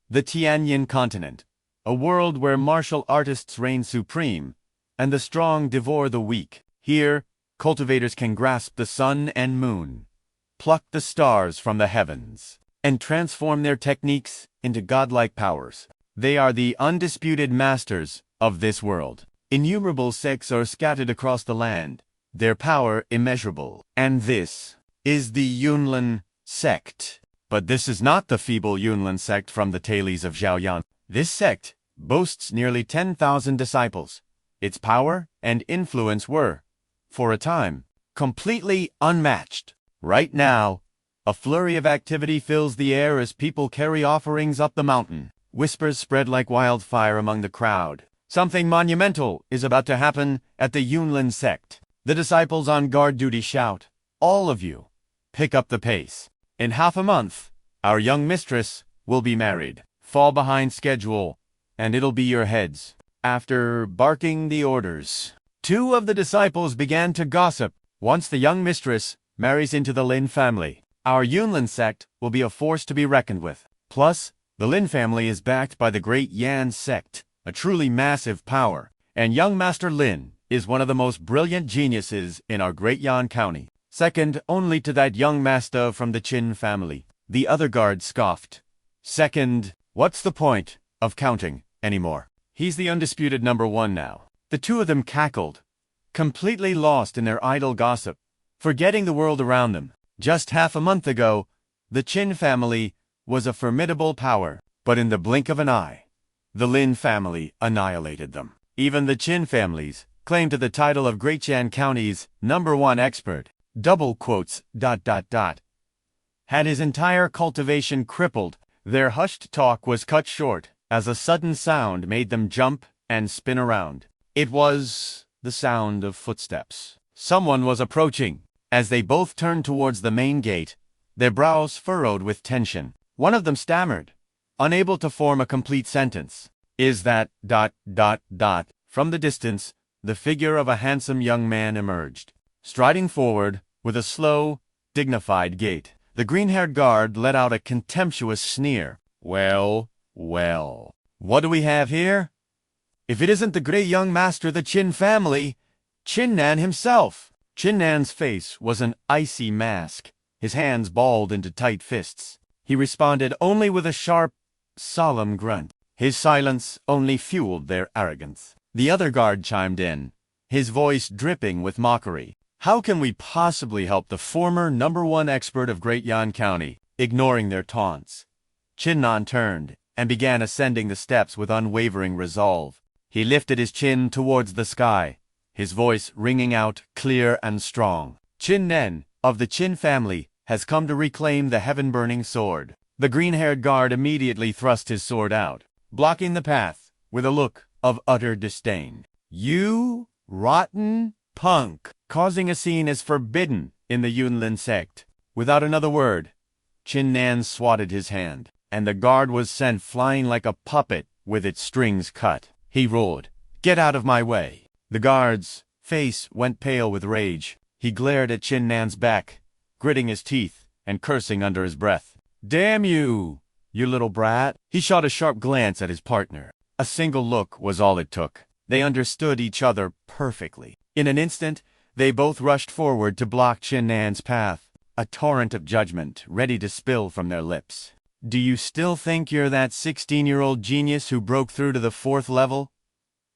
The Tianyin continent, a world where martial artists reign supreme, and the strong devour the weak. Here, cultivators can grasp the sun and moon, pluck the stars from the heavens, and transform their techniques into godlike powers. They are the undisputed masters of this world. Innumerable sects are scattered across the land, their power immeasurable. And this is the Yunlan sect. But this is not the feeble Yunlan sect from the tailies of Zhaoyan. This sect boasts nearly 10,000 disciples. Its power and influence were, for a time, completely unmatched. Right now, a flurry of activity fills the air as people carry offerings up the mountain. Whispers spread like wildfire among the crowd. Something monumental is about to happen at the Yunlan sect. The disciples on guard duty shout, "All of you, pick up the pace. In half a month, our young mistress will be married. Fall behind schedule, and it'll be your heads." After barking the orders, 2 of the disciples began to gossip. Once the young mistress marries into the Lin family, our Yunlan sect will be a force to be reckoned with. Plus, the Lin family is backed by the great Yan sect, a truly massive power, and young Master Lin is one of the most brilliant geniuses in our great Yan County, second only to that young master from the Qin family. The other guard scoffed. Second, what's the point of counting anymore? He's the undisputed #1 now. The 2 of them cackled, completely lost in their idle gossip, forgetting the world around them. Just half a month ago, the Qin family was a formidable power, but in the blink of an eye, the Lin family annihilated them. Even the Qin families claim to the title of Great Yan County's #1 expert, had his entire cultivation crippled. Their hushed talk was cut short as a sudden sound made them jump and spin around. It was the sound of footsteps. Someone was approaching. As they both turned towards the main gate, their brows furrowed with tension. One of them stammered, unable to form a complete sentence. "Is that ... From the distance, the figure of a handsome young man emerged, striding forward with a slow, dignified gait. The green-haired guard let out a contemptuous sneer. Well, what do we have here? If it isn't the great young master of the Qin family, Qin Nan himself." Qin Nan's face was an icy mask, his hands balled into tight fists. He responded only with a sharp, solemn grunt. His silence only fueled their arrogance. The other guard chimed in, his voice dripping with mockery. "How can we possibly help the former #1 expert of Great Yan County?" Ignoring their taunts, Qin Nan turned and began ascending the steps with unwavering resolve. He lifted his chin towards the sky, his voice ringing out clear and strong. "Qin Nan of the Qin family has come to reclaim the heaven-burning sword." The green-haired guard immediately thrust his sword out, blocking the path with a look of utter disdain. "You rotten punk!" Causing a scene is forbidden in the Yunlin sect. Without another word, Qin Nan swatted his hand, and the guard was sent flying like a puppet with its strings cut. He roared, "Get out of my way!" The guard's face went pale with rage. He glared at Qin Nan's back, gritting his teeth and cursing under his breath. "Damn you, you little brat!" He shot a sharp glance at his partner. A single look was all it took. They understood each other perfectly. In an instant, they both rushed forward to block Qin Nan's path, a torrent of judgment ready to spill from their lips. "Do you still think you're that 16-year-old genius who broke through to the 4th level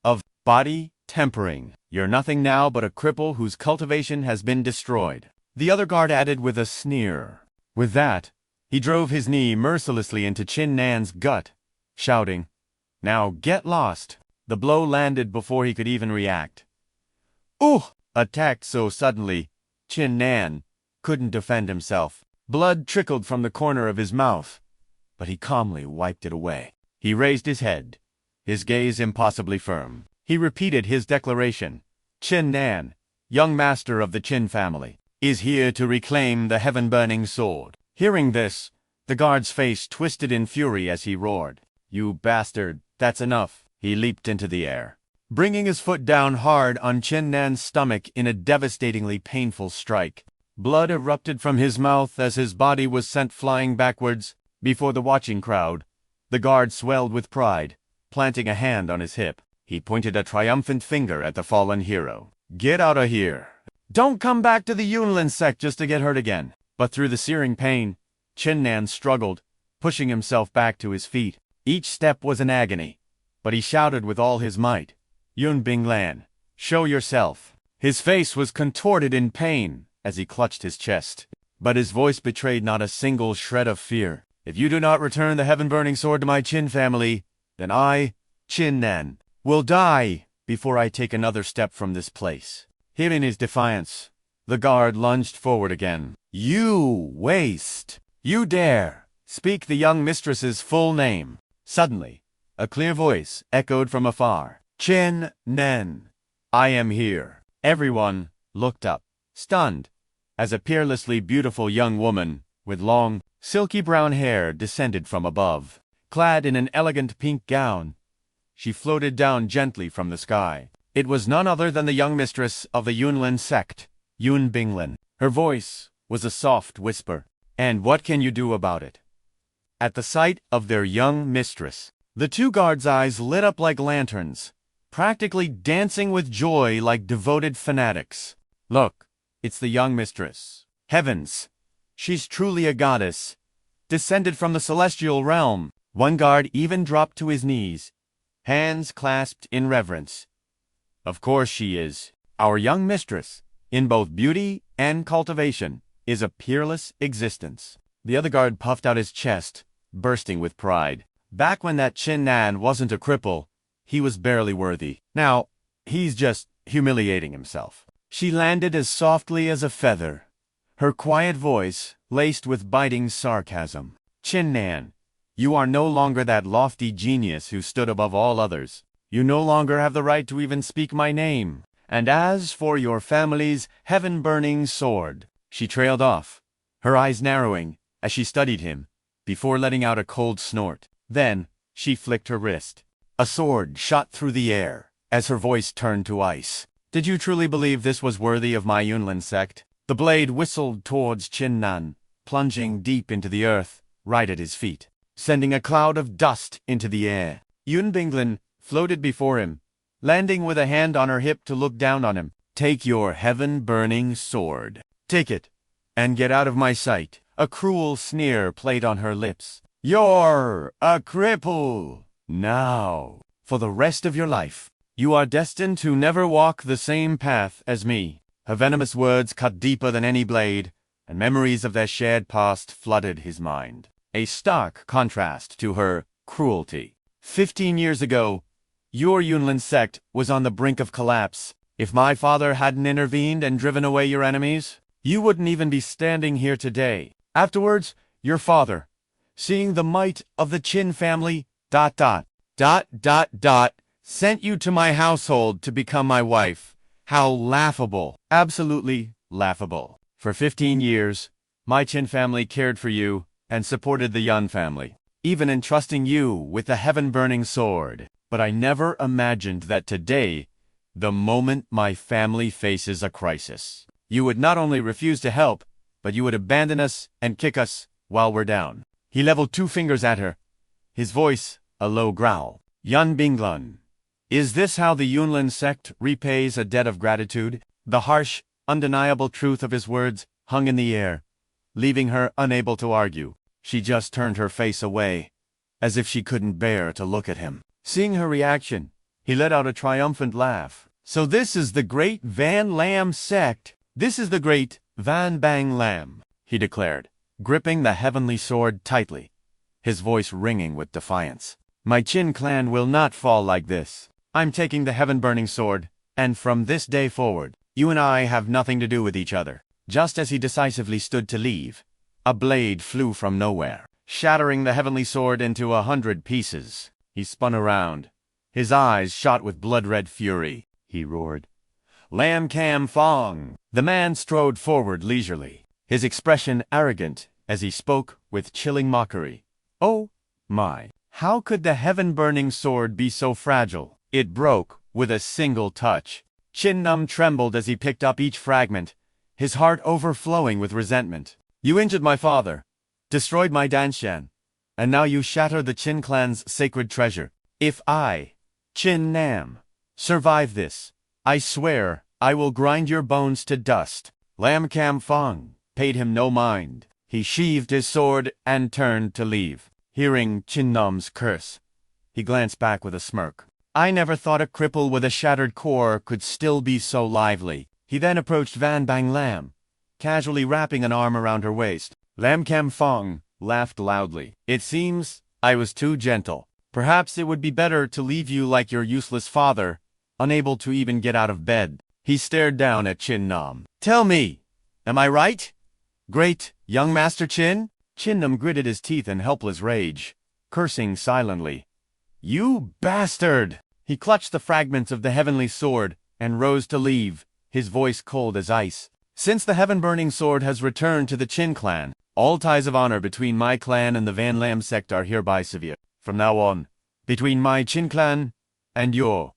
of body tempering? You're nothing now but a cripple whose cultivation has been destroyed." The other guard added with a sneer. With that, he drove his knee mercilessly into Qin Nan's gut, shouting, "Now get lost." The blow landed before he could even react. "Ooh!" Attacked so suddenly, Qin Nan couldn't defend himself. Blood trickled from the corner of his mouth, but he calmly wiped it away. He raised his head, his gaze impossibly firm. He repeated his declaration. "Qin Nan, young master of the Qin family, is here to reclaim the heaven-burning sword." Hearing this, the guard's face twisted in fury as he roared, "You bastard, that's enough." He leaped into the air, bringing his foot down hard on Qin Nan's stomach in a devastatingly painful strike. Blood erupted from his mouth as his body was sent flying backwards before the watching crowd The guard swelled with pride, planting a hand on his hip. He pointed a triumphant finger at the fallen hero. "Get out of here. Don't come back to the Yunlin sect just to get hurt again." But through the searing pain, Qin Nan struggled, pushing himself back to his feet. Each step was an agony, but he shouted with all his might, "Yun Binglan, show yourself." His face was contorted in pain as he clutched his chest, but his voice betrayed not a single shred of fear. "If you do not return the heaven-burning sword to my Qin family, then I, Qin Nan, will die before I take another step from this place." Hearing his defiance, the guard lunged forward again. "You waste! You dare speak the young mistress's full name!" Suddenly, a clear voice echoed from afar. "Qin Nan, I am here." Everyone looked up, stunned, as a peerlessly beautiful young woman with long, silky brown hair descended from above. Clad in an elegant pink gown, she floated down gently from the sky. It was none other than the young mistress of the Yunlin sect, Yun Binglan. Her voice was a soft whisper. "And what can you do about it?" At the sight of their young mistress, the two guards' eyes lit up like lanterns, practically dancing with joy like devoted fanatics. "Look, it's the young mistress. Heavens, she's truly a goddess, descended from the celestial realm." One guard even dropped to his knees, hands clasped in reverence. "Of course she is. Our young mistress, in both beauty and cultivation, is a peerless existence." The other guard puffed out his chest, bursting with pride. Back when that Qin Nan wasn't a cripple, he was barely worthy. Now, he's just humiliating himself. She landed as softly as a feather, her quiet voice laced with biting sarcasm. "Qin Nan, you are no longer that lofty genius who stood above all others. You no longer have the right to even speak my name. And as for your family's heaven-burning sword," she trailed off, her eyes narrowing as she studied him, before letting out a cold snort. Then, she flicked her wrist. A sword shot through the air as her voice turned to ice. "Did you truly believe this was worthy of my Yunlin sect?" The blade whistled towards Qin Nan, plunging deep into the earth, right at his feet, sending a cloud of dust into the air. Yun Binglan floated before him, landing with a hand on her hip to look down on him. "Take your heaven-burning sword. Take it, and get out of my sight." A cruel sneer played on her lips. "You're a cripple. Now, for the rest of your life, you are destined to never walk the same path as me." Her venomous words cut deeper than any blade, and memories of their shared past flooded his mind. A stark contrast to her cruelty. 15 years ago, your Yunlin sect was on the brink of collapse. If my father hadn't intervened and driven away your enemies, you wouldn't even be standing here today. Afterwards, your father, seeing the might of the Qin family, sent you to my household to become my wife. How laughable. Absolutely laughable. For 15 years, my Qin family cared for you and supported the Yun family, even entrusting you with the heaven-burning sword. But I never imagined that today, the moment my family faces a crisis, you would not only refuse to help, but you would abandon us and kick us while we're down." He leveled 2 fingers at her, his voice a low growl. "Yun Binglan, is this how the Yunlin sect repays a debt of gratitude?" The harsh, undeniable truth of his words hung in the air, leaving her unable to argue. She just turned her face away, as if she couldn't bear to look at him. Seeing her reaction, he let out a triumphant laugh. "So this is the great Van Lam sect. This is the great Van Bang Lam," he declared, gripping the heavenly sword tightly, his voice ringing with defiance. "My Qin clan will not fall like this. I'm taking the heaven-burning sword, and from this day forward, you and I have nothing to do with each other." Just as he decisively stood to leave, a blade flew from nowhere, shattering the heavenly sword into 100 pieces. He spun around, his eyes shot with blood-red fury. He roared, "Lam Cam Fong!" The man strode forward leisurely, his expression arrogant as he spoke with chilling mockery. "Oh, my. How could the heaven-burning sword be so fragile? It broke with a single touch." Qin Nan trembled as he picked up each fragment, his heart overflowing with resentment. "You injured my father, destroyed my Dantian, and now you shatter the Qin clan's sacred treasure. If I, Qin Nan, survive this, I swear I will grind your bones to dust." Lam Kam Fong paid him no mind. He sheathed his sword and turned to leave. Hearing Qin Nan's curse, he glanced back with a smirk. "I never thought a cripple with a shattered core could still be so lively." He then approached Van Bang Lam, casually wrapping an arm around her waist. Lam Kam Fong laughed loudly. "It seems I was too gentle. Perhaps it would be better to leave you like your useless father, unable to even get out of bed." He stared down at Qin Nan. "Tell me, am I right, great young Master Qin?" Qin Nan gritted his teeth in helpless rage, cursing silently. "You bastard!" He clutched the fragments of the heavenly sword and rose to leave, his voice cold as ice. "Since the heaven-burning sword has returned to the Qin clan, all ties of honor between my clan and the Van Lam sect are hereby severed. From now on, between my Qin clan and your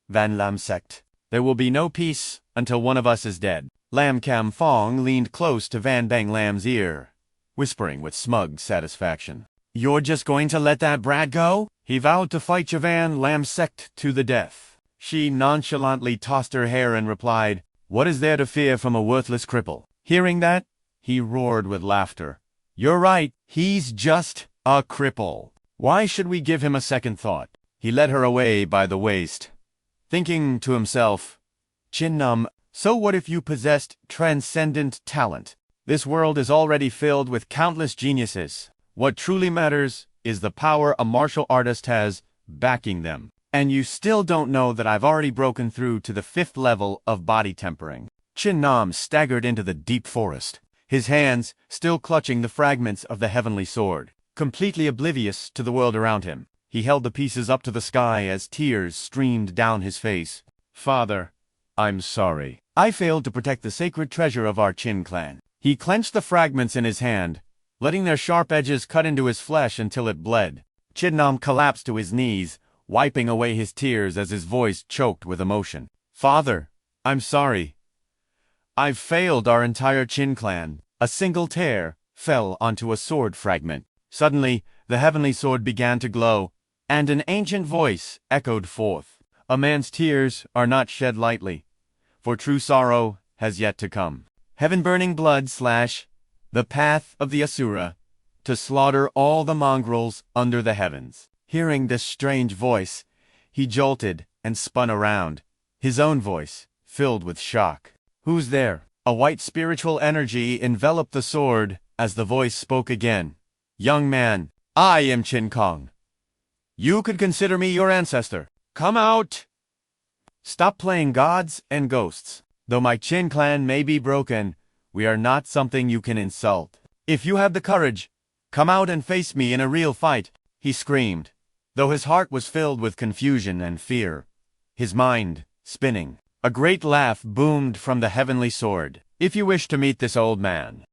Van Lam sect, there will be no peace until one of us is dead." Lam Kam Fong leaned close to Van Bang Lam's ear, whispering with smug satisfaction. "You're just going to let that brat go?" "He vowed to fight your Van Lam sect to the death." She nonchalantly tossed her hair and replied, "What is there to fear from a worthless cripple?" Hearing that, he roared with laughter. "You're right, he's just a cripple. Why should we give him a second thought?" He led her away by the waist, thinking to himself, "Qin Nan, so what if you possessed transcendent talent? This world is already filled with countless geniuses. What truly matters is the power a martial artist has backing them. And you still don't know that I've already broken through to the 5th level of body tempering." Qin Nan staggered into the deep forest, his hands still clutching the fragments of the heavenly sword. Completely oblivious to the world around him, he held the pieces up to the sky as tears streamed down his face. "Father, I'm sorry. I failed to protect the sacred treasure of our Qin clan." He clenched the fragments in his hand, letting their sharp edges cut into his flesh until it bled. Qin Nan collapsed to his knees, wiping away his tears as his voice choked with emotion. "Father, I'm sorry. I've failed our entire Qin clan." A single tear fell onto a sword fragment. Suddenly, the heavenly sword began to glow, and an ancient voice echoed forth. "A man's tears are not shed lightly, for true sorrow has yet to come. Heaven-burning blood / the path of the Asura, to slaughter all the mongrels under the heavens." Hearing this strange voice, he jolted and spun around, his own voice filled with shock. "Who's there?" A white spiritual energy enveloped the sword as the voice spoke again. "Young man, I am Qin Kong. You could consider me your ancestor. Come out! Stop playing gods and ghosts. Though my Qin clan may be broken, we are not something you can insult. If you have the courage, come out and face me in a real fight," he screamed, though his heart was filled with confusion and fear, his mind spinning. A great laugh boomed from the heavenly sword. "If you wish to meet this old man, ...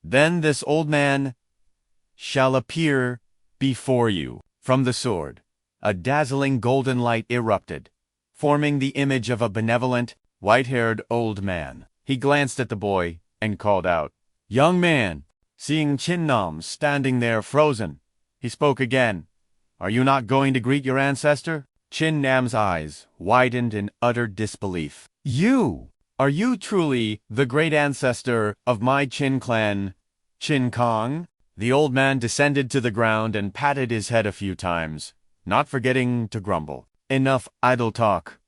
then this old man shall appear before you." From the sword, a dazzling golden light erupted, forming the image of a benevolent, white-haired old man. He glanced at the boy and called out, "Young man." Seeing Qin Nan standing there frozen, he spoke again. "Are you not going to greet your ancestor?" Qin Nan's eyes widened in utter disbelief. Are you truly the great ancestor of my Qin clan, Qin Kong?" The old man descended to the ground and patted his head a few times, not forgetting to grumble. "Enough idle talk.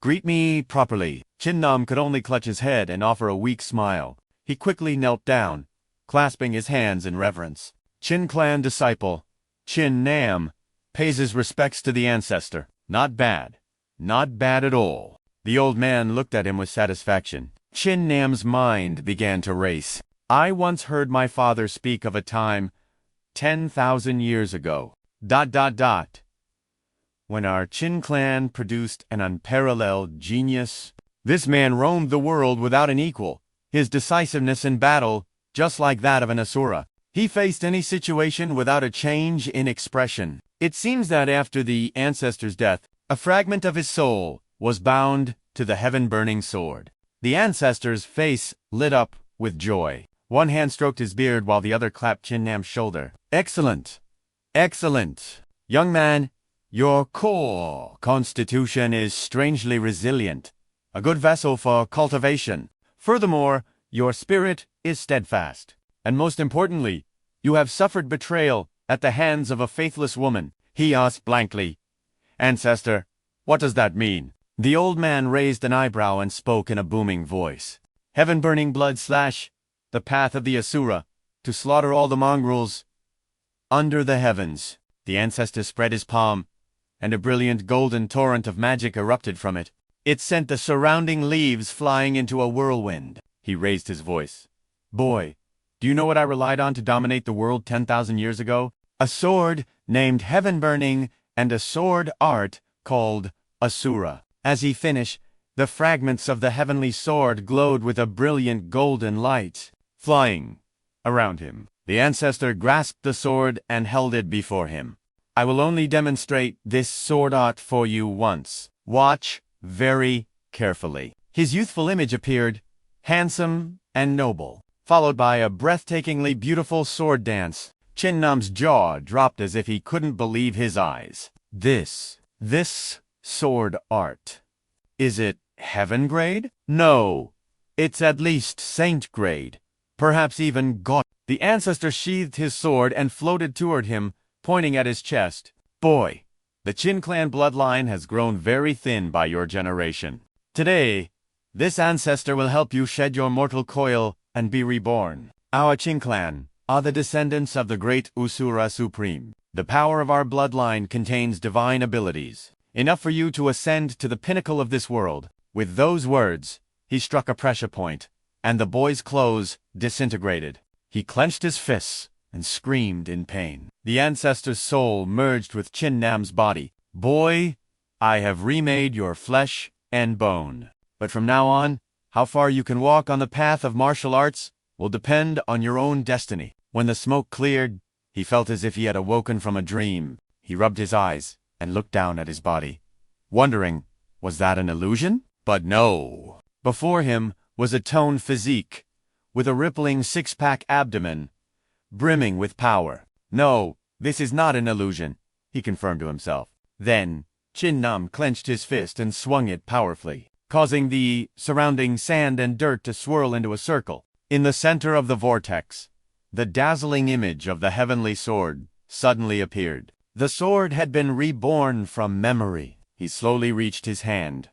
Greet me properly." Qin Nan could only clutch his head and offer a weak smile. He quickly knelt down, clasping his hands in reverence. "Qin clan disciple, Qin Nan, pays his respects to the ancestor." Not bad. Not bad at all." The old man looked at him with satisfaction. Qin Nan's mind began to race. "I once heard my father speak of a time 10,000 years ago, ... when our Qin clan produced an unparalleled genius. This man roamed the world without an equal, his decisiveness in battle just like that of an Asura. He faced any situation without a change in expression. It seems that after the ancestor's death, a fragment of his soul was bound to the heaven-burning sword. The ancestor's face lit up with joy. One hand stroked his beard while the other clapped Qin Nan's shoulder. Excellent. Excellent. Young man, your core constitution is strangely resilient. A good vessel for cultivation. Furthermore, your spirit is steadfast. And most importantly, you have suffered betrayal at the hands of a faithless woman. He asked blankly. Ancestor, what does that mean? The old man raised an eyebrow and spoke in a booming voice. Heaven-burning blood / the path of the Asura, to slaughter all the mongrels under the heavens. The ancestor spread his palm, and a brilliant golden torrent of magic erupted from it. It sent the surrounding leaves flying into a whirlwind. He raised his voice. Boy, do you know what I relied on to dominate the world 10,000 years ago? A sword named Heaven-burning and a sword art called Asura. As he finished, the fragments of the heavenly sword glowed with a brilliant golden light. Flying around him, the ancestor grasped the sword and held it before him. I will only demonstrate this sword art for you once. Watch very carefully. His youthful image appeared, handsome and noble, followed by a breathtakingly beautiful sword dance. Qin Nan's jaw dropped as if he couldn't believe his eyes. This sword art. Is it heaven grade? No, it's at least saint grade. Perhaps even God. The ancestor sheathed his sword and floated toward him, pointing at his chest. Boy, the Qin clan bloodline has grown very thin by your generation. Today, this ancestor will help you shed your mortal coil and be reborn. Our Qin clan are the descendants of the great Asura Supreme. The power of our bloodline contains divine abilities, enough for you to ascend to the pinnacle of this world. With those words, he struck a pressure point, and the boy's clothes disintegrated. He clenched his fists and screamed in pain. The ancestor's soul merged with Qin Nan's body. Boy, I have remade your flesh and bone. But from now on, how far you can walk on the path of martial arts will depend on your own destiny. When the smoke cleared, he felt as if he had awoken from a dream. He rubbed his eyes and looked down at his body, wondering, was that an illusion? But no. Before him was a toned physique, with a rippling six-pack abdomen, brimming with power. No, this is not an illusion, he confirmed to himself. Then, Qin Nan clenched his fist and swung it powerfully, causing the surrounding sand and dirt to swirl into a circle. In the center of the vortex, the dazzling image of the heavenly sword suddenly appeared. The sword had been reborn from memory. He slowly reached his hand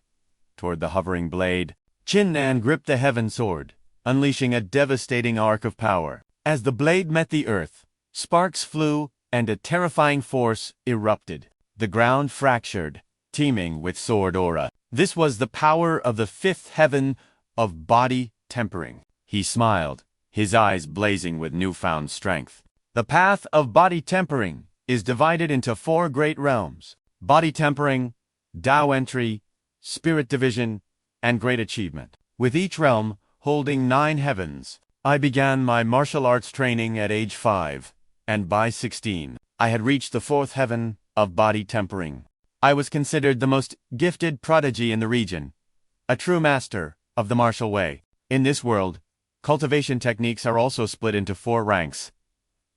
toward the hovering blade. Qin Nan gripped the heaven sword, unleashing a devastating arc of power. As the blade met the earth, sparks flew and a terrifying force erupted. The ground fractured, teeming with sword aura. This was the power of the fifth heaven of body tempering. He smiled, his eyes blazing with newfound strength. The path of body tempering is divided into 4 great realms: body tempering, Tao entry, spirit division, and great achievement. With each realm holding 9 heavens. I began my martial arts training at age 5, and by 16, I had reached the 4th heaven of body tempering. I was considered the most gifted prodigy in the region, a true master of the martial way. In this world, cultivation techniques are also split into 4 ranks: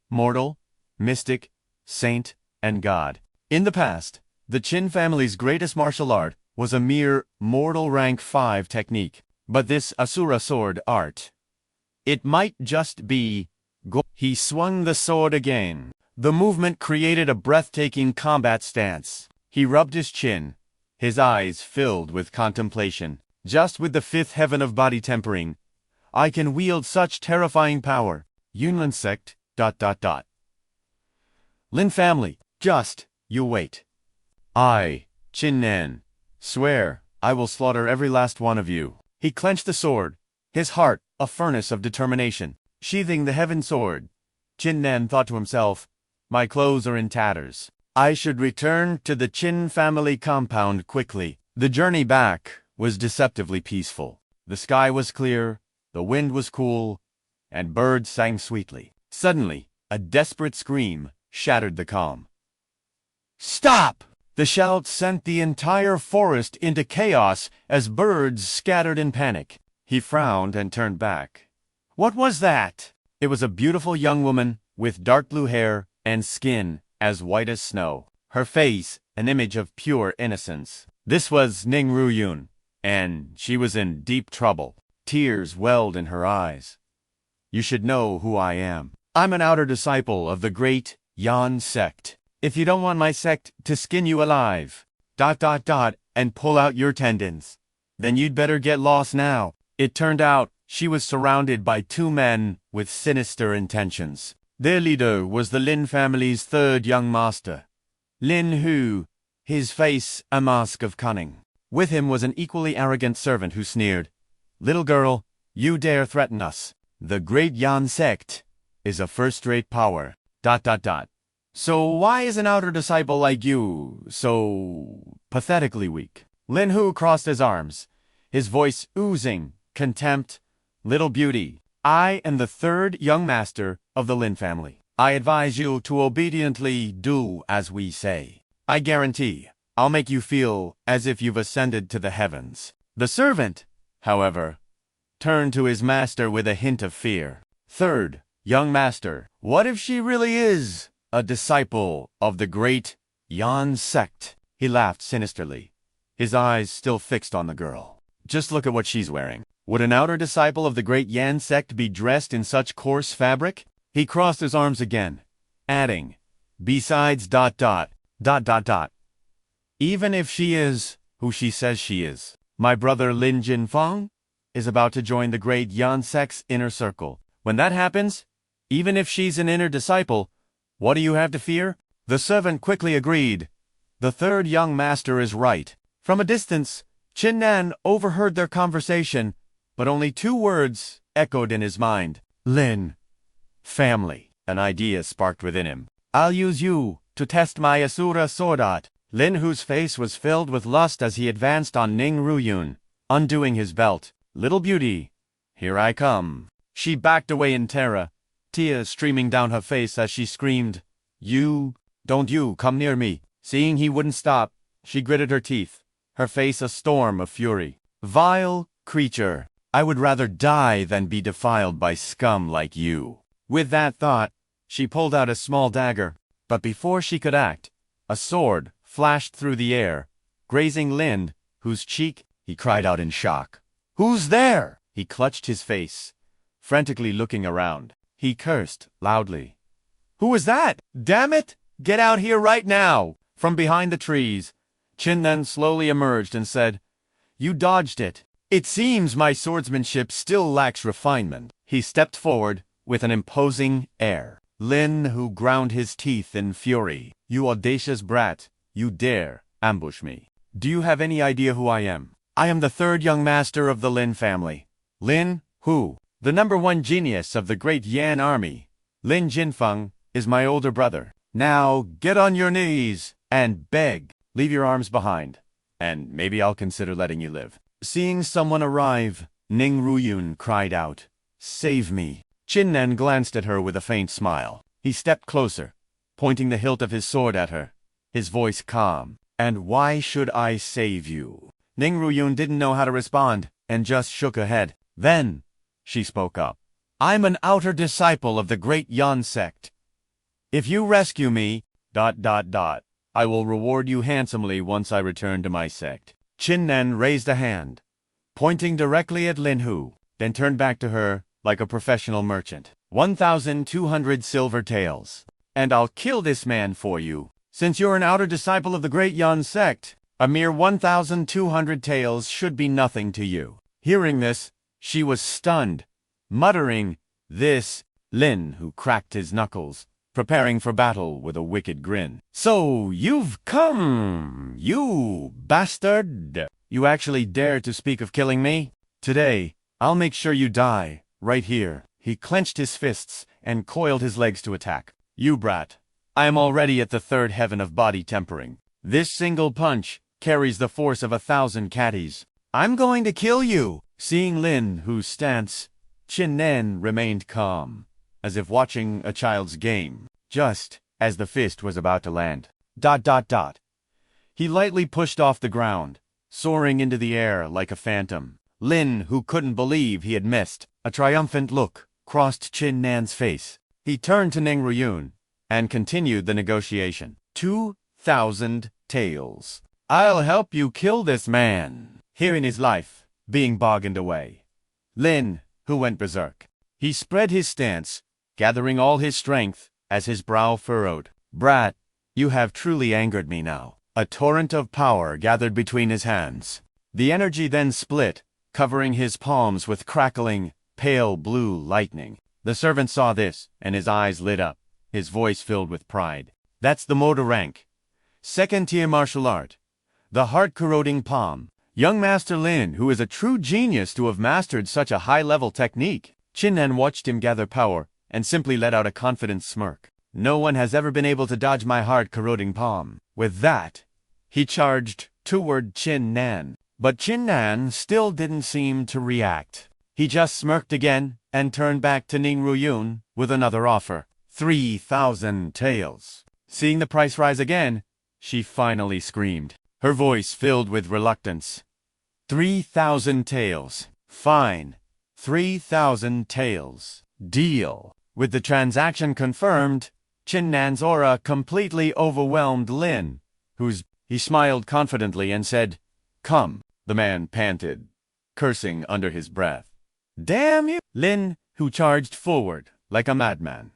mortal, mystic, saint, and god. In the past, the Qin family's greatest martial art was a mere mortal rank 5 technique. But this Asura Sword Art, it might just be He swung the sword again. The movement created a breathtaking combat stance. He rubbed his chin, his eyes filled with contemplation. Just with the 5th heaven of body tempering, I can wield such terrifying power. Yunlan sect, ... Lin family, just, you wait. I, Qin Nan, swear I will slaughter every last one of you. He clenched the sword, his heart a furnace of determination. Sheathing the heaven sword, Qin Nan thought to himself, my clothes are in tatters. I should return to the Qin family compound quickly. The journey back was deceptively peaceful. The sky was clear, the wind was cool, and birds sang sweetly. Suddenly, a desperate scream shattered the calm. Stop! The shout sent the entire forest into chaos as birds scattered in panic. He frowned and turned back, What was that? It was a beautiful young woman with dark blue hair and skin as white as snow. Her face, an image of pure innocence. This was Ning Ruyun, and she was in deep trouble. Tears welled in her eyes. You should know who I am. I'm an outer disciple of the great Yan sect. If you don't want my sect to skin you alive, ... and pull out your tendons, then you'd better get lost now. It turned out she was surrounded by two men with sinister intentions. Their leader was the Lin family's third young master, Lin Hu, his face a mask of cunning. With him was an equally arrogant servant who sneered, "Little girl, you dare threaten us. The great Yan sect is a first-rate power. ... So why is an outer disciple like you so pathetically weak?" Lin Hu crossed his arms, his voice oozing contempt. "Little beauty, I am the third young master of the Lin family. I advise you to obediently do as we say. I guarantee I'll make you feel as if you've ascended to the heavens." The servant, however, turned to his master with a hint of fear. "Third, young master, what if she really is a disciple of the great Yan sect?" He laughed sinisterly, his eyes still fixed on the girl. "Just look at what she's wearing. Would an outer disciple of the great Yan sect be dressed in such coarse fabric?" He crossed his arms again, adding, "Besides ... Even if she is who she says she is, my brother Lin Jinfeng is about to join the great Yan sect's inner circle. When that happens, even if she's an inner disciple, what do you have to fear?" The servant quickly agreed. The third young master is right. From a distance, Qin Nan overheard their conversation, but only two words echoed in his mind. "Lin. Family." An idea sparked within him. "I'll use you to test my Asura Sword Art." Lin Hu's face was filled with lust as he advanced on Ning Ruyun, undoing his belt. "Little beauty, here I come." She backed away in terror, tears streaming down her face as she screamed, Don't you come near me." Seeing he wouldn't stop, she gritted her teeth, her face a storm of fury. "Vile creature, I would rather die than be defiled by scum like you." With that thought, she pulled out a small dagger, but before she could act, a sword flashed through the air, grazing Lin, whose cheek. He cried out in shock. "Who's there?" He clutched his face, frantically looking around. He cursed loudly. "Who was that? Damn it! Get out here right now!" From behind the trees, Qin Nan slowly emerged and said, "You dodged it. It seems my swordsmanship still lacks refinement." He stepped forward with an imposing air. Lin, who ground his teeth in fury. "You audacious brat, you dare ambush me. Do you have any idea who I am? I am the third young master of the Lin family. Lin Hu, the #1 genius of the great Yan army. Lin Jinfeng is my older brother. Now get on your knees and beg. Leave your arms behind, and maybe I'll consider letting you live." Seeing someone arrive, Ning Ruyun cried out, "Save me." Qin Nan glanced at her with a faint smile. He stepped closer, pointing the hilt of his sword at her, his voice calm. "And why should I save you?" Ning Ruyun didn't know how to respond, and just shook her head. Then she spoke up. "I'm an outer disciple of the great Yan sect. If you rescue me, ... I will reward you handsomely once I return to my sect." Qin Nan raised a hand, pointing directly at Lin Hu, then turned back to her like a professional merchant. 1,200 silver taels. And I'll kill this man for you. Since you're an outer disciple of the great Yan sect, a mere 1,200 taels should be nothing to you. Hearing this, she was stunned, muttering, "This," Lin, who cracked his knuckles, preparing for battle with a wicked grin. "So you've come, you bastard! You actually dare to speak of killing me? Today, I'll make sure you die, right here." He clenched his fists and coiled his legs to attack. "You brat, I am already at the third heaven of body tempering. This single punch carries the force of 1,000 catties. I'm going to kill you." Seeing Lin Hu's stance, Qin Nan remained calm, as if watching a child's game, just as the fist was about to land. ... He lightly pushed off the ground, soaring into the air like a phantom. Lin, who couldn't believe he had missed, a triumphant look crossed Qin Nan's face. He turned to Ning Ruyun and continued the negotiation. 2,000 taels. I'll help you kill this man. Hearing his life being bargained away, Lin, who went berserk. He spread his stance, gathering all his strength as his brow furrowed. Brat, you have truly angered me now. A torrent of power gathered between his hands. The energy then split, covering his palms with crackling, pale blue lightning. The servant saw this, and his eyes lit up, his voice filled with pride. That's the Moda rank. Second-tier martial art. The heart-corroding palm. Young Master Lin, who is a true genius to have mastered such a high-level technique. Qin Nan watched him gather power and simply let out a confident smirk. No one has ever been able to dodge my heart-corroding palm. With that, he charged toward Qin Nan. But Qin Nan still didn't seem to react. He just smirked again and turned back to Ning Ruyun with another offer. 3,000 taels. Seeing the price rise again, she finally screamed, her voice filled with reluctance. 3,000 taels. Fine. 3,000 taels. Deal. With the transaction confirmed, Qin Nan's aura completely overwhelmed Lin, he smiled confidently and said, "Come," the man panted, cursing under his breath. "Damn you!" Lin, who charged forward like a madman.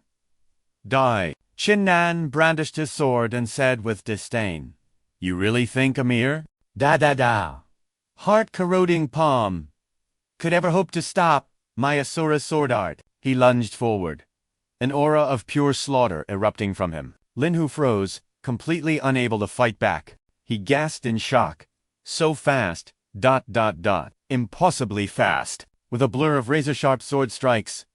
"Die." Qin Nan brandished his sword and said with disdain, "You really think, Amir? Da. Heart-corroding palm could ever hope to stop my Asura Sword Art." He lunged forward, an aura of pure slaughter erupting from him. Lin, who froze, completely unable to fight back. He gasped in shock. So fast, ... impossibly fast. With a blur of razor-sharp sword strikes,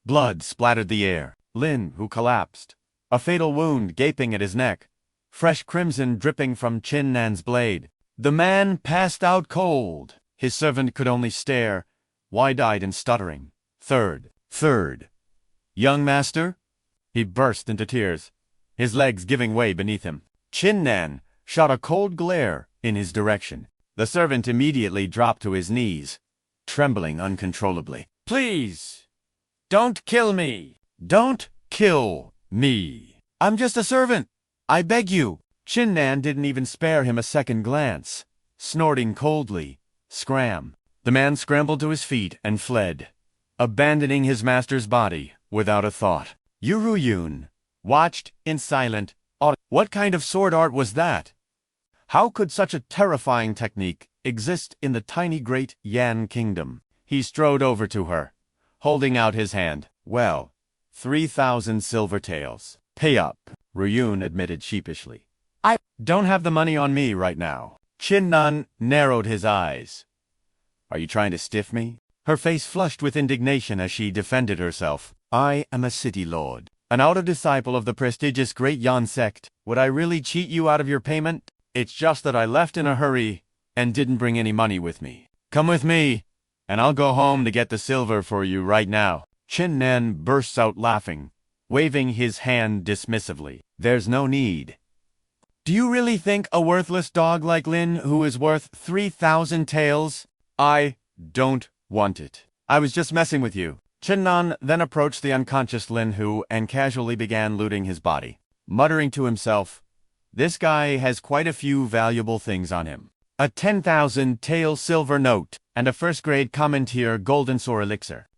blood splattered the air. Lin, who collapsed, a fatal wound gaping at his neck, fresh crimson dripping from Qin Nan's blade. The man passed out cold. His servant could only stare, wide-eyed and stuttering. Third. Young master? He burst into tears, his legs giving way beneath him. Qin Nan shot a cold glare in his direction. The servant immediately dropped to his knees, trembling uncontrollably. "Please, don't kill me. Don't kill me. I'm just a servant. I beg you." Qin Nan didn't even spare him a second glance. Snorting coldly, "Scram." The man scrambled to his feet and fled, abandoning his master's body without a thought. Yu Ruyun watched in silent awe. What kind of sword art was that? How could such a terrifying technique exist in the tiny great Yan kingdom? He strode over to her, holding out his hand. "Well, 3,000 silver taels. Pay up," Ruyun admitted sheepishly. "I don't have the money on me right now." Qin Nan narrowed his eyes. "Are you trying to stiff me?" Her face flushed with indignation as she defended herself. "I am a city lord, an outer disciple of the prestigious Great Yan sect. Would I really cheat you out of your payment? It's just that I left in a hurry and didn't bring any money with me. Come with me, and I'll go home to get the silver for you right now." Qin Nan bursts out laughing, waving his hand dismissively. "There's no need. Do you really think a worthless dog like Lin, who is worth 3,000 taels? I don't want it. I was just messing with you." Qin Nan then approached the unconscious Lin Hu and casually began looting his body, muttering to himself, "This guy has quite a few valuable things on him. A 10,000 tael silver note and a first-grade common-tier golden sword elixir.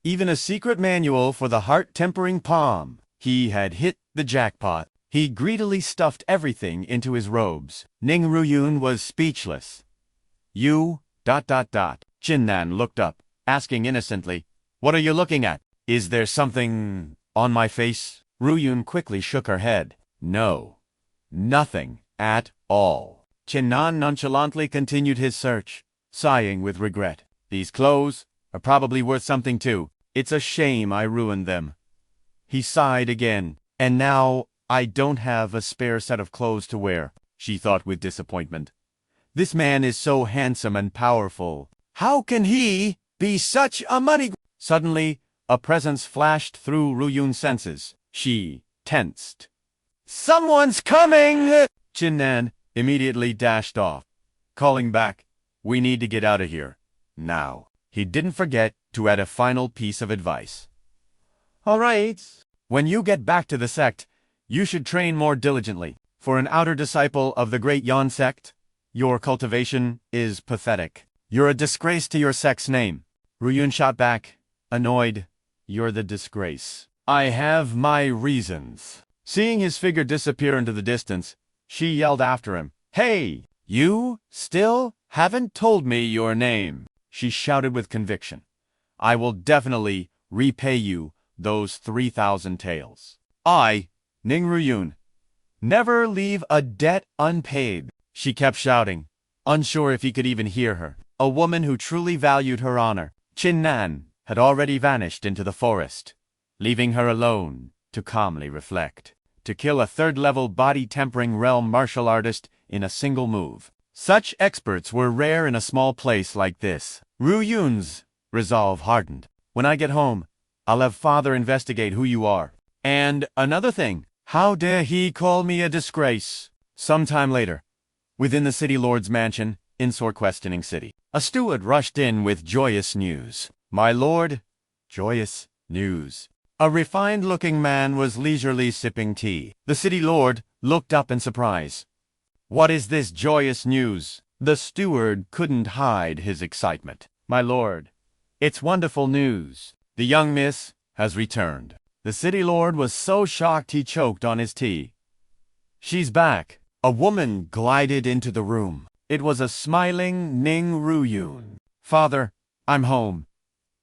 Even a secret manual for the heart-tempering palm." He had hit the jackpot. He greedily stuffed everything into his robes. Ning Ruyun was speechless. "You... Qin Nan looked up, asking innocently, "What are you looking at? Is there something on my face?" Ruyun quickly shook her head. "No, nothing at all." Qin Nan nonchalantly continued his search, sighing with regret. "These clothes are probably worth something too. It's a shame I ruined them." He sighed again. "And now I don't have a spare set of clothes to wear," she thought with disappointment. "This man is so handsome and powerful. How can he be such a money—" Suddenly, a presence flashed through Ruyun's senses. She tensed. "Someone's coming!" Qin Nan immediately dashed off, calling back, "We need to get out of here. Now." He didn't forget to add a final piece of advice. All right. When you get back to the sect, you should train more diligently. For an outer disciple of the great Yan sect, your cultivation is pathetic. You're a disgrace to your sect's name. Ruyun shot back, annoyed. You're the disgrace. I have my reasons. Seeing his figure disappear into the distance, she yelled after him. Hey, you still haven't told me your name, she shouted with conviction. I will definitely repay you those 3,000 taels. I, Ning Ruyun, never leave a debt unpaid, she kept shouting, unsure if he could even hear her. A woman who truly valued her honor, Qin Nan, had already vanished into the forest, leaving her alone to calmly reflect, to kill a third-level body-tempering realm martial artist in a single move. Such experts were rare in a small place like this. Ruyun's resolve hardened. When I get home, I'll have father investigate who you are. And another thing, how dare he call me a disgrace? Sometime later, within the city lord's mansion in Sword Questioning City, a steward rushed in with joyous news. My lord, joyous news. A refined-looking man was leisurely sipping tea. The city lord looked up in surprise. What is this joyous news? The steward couldn't hide his excitement. My lord, it's wonderful news. The young miss has returned. The city lord was so shocked he choked on his tea. She's back. A woman glided into the room. It was a smiling Ning Ruyun. Father, I'm home.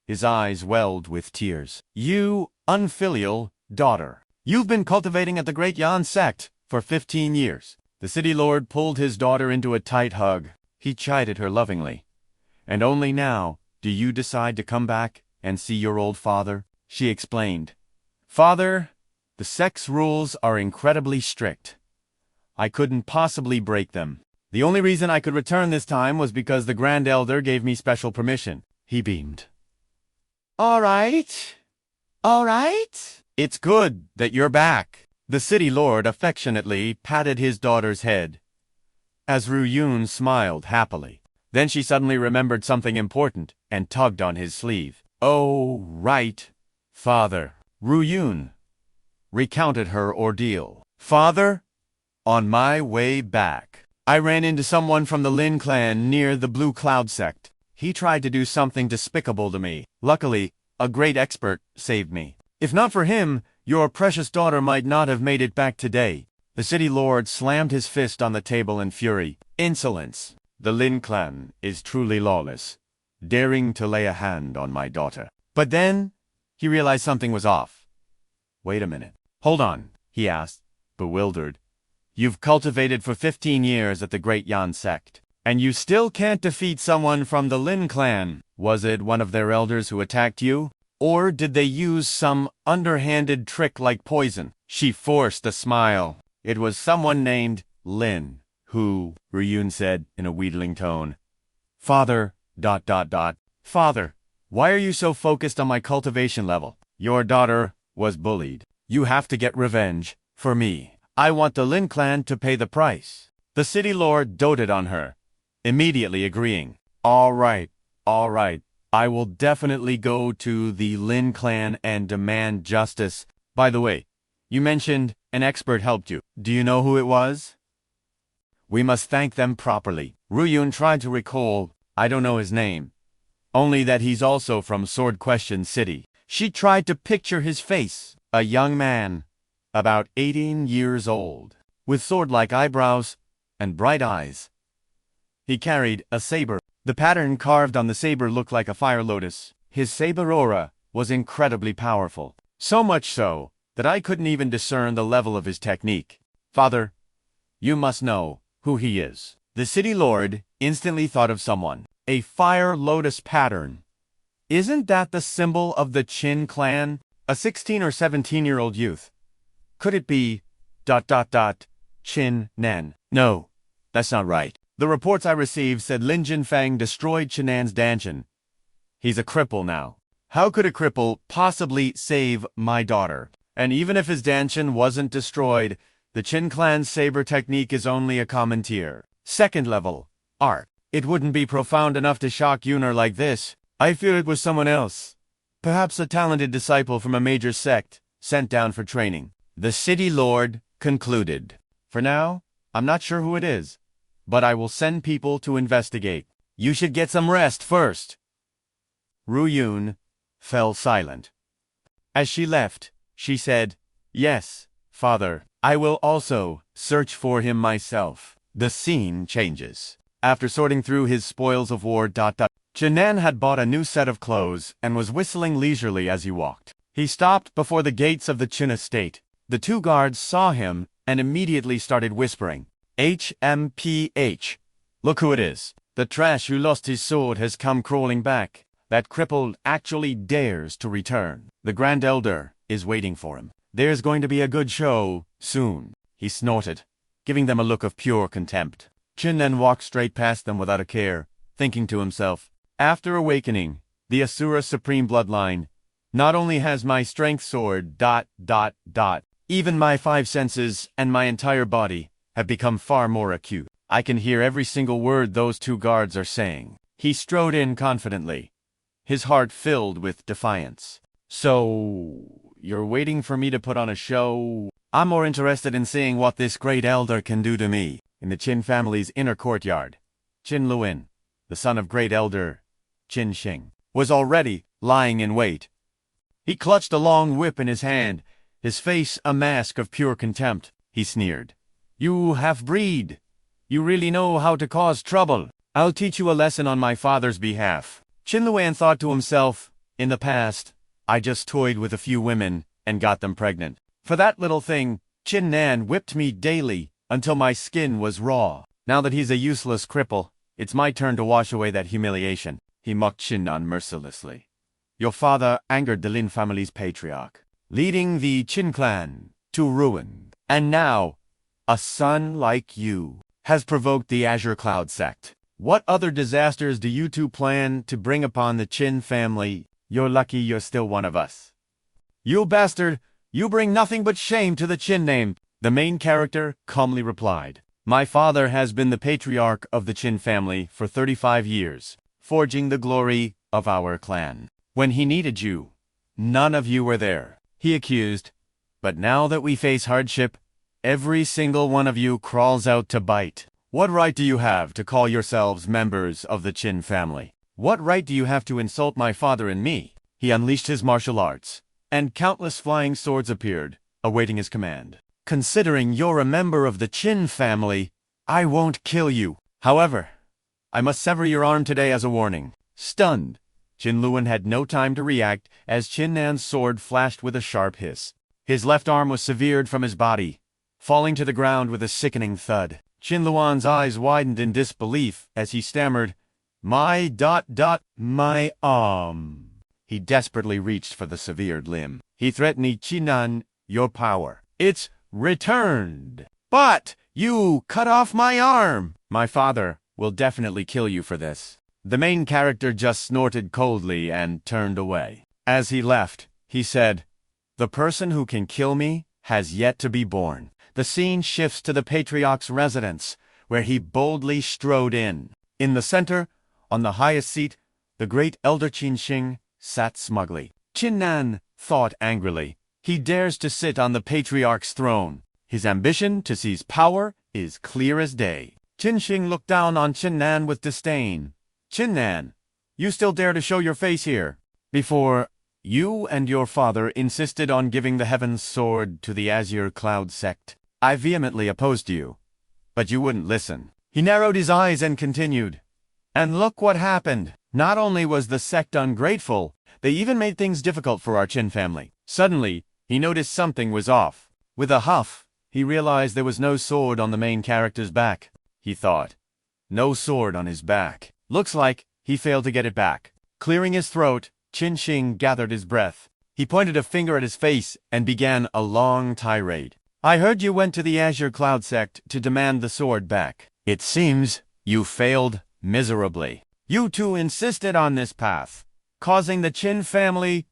His eyes welled with tears. You unfilial daughter. You've been cultivating at the Great Yan sect for 15 years. The city lord pulled his daughter into a tight hug. He chided her lovingly. And only now do you decide to come back and see your old father? She explained. Father, the sect's rules are incredibly strict. I couldn't possibly break them. The only reason I could return this time was because the Grand Elder gave me special permission. He beamed. All right. It's good that you're back. The city lord affectionately patted his daughter's head, as Ruyun smiled happily. Then she suddenly remembered something important and tugged on his sleeve. Oh, right, father. Ruyun recounted her ordeal. Father, on my way back, I ran into someone from the Lin clan near the Blue Cloud sect. He tried to do something despicable to me. Luckily, a great expert saved me. If not for him, your precious daughter might not have made it back today. The city lord slammed his fist on the table in fury. Insolence. The Lin clan is truly lawless, daring to lay a hand on my daughter. But then, he realized something was off. Wait a minute. Hold on, he asked, bewildered. You've cultivated for 15 years at the Great Yan sect, and you still can't defeat someone from the Lin clan. Was it one of their elders who attacked you? Or did they use some underhanded trick like poison? She forced a smile. It was someone named Lin, who, Ruyun said in a wheedling tone. Father, ... Father, why are you so focused on my cultivation level? Your daughter was bullied. You have to get revenge for me. I want the Lin clan to pay the price. The city lord doted on her, immediately agreeing. All right. I will definitely go to the Lin clan and demand justice. By the way, you mentioned an expert helped you. Do you know who it was? We must thank them properly. Ruyun tried to recall. I don't know his name. Only that he's also from Sword Question City. She tried to picture his face. A young man, about 18 years old, with sword-like eyebrows and bright eyes. He carried a saber. The pattern carved on the saber looked like a fire lotus. His saber aura was incredibly powerful. So much so that I couldn't even discern the level of his technique. Father, you must know who he is. The city lord instantly thought of someone. A fire lotus pattern. Isn't that the symbol of the Qin clan? A 16 or 17-year-old youth. Could it be ... Qin Nan? No, that's not right. The reports I received said Lin Jinfeng destroyed Qin Nan's Dantian. He's a cripple now. How could a cripple possibly save my daughter? And even if his Dantian wasn't destroyed, the Qin clan's saber technique is only a common tier. Second level, art. It wouldn't be profound enough to shock Yuner like this. I fear it was someone else. Perhaps a talented disciple from a major sect, sent down for training. The city lord concluded. For now, I'm not sure who it is, but I will send people to investigate. You should get some rest first. Ru Yun fell silent. As she left, she said, Yes, Father, I will also search for him myself. The scene changes. After sorting through his spoils of war, Qin Nan had bought a new set of clothes and was whistling leisurely as he walked. He stopped before the gates of the Qin estate. The two guards saw him and immediately started whispering. HMPH. Look who it is. The trash who lost his sword has come crawling back. That crippled actually dares to return. The Grand Elder is waiting for him. There's going to be a good show soon. He snorted, giving them a look of pure contempt. Qin Nan walked straight past them without a care, thinking to himself, after awakening, the Asura Supreme Bloodline, not only has my strength sword, even my 5 senses and my entire body have become far more acute. I can hear every single word those two guards are saying. He strode in confidently, his heart filled with defiance. So, you're waiting for me to put on a show? I'm more interested in seeing what this great elder can do to me. In the Qin family's inner courtyard, Qin Luin, the son of great elder Qin Shing, was already lying in wait. He clutched a long whip in his hand, his face a mask of pure contempt. He sneered. You half-breed. You really know how to cause trouble. I'll teach you a lesson on my father's behalf. Qin Luan thought to himself, in the past, I just toyed with a few women and got them pregnant. For that little thing, Qin Nan whipped me daily until my skin was raw. Now that he's a useless cripple, it's my turn to wash away that humiliation. He mocked Qin Nan mercilessly. Your father angered the Lin family's patriarch, leading the Qin clan to ruin. And now, a son like you has provoked the Azure Cloud sect. What other disasters do you two plan to bring upon the Qin family? You're lucky you're still one of us. You bastard! You bring nothing but shame to the Qin name. The main character calmly replied. My father has been the patriarch of the Qin family for 35 years, forging the glory of our clan. When he needed you, none of you were there, he accused. But now that we face hardship, every single one of you crawls out to bite. What right do you have to call yourselves members of the Qin family? What right do you have to insult my father and me? He unleashed his martial arts, and countless flying swords appeared, awaiting his command. Considering you're a member of the Qin family, I won't kill you. However, I must sever your arm today as a warning. Stunned, Qin Luan had no time to react as Qin Nan's sword flashed with a sharp hiss. His left arm was severed from his body, falling to the ground with a sickening thud. Qin Luan's eyes widened in disbelief as he stammered, my arm. He desperately reached for the severed limb. He threatened Qin Nan, your power. It's returned. But you cut off my arm. My father will definitely kill you for this. The main character just snorted coldly and turned away. As he left, he said, the person who can kill me has yet to be born. The scene shifts to the patriarch's residence, where he boldly strode in. In the center, on the highest seat, the great elder Qin Shing sat smugly. Qin Nan thought angrily. He dares to sit on the patriarch's throne. His ambition to seize power is clear as day. Qin Shing looked down on Qin Nan with disdain. Qin Nan, you still dare to show your face here? Before, you and your father insisted on giving the Heaven's Sword to the Azure Cloud sect. I vehemently opposed you, but you wouldn't listen. He narrowed his eyes and continued. And look what happened. Not only was the sect ungrateful, they even made things difficult for our Qin family. Suddenly, he noticed something was off. With a huff, he realized there was no sword on the main character's back. He thought, no sword on his back. Looks like he failed to get it back. Clearing his throat, Qin Shing gathered his breath. He pointed a finger at his face and began a long tirade. I heard you went to the Azure Cloud sect to demand the sword back. It seems you failed miserably. You two insisted on this path, causing the Qin family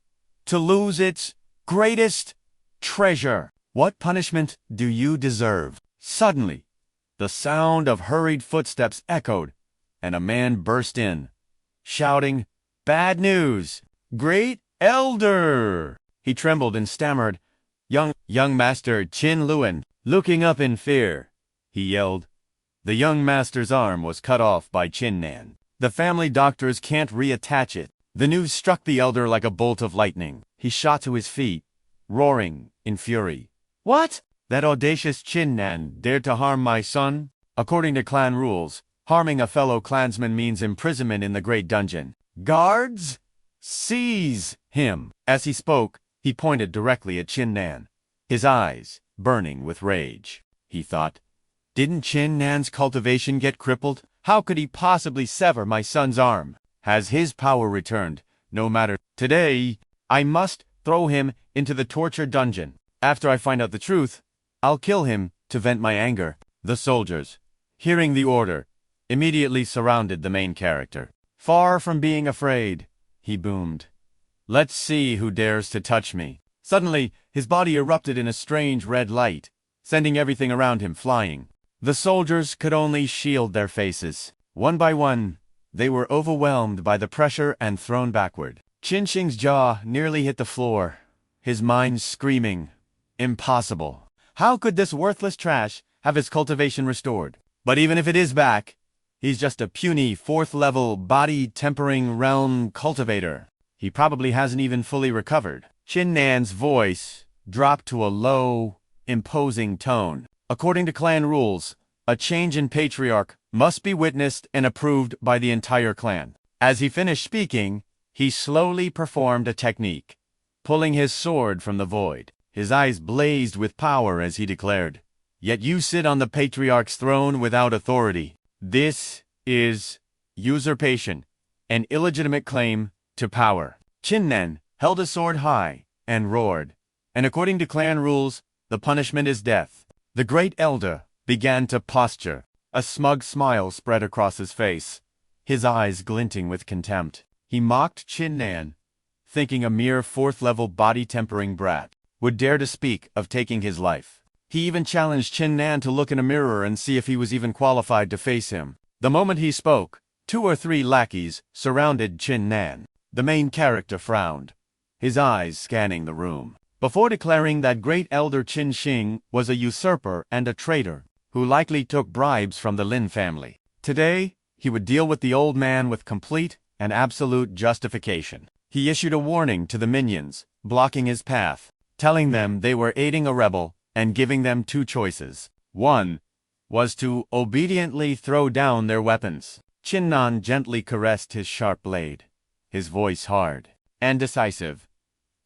to lose its greatest treasure. What punishment do you deserve? Suddenly, the sound of hurried footsteps echoed, and a man burst in, shouting, Bad news! Great Elder! He trembled and stammered. Young Master Qin Luan, looking up in fear, he yelled. The young master's arm was cut off by Qin Nan. The family doctors can't reattach it. The news struck the elder like a bolt of lightning. He shot to his feet, roaring in fury. What? That audacious Qin Nan dared to harm my son? According to clan rules, harming a fellow clansman means imprisonment in the Great Dungeon. Guards, seize him! As he spoke, he pointed directly at Qin Nan, his eyes burning with rage. He thought, didn't Qin Nan's cultivation get crippled? How could he possibly sever my son's arm? Has his power returned? No matter. Today, I must throw him into the torture dungeon. After I find out the truth, I'll kill him to vent my anger. The soldiers, hearing the order, immediately surrounded the main character. Far from being afraid, he boomed, let's see who dares to touch me. Suddenly, his body erupted in a strange red light, sending everything around him flying. The soldiers could only shield their faces. One by one, they were overwhelmed by the pressure and thrown backward. Qin Shing's jaw nearly hit the floor, his mind screaming, impossible. How could this worthless trash have his cultivation restored? But even if it is back, he's just a puny 4th-level body-tempering realm cultivator. He probably hasn't even fully recovered. Qin Nan's voice dropped to a low, imposing tone. According to clan rules, a change in patriarch must be witnessed and approved by the entire clan. As he finished speaking, he slowly performed a technique, pulling his sword from the void. His eyes blazed with power as he declared, "Yet you sit on the patriarch's throne without authority. This is usurpation, an illegitimate claim to power." Qin Nan held his sword high and roared, and according to clan rules, the punishment is death. The great elder began to posture. A smug smile spread across his face, his eyes glinting with contempt. He mocked Qin Nan, thinking a mere 4th-level body-tempering brat would dare to speak of taking his life. He even challenged Qin Nan to look in a mirror and see if he was even qualified to face him. The moment he spoke, 2 or 3 lackeys surrounded Qin Nan. The main character frowned, his eyes scanning the room. Before declaring that great elder Qin Shing was a usurper and a traitor, who likely took bribes from the Lin family. Today, he would deal with the old man with complete and absolute justification. He issued a warning to the minions, blocking his path, telling them they were aiding a rebel and giving them 2 choices. One was to obediently throw down their weapons. Qin Nan gently caressed his sharp blade, his voice hard and decisive,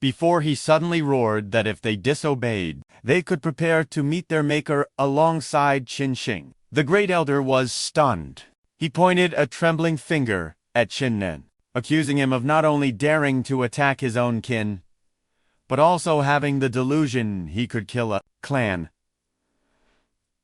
before he suddenly roared that if they disobeyed, they could prepare to meet their maker alongside Qin Shing. The great elder was stunned. He pointed a trembling finger at Qin Nan, accusing him of not only daring to attack his own kin, but also having the delusion he could kill a clan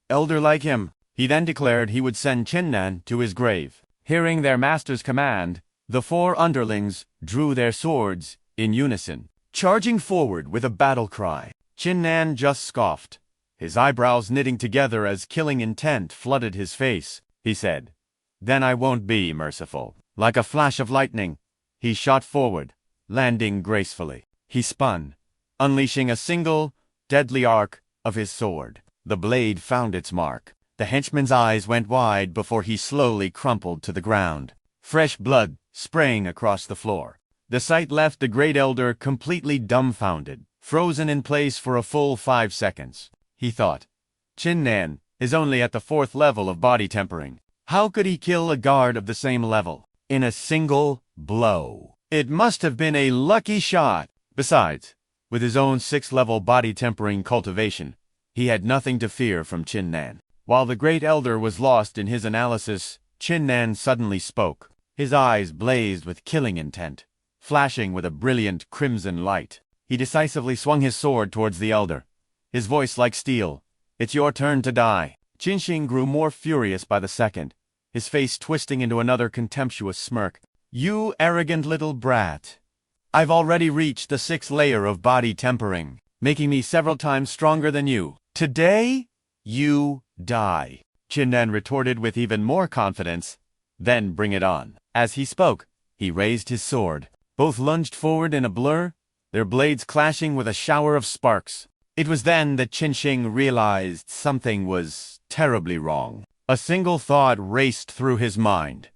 elder like him. He then declared he would send Qin Nan to his grave. Hearing their master's command, the 4 underlings drew their swords in unison, charging forward with a battle cry. Qin Nan just scoffed, his eyebrows knitting together as killing intent flooded his face. He said, "Then I won't be merciful." Like a flash of lightning, he shot forward, landing gracefully. He spun, unleashing a single, deadly arc of his sword. The blade found its mark. The henchman's eyes went wide before he slowly crumpled to the ground, fresh blood spraying across the floor. The sight left the great elder completely dumbfounded, frozen in place for a full 5 seconds. He thought, Qin Nan is only at the 4th level of body tempering. How could he kill a guard of the same level in a single blow? It must have been a lucky shot. Besides, with his own 6th-level body tempering cultivation, he had nothing to fear from Qin Nan. While the great elder was lost in his analysis, Qin Nan suddenly spoke. His eyes blazed with killing intent, flashing with a brilliant crimson light. He decisively swung his sword towards the elder, his voice like steel. "It's your turn to die." Qin Shing grew more furious by the second, his face twisting into another contemptuous smirk. "You arrogant little brat. I've already reached the 6th layer of body tempering, making me several times stronger than you. Today, you die." Qin Nan retorted with even more confidence. "Then bring it on." As he spoke, He raised his sword. Both lunged forward in a blur, their blades clashing with a shower of sparks. It was then that Qin Shing realized something was terribly wrong. A single thought raced through his mind.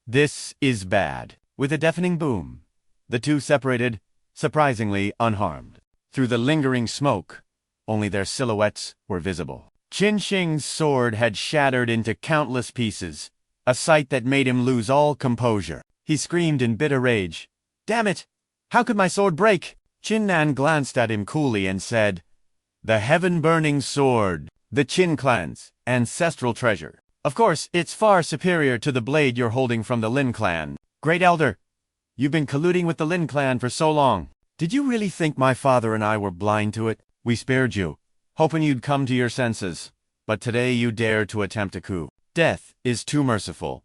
This is bad. With a deafening boom, the two separated, surprisingly unharmed. Through the lingering smoke, only their silhouettes were visible. Qin Shing's sword had shattered into countless pieces, a sight that made him lose all composure. He screamed in bitter rage, "Damn it! How could my sword break?" Qin Nan glanced at him coolly and said, "The heaven-burning sword, the Qin clan's ancestral treasure. Of course, it's far superior to the blade you're holding from the Lin clan. Great Elder, you've been colluding with the Lin clan for so long. Did you really think my father and I were blind to it? We spared you, hoping you'd come to your senses. But today you dare to attempt a coup. Death is too merciful.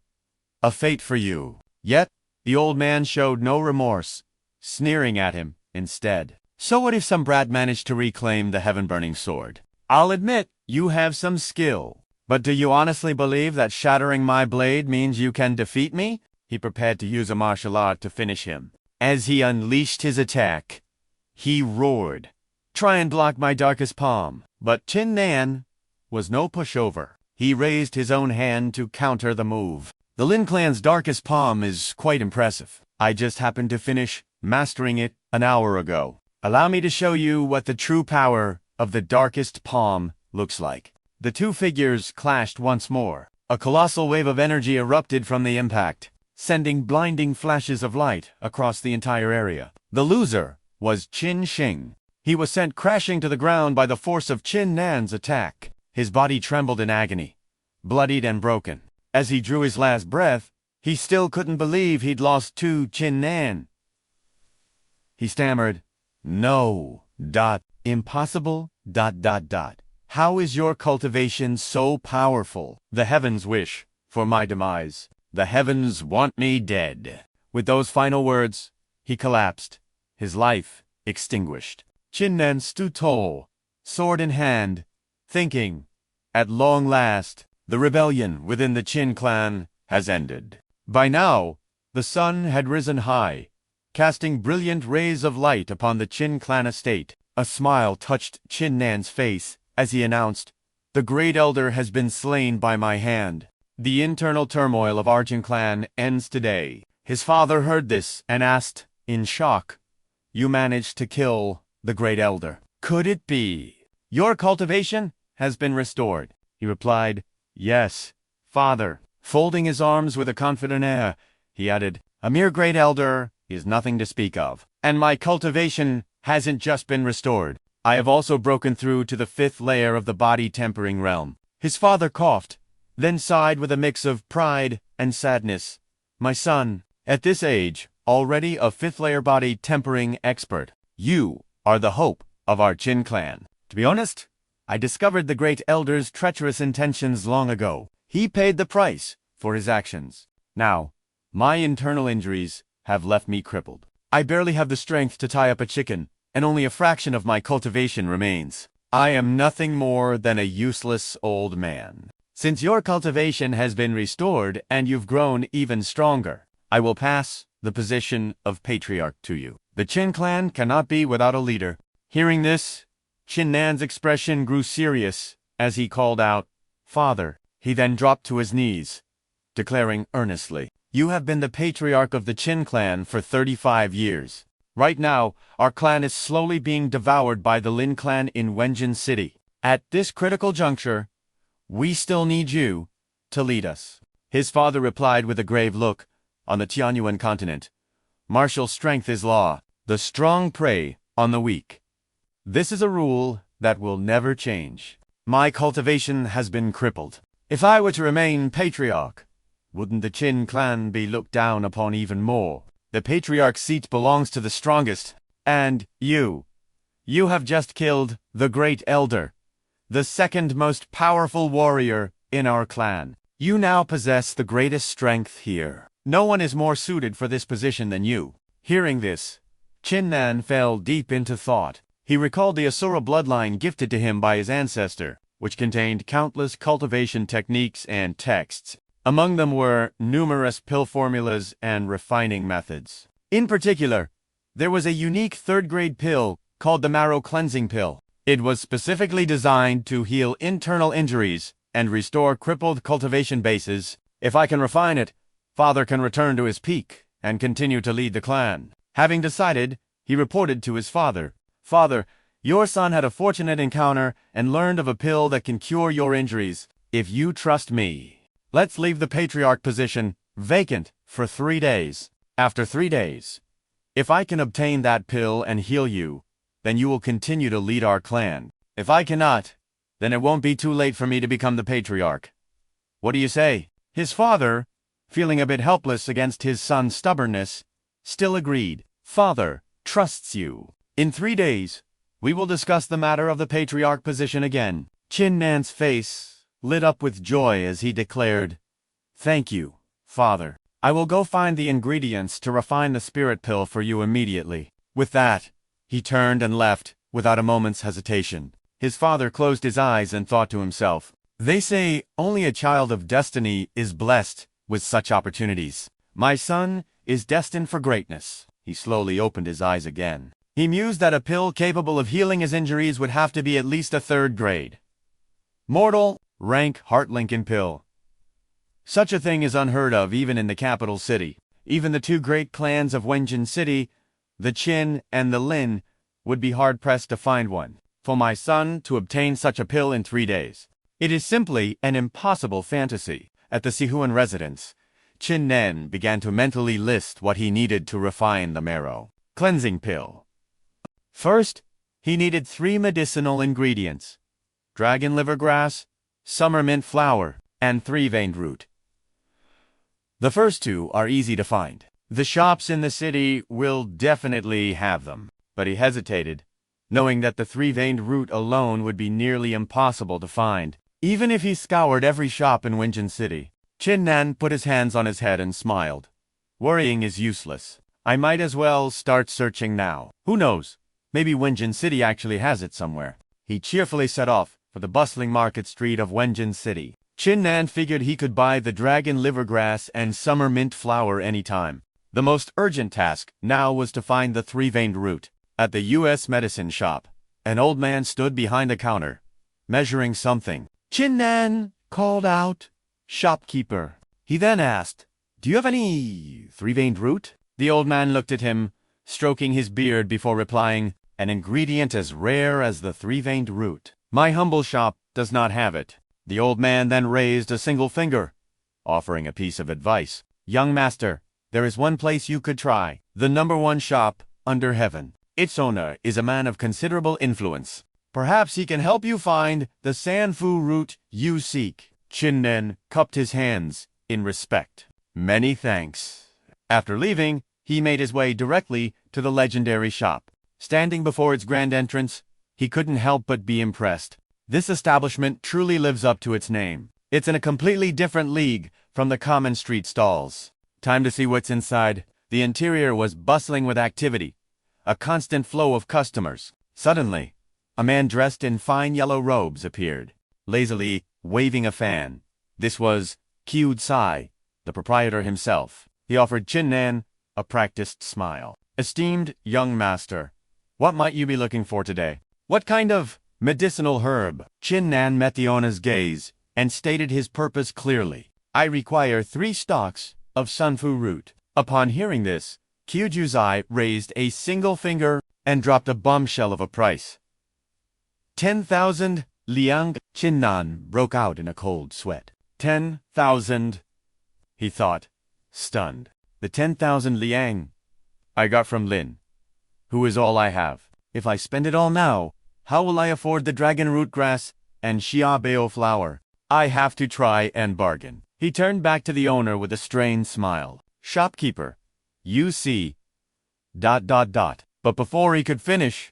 A fate for you." Yet, the old man showed no remorse, sneering at him instead. "So what if some brat managed to reclaim the heaven-burning sword? I'll admit, you have some skill. But do you honestly believe that shattering my blade means you can defeat me?" He prepared to use a martial art to finish him. As he unleashed his attack, he roared, "Try and block my darkest palm." But Qin Nan was no pushover. He raised his own hand to counter the move. "The Lin clan's darkest palm is quite impressive. I just happened to finish mastering it an hour ago. Allow me to show you what the true power of the darkest palm looks like." The two figures clashed once more. A colossal wave of energy erupted from the impact, sending blinding flashes of light across the entire area. The loser was Qin Shing. He was sent crashing to the ground by the force of Qin Nan's attack. His body trembled in agony, bloodied and broken. As he drew his last breath, he still couldn't believe he'd lost to Qin Nan. He stammered, "No, impossible, How is your cultivation so powerful? The heavens wish for my demise. The heavens want me dead." With those final words, he collapsed, his life extinguished. Qin Nan stood tall, sword in hand, thinking, at long last, the rebellion within the Qin clan has ended. By now, the sun had risen high, casting brilliant rays of light upon the Qin clan estate. A smile touched Qin Nan's face as he announced, "The Great Elder has been slain by my hand. The internal turmoil of our Qin clan ends today." His father heard this and asked, in shock, "You managed to kill the Great Elder? Could it be?" "Your cultivation has been restored," he replied. "Yes, father." Folding his arms with a confident air, he added, "A mere Great Elder is nothing to speak of. And my cultivation hasn't just been restored. I have also broken through to the 5th layer of the body-tempering realm." His father coughed, then sighed with a mix of pride and sadness. "My son, at this age, already a 5th-layer body-tempering expert, you are the hope of our Qin clan. To be honest, I discovered the Great Elder's treacherous intentions long ago. He paid the price for his actions. Now, my internal injuries have left me crippled. I barely have the strength to tie up a chicken, and only a fraction of my cultivation remains. I am nothing more than a useless old man. Since your cultivation has been restored and you've grown even stronger, I will pass the position of patriarch to you. The Qin clan cannot be without a leader." Hearing this, Qin Nan's expression grew serious as he called out, "Father." He then dropped to his knees, declaring earnestly, "You have been the patriarch of the Qin clan for 35 years. Right now, our clan is slowly being devoured by the Lin clan in Wenjin City. At this critical juncture, we still need you to lead us." His father replied with a grave look, "On the Tianyuan continent, martial strength is law. The strong prey on the weak. This is a rule that will never change. My cultivation has been crippled. If I were to remain patriarch, wouldn't the Qin clan be looked down upon even more? The patriarch seat belongs to the strongest, and you have just killed the Great Elder, the second most powerful warrior in our clan. You now possess the greatest strength here. No one is more suited for this position than you." Hearing this, Qin Nan fell deep into thought. He recalled the Asura bloodline gifted to him by his ancestor, which contained countless cultivation techniques and texts. Among them were numerous pill formulas and refining methods. In particular, there was a unique third-grade pill called the marrow cleansing pill. It was specifically designed to heal internal injuries and restore crippled cultivation bases. If I can refine it, father can return to his peak and continue to lead the clan. Having decided, he reported to his father, "Father, your son had a fortunate encounter and learned of a pill that can cure your injuries. If you trust me, let's leave the patriarch position vacant for 3 days. After 3 days, if I can obtain that pill and heal you, then you will continue to lead our clan. If I cannot, then it won't be too late for me to become the patriarch. What do you say?" His father, feeling a bit helpless against his son's stubbornness, still agreed. "Father trusts you. In 3 days, we will discuss the matter of the patriarch position again." Qin Nan's face lit up with joy as he declared, "Thank you, father. I will go find the ingredients to refine the spirit pill for you immediately." With that, he turned and left without a moment's hesitation. His father closed his eyes and thought to himself, "They say only a child of destiny is blessed with such opportunities. My son is destined for greatness." He slowly opened his eyes again. He mused that a pill capable of healing his injuries would have to be at least a 3rd grade. Mortal, rank Heart-Lincoln pill. Such a thing is unheard of even in the capital city. Even the 2 great clans of Wenjin City, the Qin and the Lin, would be hard-pressed to find one. For my son to obtain such a pill in 3 days. It is simply an impossible fantasy. At the Sihuan residence, Qin Nan began to mentally list what he needed to refine the marrow cleansing pill. First, he needed 3 medicinal ingredients: dragon liver grass, summer mint flower, and 3-veined root. The first 2 are easy to find. The shops in the city will definitely have them. But he hesitated, knowing that the 3-veined root alone would be nearly impossible to find, even if he scoured every shop in Wenjin City. Qin Nan put his hands on his head and smiled. "Worrying is useless. I might as well start searching now. Who knows? Maybe Wenjin City actually has it somewhere." He cheerfully set off for the bustling market street of Wenjin City. Qin Nan figured he could buy the dragon livergrass and summer mint flower anytime. The most urgent task now was to find the 3-veined root. At the U.S. medicine shop, an old man stood behind the counter, measuring something. Qin Nan called out, "Shopkeeper." He then asked, "Do you have any 3-veined root?" The old man looked at him, stroking his beard before replying, "An ingredient as rare as the 3-veined root. My humble shop does not have it." The old man then raised a single finger, offering a piece of advice. "Young master, there is one place you could try. The #1 shop under heaven. Its owner is a man of considerable influence. Perhaps he can help you find the Sanfu root you seek." Qin Nan cupped his hands in respect. "Many thanks." After leaving, he made his way directly to the legendary shop. Standing before its grand entrance, he couldn't help but be impressed. This establishment truly lives up to its name. It's in a completely different league from the common street stalls. Time to see what's inside. The interior was bustling with activity, a constant flow of customers. Suddenly, a man dressed in fine yellow robes appeared, lazily waving a fan. This was Qiu Tsai, the proprietor himself. He offered Qin Nan a practiced smile. "Esteemed young master, what might you be looking for today? What kind of medicinal herb?" Qin Nan met the owner's gaze and stated his purpose clearly. "I require 3 stalks of Sanfu root." Upon hearing this, Qiu Juzai raised a single finger and dropped a bombshell of a price. 10,000 liang. Qin Nan broke out in a cold sweat. 10,000, he thought, stunned. The 10,000 liang I got from Lin, who is all I have. If I spend it all now, how will I afford the dragon root grass and xiabeo flower? I have to try and bargain. He turned back to the owner with a strained smile. "Shopkeeper, you see... ... But before he could finish,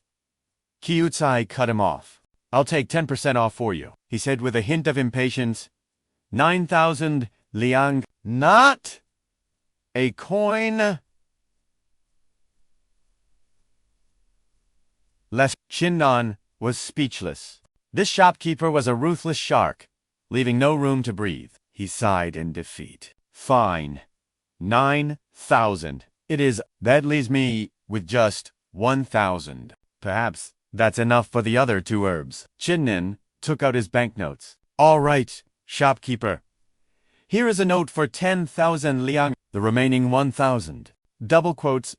Qiu Tsai cut him off. "I'll take 10% off for you," he said with a hint of impatience. 9,000 liang, not a coin less. Qin Nan was speechless. This shopkeeper was a ruthless shark, leaving no room to breathe. He sighed in defeat. Fine. 9,000. It is. That leaves me with just 1,000. Perhaps that's enough for the other 2 herbs. Qin Nan took out his banknotes. All right, shopkeeper. Here is a note for 10,000 liang. The remaining 1,000. Double quotes, ...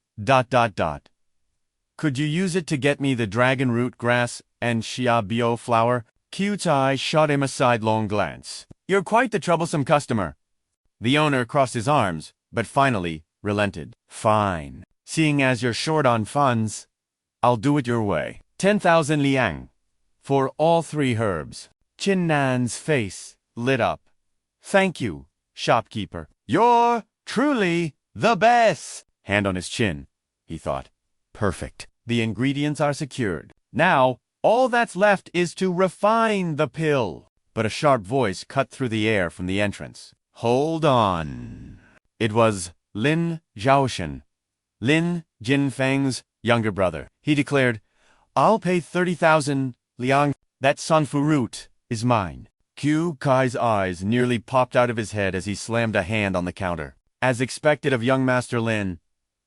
Could you use it to get me the dragon root grass and xiaobio flower? Qiutai shot him a sidelong glance. You're quite the troublesome customer. The owner crossed his arms, but finally relented. Fine. Seeing as you're short on funds, I'll do it your way. 10,000 liang. For all 3 herbs. Qin Nan's face lit up. Thank you, shopkeeper. You're truly the best. Hand on his chin, he thought. Perfect. The ingredients are secured. Now, all that's left is to refine the pill. But a sharp voice cut through the air from the entrance. Hold on. It was Lin Zhaoshan, Lin Jinfeng's younger brother. He declared, I'll pay 30,000 liang. That sunfu root is mine. Qiu Kai's eyes nearly popped out of his head as he slammed a hand on the counter. As expected of young Master Lin,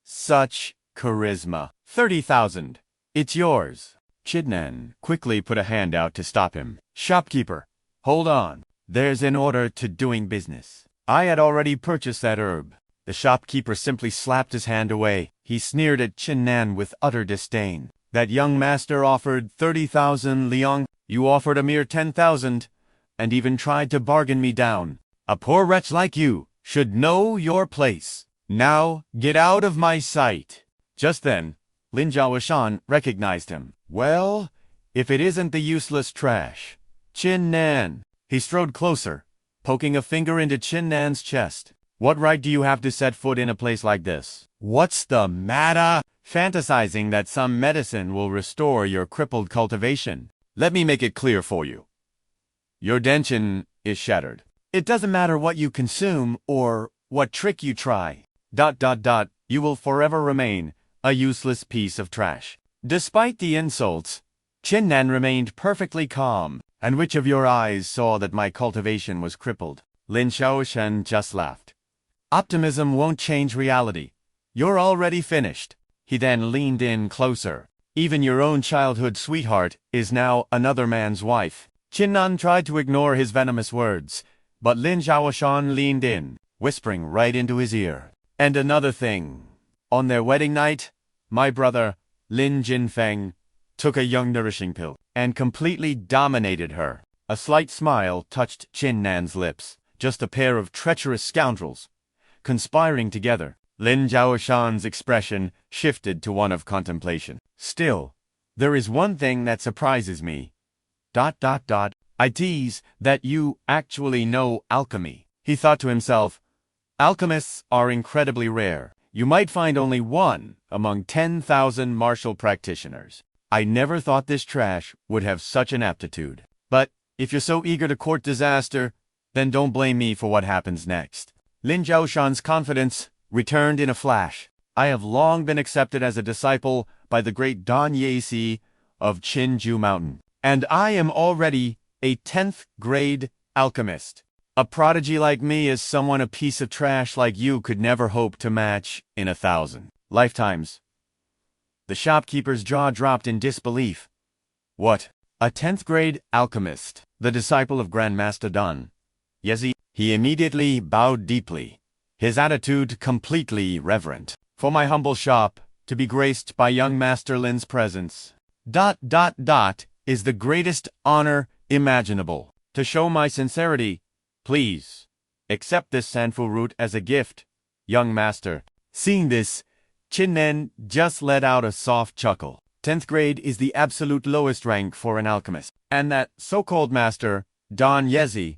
such charisma. 30,000. It's yours. Qin Nan quickly put a hand out to stop him. Shopkeeper, hold on. There's an order to doing business. I had already purchased that herb. The shopkeeper simply slapped his hand away. He sneered at Qin Nan with utter disdain. That young master offered 30,000 liang. You offered a mere 10,000, and even tried to bargain me down. A poor wretch like you should know your place. Now get out of my sight. Just then, Lin Zhaoshan recognized him. Well, if it isn't the useless trash. Qin Nan. He strode closer, poking a finger into Qin Nan's chest. What right do you have to set foot in a place like this? What's the matter? Fantasizing that some medicine will restore your crippled cultivation. Let me make it clear for you. Your Dantian is shattered. It doesn't matter what you consume or what trick you try. ... You will forever remain a useless piece of trash. Despite the insults, Qin Nan remained perfectly calm. And which of your eyes saw that my cultivation was crippled? Lin Zhaoshan just laughed. Optimism won't change reality. You're already finished. He then leaned in closer. Even your own childhood sweetheart is now another man's wife. Qin Nan tried to ignore his venomous words, but Lin Zhaoshan leaned in, whispering right into his ear. And another thing. On their wedding night, my brother, Lin Jinfeng, took a young nourishing pill and completely dominated her. A slight smile touched Qin Nan's lips. Just a pair of treacherous scoundrels, conspiring together. Lin Zhaoshan's expression shifted to one of contemplation. Still, there is one thing that surprises me. ... I tease that you actually know alchemy. He thought to himself, alchemists are incredibly rare. You might find only one among 10,000 martial practitioners. I never thought this trash would have such an aptitude. But if you're so eager to court disaster, then don't blame me for what happens next. Lin Zhaoshan's confidence returned in a flash. I have long been accepted as a disciple by the great Dan Yesi of Qinju Mountain. And I am already a 10th grade alchemist. A prodigy like me is someone a piece of trash like you could never hope to match in 1,000 lifetimes. The shopkeeper's jaw dropped in disbelief. What? A 10th grade alchemist, the disciple of Grandmaster Dan Yesi? He immediately bowed deeply, his attitude completely reverent. For my humble shop to be graced by young Master Lin's presence. ... is the greatest honor imaginable. To show my sincerity, please accept this sanfu root as a gift, young master. Seeing this, Qin Nan just let out a soft chuckle. 10th grade is the absolute lowest rank for an alchemist, and that so-called master, Dan Yesi,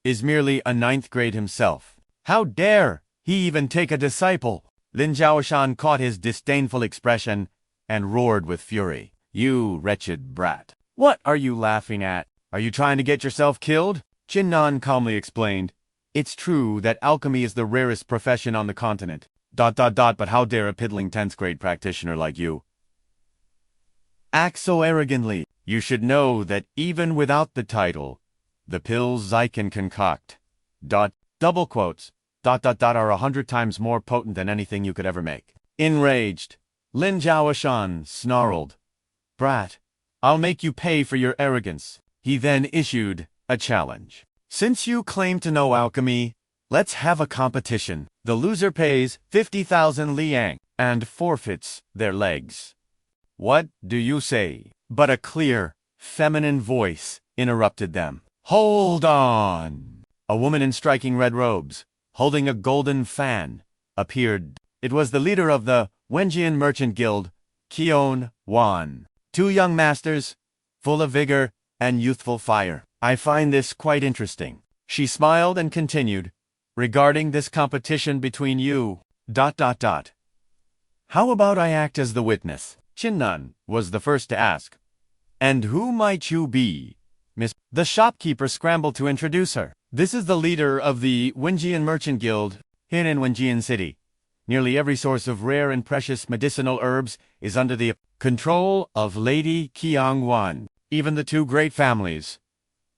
is merely a 9th grade himself. How dare he even take a disciple? Lin Zhaoshan caught his disdainful expression and roared with fury. You wretched brat. What are you laughing at? Are you trying to get yourself killed? Qin Nan calmly explained. It's true that alchemy is the rarest profession on the continent. ... But how dare a piddling 10th grade practitioner like you act so arrogantly? You should know that even without the title, the pills I can concoct ... double quotes, ... are 100 times more potent than anything you could ever make. Enraged, Lin Zhaoshan snarled, "Brat, I'll make you pay for your arrogance." He then issued a challenge. "Since you claim to know alchemy, let's have a competition. The loser pays 50,000 liang and forfeits their legs. What do you say?" But a clear, feminine voice interrupted them. "Hold on!" A woman in striking red robes, holding a golden fan, appeared. It was the leader of the Wenjian Merchant Guild, Qin Nan. Two young masters, full of vigor and youthful fire. "I find this quite interesting." She smiled and continued, "Regarding this competition between you, ... how about I act as the witness?" Qin Nan was the first to ask. "And who might you be, Miss?" The shopkeeper scrambled to introduce her. "This is the leader of the Wenjian Merchant Guild here in Wenjian City. Nearly every source of rare and precious medicinal herbs is under the control of Lady Qiang Wan. Even the two great families,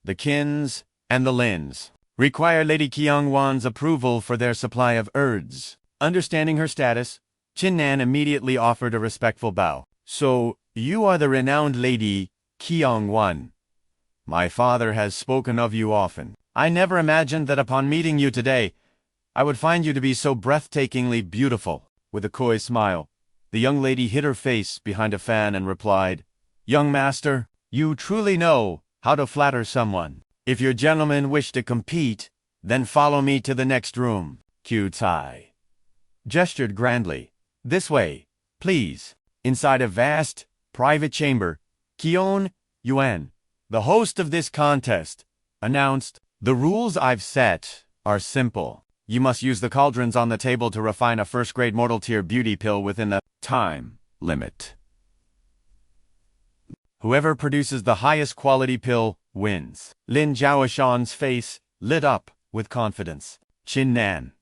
the Qins and the Lins, require Lady Qiang Wan's approval for their supply of herbs." Understanding her status, Qin Nan immediately offered a respectful bow. "So, you are the renowned Lady Qiang Wan. My father has spoken of you often. I never imagined that upon meeting you today, I would find you to be so breathtakingly beautiful." With a coy smile, the young lady hid her face behind a fan and replied, "Young master, you truly know how to flatter someone. If your gentlemen wish to compete, then follow me to the next room." Qiu Cai gestured grandly. "This way, please." Inside a vast, private chamber, Qion Yuan, the host of this contest, announced, "The rules I've set are simple. You must use the cauldrons on the table to refine a first-grade mortal tier beauty pill within the time limit. Whoever produces the highest quality pill wins." Lin Zhaoshan's face lit up with confidence. "Qin Nan,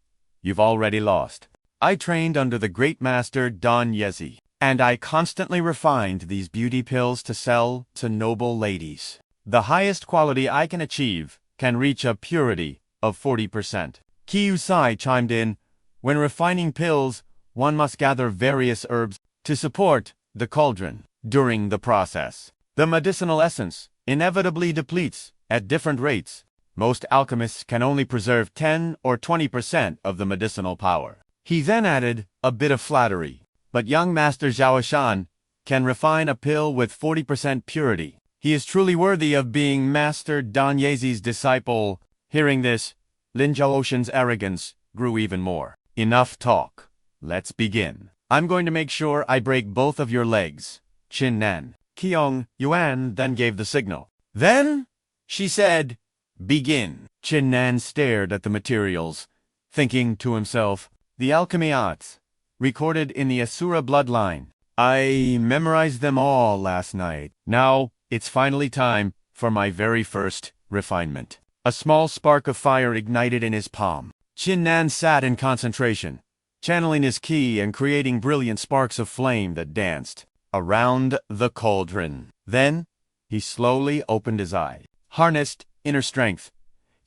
you've already lost. I trained under the great master Don Yezi, and I constantly refined these beauty pills to sell to noble ladies. The highest quality I can achieve can reach a purity of 40%. Qiu Sai chimed in, "When refining pills, one must gather various herbs to support the cauldron. During the process, the medicinal essence inevitably depletes at different rates. Most alchemists can only preserve 10 or 20% of the medicinal power." He then added a bit of flattery, "But young Master Zhaoshan can refine a pill with 40% purity. He is truly worthy of being Master Don Yezi's disciple." Hearing this, Lin Zhaoshan's arrogance grew even more. "Enough talk. Let's begin. I'm going to make sure I break both of your legs, Qin Nan." Qiong Yuan then gave the signal. "Then," she said, "begin." Qin Nan stared at the materials, thinking to himself, "The alchemy arts, recorded in the Asura bloodline. I memorized them all last night. Now, it's finally time for my very first refinement." A small spark of fire ignited in his palm. Qin Nan sat in concentration, channeling his ki and creating brilliant sparks of flame that danced around the cauldron. Then, he slowly opened his eyes, harnessed inner strength,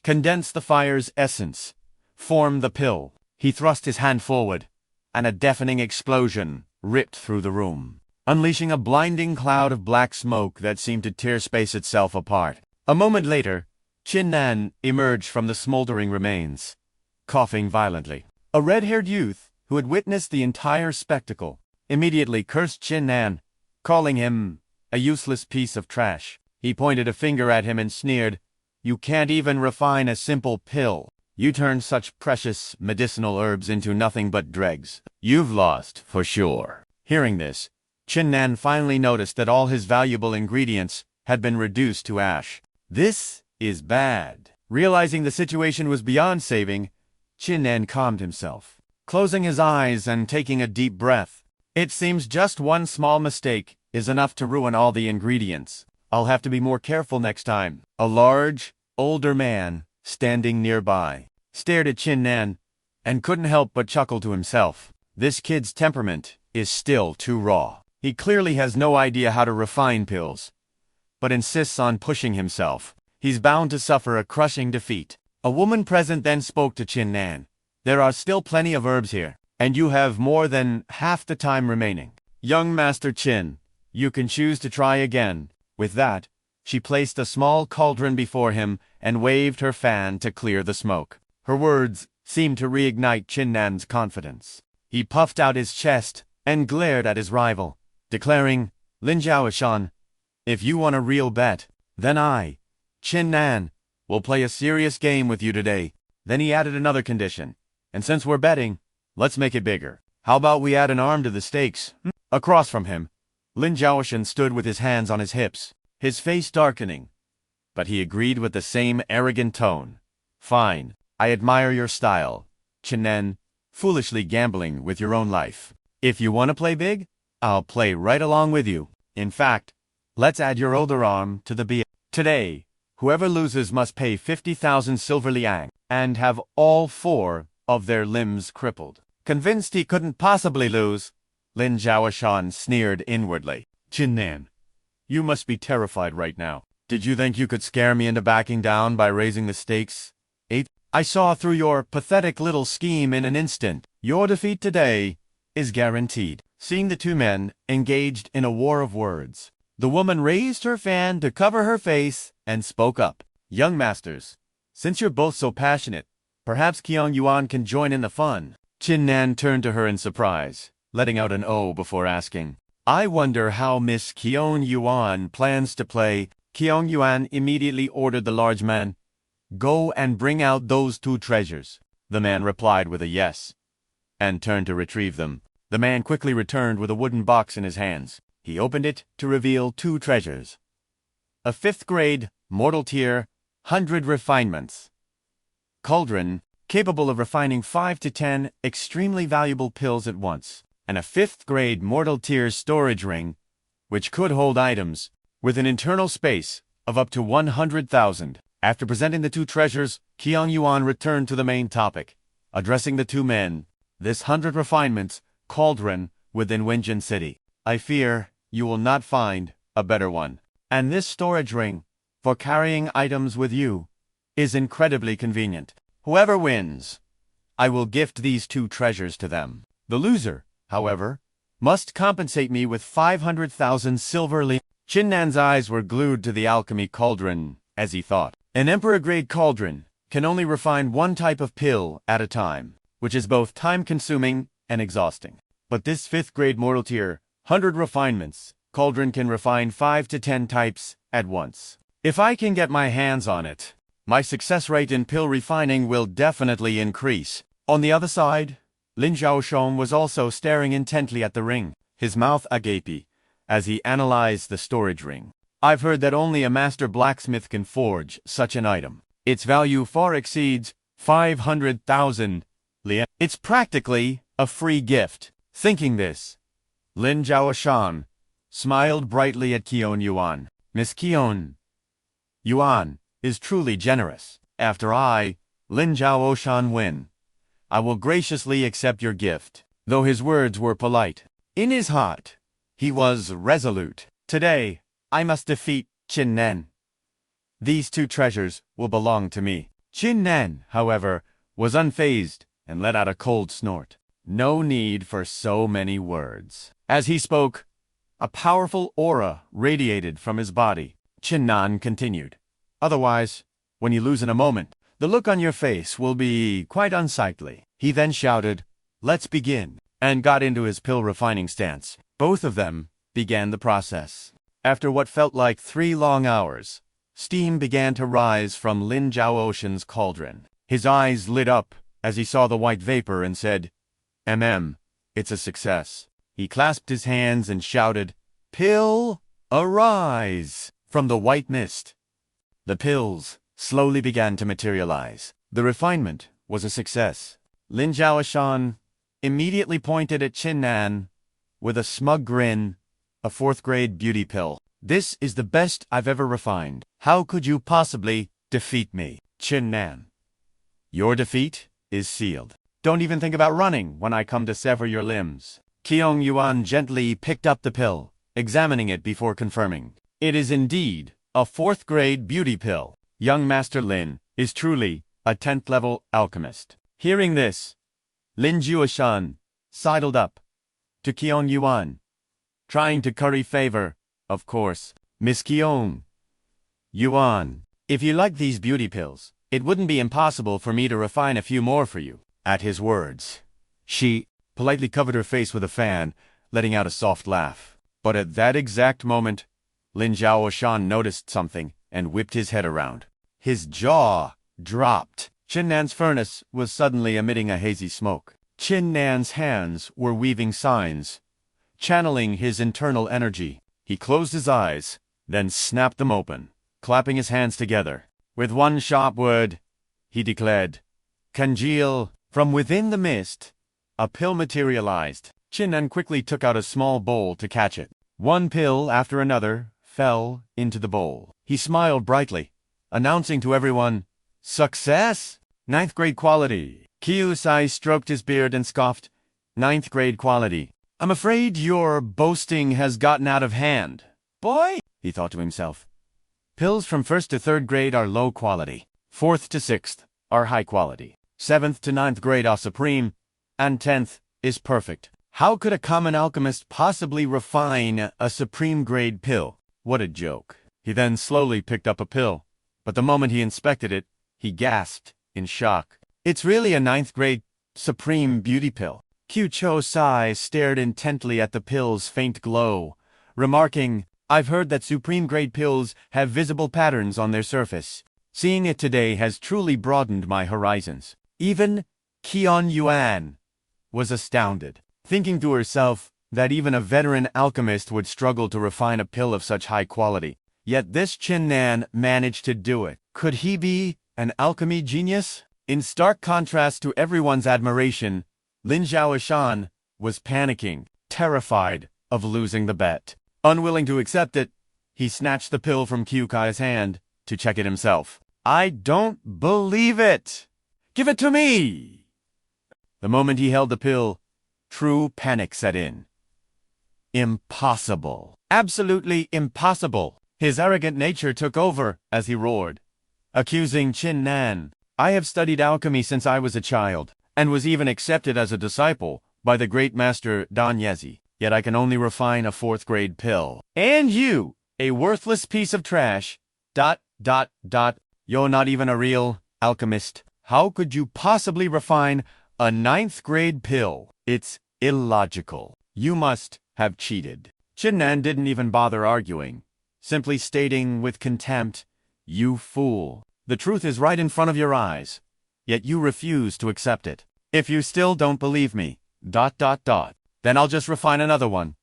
condensed the fire's essence, formed the pill. He thrust his hand forward, and a deafening explosion ripped through the room, unleashing a blinding cloud of black smoke that seemed to tear space itself apart. A moment later, Qin Nan emerged from the smoldering remains, coughing violently. A red-haired youth, who had witnessed the entire spectacle, immediately cursed Qin Nan, calling him a useless piece of trash. He pointed a finger at him and sneered, "You can't even refine a simple pill. You turn such precious medicinal herbs into nothing but dregs. You've lost, for sure." Hearing this, Qin Nan finally noticed that all his valuable ingredients had been reduced to ash. "This is bad." Realizing the situation was beyond saving, Qin Nan calmed himself, closing his eyes and taking a deep breath. "It seems just one small mistake is enough to ruin all the ingredients. I'll have to be more careful next time." A large, older man, standing nearby, stared at Qin Nan and couldn't help but chuckle to himself. This kid's temperament is still too raw. He clearly has no idea how to refine pills, but insists on pushing himself. He's bound to suffer a crushing defeat. A woman present then spoke to Qin Nan. There are still plenty of herbs here, and you have more than half the time remaining. Young Master Qin, you can choose to try again. With that, she placed a small cauldron before him and waved her fan to clear the smoke. Her words seemed to reignite Qin Nan's confidence. He puffed out his chest and glared at his rival, declaring, Lin Zhaoshan, if you want a real bet, then I, Qin Nan, will play a serious game with you today. Then he added another condition. And since we're betting, let's make it bigger. How about we add an arm to the stakes? Across from him, Lin Zhaoshan stood with his hands on his hips, his face darkening. But he agreed with the same arrogant tone. Fine, I admire your style, Qin Nan, foolishly gambling with your own life. If you want to play big, I'll play right along with you. In fact, let's add your other arm to the bet. Today, whoever loses must pay 50,000 silver liang and have all 4 of their limbs crippled. Convinced he couldn't possibly lose, Lin Zhaoshan sneered inwardly. Qin Nan, you must be terrified right now. Did you think you could scare me into backing down by raising the stakes? I saw through your pathetic little scheme in an instant. Your defeat today is guaranteed. Seeing the two men engaged in a war of words, the woman raised her fan to cover her face and spoke up. Young masters, since you're both so passionate, perhaps Qiong Yuan can join in the fun. Qin Nan turned to her in surprise, letting out an O before asking, I wonder how Miss Qiong Yuan plans to play. Qiong Yuan immediately ordered the large man, Go and bring out those 2 treasures. The man replied with a yes, and turned to retrieve them. The man quickly returned with a wooden box in his hands. He opened it to reveal 2 treasures. A 5th grade, mortal tier, 100 refinements. Cauldron, capable of refining 5 to 10 extremely valuable pills at once. And a 5th grade mortal tier storage ring, which could hold items with an internal space of up to 100,000. After presenting the 2 treasures, Qiong Yuan returned to the main topic, addressing the 2 men. This 100 refinements cauldron within Wenjin City. I fear you will not find a better one. And this storage ring, for carrying items with you, is incredibly convenient. Whoever wins, I will gift these 2 treasures to them. The loser, however, must compensate me with 500,000 silver li. Qin Nan's eyes were glued to the alchemy cauldron as he thought. An emperor-grade cauldron can only refine 1 type of pill at a time, which is both time-consuming and exhausting. But this 5th grade mortal tier, 100 refinements, cauldron can refine 5 to 10 types at once. If I can get my hands on it, my success rate in pill refining will definitely increase. On the other side, Lin Zhaoshan was also staring intently at the ring, his mouth agape, as he analyzed the storage ring. I've heard that only a master blacksmith can forge such an item. Its value far exceeds 500,000 lian. It's practically a free gift. Thinking this, Lin Zhaoshan smiled brightly at Qiong Yuan. Miss Qiong Yuan is truly generous. After I, Lin Zhaoshan, win, I will graciously accept your gift. Though his words were polite, in his heart, he was resolute. Today, I must defeat Qin Nan. These 2 treasures will belong to me. Qin Nan, however, was unfazed and let out a cold snort. No need for so many words. As he spoke, a powerful aura radiated from his body. Qin Nan continued, Otherwise, when you lose in a moment, the look on your face will be quite unsightly. He then shouted, Let's begin, and got into his pill refining stance. Both of them began the process. After what felt like 3 long hours, steam began to rise from Lin Zhaoshan's cauldron. His eyes lit up as he saw the white vapor and said, It's a success. He clasped his hands and shouted, Pill, arise! From the white mist, the pills slowly began to materialize. The refinement was a success. Lin Zhaoshan immediately pointed at Qin Nan with a smug grin. A 4th grade beauty pill. This is the best I've ever refined. How could you possibly defeat me? Qin Nan, your defeat is sealed. Don't even think about running when I come to sever your limbs. Qiong Yuan gently picked up the pill, examining it before confirming. It is indeed a 4th grade beauty pill. Young Master Lin is truly a 10th level alchemist. Hearing this, Lin Juoshan sidled up to Kyung Yuan, trying to curry favor, of course. Miss Kyung Yuan, if you like these beauty pills, it wouldn't be impossible for me to refine a few more for you. At his words, she politely covered her face with a fan, letting out a soft laugh. But at that exact moment, Lin Zhaoshan noticed something and whipped his head around. His jaw dropped. Qin Nan's furnace was suddenly emitting a hazy smoke. Qin Nan's hands were weaving signs, channeling his internal energy. He closed his eyes, then snapped them open, clapping his hands together. With one sharp word, he declared, "Congeal." From within the mist, a pill materialized. Qin Nan quickly took out a small bowl to catch it. One pill after another fell into the bowl. He smiled brightly, announcing to everyone, "Success! 9th grade quality." Kyusai stroked his beard and scoffed, "9th grade quality. I'm afraid your boasting has gotten out of hand." "Boy," he thought to himself. "Pills from 1st to 3rd grade are low quality. 4th to 6th are high quality. 7th to 9th grade are supreme, and 10th is perfect. How could a common alchemist possibly refine a supreme grade pill? What a joke." He then slowly picked up a pill, but the moment he inspected it, he gasped in shock. "It's really a 9th grade supreme beauty pill." Kyusai stared intently at the pill's faint glow, remarking, "I've heard that supreme grade pills have visible patterns on their surface. Seeing it today has truly broadened my horizons." Even Kyun Yuan was astounded, thinking to herself that even a veteran alchemist would struggle to refine a pill of such high quality. Yet this Qin Nan managed to do it. Could he be an alchemy genius? In stark contrast to everyone's admiration, Lin Zhaoshan was panicking, terrified of losing the bet. Unwilling to accept it, he snatched the pill from Kyukai's hand to check it himself. "I don't believe it! Give it to me!" The moment he held the pill, true panic set in. Impossible. Absolutely impossible. His arrogant nature took over as he roared, accusing Qin Nan. "I have studied alchemy since I was a child, and was even accepted as a disciple by the great master Dantian. Yet I can only refine a 4th grade pill. And you, a worthless piece of trash, ... You're not even a real alchemist. How could you possibly refine a 9th grade pill? It's illogical. You must have cheated." Qin Nan didn't even bother arguing, simply stating with contempt, "You fool. The truth is right in front of your eyes, yet you refuse to accept it. If you still don't believe me, ... then I'll just refine another one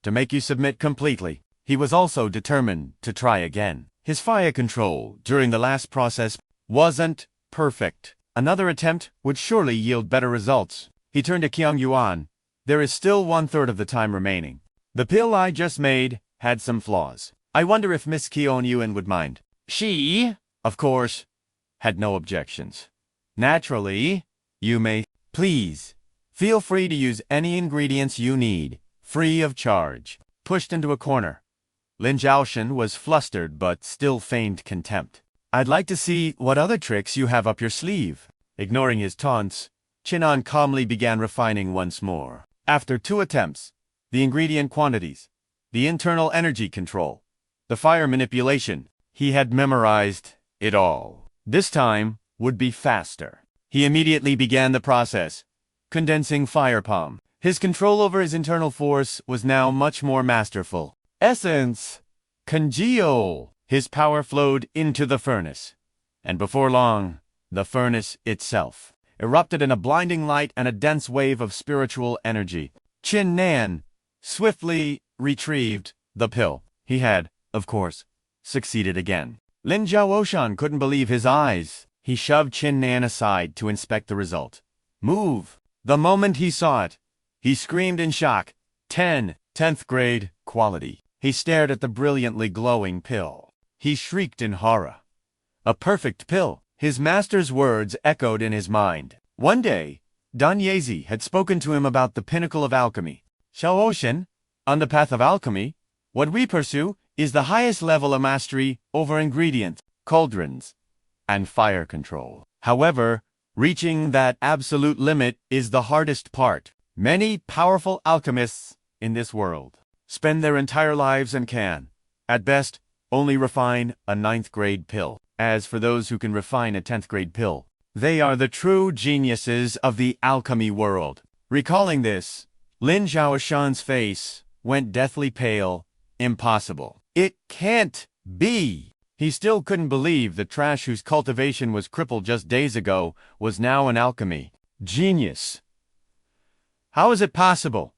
to make you submit completely." He was also determined to try again. His fire control during the last process wasn't perfect. Another attempt would surely yield better results. He turned to Kyung Yuan. "There is still 1/3 of the time remaining. The pill I just made had some flaws. I wonder if Miss Kyung Yuan would mind." She, of course, had no objections. "Naturally, you may. Please, feel free to use any ingredients you need, free of charge." Pushed into a corner, Lin Zhaoshan was flustered but still feigned contempt. "I'd like to see what other tricks you have up your sleeve." Ignoring his taunts, Qin Nan calmly began refining once more. After 2 attempts, the ingredient quantities, the internal energy control, the fire manipulation, he had memorized it all. This time would be faster. He immediately began the process, condensing fire palm. His control over his internal force was now much more masterful. Essence, congeal. His power flowed into the furnace, and before long, the furnace itself erupted in a blinding light and a dense wave of spiritual energy. Qin Nan swiftly retrieved the pill. He had, of course, succeeded again. Lin Zhaoshan couldn't believe his eyes. He shoved Qin Nan aside to inspect the result. "Move!" The moment he saw it, he screamed in shock. 10th grade quality. He stared at the brilliantly glowing pill. He shrieked in horror. A perfect pill. His master's words echoed in his mind. One day, Dantian had spoken to him about the pinnacle of alchemy. "Xiaoshan, on the path of alchemy, what we pursue is the highest level of mastery over ingredients, cauldrons, and fire control. However, reaching that absolute limit is the hardest part. Many powerful alchemists in this world spend their entire lives and can, at best, only refine a 9th-grade pill. As for those who can refine a 10th-grade pill, they are the true geniuses of the alchemy world. Recalling this, Lin Zhaoshan's face went deathly pale. Impossible. It can't be. He still couldn't believe the trash whose cultivation was crippled just days ago was now an alchemy genius. How is it possible?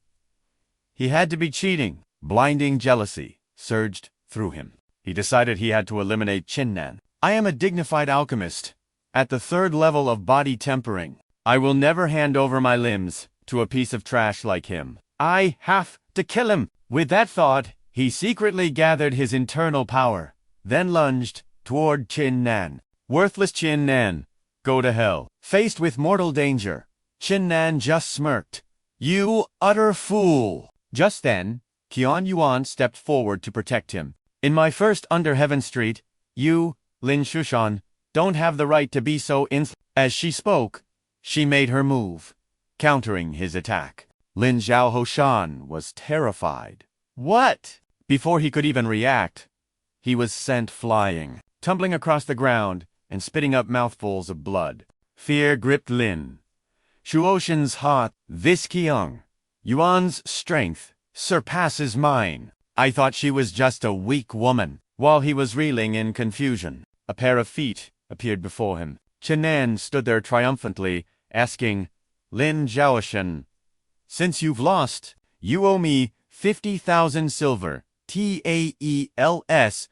He had to be cheating. Blinding jealousy surged through him. He decided he had to eliminate Qin Nan. I am a dignified alchemist, at the 3rd level of body tempering. I will never hand over my limbs to a piece of trash like him. I have to kill him. With that thought, he secretly gathered his internal power, then lunged toward Qin Nan. Worthless Qin Nan, go to hell. Faced with mortal danger, Qin Nan just smirked. You utter fool! Just then, Qian Yuan stepped forward to protect him. In my first under Heaven Street, you, Lin Shushan, don't have the right to be so insolent. As she spoke, she made her move, countering his attack. Lin Zhaoshan was terrified. What? Before he could even react, he was sent flying, tumbling across the ground and spitting up mouthfuls of blood. Fear gripped Lin Shuoshan's heart. This Qian Yuan's strength surpasses mine. I thought she was just a weak woman. While he was reeling in confusion, a pair of feet appeared before him. Qin Nan stood there triumphantly, asking, Lin Zhaoshan, since you've lost, you owe me 50,000 silver, TAELS, ...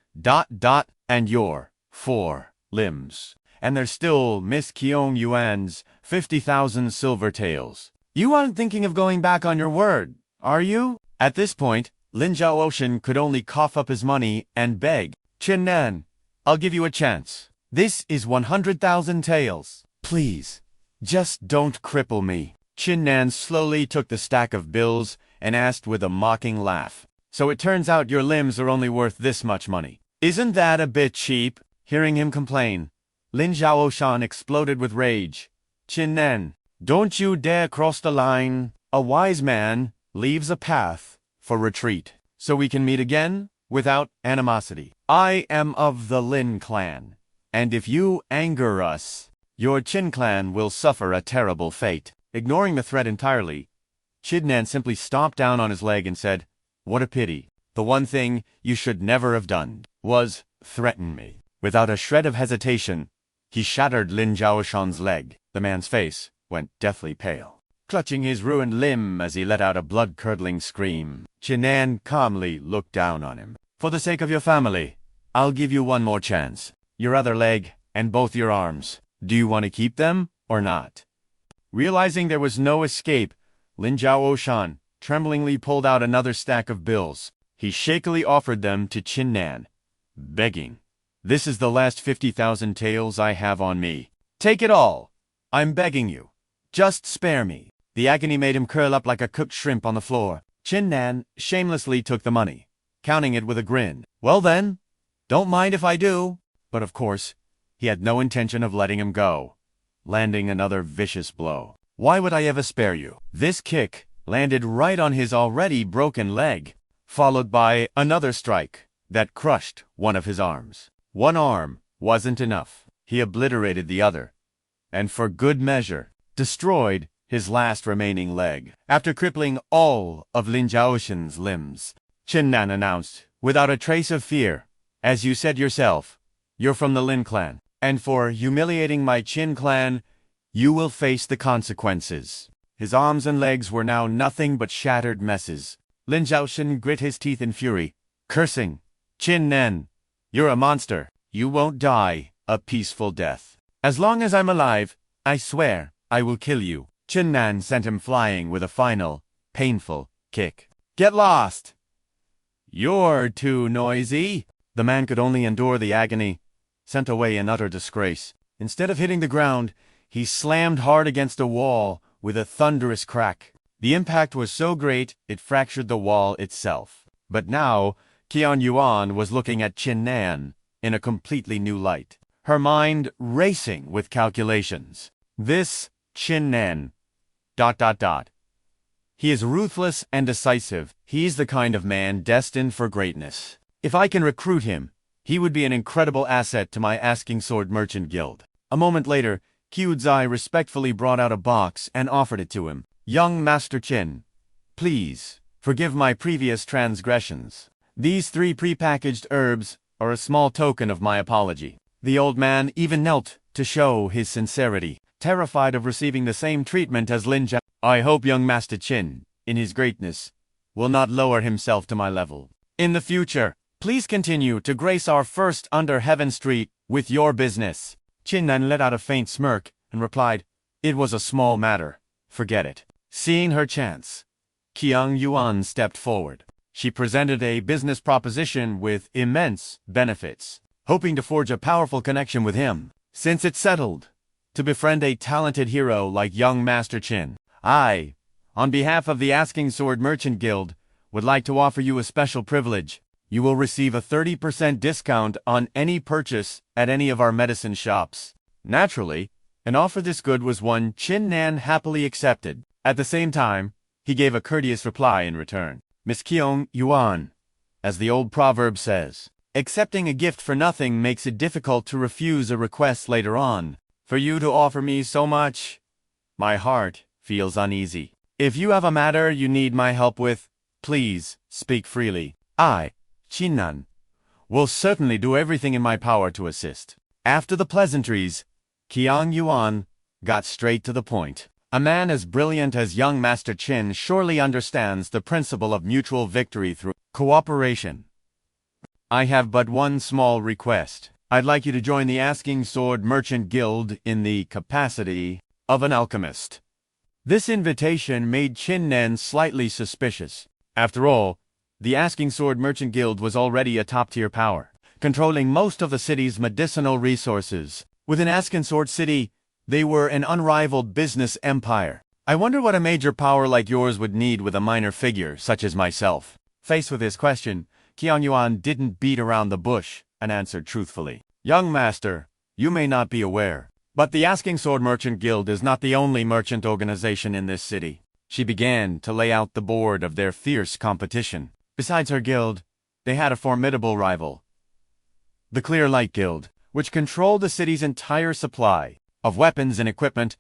and your 4 limbs. And there's still Miss Qian Yuan's 50,000 silver taels. You aren't thinking of going back on your word, are you? At this point, Lin Zhaoshan could only cough up his money and beg, Qin Nan, I'll give you a chance. This is 100,000 taels. Please, just don't cripple me. Qin Nan slowly took the stack of bills and asked with a mocking laugh. So it turns out your limbs are only worth this much money. Isn't that a bit cheap? Hearing him complain, Lin Zhaoshan exploded with rage. Qin Nan, don't you dare cross the line. A wise man leaves a path for retreat, so we can meet again without animosity. I am of the Lin clan, and if you anger us, your Qin clan will suffer a terrible fate. Ignoring the threat entirely, Qin Nan simply stomped down on his leg and said, what a pity. The one thing you should never have done was threaten me. Without a shred of hesitation, he shattered Lin Zhaoshan's leg. The man's face went deathly pale, clutching his ruined limb as he let out a blood-curdling scream. Qin Nan calmly looked down on him. For the sake of your family, I'll give you one more chance. Your other leg and both your arms. Do you want to keep them or not? Realizing there was no escape, Lin Zhaoshan tremblingly pulled out another stack of bills. He shakily offered them to Qin Nan, begging, this is the last 50,000 taels I have on me. Take it all. I'm begging you. Just spare me. The agony made him curl up like a cooked shrimp on the floor. Qin Nan shamelessly took the money, counting it with a grin. Well then, don't mind if I do. But of course, he had no intention of letting him go, landing another vicious blow. Why would I ever spare you? This kick landed right on his already broken leg, followed by another strike that crushed one of his arms. One arm wasn't enough. He obliterated the other, and for good measure, destroyed his last remaining leg. After crippling all of Lin Zhaoshan's limbs, Qin Nan announced, without a trace of fear, as you said yourself, you're from the Lin clan, and for humiliating my Qin clan, you will face the consequences. His arms and legs were now nothing but shattered messes. Lin Zhaoshan grit his teeth in fury, cursing, Qin Nan, you're a monster. You won't die a peaceful death. As long as I'm alive, I swear I will kill you. Qin Nan sent him flying with a final, painful kick. Get lost! You're too noisy. The man could only endure the agony, sent away in utter disgrace. Instead of hitting the ground, he slammed hard against a wall with a thunderous crack. The impact was so great it fractured the wall itself. But now, Qian Yuan was looking at Qin Nan in a completely new light. her mind racing with calculations. This Qin Nan... He is ruthless and decisive. He's the kind of man destined for greatness. If I can recruit him, he would be an incredible asset to my Asking Sword Merchant Guild. A moment later, Kyudzai respectfully brought out a box and offered it to him. Young Master Qin, please, forgive my previous transgressions. These 3 prepackaged herbs are a small token of my apology. The old man even knelt to show his sincerity, terrified of receiving the same treatment as Lin Jia. I hope young Master Qin, in his greatness, will not lower himself to my level. In the future, please continue to grace our first under Heaven Street with your business. Qin Nan let out a faint smirk and replied, it was a small matter. Forget it. Seeing her chance, Qiang Yuan stepped forward. She presented a business proposition with immense benefits, hoping to forge a powerful connection with him. Since it's settled to befriend a talented hero like young Master Qin, I, on behalf of the Asking Sword Merchant Guild, would like to offer you a special privilege. You will receive a 30% discount on any purchase at any of our medicine shops. Naturally, an offer this good was one Qin Nan happily accepted. At the same time, he gave a courteous reply in return. Miss Qiang Yuan, as the old proverb says, accepting a gift for nothing makes it difficult to refuse a request later on. For you to offer me so much, my heart feels uneasy. If you have a matter you need my help with, please speak freely. I, Qin Nan, will certainly do everything in my power to assist. After the pleasantries, Qiang Yuan got straight to the point. A man as brilliant as young Master Qin surely understands the principle of mutual victory through cooperation. I have but one small request. I'd like you to join the Asking Sword Merchant Guild in the capacity of an alchemist. This invitation made Qin Nan slightly suspicious. After all, the Asking Sword Merchant Guild was already a top-tier power, controlling most of the city's medicinal resources. Within Asking Sword City, they were an unrivaled business empire. I wonder what a major power like yours would need with a minor figure such as myself. Faced with this question, Qiang Yuan didn't beat around the bush and answered truthfully. Young master, you may not be aware, but the Asking Sword Merchant Guild is not the only merchant organization in this city. She began to lay out the board of their fierce competition. Besides her guild, they had a formidable rival, the Clear Light Guild, which controlled the city's entire supply of weapons and equipment,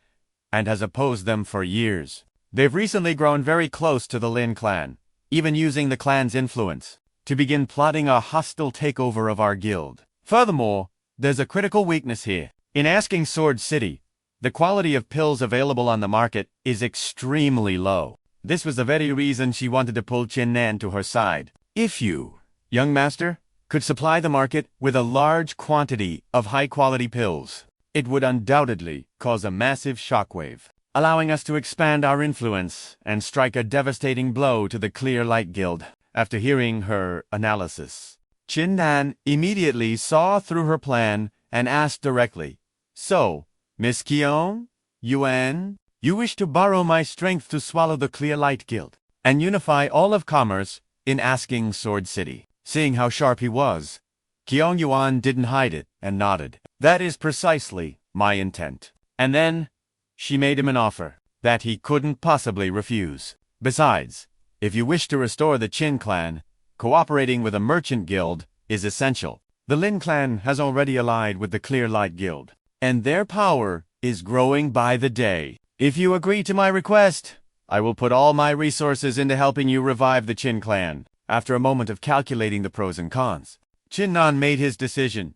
and has opposed them for years. They've recently grown very close to the Lin clan, even using the clan's influence to begin plotting a hostile takeover of our guild. Furthermore, there's a critical weakness here. In Asking Sword City, the quality of pills available on the market is extremely low. This was the very reason she wanted to pull Qin Nan to her side. If you, young master, could supply the market with a large quantity of high-quality pills, it would undoubtedly cause a massive shockwave, allowing us to expand our influence and strike a devastating blow to the Clear Light Guild. After hearing her analysis, Qin Nan immediately saw through her plan and asked directly, So, Miss Qiang Yuan, you wish to borrow my strength to swallow the Clear Light Guild and unify all of commerce in Asking Sword City. Seeing how sharp he was, Qiang Yuan didn't hide it and nodded. That is precisely my intent. And then, she made him an offer that he couldn't possibly refuse. Besides, if you wish to restore the Qin clan, cooperating with a merchant guild is essential. The Lin clan has already allied with the Clear Light Guild, and their power is growing by the day. If you agree to my request, I will put all my resources into helping you revive the Qin clan. After a moment of calculating the pros and cons, Qin Nan made his decision.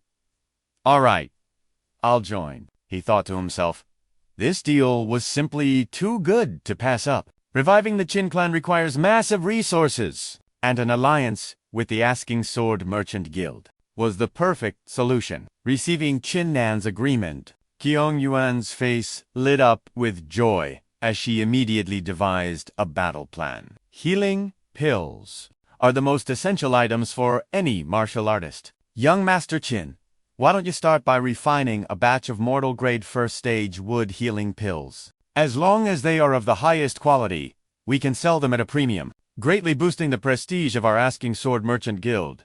All right, I'll join, he thought to himself. This deal was simply too good to pass up. Reviving the Qin clan requires massive resources, and an alliance with the Asking Sword Merchant Guild was the perfect solution. Receiving Qin Nan's agreement, Qiang Yuan's face lit up with joy as she immediately devised a battle plan. Healing pills are the most essential items for any martial artist. Young Master Qin, why don't you start by refining a batch of mortal-grade first-stage wood healing pills? As long as they are of the highest quality, we can sell them at a premium, greatly boosting the prestige of our Asking Sword Merchant Guild.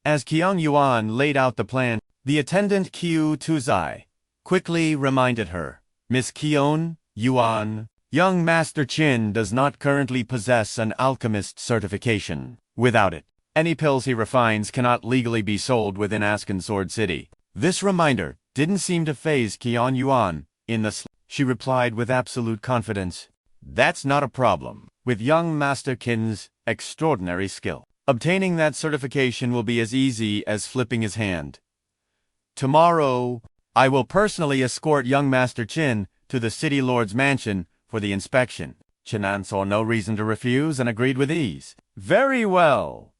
As Qiang Yuan laid out the plan, The attendant Qiu Tuzai quickly reminded her, Miss Qion Yuan, young Master Qin does not currently possess an alchemist certification. Without it, any pills he refines cannot legally be sold within Asken Sword City. This reminder didn't seem to faze Qion Yuan she replied with absolute confidence. That's not a problem. With young Master Qin's extraordinary skill, obtaining that certification will be as easy as flipping his hand. Tomorrow, I will personally escort young Master Qin to the City Lord's mansion for the inspection. Qin Nan saw no reason to refuse and agreed with ease. Very well.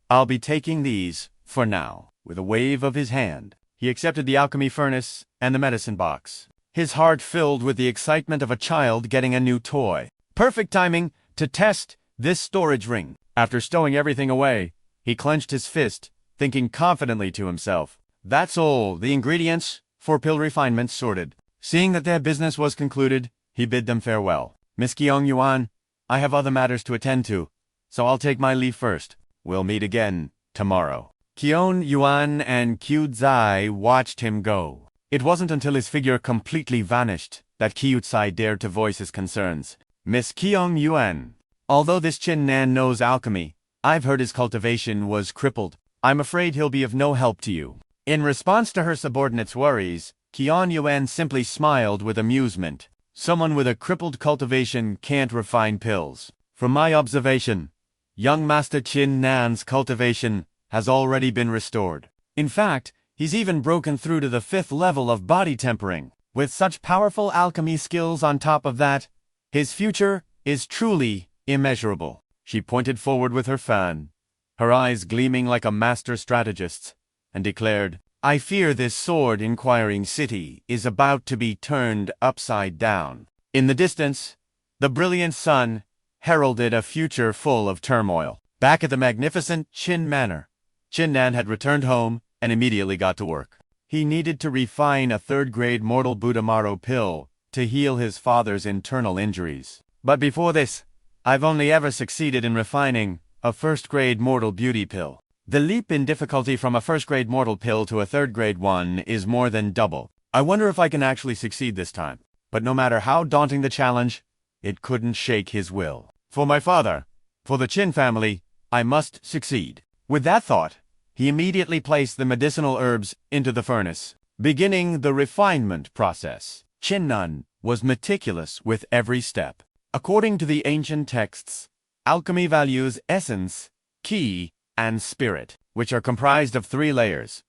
I'll be taking these for now. With a wave of his hand, he accepted the alchemy furnace and the medicine box, his heart filled with the excitement of a child getting a new toy. Perfect timing to test this storage ring. After stowing everything away, he clenched his fist, thinking confidently to himself, that's all the ingredients for pill refinement sorted. Seeing that their business was concluded, he bid them farewell. Miss Qiong Yuan, I have other matters to attend to, so I'll take my leave first. We'll meet again tomorrow. Qion Yuan and Qiu Zai watched him go. It wasn't until his figure completely vanished that Qiu Zai dared to voice his concerns. Miss Qiong Yuan, although this Qin Nan knows alchemy, I've heard his cultivation was crippled. I'm afraid he'll be of no help to you. In response to her subordinate's worries, Qion Yuan simply smiled with amusement. Someone with a crippled cultivation can't refine pills. From my observation, young Master Qin Nan's cultivation has already been restored. In fact, he's even broken through to the 5th level of body tempering. With such powerful alchemy skills on top of that, his future is truly immeasurable. She pointed forward with her fan, her eyes gleaming like a master strategist's, and declared, I fear this sword-inquiring city is about to be turned upside down. In the distance, the brilliant sun heralded a future full of turmoil. Back at the magnificent Qin Manor, Qin Nan had returned home and immediately got to work. He needed to refine a 3rd-grade mortal Budamaro pill to heal his father's internal injuries. But before this, I've only ever succeeded in refining a 1st-grade mortal beauty pill. The leap in difficulty from a 1st-grade mortal pill to a 3rd-grade one is more than double. I wonder if I can actually succeed this time. But no matter how daunting the challenge, it couldn't shake his will. For my father, for the Qin family, I must succeed. With that thought, he immediately placed the medicinal herbs into the furnace, beginning the refinement process. Qin Nan was meticulous with every step. According to the ancient texts, alchemy values essence, qi, and spirit, which are comprised of 3 layers: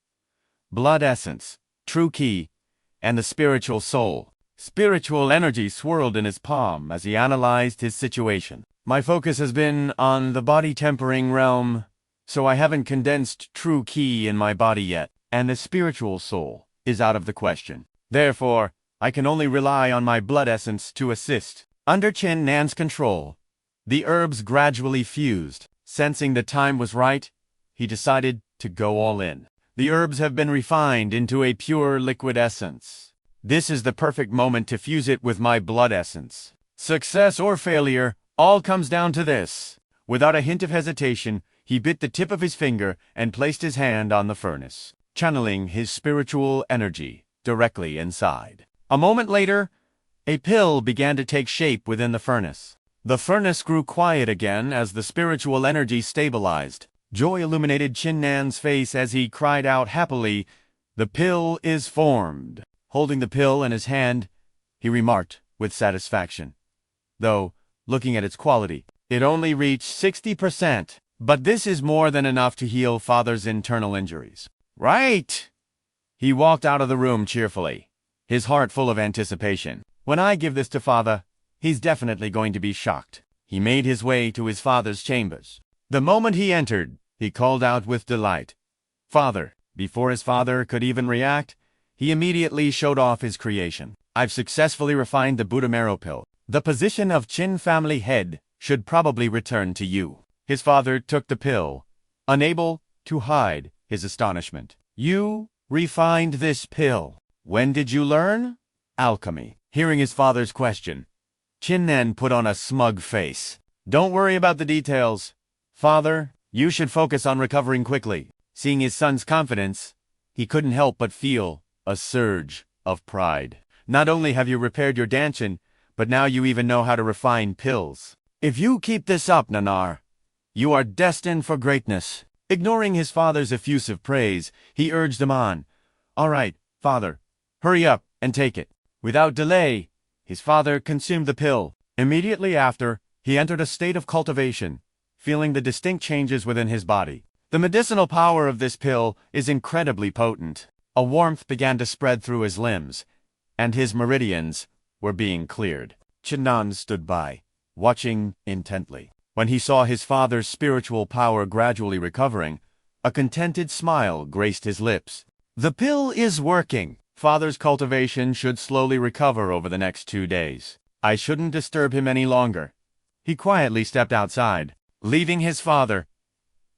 blood essence, true qi, and the spiritual soul. Spiritual energy swirled in his palm as he analyzed his situation. My focus has been on the body tempering realm, so I haven't condensed true qi in my body yet, and the spiritual soul is out of the question. Therefore, I can only rely on my blood essence to assist. Under Qin Nan's control, the herbs gradually fused. Sensing the time was right, he decided to go all in. The herbs have been refined into a pure liquid essence. This is the perfect moment to fuse it with my blood essence. Success or failure, all comes down to this. Without a hint of hesitation, he bit the tip of his finger and placed his hand on the furnace, channeling his spiritual energy directly inside. A moment later, a pill began to take shape within the furnace. The furnace grew quiet again as the spiritual energy stabilized. Joy illuminated Qin Nan's face as he cried out happily, "The pill is formed." Holding the pill in his hand, he remarked with satisfaction, though, looking at its quality, it only reached 60%. But this is more than enough to heal Father's internal injuries. Right! He walked out of the room cheerfully, his heart full of anticipation. When I give this to Father, he's definitely going to be shocked. He made his way to his father's chambers. The moment he entered, he called out with delight, "Father!" Before his father could even react, he immediately showed off his creation. I've successfully refined the Budamaro pill. The position of Qin family head should probably return to you. His father took the pill, unable to hide his astonishment. You refined this pill. When did you learn? Alchemy. Hearing his father's question, Qin Nan put on a smug face. Don't worry about the details. Father, you should focus on recovering quickly. Seeing his son's confidence, he couldn't help but feel a surge of pride. Not only have you repaired your Dantian, but now you even know how to refine pills. If you keep this up, Nanar, you are destined for greatness. Ignoring his father's effusive praise, he urged him on. All right, father, hurry up and take it. Without delay, his father consumed the pill. Immediately after, he entered a state of cultivation, feeling the distinct changes within his body. The medicinal power of this pill is incredibly potent. A warmth began to spread through his limbs, and his meridians were being cleared. Qin Nan stood by, watching intently. When he saw his father's spiritual power gradually recovering, a contented smile graced his lips. The pill is working. Father's cultivation should slowly recover over the next 2 days. I shouldn't disturb him any longer. He quietly stepped outside, leaving his father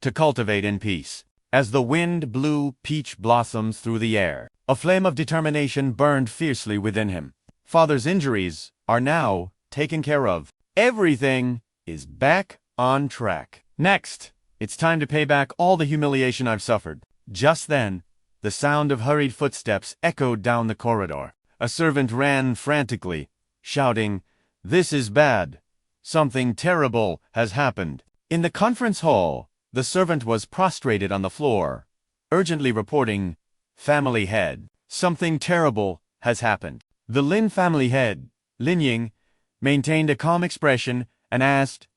to cultivate in peace. As the wind blew peach blossoms through the air, a flame of determination burned fiercely within him. Father's injuries are now taken care of. Everything is back on track. Next, it's time to pay back all the humiliation I've suffered. Just then, the sound of hurried footsteps echoed down the corridor. A servant ran frantically, shouting, "This is bad. Something terrible has happened." In the conference hall, the servant was prostrated on the floor, urgently reporting, "Family head, something terrible has happened." The Lin family head, Lin Ying, maintained a calm expression and asked,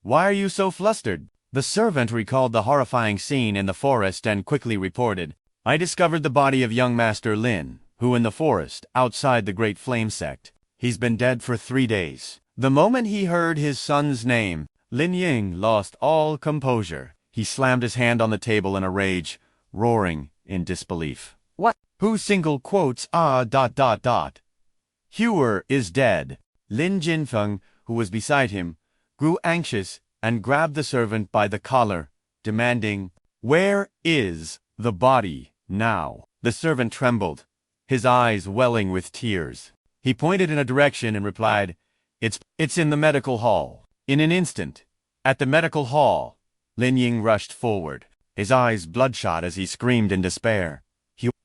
"Why are you so flustered?" The servant recalled the horrifying scene in the forest and quickly reported, "I discovered the body of young Master Lin, who in the forest, outside the Great Flame Sect. He's been dead for 3 days." The moment he heard his son's name, Lin Ying lost all composure. He slammed his hand on the table in a rage, roaring in disbelief. "What? Who single quotes Hewer is dead." Lin Jinfeng, who was beside him, grew anxious and grabbed the servant by the collar, demanding, "Where is the body now?" The servant trembled, his eyes welling with tears. He pointed in a direction and replied, It's in the medical hall." In an instant, at the medical hall, Lin Ying rushed forward, his eyes bloodshot as he screamed in despair.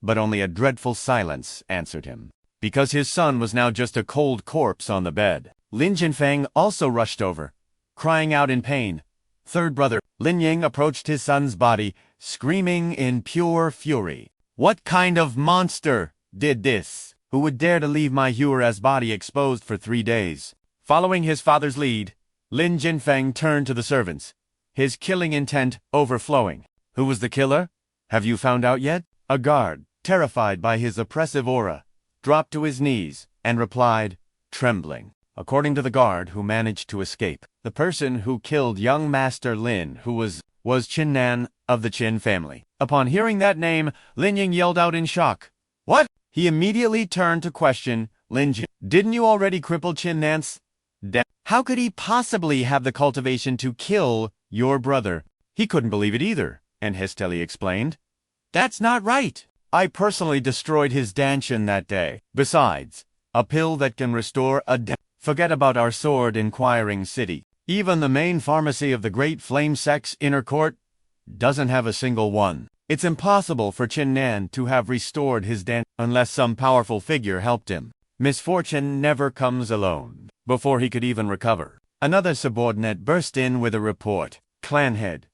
But only a dreadful silence answered him, because his son was now just a cold corpse on the bed. Lin Jinfeng also rushed over, crying out in pain. Third brother, Lin Ying, approached his son's body, screaming in pure fury. "What kind of monster did this? Who would dare to leave my Huera's body exposed for 3 days?" Following his father's lead, Lin Jinfeng turned to the servants, his killing intent overflowing. "Who was the killer? Have you found out yet?" A guard, terrified by his oppressive aura, dropped to his knees and replied, trembling. According to the guard who managed to escape, the person who killed young Master Lin, who was Qin Nan of the Qin family. Upon hearing that name, Lin Ying yelled out in shock. "What?" He immediately turned to question Lin Jin. "Didn't you already cripple Qin Nan's death? How could he possibly have the cultivation to kill your brother?" He couldn't believe it either, and hastily explained, "That's not right. I personally destroyed his Dantian that day. Besides, a pill that can restore a Forget about our sword-inquiring city. Even the main pharmacy of the Great Flame Sect's inner court doesn't have a single one. It's impossible for Qin Nan to have restored his Dantian unless some powerful figure helped him. Misfortune never comes alone." Before he could even recover, another subordinate burst in with a report. "Clan head,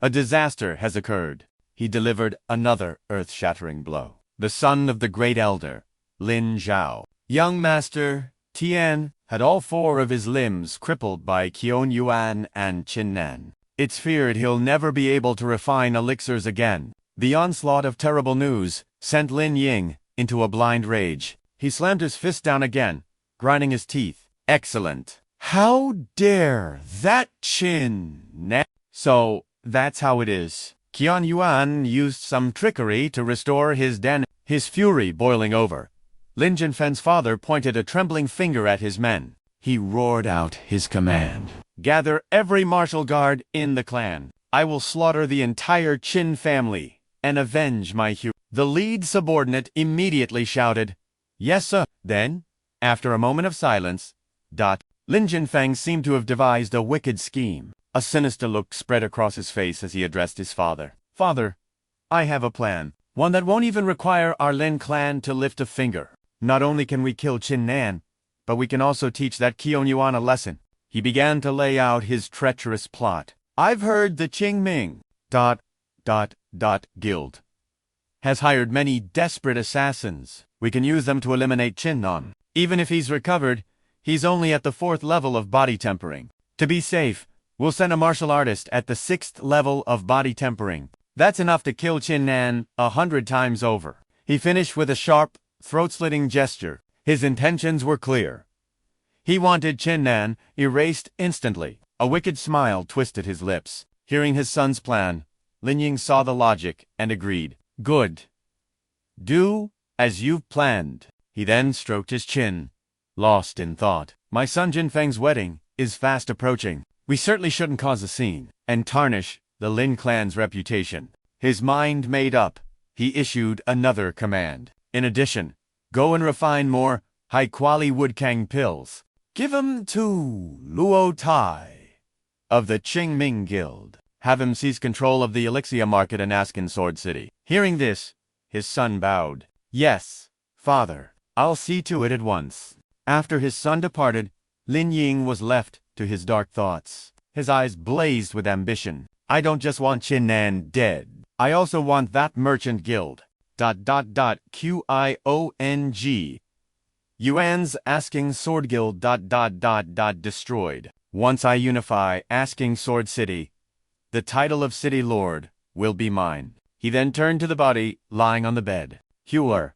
a disaster has occurred." He delivered another earth-shattering blow. The son of the great elder, Lin Zhao, young Master Tian, had all 4 of his limbs crippled by Qin Yuan and Qin Nan. It's feared he'll never be able to refine elixirs again. The onslaught of terrible news sent Lin Ying into a blind rage. He slammed his fist down again, grinding his teeth. "Excellent. How dare that Qin Nan?" So, that's how it is. Qin Yuan used some trickery to restore his his fury boiling over. Lin Jinfeng's father pointed a trembling finger at his men. He roared out his command. "Gather every martial guard in the clan. I will slaughter the entire Qin family and avenge my hero." The lead subordinate immediately shouted, "Yes, sir." Then, after a moment of silence, Lin Jinfeng seemed to have devised a wicked scheme. A sinister look spread across his face as he addressed his father. "Father, I have a plan." One that won't even require our Lin clan to lift a finger. Not only can we kill Qin Nan, but we can also teach that Qion Yuan a lesson. He began to lay out his treacherous plot. I've heard the Qingming... Guild has hired many desperate assassins. We can use them to eliminate Qin Nan. Even if he's recovered, he's only at the 4th level of body tempering. To be safe, we'll send a martial artist at the 6th level of body tempering. That's enough to kill Qin Nan 100 times over. He finished with a sharp, throat-slitting gesture. His intentions were clear. He wanted Qin Nan erased instantly. A wicked smile twisted his lips. Hearing his son's plan, Lin Ying saw the logic and agreed. Good. Do as you've planned. He then stroked his chin, lost in thought. My son Jinfeng's wedding is fast approaching. We certainly shouldn't cause a scene and tarnish the Lin clan's reputation. His mind made up, he issued another command. In addition, go and refine more high-quality woodkang pills. Give them to Luo Tai of the Qingming Guild. Have him seize control of the Elixir Market in Askin Sword City. Hearing this, his son bowed. Yes, father, I'll see to it at once. After his son departed, Lin Ying was left to his dark thoughts. His eyes blazed with ambition. I don't just want Qin Nan dead. I also want that merchant guild. Qiong Yuan's Asking Sword Guild destroyed. Once I unify Asking Sword City, the title of City Lord will be mine. He then turned to the body lying on the bed. Hooer,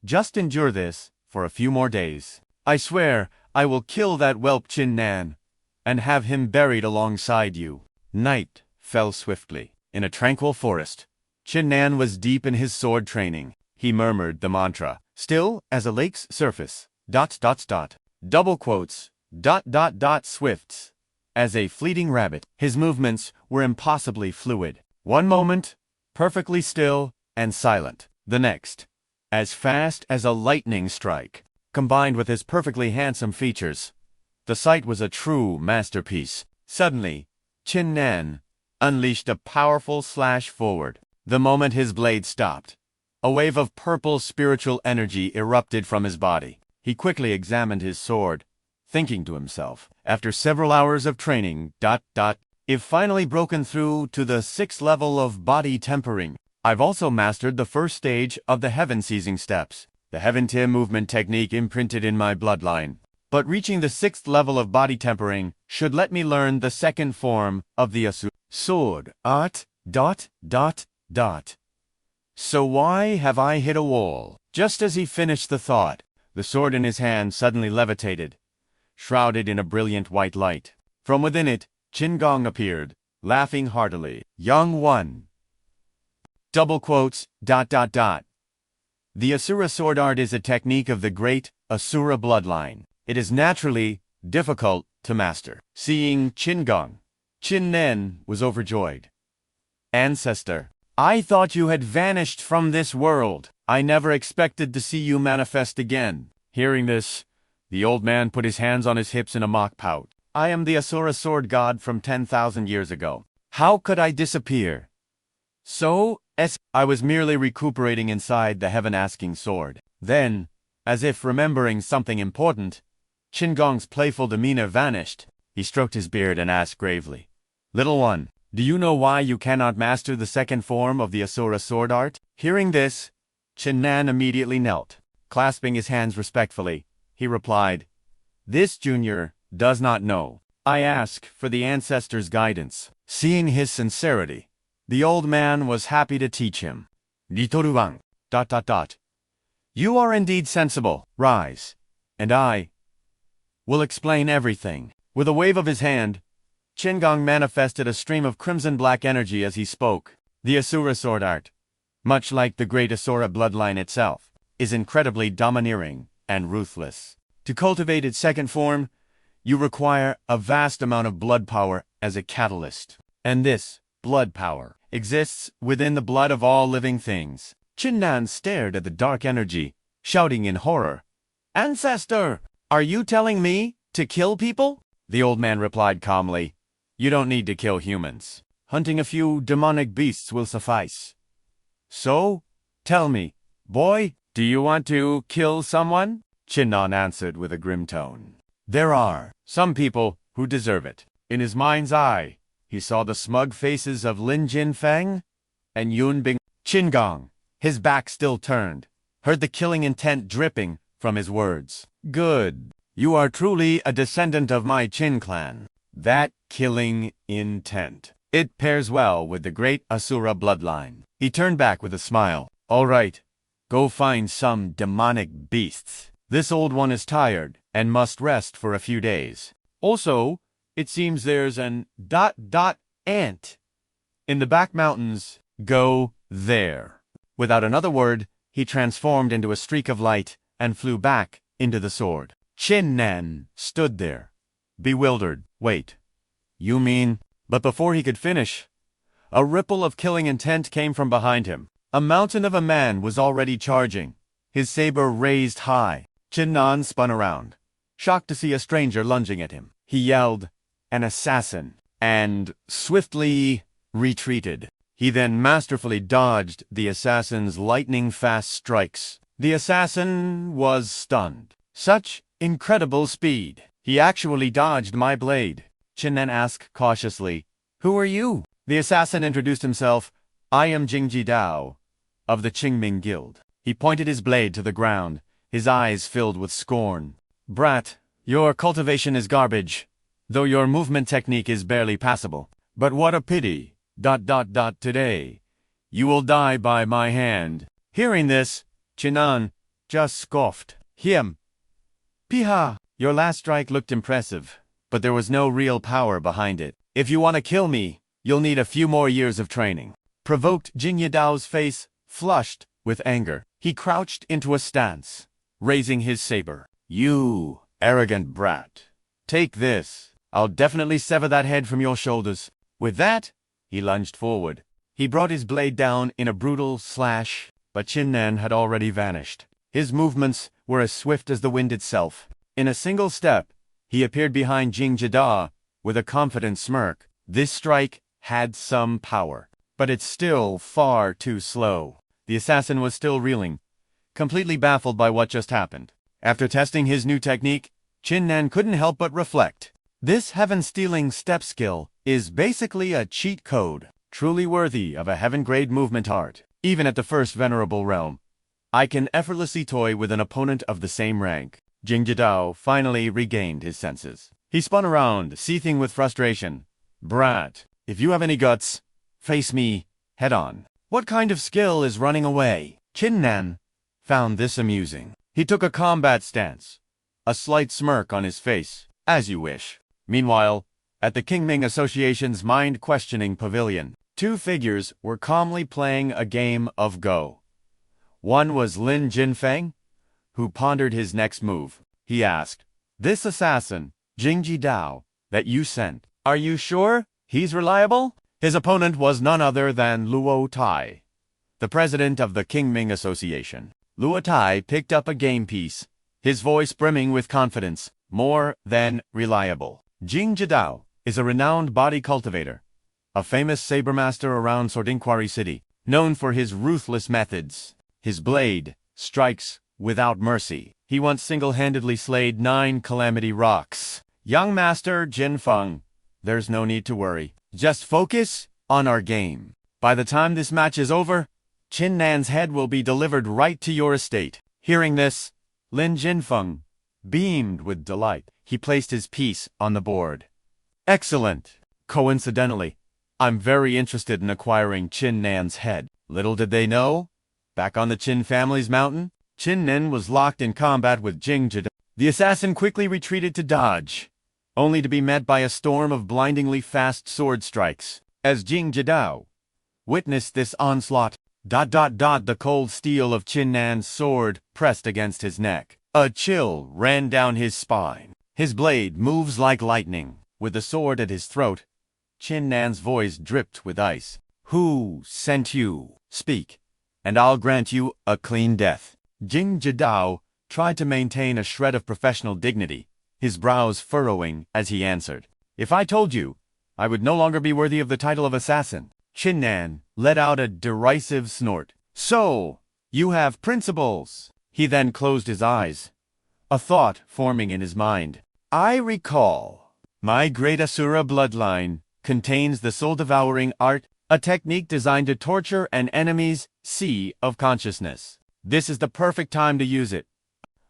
just endure this for a few more days. I swear I will kill that whelp Qin Nan and have him buried alongside you. Night fell swiftly. In a tranquil forest, Qin Nan was deep in his sword training. He murmured the mantra, still as a lake's surface, ... double quotes, ... swifts. As a fleeting rabbit, his movements were impossibly fluid. One moment, perfectly still and silent. The next, as fast as a lightning strike. Combined with his perfectly handsome features, the sight was a true masterpiece. Suddenly, Qin Nan unleashed a powerful slash forward. The moment his blade stopped, a wave of purple spiritual energy erupted from his body. He quickly examined his sword, thinking to himself, after several hours of training, ... if finally broken through to the 6th level of body tempering, I've also mastered the first stage of the heaven-seizing steps, the heaven-tim movement technique imprinted in my bloodline. But reaching the 6th level of body tempering should let me learn the 2nd form of the Asura Sword Art, ... So why have I hit a wall? Just as he finished the thought, the sword in his hand suddenly levitated, shrouded in a brilliant white light. From within it, Qin Gong appeared, laughing heartily. Young one. Double quotes, ... The Asura Sword Art is a technique of the great Asura bloodline. It is naturally difficult to master. Seeing Qin Gong, Qin Nan was overjoyed. Ancestor, I thought you had vanished from this world. I never expected to see you manifest again. Hearing this, the old man put his hands on his hips in a mock pout. I am the Asura Sword God from 10,000 years ago. How could I disappear? I was merely recuperating inside the heaven-asking sword. Then, as if remembering something important, Qin Gong's playful demeanor vanished. He stroked his beard and asked gravely, Little one, do you know why you cannot master the 2nd form of the Asura Sword Art? Hearing this, Qin Nan immediately knelt. Clasping his hands respectfully, he replied, This junior does not know. I ask for the ancestor's guidance. Seeing his sincerity, the old man was happy to teach him. Litoruang, ... You are indeed sensible. Rise, and I will explain everything. With a wave of his hand, Qin Gong manifested a stream of crimson-black energy as he spoke. The Asura Sword Art, much like the great Asura bloodline itself, is incredibly domineering and ruthless. To cultivate its 2nd form, you require a vast amount of blood power as a catalyst. And this blood power exists within the blood of all living things. Qin Nan stared at the dark energy, shouting in horror, Ancestor, are you telling me to kill people? The old man replied calmly, You don't need to kill humans. Hunting a few demonic beasts will suffice. So, tell me, boy, do you want to kill someone? Qin Nan answered with a grim tone. There are some people who deserve it. In his mind's eye, he saw the smug faces of Lin Jinfeng and Yun Binglan. Qin Gong, his back still turned, heard the killing intent dripping from his words. Good. You are truly a descendant of my Qin clan. That killing intent. It pairs well with the great Asura bloodline. He turned back with a smile. All right, go find some demonic beasts. This old one is tired and must rest for a few days. Also, it seems there's an ant in the back mountains. Go there. Without another word, he transformed into a streak of light and flew back into the sword. Qin Nan stood there, bewildered. Wait, you mean? But before he could finish, a ripple of killing intent came from behind him. A mountain of a man was already charging, his saber raised high. Qin Nan spun around, shocked to see a stranger lunging at him. He yelled, "An assassin!" and swiftly retreated. He then masterfully dodged the assassin's lightning-fast strikes. The assassin was stunned. Such incredible speed. He actually dodged my blade. Qin Nan asked cautiously, "Who are you?" The assassin introduced himself. "I am Jingji Dao, of the Qingming Guild." He pointed his blade to the ground, his eyes filled with scorn. "Brat, your cultivation is garbage, though your movement technique is barely passable. But what a pity, ... today. You will die by my hand." Hearing this, Qin Nan just scoffed. Piha, your last strike looked impressive, but there was no real power behind it. If you want to kill me, you'll need a few more years of training. Provoked, Jingye Dao's face flushed with anger. He crouched into a stance, raising his saber. "You arrogant brat. Take this. I'll definitely sever that head from your shoulders." With that, he lunged forward. He brought his blade down in a brutal slash, but Qin Nan had already vanished. His movements were as swift as the wind itself. In a single step, he appeared behind Jingye Dao with a confident smirk. This strike had some power, but it's still far too slow. The assassin was still reeling, completely baffled by what just happened. After testing his new technique, Qin Nan couldn't help but reflect. This heaven-stealing step skill is basically a cheat code, truly worthy of a heaven-grade movement art. Even at the first venerable realm, I can effortlessly toy with an opponent of the same rank. Jingye Dao finally regained his senses. He spun around, seething with frustration. "Brat, if you have any guts, face me head-on. What kind of skill is running away?" Qin Nan found this amusing. He took a combat stance, a slight smirk on his face. "As you wish." Meanwhile, at the Qingming Association's mind-questioning pavilion, two figures were calmly playing a game of Go. One was Lin Jinfeng, who pondered his next move. He asked, "This assassin, Jingye Dao, that you sent, are you sure he's reliable?" His opponent was none other than Luo Tai, the president of the Qingming Association. Luo Tai picked up a game piece, his voice brimming with confidence. "More than reliable. Jingye Dao is a renowned body cultivator, a famous saber master around Swordinquari City, known for his ruthless methods. His blade strikes without mercy. He once single-handedly slayed 9 Calamity Rocks. Young Master Jin Feng, there's no need to worry. Just focus on our game. By the time this match is over, Qin Nan's head will be delivered right to your estate." Hearing this, Lin Jinfeng beamed with delight. He placed his piece on the board. "Excellent. Coincidentally, I'm very interested in acquiring Qin Nan's head." Little did they know, back on the Qin family's mountain, Qin Nan was locked in combat with Jingye Dao. The assassin quickly retreated to dodge, only to be met by a storm of blindingly fast sword strikes. As Jingye Dao witnessed this onslaught, ... the cold steel of Qin Nan's sword pressed against his neck. A chill ran down his spine. His blade moves like lightning. With the sword at his throat, Qin Nan's voice dripped with ice. "Who sent you? Speak, and I'll grant you a clean death." Jingye Dao tried to maintain a shred of professional dignity, his brows furrowing as he answered. "If I told you, I would no longer be worthy of the title of assassin." Qin Nan let out a derisive snort. So, you have principles. He then closed his eyes, a thought forming in his mind. I recall. My great Asura bloodline contains the soul-devouring art, a technique designed to torture an enemy's sea of consciousness. This is the perfect time to use it.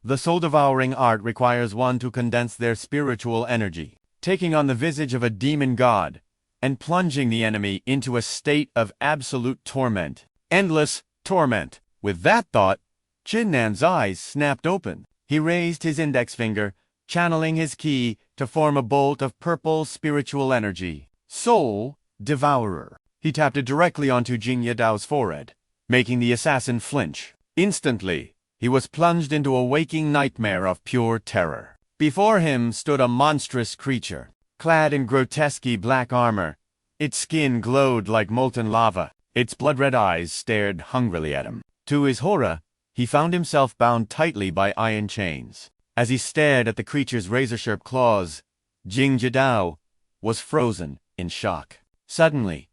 The soul-devouring art requires one to condense their spiritual energy, taking on the visage of a demon god, and plunging the enemy into a state of absolute torment. Endless torment. With that thought, Qin Nan's eyes snapped open. He raised his index finger, channeling his ki to form a bolt of purple spiritual energy. Soul Devourer. He tapped it directly onto Jing Yidao's forehead, making the assassin flinch. Instantly, he was plunged into a waking nightmare of pure terror. Before him stood a monstrous creature, clad in grotesque black armor. Its skin glowed like molten lava. Its blood-red eyes stared hungrily at him. To his horror, he found himself bound tightly by iron chains. As he stared at the creature's razor-sharp claws, Jing Yidao was frozen in shock. Suddenly,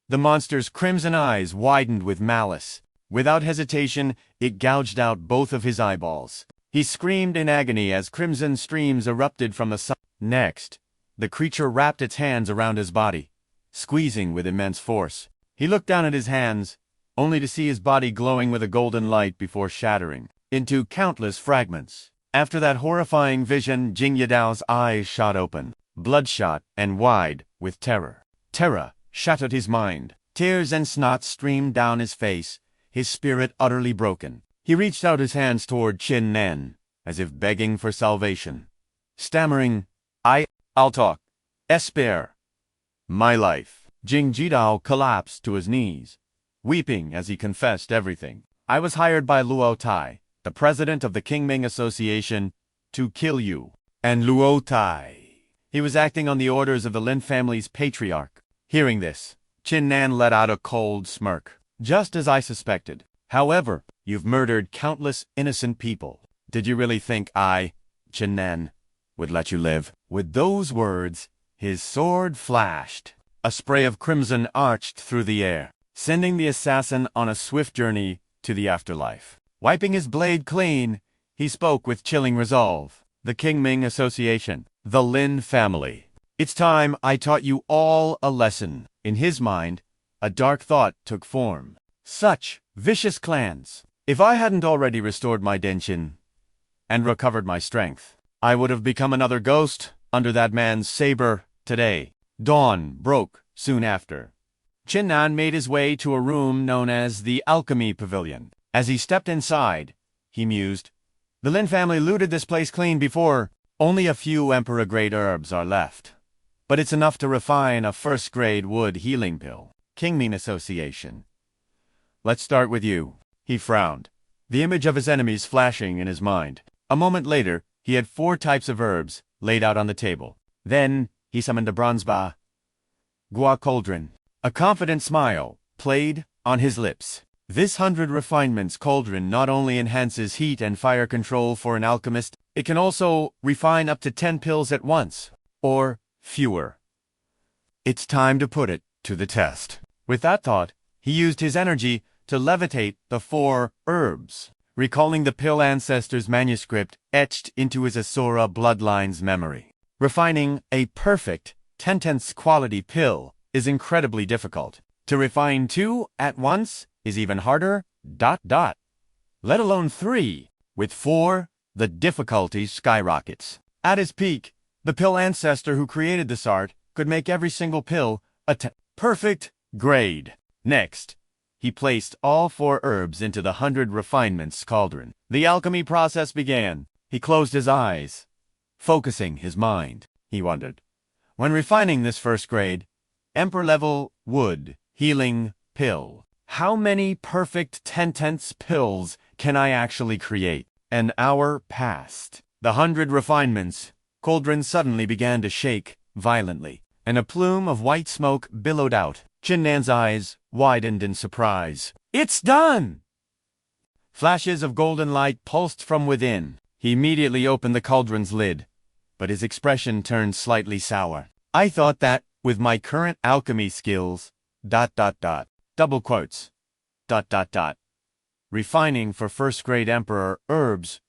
the monster's crimson eyes widened with malice. Without hesitation, it gouged out both of his eyeballs. He screamed in agony as crimson streams erupted from the side. Next, the creature wrapped its hands around his body, squeezing with immense force. He looked down at his hands, only to see his body glowing with a golden light before shattering into countless fragments. After that horrifying vision, Jing Yidao's eyes shot open, bloodshot and wide with terror. Terror shattered his mind. Tears and snot streamed down his face, his spirit utterly broken. He reached out his hands toward Qin Nan, as if begging for salvation. Stammering, I'll talk. Spare my life. Jing Yidao collapsed to his knees, weeping as he confessed everything. I was hired by Luo Tai, the president of the Qingming Association, to kill you. And Luo Tai. He was acting on the orders of the Lin family's patriarch. Hearing this, Qin Nan let out a cold smirk. Just as I suspected. However, you've murdered countless innocent people. Did you really think I, Qin Nan, would let you live? With those words, his sword flashed. A spray of crimson arched through the air, sending the assassin on a swift journey to the afterlife. Wiping his blade clean, he spoke with chilling resolve. The Qingming Association, the Lin family. It's time I taught you all a lesson. In his mind, a dark thought took form. Such vicious clans. If I hadn't already restored my Dantian and recovered my strength, I would have become another ghost under that man's saber today. Dawn broke soon after. Qin Nan made his way to a room known as the Alchemy Pavilion. As he stepped inside, he mused, the Lin family looted this place clean before. Only a few Emperor-grade herbs are left. But it's enough to refine a first-grade wood healing pill. Qingming Association. Let's start with you. He frowned, the image of his enemies flashing in his mind. A moment later, he had 4 types of herbs laid out on the table. Then, he summoned a bronze gua cauldron. A confident smile played on his lips. This 100 refinements cauldron not only enhances heat and fire control for an alchemist, it can also refine up to 10 pills at once, or fewer. It's time to put it to the test. With that thought, he used his energy to levitate the 4 herbs, recalling the pill ancestor's manuscript etched into his Asura bloodline's memory. Refining a perfect 10/10 quality pill is incredibly difficult. To refine 2 at once is even harder, ... let alone 3. With 4, the difficulty skyrockets. At his peak, the pill ancestor who created this art could make every single pill a perfect grade. Next, he placed all 4 herbs into the 100 refinements cauldron. The alchemy process began. He closed his eyes, focusing his mind. He wondered, when refining this first grade, Emperor-level wood healing pill, how many perfect 10/10 pills can I actually create? An hour passed. The 100 refinements cauldron suddenly began to shake violently, and a plume of white smoke billowed out. Qin Nan's eyes widened in surprise. It's done! Flashes of golden light pulsed from within. He immediately opened the cauldron's lid, but his expression turned slightly sour. I thought that, with my current alchemy skills, ... double quotes, ... refining for first-grade emperor herbs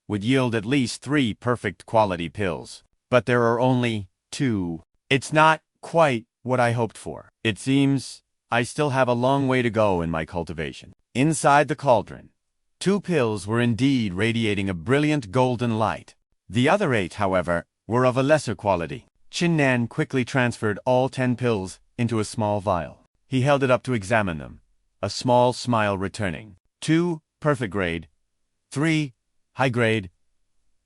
would yield at least 3 perfect quality pills. But there are only 2. It's not quite what I hoped for. It seems I still have a long way to go in my cultivation. Inside the cauldron, 2 pills were indeed radiating a brilliant golden light. The other 8, however, were of a lesser quality. Qin Nan quickly transferred all 10 pills into a small vial. He held it up to examine them, a small smile returning. 2 perfect grade, 3 high grade,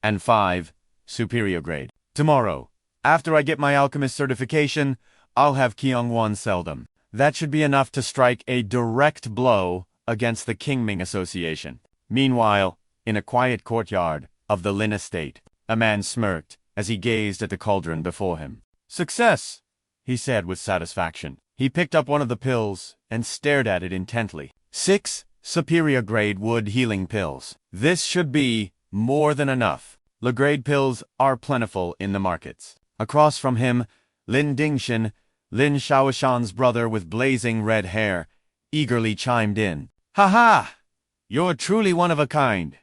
and 5 superior grade. Tomorrow, after I get my alchemist certification, I'll have Kyungwon sell them. That should be enough to strike a direct blow against the Qingming Association. Meanwhile, in a quiet courtyard of the Lin estate, a man smirked as he gazed at the cauldron before him. "Success," he said with satisfaction. He picked up one of the pills and stared at it intently. 6 superior grade wood healing pills. This should be more than enough. Low-grade pills are plentiful in the markets. Across from him, Lin Dingshan, Lin Shaoshan's brother with blazing red hair, eagerly chimed in. "Ha ha! You're truly one of a kind.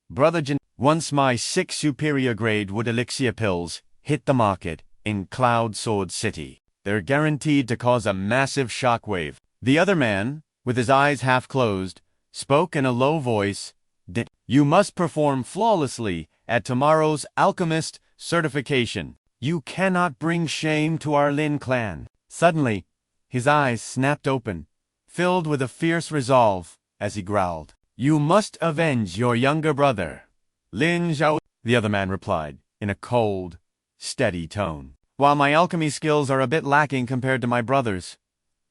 Brother Jin, once my 6 superior grade wood elixir pills hit the market in Cloud Sword City, they're guaranteed to cause a massive shockwave." The other man, with his eyes half closed, spoke in a low voice. "You must perform flawlessly at tomorrow's alchemist certification. You cannot bring shame to our Lin clan." Suddenly, his eyes snapped open, filled with a fierce resolve, as he growled, "You must avenge your younger brother, Lin Zhao." The other man replied, in a cold, steady tone. "While my alchemy skills are a bit lacking compared to my brother's,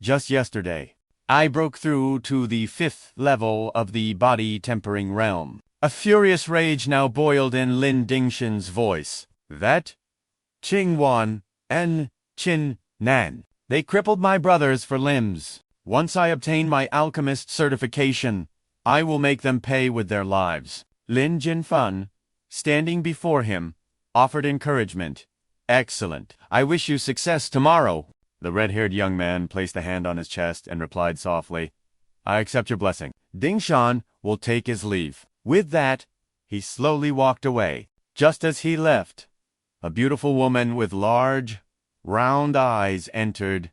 just yesterday, I broke through to the 5th level of the body-tempering realm." A furious rage now boiled in Lin Dingshan's voice. "That? Qingwan and Qin Nan. They crippled my brothers for limbs. Once I obtain my alchemist certification, I will make them pay with their lives." Lin Jinfan, standing before him, offered encouragement. "Excellent. I wish you success tomorrow." The red-haired young man placed a hand on his chest and replied softly, "I accept your blessing." Dingshan will take his leave. With that, he slowly walked away. Just as he left, a beautiful woman with large, round eyes entered,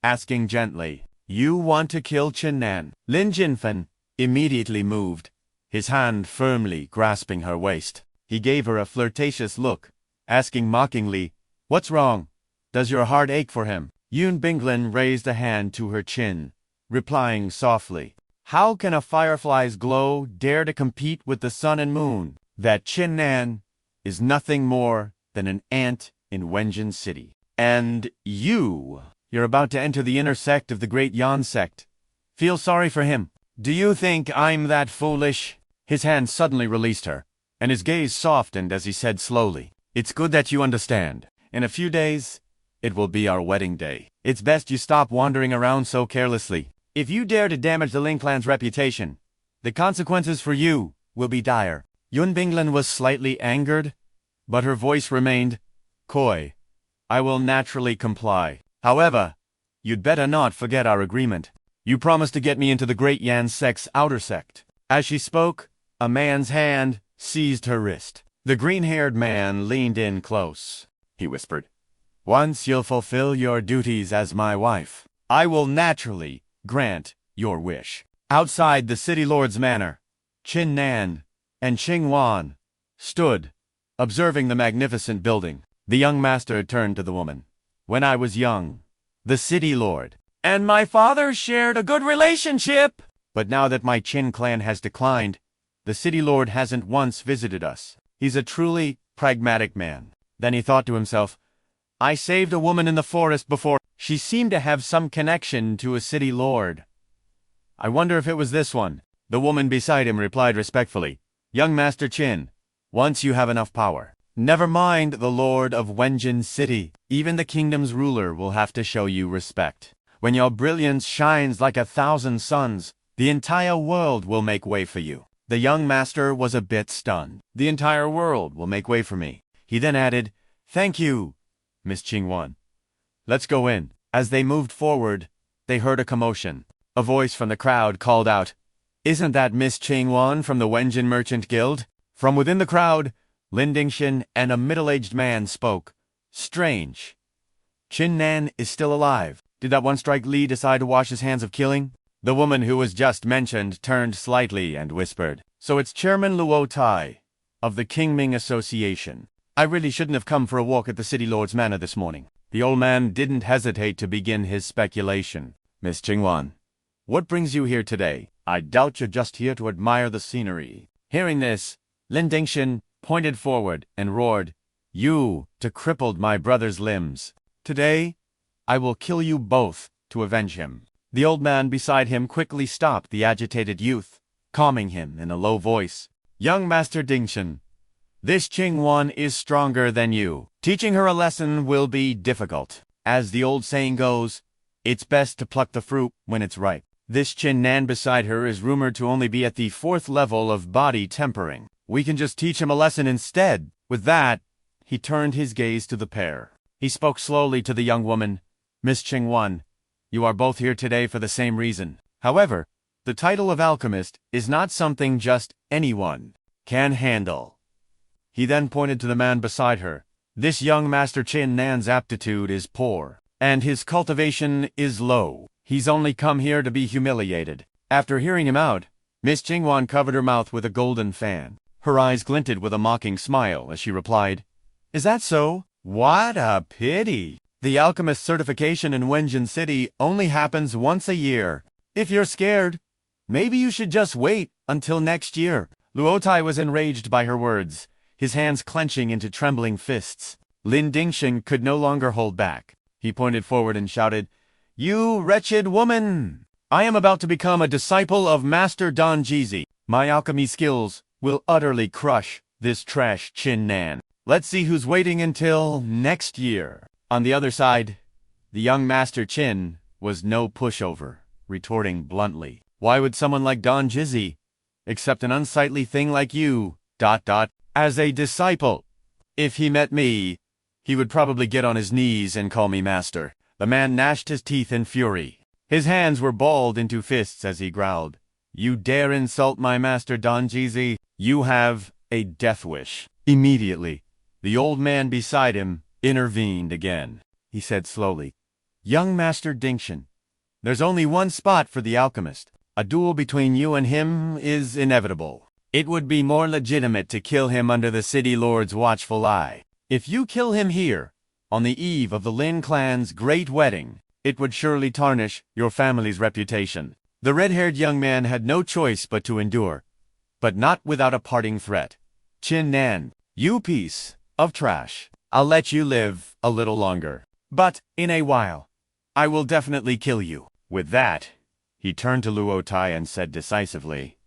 asking gently, "You want to kill Qin Nan?" Lin Jinfen immediately moved, his hand firmly grasping her waist. He gave her a flirtatious look, asking mockingly, "What's wrong? Does your heart ache for him?" Yun Binglan raised a hand to her chin, replying softly, "How can a firefly's glow dare to compete with the sun and moon? That Qin Nan is nothing more than an ant in Wenjin City. And you're about to enter the inner sect of the great Yan sect. Feel sorry for him. Do you think I'm that foolish?" His hand suddenly released her, and his gaze softened as he said slowly, "It's good that you understand. In a few days, it will be our wedding day. It's best you stop wandering around so carelessly. If you dare to damage the Ling clan's reputation, the consequences for you will be dire." Yun Binglan was slightly angered, but her voice remained coy. "I will naturally comply. However, you'd better not forget our agreement. You promised to get me into the great Yan sect's outer sect." As she spoke, a man's hand seized her wrist. The green-haired man leaned in close. He whispered, "Once you'll fulfill your duties as my wife, I will naturally grant your wish." Outside the city lord's manor, Qin Nan and Qingwan stood, observing the magnificent building. The young master turned to the woman. "When I was young, the city lord and my father shared a good relationship. But now that my Qin clan has declined, the city lord hasn't once visited us. He's a truly pragmatic man." Then he thought to himself, "I saved a woman in the forest before. She seemed to have some connection to a city lord. I wonder if it was this one." The woman beside him replied respectfully, "Young Master Qin, once you have enough power, never mind the lord of Wenjin City. Even the kingdom's ruler will have to show you respect. When your brilliance shines like 1,000 suns, the entire world will make way for you." The young master was a bit stunned. "The entire world will make way for me." He then added, "Thank you, Miss Qingwan. Let's go in." As they moved forward, they heard a commotion. A voice from the crowd called out, Isn't that Miss Qingwan from the Wenjin Merchant Guild? From within the crowd, Lin Dingxian and a middle-aged man spoke. Strange. Qin Nan is still alive. Did that one-strike Li decide to wash his hands of killing? The woman who was just mentioned turned slightly and whispered. So it's Chairman Luo Tai of the Qingming Association. I really shouldn't have come for a walk at the City Lord's Manor this morning. The old man didn't hesitate to begin his speculation. Miss Qingwan, what brings you here today? I doubt you're just here to admire the scenery. Hearing this, Lin Dingxian pointed forward and roared, You to crippled my brother's limbs. Today, I will kill you both to avenge him. The old man beside him quickly stopped the agitated youth, calming him in a low voice. Young Master Dingxian, this Qingwan is stronger than you. Teaching her a lesson will be difficult. As the old saying goes, it's best to pluck the fruit when it's ripe. This Qin Nan beside her is rumored to only be at the 4th level of body tempering. We can just teach him a lesson instead. With that, he turned his gaze to the pair. He spoke slowly to the young woman. Miss Qingwan, you are both here today for the same reason. However, the title of alchemist is not something just anyone can handle. He then pointed to the man beside her. This young Master Qin Nan's aptitude is poor, and his cultivation is low. He's only come here to be humiliated. After hearing him out, Miss Qingwan covered her mouth with a golden fan. Her eyes glinted with a mocking smile as she replied, Is that so? What a pity. The alchemist certification in Wenjin City only happens once a year. If you're scared, maybe you should just wait until next year. Luo Tai was enraged by her words, his hands clenching into trembling fists. Lin Dingxian could no longer hold back. He pointed forward and shouted, You wretched woman! I am about to become a disciple of Master Don Jizi. My alchemy skills will utterly crush this trash Qin Nan. Let's see who's waiting until next year. On the other side, the young Master Qin was no pushover, retorting bluntly, Why would someone like Don Jizi accept an unsightly thing like you, ... as a disciple? If he met me, he would probably get on his knees and call me master. The man gnashed his teeth in fury. His hands were balled into fists as he growled, You dare insult my master Don Jizi? You have a death wish. Immediately, the old man beside him intervened again. He said slowly, Young Master Dingxian, there's only one spot for the alchemist. A duel between you and him is inevitable. It would be more legitimate to kill him under the city lord's watchful eye. If you kill him here, on the eve of the Lin clan's great wedding, it would surely tarnish your family's reputation. The red-haired young man had no choice but to endure, but not without a parting threat. Qin Nan, you piece of trash. I'll let you live a little longer. But, in a while, I will definitely kill you. With that, he turned to Luo Tai and said decisively,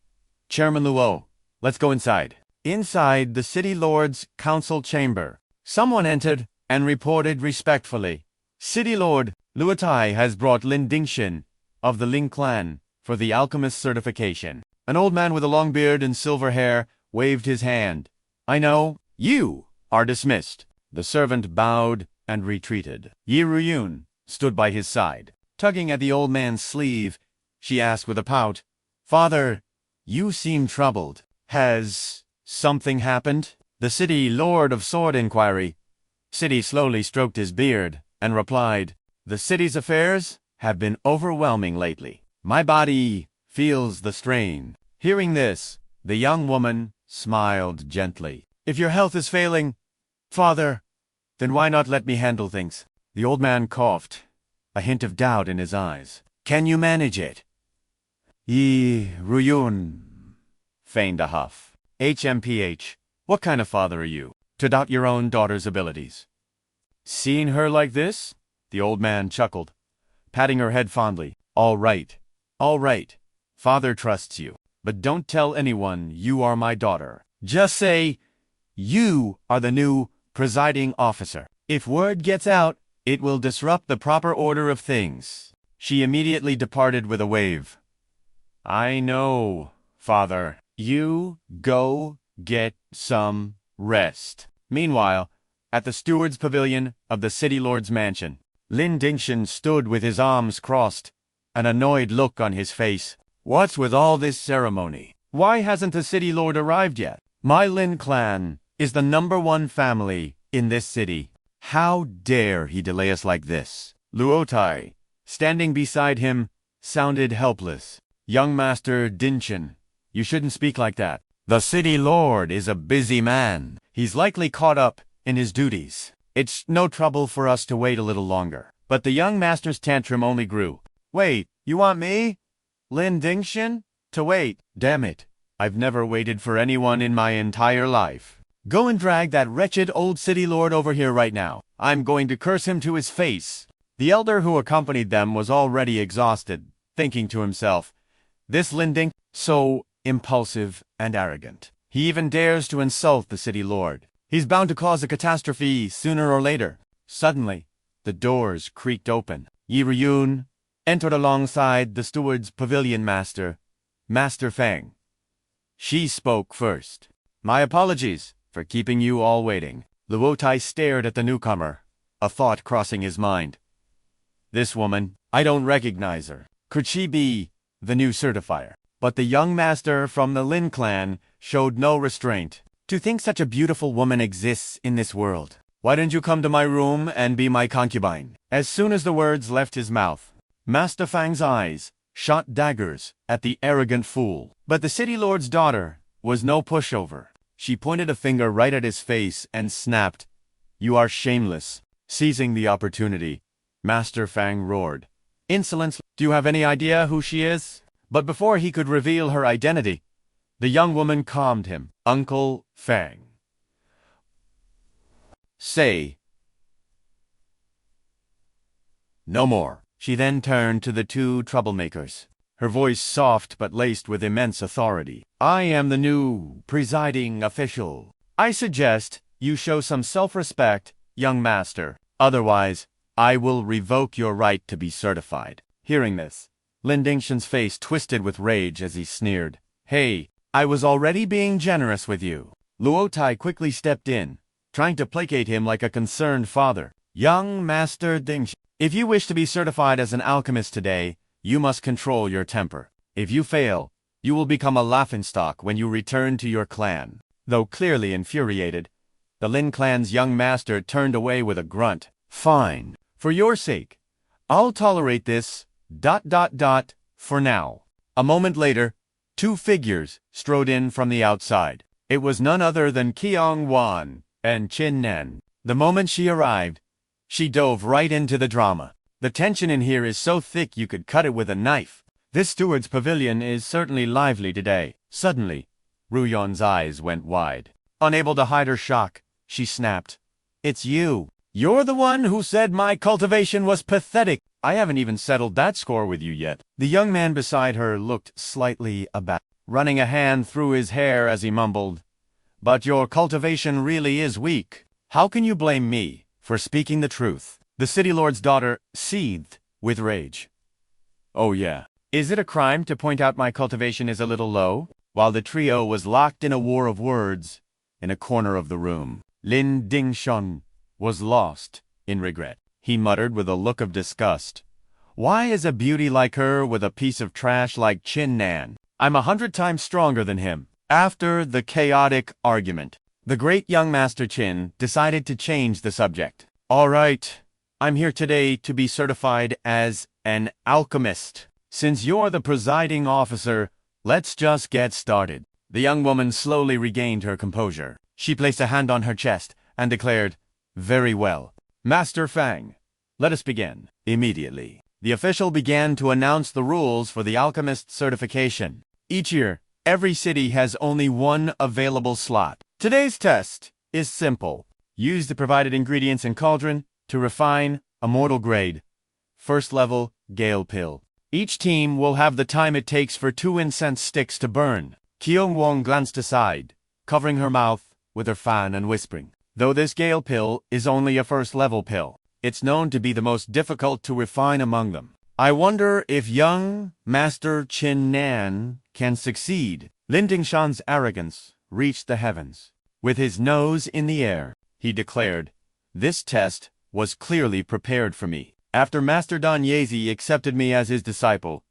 Chairman Luo, let's go inside. Inside the city lord's council chamber, someone entered and reported respectfully, City Lord Luo Tai has brought Lin Dingxian of the Ling clan for the alchemist certification. An old man with a long beard and silver hair waved his hand. I know, you are dismissed. The servant bowed and retreated. Yi Ruyun stood by his side. Tugging at the old man's sleeve, she asked with a pout, Father, you seem troubled. Has something happened? The city lord of sword inquiry. City slowly stroked his beard and replied, The city's affairs have been overwhelming lately. My body feels the strain. Hearing this, the young woman smiled gently. If your health is failing, Father, then why not let me handle things? The old man coughed, a hint of doubt in his eyes. Can you manage it? Yi Ruyun feigned a huff. HMPH, what kind of father are you, to doubt your own daughter's abilities? Seeing her like this? The old man chuckled, patting her head fondly. All right. Father trusts you. But don't tell anyone you are my daughter. Just say, you are the new presiding officer. If word gets out, it will disrupt the proper order of things. She immediately departed with a wave. I know, Father. You go get some rest. Meanwhile, at the steward's pavilion of the city lord's mansion, Lin Dingxian stood with his arms crossed, an annoyed look on his face. What's with all this ceremony? Why hasn't the city lord arrived yet? My Lin clan is the #1 family in this city. How dare he delay us like this? Luotai, standing beside him, sounded helpless. Young Master Dantian, you shouldn't speak like that. The city lord is a busy man. He's likely caught up in his duties. It's no trouble for us to wait a little longer. But the young master's tantrum only grew. Wait, you want me, Lin Dantian, to wait? Damn it. I've never waited for anyone in my entire life. Go and drag that wretched old city lord over here right now. I'm going to curse him to his face. The elder who accompanied them was already exhausted, thinking to himself, this Lin Ding, so impulsive and arrogant. He even dares to insult the city lord. He's bound to cause a catastrophe sooner or later. Suddenly, the doors creaked open. Yi Ryun entered alongside the steward's pavilion master, Master Fang. She spoke first. My apologies for keeping you all waiting. Luotai stared at the newcomer, a thought crossing his mind. This woman, I don't recognize her. Could she be the new certifier? But the young master from the Lin clan showed no restraint. To think such a beautiful woman exists in this world. Why don't you come to my room and be my concubine? As soon as the words left his mouth, Master Fang's eyes shot daggers at the arrogant fool. But the city lord's daughter was no pushover. She pointed a finger right at his face and snapped, "You are shameless." Seizing the opportunity, Master Fang roared, "Insolence! Do you have any idea who she is?" But before he could reveal her identity, the young woman calmed him. Uncle Fang. Say no more. She then turned to the two troublemakers, her voice soft but laced with immense authority. I am the new presiding official. I suggest you show some self-respect, young master. Otherwise, I will revoke your right to be certified. Hearing this, Lin Dantian's face twisted with rage as he sneered. Hey, I was already being generous with you. Luotai quickly stepped in, trying to placate him like a concerned father. Young Master Dantian, if you wish to be certified as an alchemist today, you must control your temper. If you fail, you will become a laughingstock when you return to your clan. Though clearly infuriated, the Lin clan's young master turned away with a grunt. Fine. For your sake, I'll tolerate this, for now. A moment later, two figures strode in from the outside. It was none other than Qiong Wan and Qin Nan. The moment she arrived, she dove right into the drama. The tension in here is so thick you could cut it with a knife. This steward's pavilion is certainly lively today. Suddenly, Ruyon's eyes went wide. Unable to hide her shock, she snapped, It's you. You're the one who said my cultivation was pathetic. I haven't even settled that score with you yet. The young man beside her looked slightly abashed, running a hand through his hair as he mumbled, But your cultivation really is weak. How can you blame me for speaking the truth? The city lord's daughter seethed with rage. Oh yeah. Is it a crime to point out my cultivation is a little low? While the trio was locked in a war of words, in a corner of the room, Lin Dantian was lost in regret. He muttered with a look of disgust. Why is a beauty like her with a piece of trash like Qin Nan? I'm 100 times stronger than him. After the chaotic argument, the great young Master Qin decided to change the subject. All right, I'm here today to be certified as an alchemist. Since you're the presiding officer, let's just get started. The young woman slowly regained her composure. She placed a hand on her chest and declared, Very well. Master Fang, let us begin. Immediately, the official began to announce the rules for the alchemist certification. Each year, every city has only one available slot. Today's test is simple. Use the provided ingredients in cauldron to refine a mortal grade. First level, Gale Pill. Each team will have the time it takes for 2 incense sticks to burn. Qiong Wong glanced aside, covering her mouth with her fan and whispering. Though this Gale Pill is only a first-level pill, it's known to be the most difficult to refine among them. I wonder if young Master Qin Nan can succeed. Lin Dantian's arrogance reached the heavens. With his nose in the air, he declared, This test was clearly prepared for me. After Master Dan Yezi accepted me as his disciple,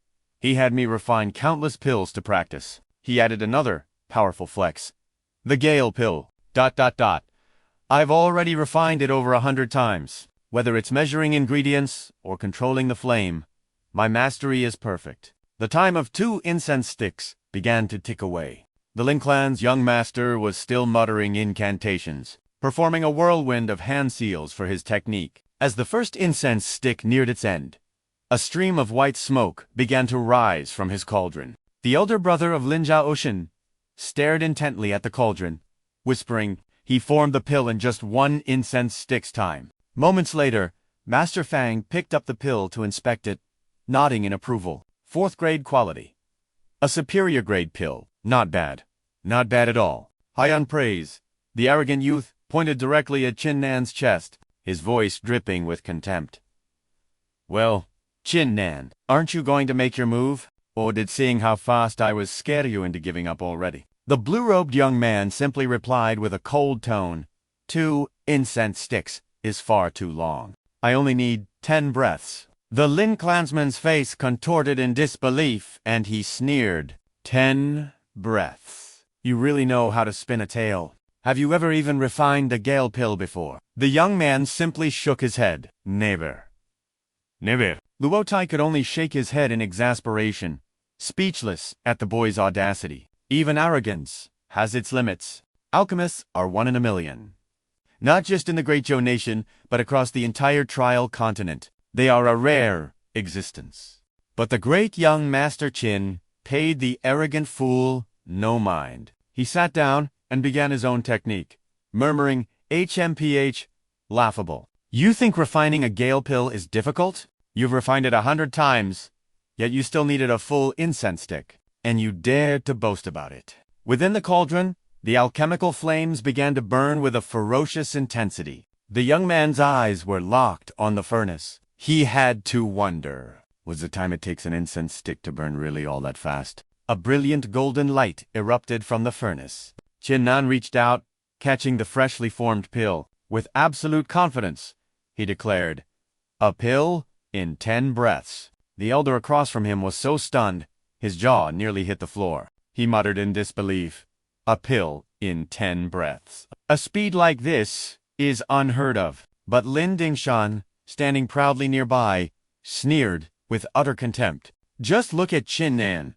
He had me refine countless pills to practice. He added another powerful flex. The Gale pill. ... I've already refined it over 100 times. Whether it's measuring ingredients or controlling the flame, my mastery is perfect. The time of 2 incense sticks began to tick away. The Lin clan's young master was still muttering incantations, performing a whirlwind of hand seals for his technique. As the first incense stick neared its end, a stream of white smoke began to rise from his cauldron. The elder brother of Lin Zhaoshan stared intently at the cauldron, whispering. He formed the pill in just 1 incense stick's time. Moments later, Master Fang picked up the pill to inspect it, nodding in approval. 4th grade quality. A superior grade pill. Not bad. Not bad at all. High on praise. The arrogant youth pointed directly at Qin Nan's chest, his voice dripping with contempt. Well, Qin Nan, aren't you going to make your move? Or did seeing how fast I was scare you into giving up already? The blue-robed young man simply replied with a cold tone, 2 incense sticks is far too long. I only need 10 breaths. The Lin clansman's face contorted in disbelief, and he sneered. 10 breaths. You really know how to spin a tale. Have you ever even refined a Gale pill before? The young man simply shook his head. Never. Never. Luotai could only shake his head in exasperation, speechless at the boy's audacity. Even arrogance has its limits. Alchemists are 1 in a million. Not just in the Great Zhou Nation, but across the entire Trial continent. They are a rare existence. But the great young Master Qin paid the arrogant fool no mind. He sat down and began his own technique, murmuring, HMPH, laughable. You think refining a Gale pill is difficult? You've refined it 100 times, yet you still needed a full incense stick. And you dared to boast about it. Within the cauldron, the alchemical flames began to burn with a ferocious intensity. The young man's eyes were locked on the furnace. He had to wonder, was the time it takes an incense stick to burn really all that fast? A brilliant golden light erupted from the furnace. Qin Nan reached out, catching the freshly formed pill. With absolute confidence, he declared, a pill in 10 breaths. The elder across from him was so stunned, his jaw nearly hit the floor. He muttered in disbelief. A pill in 10 breaths. A speed like this is unheard of. But Lin Dingshan, standing proudly nearby, sneered with utter contempt. Just look at Qin Nan.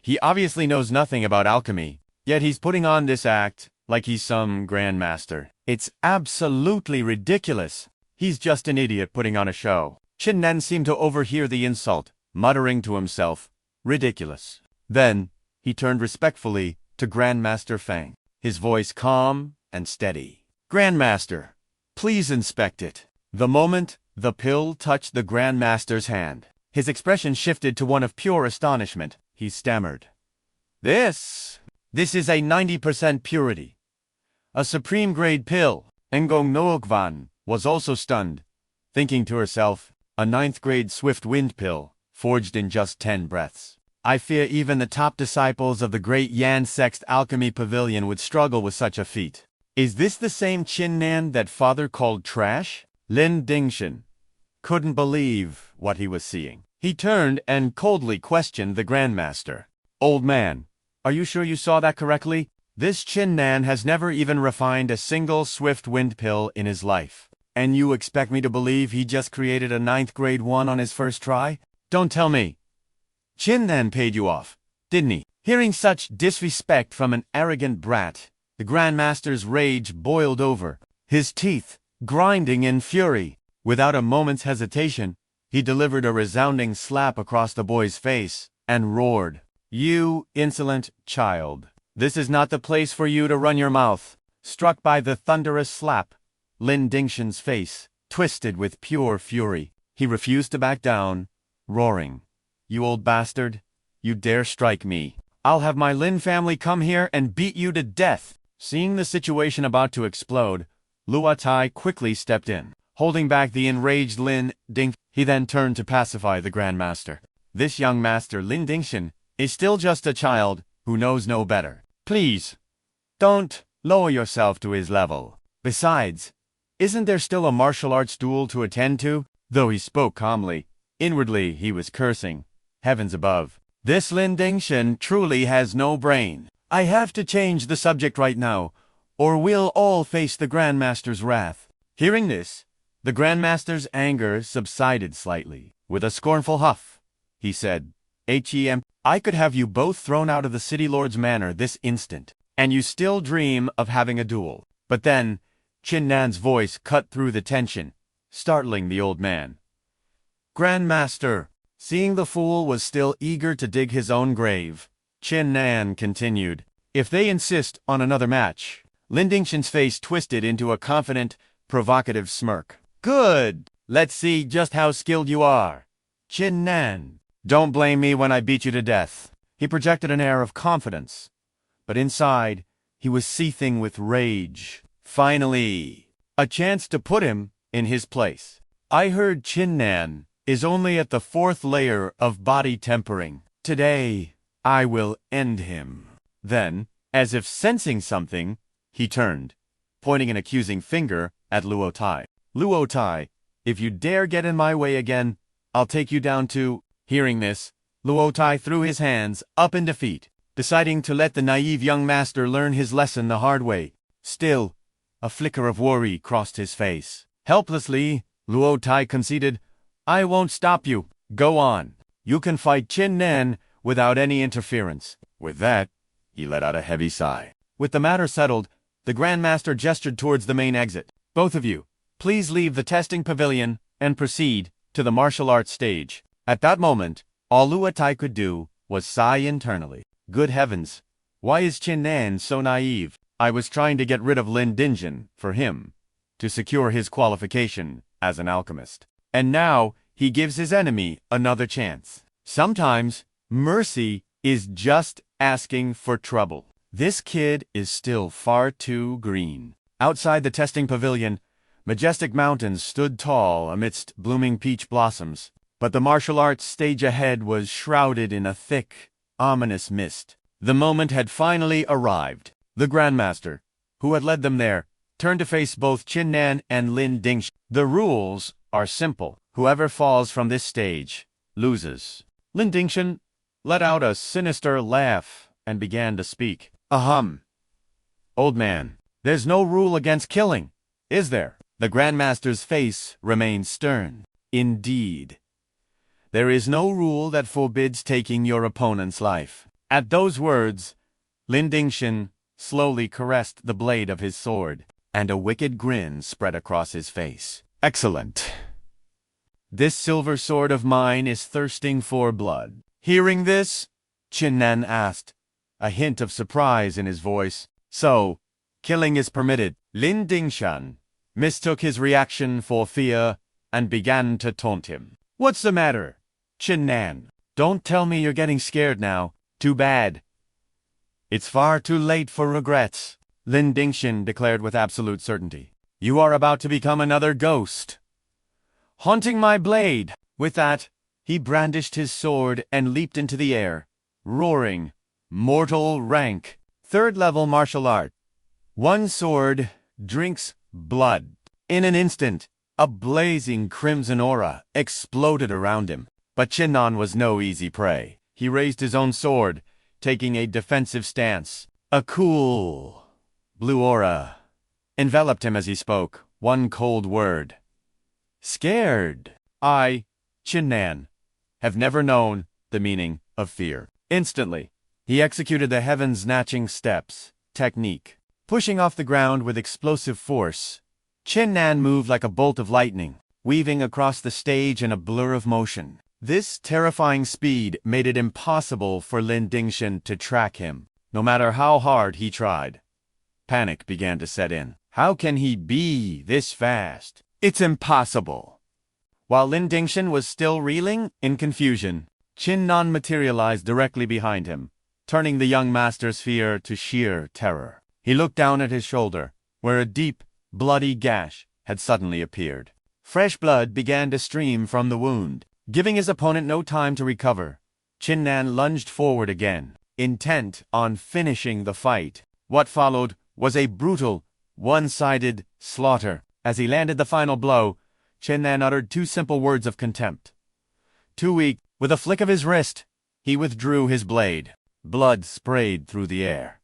He obviously knows nothing about alchemy, yet he's putting on this act like he's some grandmaster. It's absolutely ridiculous. He's just an idiot putting on a show. Qin Nan seemed to overhear the insult, muttering to himself, ridiculous. Then, he turned respectfully to Grandmaster Fang, his voice calm and steady. Grandmaster, please inspect it. The moment the pill touched the Grandmaster's hand, his expression shifted to one of pure astonishment. He stammered. This is a 90% purity. A supreme grade pill. Ngong Nookvan was also stunned, thinking to herself, a 9th grade swift wind pill, forged in just 10 breaths. I fear even the top disciples of the great Yan Sext Alchemy Pavilion would struggle with such a feat. Is this the same Qin Nan that father called trash? Lin Dingshan couldn't believe what he was seeing. He turned and coldly questioned the Grandmaster. Old man, are you sure you saw that correctly? This Qin Nan has never even refined a single swift wind pill in his life. And you expect me to believe he just created a 9th grade one on his first try? Don't tell me. Qin Nan paid you off, didn't he? Hearing such disrespect from an arrogant brat, the Grandmaster's rage boiled over, his teeth grinding in fury. Without a moment's hesitation, he delivered a resounding slap across the boy's face and roared, You insolent child, this is not the place for you to run your mouth. Struck by the thunderous slap, Lin Dingshan's face twisted with pure fury. He refused to back down, roaring, You old bastard, you dare strike me. I'll have my Lin family come here and beat you to death. Seeing the situation about to explode, Luotai quickly stepped in, holding back the enraged Lin Ding. He then turned to pacify the Grandmaster. This young master Lin Dingshan is still just a child who knows no better. Please, don't lower yourself to his level. Besides, isn't there still a martial arts duel to attend to? Though he spoke calmly, inwardly he was cursing. Heavens above. This Lin Dingshan truly has no brain. I have to change the subject right now, or we'll all face the Grandmaster's wrath. Hearing this, the Grandmaster's anger subsided slightly. With a scornful huff, he said, I could have you both thrown out of the City Lord's manor this instant, and you still dream of having a duel. But then, Qin Nan's voice cut through the tension, startling the old man. Grandmaster, seeing the fool was still eager to dig his own grave, Qin Nan continued, if they insist on another match. Lin Dingshan's face twisted into a confident, provocative smirk. Good! Let's see just how skilled you are. Qin Nan, don't blame me when I beat you to death. He projected an air of confidence, but inside, he was seething with rage. Finally, a chance to put him in his place. I heard Qin Nan is only at the 4th layer of body tempering. Today, I will end him. Then, as if sensing something, he turned, pointing an accusing finger at Luo Tai. Luo Tai, if you dare get in my way again, I'll take you down to... Hearing this, Luo Tai threw his hands up in defeat, deciding to let the naive young master learn his lesson the hard way. Still, a flicker of worry crossed his face. Helplessly, Luo Tai conceded, I won't stop you. Go on. You can fight Qin Nan without any interference. With that, he let out a heavy sigh. With the matter settled, the Grandmaster gestured towards the main exit. Both of you, please leave the testing pavilion and proceed to the martial arts stage. At that moment, all Luo Tai could do was sigh internally. Good heavens, why is Qin Nan so naive? I was trying to get rid of Lin Dingshan for him, to secure his qualification as an alchemist. And now, he gives his enemy another chance. Sometimes, mercy is just asking for trouble. This kid is still far too green. Outside the testing pavilion, majestic mountains stood tall amidst blooming peach blossoms, but the martial arts stage ahead was shrouded in a thick, ominous mist. The moment had finally arrived. The Grandmaster, who had led them there, turned to face both Qin Nan and Lin Dingshan. The rules are simple. Whoever falls from this stage loses. Lin Dingshan let out a sinister laugh and began to speak. Ahem. Old man, there's no rule against killing, is there? The Grandmaster's face remained stern. Indeed. There is no rule that forbids taking your opponent's life. At those words, Lin Dingshan slowly caressed the blade of his sword, and a wicked grin spread across his face. Excellent. This silver sword of mine is thirsting for blood. Hearing this, Qin Nan asked, a hint of surprise in his voice. So, killing is permitted. Lin Dingshan mistook his reaction for fear and began to taunt him. What's the matter, Qin Nan? Don't tell me you're getting scared now. Too bad. It's far too late for regrets, Lin Dingshan declared with absolute certainty. You are about to become another ghost, haunting my blade. With that, he brandished his sword and leaped into the air, roaring, Mortal rank, 3rd level martial art. One sword drinks blood. In an instant, a blazing crimson aura exploded around him. But Qin Nan was no easy prey. He raised his own sword, taking a defensive stance. A cool blue aura enveloped him as he spoke. One cold word. Scared. I, Qin Nan, have never known the meaning of fear. Instantly, he executed the heaven-snatching steps technique. Pushing off the ground with explosive force, Qin Nan moved like a bolt of lightning, weaving across the stage in a blur of motion. This terrifying speed made it impossible for Lin Dingshan to track him, no matter how hard he tried. Panic began to set in. How can he be this fast? It's impossible. While Lin Dingshan was still reeling in confusion, Qin Nan materialized directly behind him, turning the young master's fear to sheer terror. He looked down at his shoulder, where a deep, bloody gash had suddenly appeared. Fresh blood began to stream from the wound. Giving his opponent no time to recover, Qin Nan lunged forward again, intent on finishing the fight. What followed was a brutal, one-sided slaughter. As he landed the final blow, Qin Nan uttered 2 simple words of contempt. Too weak, With a flick of his wrist, he withdrew his blade. Blood sprayed through the air.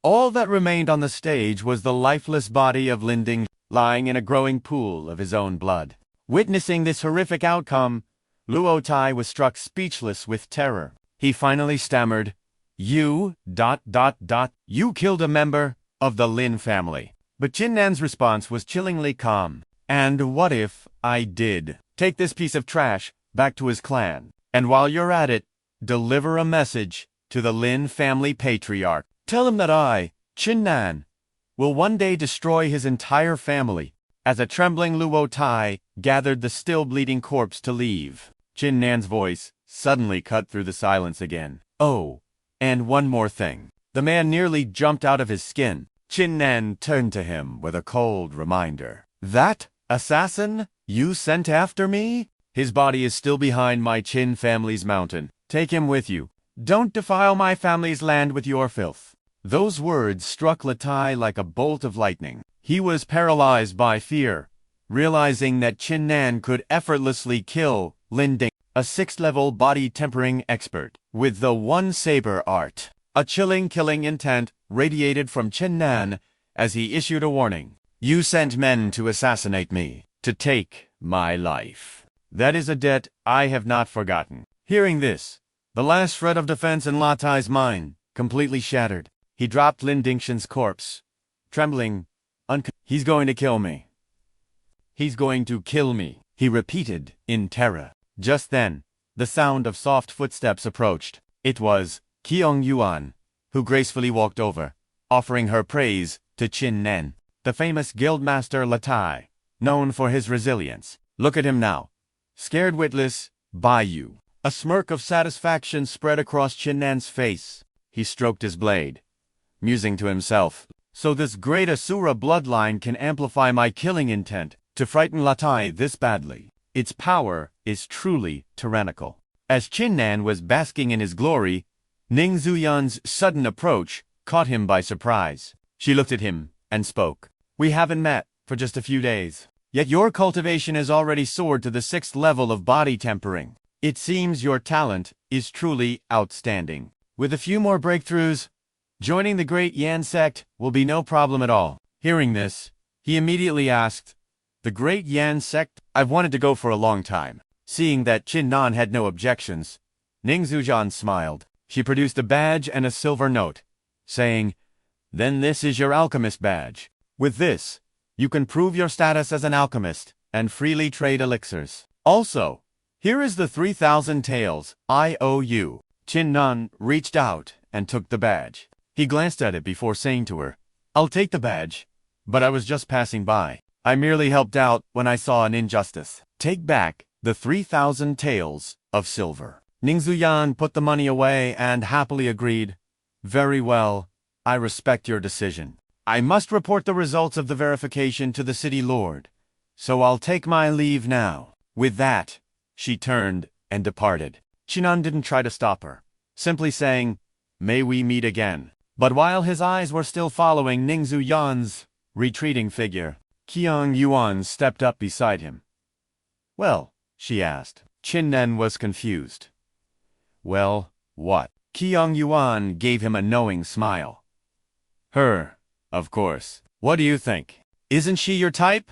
All that remained on the stage was the lifeless body of Lin Ding, lying in a growing pool of his own blood. Witnessing this horrific outcome, Luo Tai was struck speechless with terror. He finally stammered, You killed a member of the Lin family. But Qin Nan's response was chillingly calm. And what if I did? Take this piece of trash back to his clan. And while you're at it, deliver a message to the Lin family patriarch. Tell him that I, Qin Nan, will one day destroy his entire family. As a trembling Luo Tai gathered the still bleeding corpse to leave, Qin Nan's voice suddenly cut through the silence again. Oh, and one more thing. The man nearly jumped out of his skin. Qin Nan turned to him with a cold reminder. That assassin you sent after me? His body is still behind my Qin family's mountain. Take him with you. Don't defile my family's land with your filth. Those words struck Latai like a bolt of lightning. He was paralyzed by fear, realizing that Qin Nan could effortlessly kill Lin Ding, a 6th-level body tempering expert, with the one saber art. A chilling killing intent radiated from Qin Nan as he issued a warning. You sent men to assassinate me, to take my life. That is a debt I have not forgotten. Hearing this, the last shred of defense in Latai's mind completely shattered. He dropped Lin Dingshan's corpse, trembling. He's going to kill me. He's going to kill me, he repeated in terror. Just then, the sound of soft footsteps approached. It was Qiong Yuan, who gracefully walked over, offering her praise to Qin Nan, the famous guildmaster Latai, known for his resilience. Look at him now, scared witless by you. A smirk of satisfaction spread across Qin Nan's face. He stroked his blade, musing to himself, so this great Asura bloodline can amplify my killing intent to frighten Latai this badly. Its power is truly tyrannical. As Qin Nan was basking in his glory, Ning Zuyan's sudden approach caught him by surprise. She looked at him and spoke. We haven't met for just a few days, yet your cultivation has already soared to the 6th level of body tempering. It seems your talent is truly outstanding. With a few more breakthroughs, joining the Great Yan sect will be no problem at all. Hearing this, he immediately asked, The Great Yan sect? I've wanted to go for a long time. Seeing that Qin Nan had no objections, Ning Zuyan smiled. She produced a badge and a silver note, saying, Then this is your alchemist badge. With this, you can prove your status as an alchemist and freely trade elixirs. Also, here is the 3,000 taels I owe you. Qin Nan reached out and took the badge. He glanced at it before saying to her, I'll take the badge, but I was just passing by. I merely helped out when I saw an injustice. Take back the 3,000 taels of silver. Ning Zuyan put the money away and happily agreed, Very well, I respect your decision. I must report the results of the verification to the city lord, so I'll take my leave now. With that, she turned and departed. Qin Nan didn't try to stop her, simply saying, May we meet again. But while his eyes were still following Ning Zuyan's retreating figure, Qiong Yuan stepped up beside him. Well, she asked. Qin Nan was confused. Well, what? Qiong Yuan gave him a knowing smile. Her, of course. What do you think? Isn't she your type?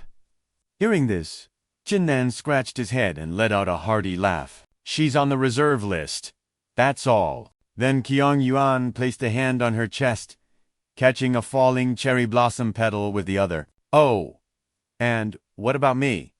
Hearing this, Qin Nan scratched his head and let out a hearty laugh. She's on the reserve list. That's all. Then Qiong Yuan placed a hand on her chest, catching a falling cherry blossom petal with the other. Oh, and what about me?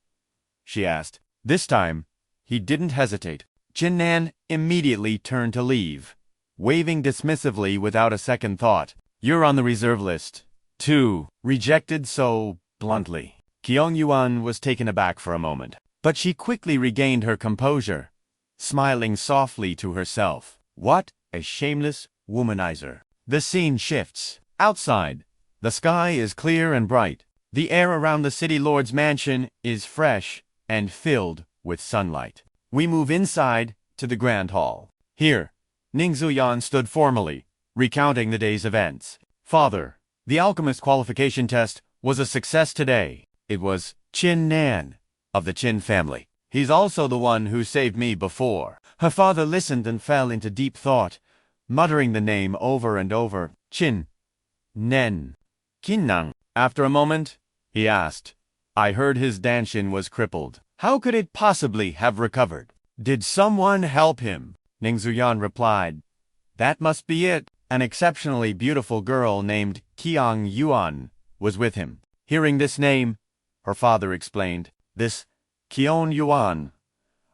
She asked. This time, he didn't hesitate. Qin Nan immediately turned to leave, waving dismissively without a second thought. You're on the reserve list, too. Rejected so bluntly. Qiong Yuan was taken aback for a moment, but she quickly regained her composure, smiling softly to herself. What a shameless womanizer. The scene shifts. Outside, the sky is clear and bright. The air around the city lord's mansion is fresh and filled with sunlight. We move inside to the grand hall. Here, Ning Zuyan stood formally, recounting the day's events. Father, the alchemist qualification test was a success today. It was Qin Nan of the Qin family. He's also the one who saved me before. Her father listened and fell into deep thought, muttering the name over and over. Qin Nan. Qin Nan. After a moment, he asked, I heard his Dantian was crippled. How could it possibly have recovered? Did someone help him? Ning Zuyan replied, That must be it. An exceptionally beautiful girl named Qiang Yuan was with him. Hearing this name, her father explained, This Qiang Yuan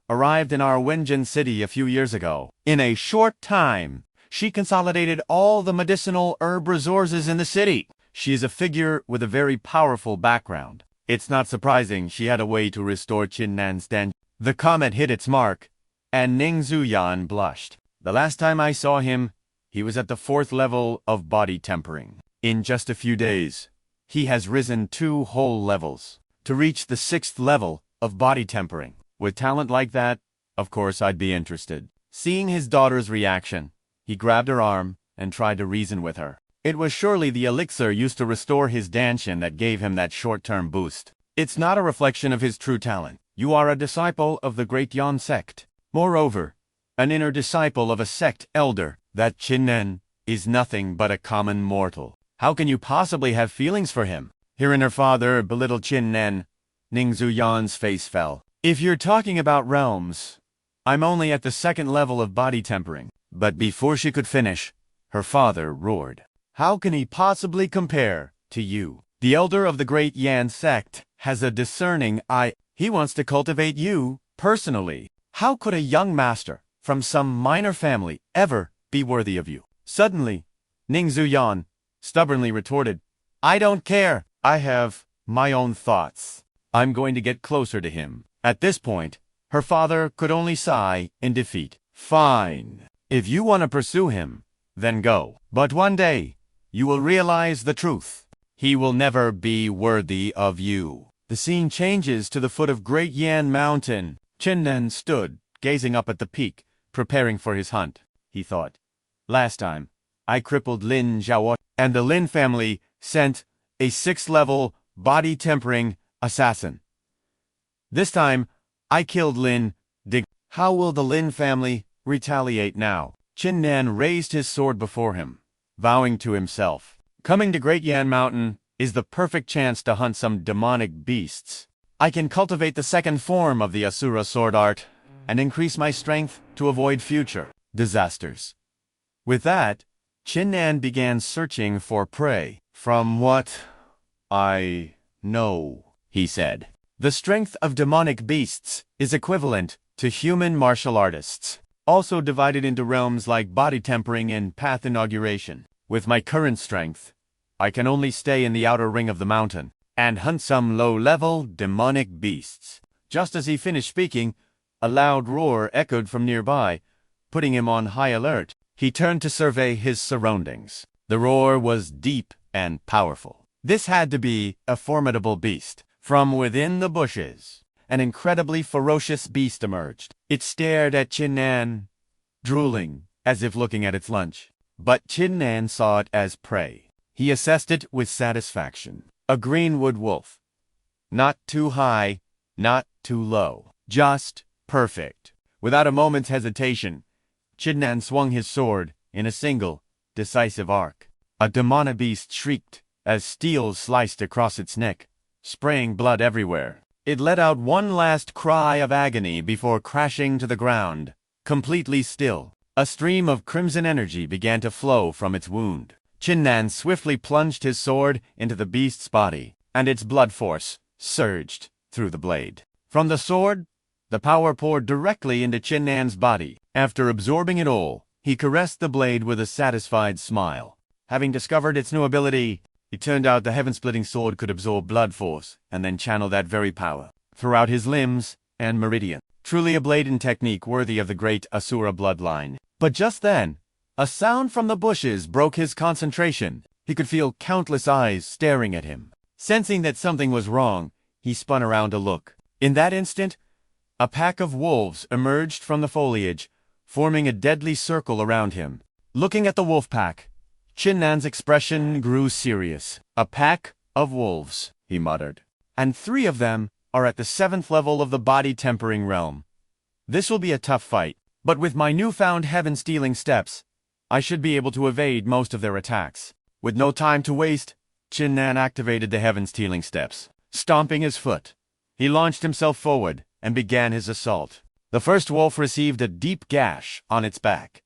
arrived in our Wenjin city a few years ago. In a short time, she consolidated all the medicinal herb resources in the city. She is a figure with a very powerful background. It's not surprising she had a way to restore Qin Nan's Dantian. The comment hit its mark, and Ning Zuyan blushed. The last time I saw him, he was at the 4th level of body tempering. In just a few days, he has risen 2 whole levels to reach the 6th level of body tempering. With talent like that, of course I'd be interested. Seeing his daughter's reaction, he grabbed her arm and tried to reason with her. It was surely the elixir used to restore his Dantian that gave him that short-term boost. It's not a reflection of his true talent. You are a disciple of the great Yan sect. Moreover, an inner disciple of a sect elder. That Qin Nan is nothing but a common mortal. How can you possibly have feelings for him? Hearing her father belittle Qin Nan, Ning Zuyan's face fell. If you're talking about realms, I'm only at the 2nd level of body tempering. But before she could finish, her father roared. How can he possibly compare to you? The elder of the great Yan sect has a discerning eye. He wants to cultivate you personally. How could a young master from some minor family ever be worthy of you? Suddenly, Ning Zuyan stubbornly retorted, I don't care. I have my own thoughts. I'm going to get closer to him. At this point, her father could only sigh in defeat. Fine. If you want to pursue him, then go. But one day, you will realize the truth. He will never be worthy of you. The scene changes to the foot of Great Yan Mountain. Qin Nan stood, gazing up at the peak, preparing for his hunt. He thought, Last time, I crippled Lin Zhao, and the Lin family sent a 6th level body tempering assassin. This time, I killed Lin Dig. How will the Lin family retaliate now? Qin Nan raised his sword before him, vowing to himself, Coming to Great Yan Mountain is the perfect chance to hunt some demonic beasts. I can cultivate the 2nd form of the Asura Sword Art and increase my strength to avoid future disasters. With that, Qin Nan began searching for prey. From what I know, he said, the strength of demonic beasts is equivalent to human martial artists, also divided into realms like body tempering and path inauguration. With my current strength, I can only stay in the outer ring of the mountain and hunt some low-level demonic beasts. Just as he finished speaking, a loud roar echoed from nearby, putting him on high alert. He turned to survey his surroundings. The roar was deep and powerful. This had to be a formidable beast. From within the bushes, an incredibly ferocious beast emerged. It stared at Qin Nan, drooling, as if looking at its lunch. But Qin Nan saw it as prey. He assessed it with satisfaction. A greenwood wolf. Not too high, not too low. Just perfect. Without a moment's hesitation, Qin Nan swung his sword in a single, decisive arc. A demonic beast shrieked as steel sliced across its neck, spraying blood everywhere. It let out one last cry of agony before crashing to the ground, completely still. A stream of crimson energy began to flow from its wound. Qin Nan swiftly plunged his sword into the beast's body, and its blood force surged through the blade. From the sword, the power poured directly into Qin Nan's body. After absorbing it all, he caressed the blade with a satisfied smile. Having discovered its new ability, it turned out the heaven-splitting sword could absorb blood force and then channel that very power throughout his limbs and meridian. Truly a blading technique worthy of the great Asura bloodline. But just then, a sound from the bushes broke his concentration. He could feel countless eyes staring at him. Sensing that something was wrong, he spun around to look. In that instant, a pack of wolves emerged from the foliage, forming a deadly circle around him. Looking at the wolf pack, Qin Nan's expression grew serious. A pack of wolves, he muttered. And 3 of them are at the 7th level of the body tempering realm. This will be a tough fight, but with my newfound heaven-stealing steps, I should be able to evade most of their attacks. With no time to waste, Qin Nan activated the heaven-stealing steps. Stomping his foot, he launched himself forward and began his assault. The first wolf received a deep gash on its back.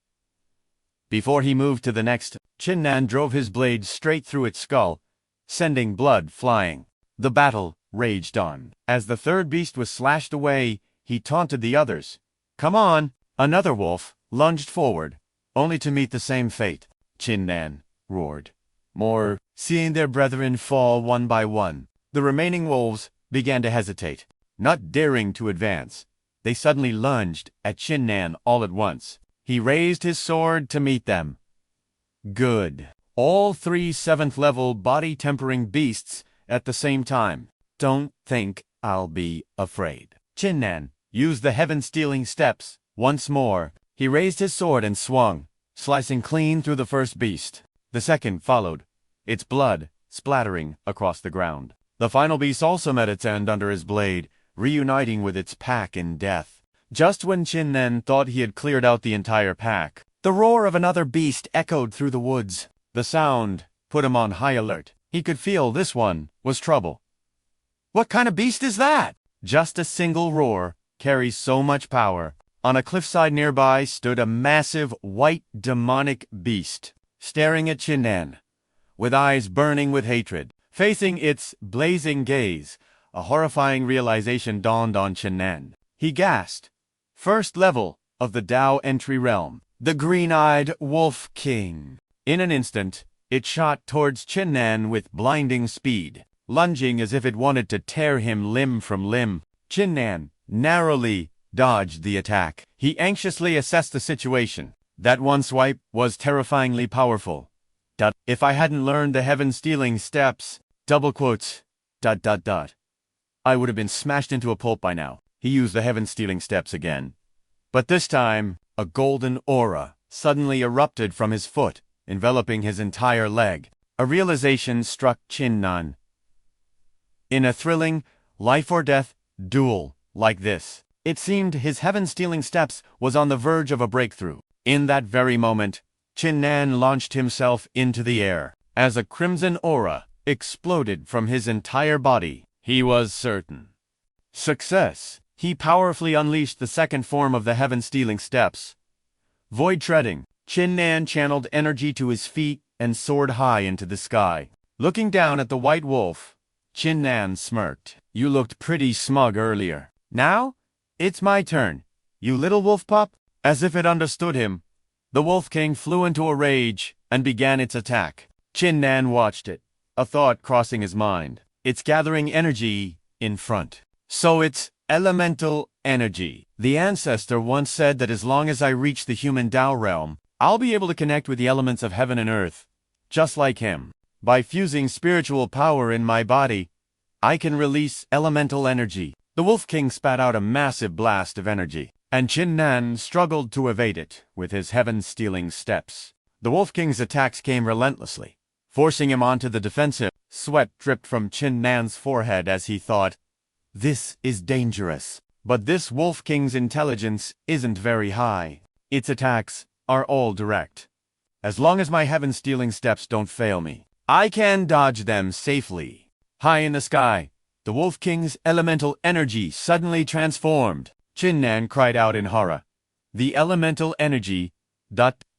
Before he moved to the next, Qin Nan drove his blade straight through its skull, sending blood flying. The battle raged on. As the third beast was slashed away, he taunted the others. "Come on!" Another wolf lunged forward, only to meet the same fate. Qin Nan roared. More, seeing their brethren fall one by one. The remaining wolves began to hesitate, not daring to advance. They suddenly lunged at Qin Nan all at once. He raised his sword to meet them. Good. All 3 7th-level body-tempering beasts at the same time. Don't think I'll be afraid. Qin Nan used the heaven-stealing steps. Once more, he raised his sword and swung, slicing clean through the first beast. The second followed, its blood splattering across the ground. The final beast also met its end under his blade, reuniting with its pack in death. Just when Qin Nan thought he had cleared out the entire pack, the roar of another beast echoed through the woods. The sound put him on high alert. He could feel this one was trouble. What kind of beast is that? Just a single roar carries so much power. On a cliffside nearby stood a massive white demonic beast, staring at Qin Nan, with eyes burning with hatred. Facing its blazing gaze, a horrifying realization dawned on Qin Nan. He gasped. First level of the Dao entry realm. The green-eyed Wolf King. In an instant, it shot towards Qin Nan with blinding speed, lunging as if it wanted to tear him limb from limb. Qin Nan narrowly dodged the attack. He anxiously assessed the situation. That one swipe was terrifyingly powerful. If I hadn't learned the heaven-stealing steps, double quotes, ... I would have been smashed into a pulp by now. He used the heaven-stealing steps again. But this time, a golden aura suddenly erupted from his foot, enveloping his entire leg. A realization struck Qin Nan. In a thrilling, life-or-death duel like this, it seemed his heaven-stealing steps was on the verge of a breakthrough. In that very moment, Qin Nan launched himself into the air. As a crimson aura exploded from his entire body, he was certain. Success! He powerfully unleashed the second form of the heaven-stealing steps. Void treading, Qin Nan channeled energy to his feet and soared high into the sky. Looking down at the white wolf, Qin Nan smirked. "You looked pretty smug earlier. Now, it's my turn, you little wolf pup." As if it understood him, the Wolf King flew into a rage and began its attack. Qin Nan watched it, a thought crossing his mind. It's gathering energy in front. So it's elemental energy. The ancestor once said that as long as I reach the human Dao realm, I'll be able to connect with the elements of heaven and earth, just like him. By fusing spiritual power in my body, I can release elemental energy. The Wolf King spat out a massive blast of energy, and Qin Nan struggled to evade it with his heaven-stealing steps. The Wolf King's attacks came relentlessly, forcing him onto the defensive. Sweat dripped from Qin Nan's forehead as he thought, "This is dangerous." But this Wolf King's intelligence isn't very high. Its attacks are all direct. As long as my heaven-stealing steps don't fail me, I can dodge them safely. High in the sky, the Wolf King's elemental energy suddenly transformed. Qin Nan cried out in horror. The elemental energy...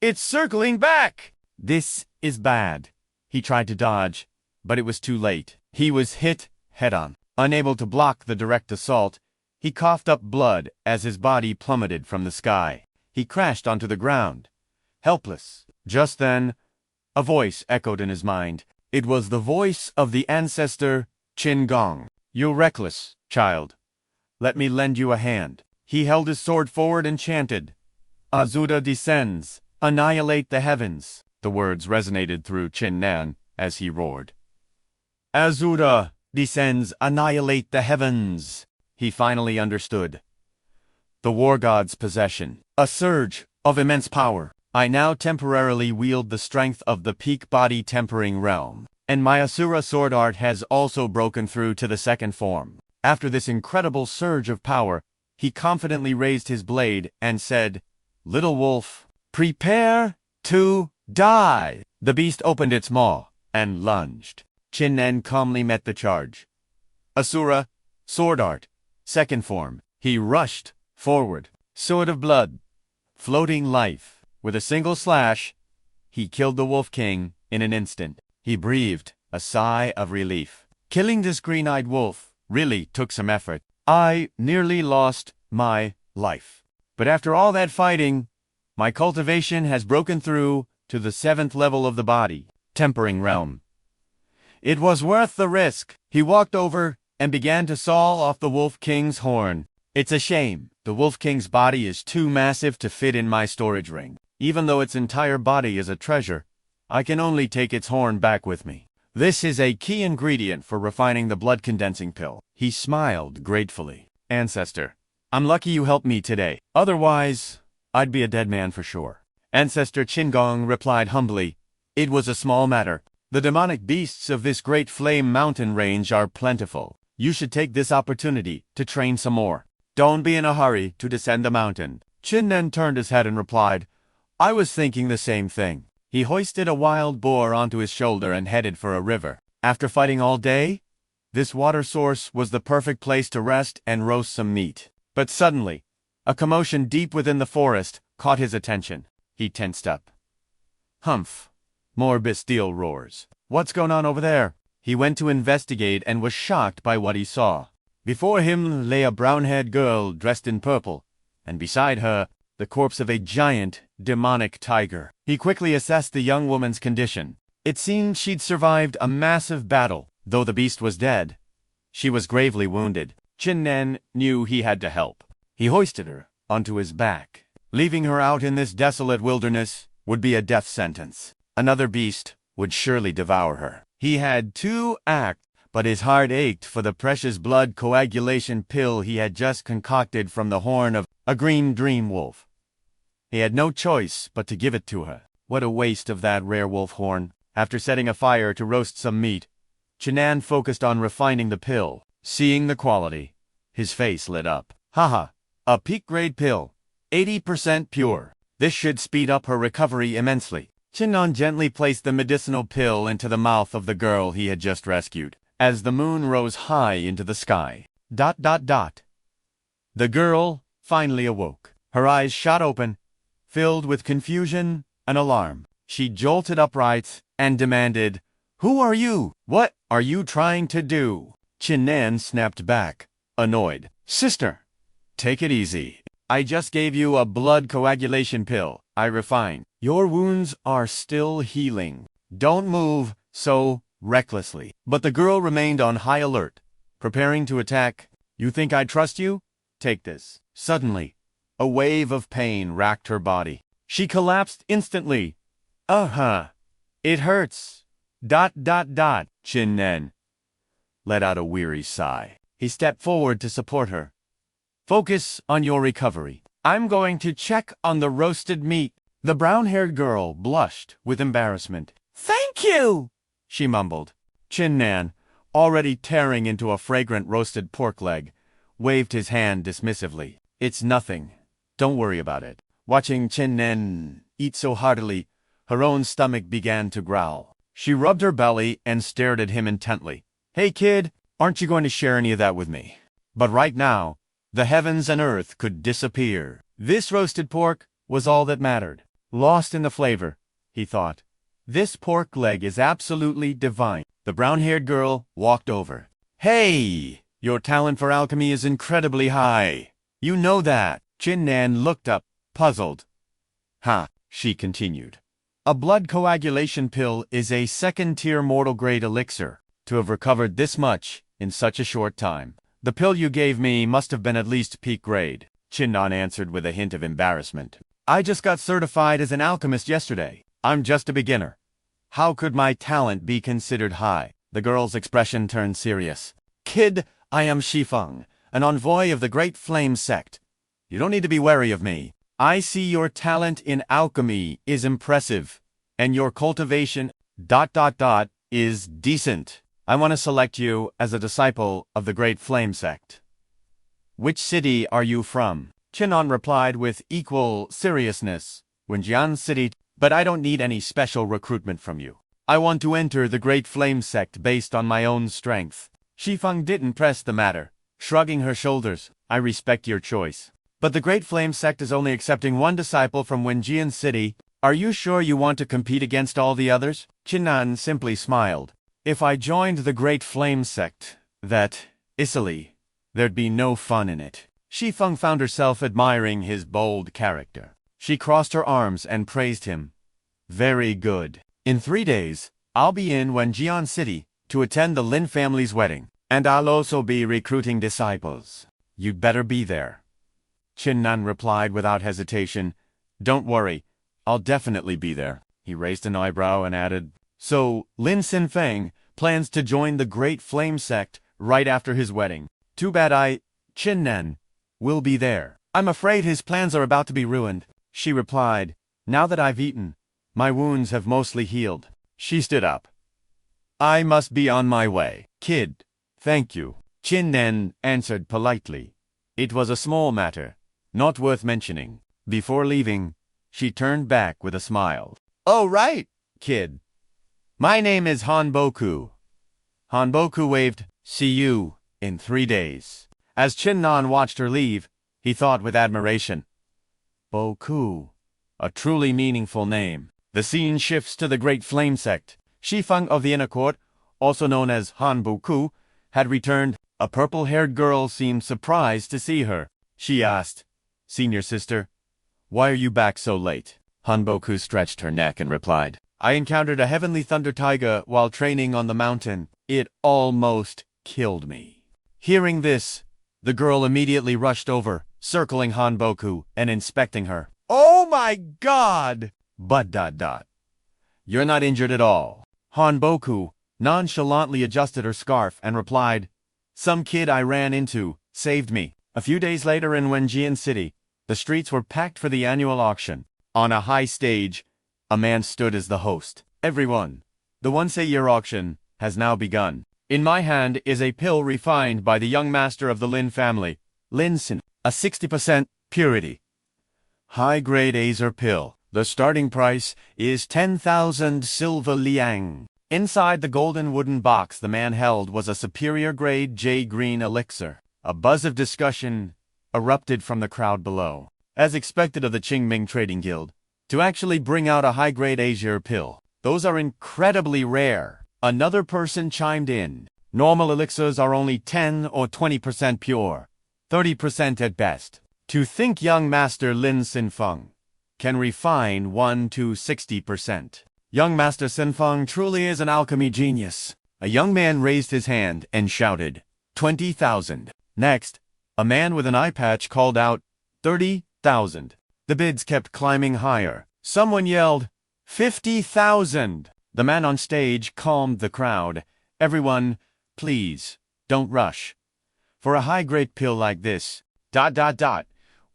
It's circling back! This is bad. He tried to dodge, but it was too late. He was hit head-on. Unable to block the direct assault, he coughed up blood as his body plummeted from the sky. He crashed onto the ground, helpless. Just then, a voice echoed in his mind. It was the voice of the ancestor, Qin Gong. "You reckless child. Let me lend you a hand." He held his sword forward and chanted, "Asura descends, annihilate the heavens." The words resonated through Qin Nan as he roared. "Asura descends, annihilate the heavens." He finally understood. The war god's possession. A surge of immense power. I now temporarily wield the strength of the peak body tempering realm, and my Asura Sword Art has also broken through to the second form. After this incredible surge of power, he confidently raised his blade and said, "Little wolf, prepare to die." The beast opened its maw and lunged. Qin Nan calmly met the charge. Asura Sword Art, second form. He rushed forward. Sword of blood, floating life. With a single slash, he killed the Wolf King in an instant. He breathed a sigh of relief. Killing this green-eyed wolf really took some effort. I nearly lost my life. But after all that fighting, my cultivation has broken through to the 7th level of the body, tempering realm. It was worth the risk. He walked over and began to saw off the Wolf King's horn. It's a shame. The Wolf King's body is too massive to fit in my storage ring. Even though its entire body is a treasure, I can only take its horn back with me. This is a key ingredient for refining the blood condensing pill. He smiled gratefully. Ancestor, I'm lucky you helped me today. Otherwise, I'd be a dead man for sure. Ancestor Qingong replied humbly, "It was a small matter. The demonic beasts of this great flame mountain range are plentiful. You should take this opportunity to train some more. Don't be in a hurry to descend the mountain." Qin Nan turned his head and replied, "I was thinking the same thing." He hoisted a wild boar onto his shoulder and headed for a river. After fighting all day, this water source was the perfect place to rest and roast some meat. But suddenly, a commotion deep within the forest caught his attention. He tensed up. Humph! More bestial roars. What's going on over there? He went to investigate and was shocked by what he saw. Before him lay a brown-haired girl dressed in purple, and beside her, the corpse of a giant, demonic tiger. He quickly assessed the young woman's condition. It seemed she'd survived a massive battle. Though the beast was dead, she was gravely wounded. Qin Nan knew he had to help. He hoisted her onto his back. Leaving her out in this desolate wilderness would be a death sentence. Another beast would surely devour her. He had 2 acts, but his heart ached for the precious blood coagulation pill he had just concocted from the horn of a green dream wolf. He had no choice but to give it to her. What a waste of that rare wolf horn. After setting a fire to roast some meat, Qin Nan focused on refining the pill. Seeing the quality, his face lit up. Haha, a peak-grade pill, 80% pure. This should speed up her recovery immensely. Qin Nan gently placed the medicinal pill into the mouth of the girl he had just rescued. As the moon rose high into the sky. ... The girl finally awoke. Her eyes shot open, filled with confusion and alarm. She jolted upright and demanded, "Who are you? What are you trying to do?" Qin Nan snapped back, annoyed. "Sister, take it easy. I just gave you a blood coagulation pill I refined. Your wounds are still healing. Don't move so recklessly." But the girl remained on high alert, preparing to attack. "You think I trust you? Take this." Suddenly, a wave of pain racked her body. She collapsed instantly. It hurts. ... Qin Nan let out a weary sigh. He stepped forward to support her. "Focus on your recovery. I'm going to check on the roasted meat." The brown-haired girl blushed with embarrassment. "Thank you," she mumbled. Qin Nan, already tearing into a fragrant roasted pork leg, waved his hand dismissively. "It's nothing. Don't worry about it." Watching Qin Nan eat so heartily, her own stomach began to growl. She rubbed her belly and stared at him intently. "Hey kid, aren't you going to share any of that with me?" But right now, the heavens and earth could disappear. This roasted pork was all that mattered. Lost in the flavor, he thought. This pork leg is absolutely divine. The brown-haired girl walked over. "Hey, your talent for alchemy is incredibly high. You know that." Qin Nan looked up, puzzled. She continued. "A blood coagulation pill is a second-tier mortal-grade elixir. To have recovered this much in such a short time. The pill you gave me must have been at least peak grade," Qin Nan answered with a hint of embarrassment. "I just got certified as an alchemist yesterday. I'm just a beginner. How could my talent be considered high?" The girl's expression turned serious. "Kid, I am Shifeng, an envoy of the Great Flame Sect. You don't need to be wary of me. I see your talent in alchemy is impressive, and your cultivation ... is decent. I want to select you as a disciple of the Great Flame Sect. Which city are you from? Qin Nan replied with equal seriousness. Wenjian City, but I don't need any special recruitment from you. I want to enter the Great Flame Sect based on my own strength. Shifeng didn't press the matter, shrugging her shoulders. I respect your choice. But the Great Flame Sect is only accepting one disciple from Wenjian City. Are you sure you want to compete against all the others? Qin Nan simply smiled. If I joined the Great Flame Sect, that, easily, there'd be no fun in it. Shifeng found herself admiring his bold character. She crossed her arms and praised him. Very good. In 3 days, I'll be in Wenjian City to attend the Lin family's wedding, and I'll also be recruiting disciples. You'd better be there. Qin Nan replied without hesitation. Don't worry, I'll definitely be there. He raised an eyebrow and added, So, Lin Xinfeng plans to join the Great Flame Sect right after his wedding. Too bad Qin Nan, will be there. I'm afraid his plans are about to be ruined, she replied. Now that I've eaten, my wounds have mostly healed. She stood up. I must be on my way. Kid, thank you. Qin Nan answered politely. It was a small matter, not worth mentioning. Before leaving, she turned back with a smile. Oh, right, kid. My name is Hanboku. Hanboku waved. See you in 3 days. As Qin Nan watched her leave, he thought with admiration. Boku, a truly meaningful name. The scene shifts to the Great Flame Sect. Shifeng of the Inner Court, also known as Hanboku, had returned. A purple-haired girl seemed surprised to see her. She asked, Senior sister, why are you back so late? Hanboku stretched her neck and replied, I encountered a heavenly thunder taiga while training on the mountain. It almost killed me. Hearing this, the girl immediately rushed over, circling Hanboku and inspecting her. Oh my God! But ... You're not injured at all. Hanboku nonchalantly adjusted her scarf and replied, Some kid I ran into saved me. A few days later in Wenjian City, the streets were packed for the annual auction. On a high stage, a man stood as the host. Everyone, the once-a-year auction has now begun. In my hand is a pill refined by the young master of the Lin family, Lin Sin, a 60% purity, high-grade Azure pill. The starting price is 10,000 silver liang. Inside the golden wooden box the man held was a superior-grade J-green elixir. A buzz of discussion erupted from the crowd below. As expected of the Qingming Trading Guild, to actually bring out a high-grade Azure pill, those are incredibly rare. Another person chimed in. Normal elixirs are only 10 or 20% pure, 30% at best. To think young master Lin Xinfeng can refine 1 to 60%. Young master Xinfeng truly is an alchemy genius. A young man raised his hand and shouted, 20,000. Next, a man with an eye patch called out, 30,000. The bids kept climbing higher. Someone yelled, 50,000. The man on stage calmed the crowd. Everyone, please, don't rush. For a high-grade pill like this, ...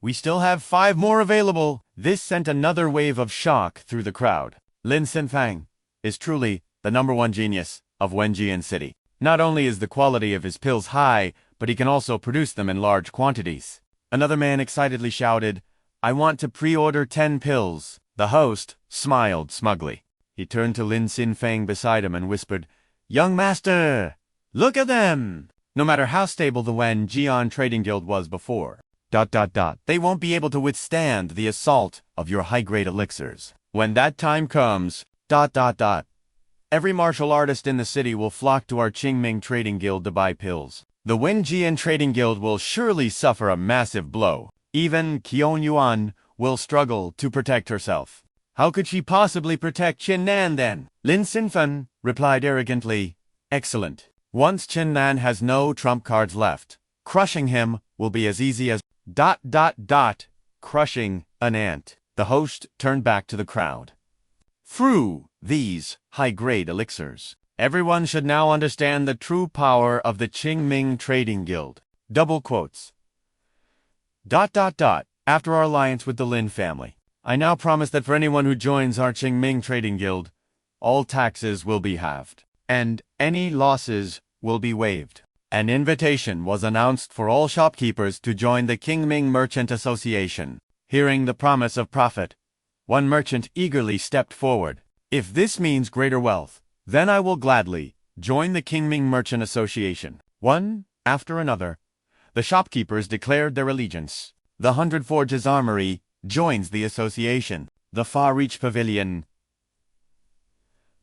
we still have 5 more available. This sent another wave of shock through the crowd. Lin Xinfeng is truly the #1 genius of Wenjian City. Not only is the quality of his pills high, but he can also produce them in large quantities. Another man excitedly shouted, I want to pre-order 10 pills. The host smiled smugly. He turned to Lin Xinfeng beside him and whispered, Young master, look at them! No matter how stable the Wenjian Trading Guild was before, ... they won't be able to withstand the assault of your high-grade elixirs. When that time comes, ... every martial artist in the city will flock to our Qingming Trading Guild to buy pills. The Wenjian Trading Guild will surely suffer a massive blow. Even Qion Yuan will struggle to protect herself. How could she possibly protect Qin Nan then? Lin Xinfeng replied arrogantly, Excellent. Once Qin Nan has no trump cards left, crushing him will be as easy as ... crushing an ant. The host turned back to the crowd. Through these high-grade elixirs, everyone should now understand the true power of the Qingming Trading Guild. Double quotes. ... After our alliance with the Lin family, I now promise that for anyone who joins our Qingming Trading Guild, all taxes will be halved. and any losses will be waived. An invitation was announced for all shopkeepers to join the Qingming Merchant Association. Hearing the promise of profit, one merchant eagerly stepped forward. If this means greater wealth, then I will gladly join the Qingming Merchant Association. One after another, the shopkeepers declared their allegiance. The Hundred Forges Armory joins the association. The Far Reach Pavilion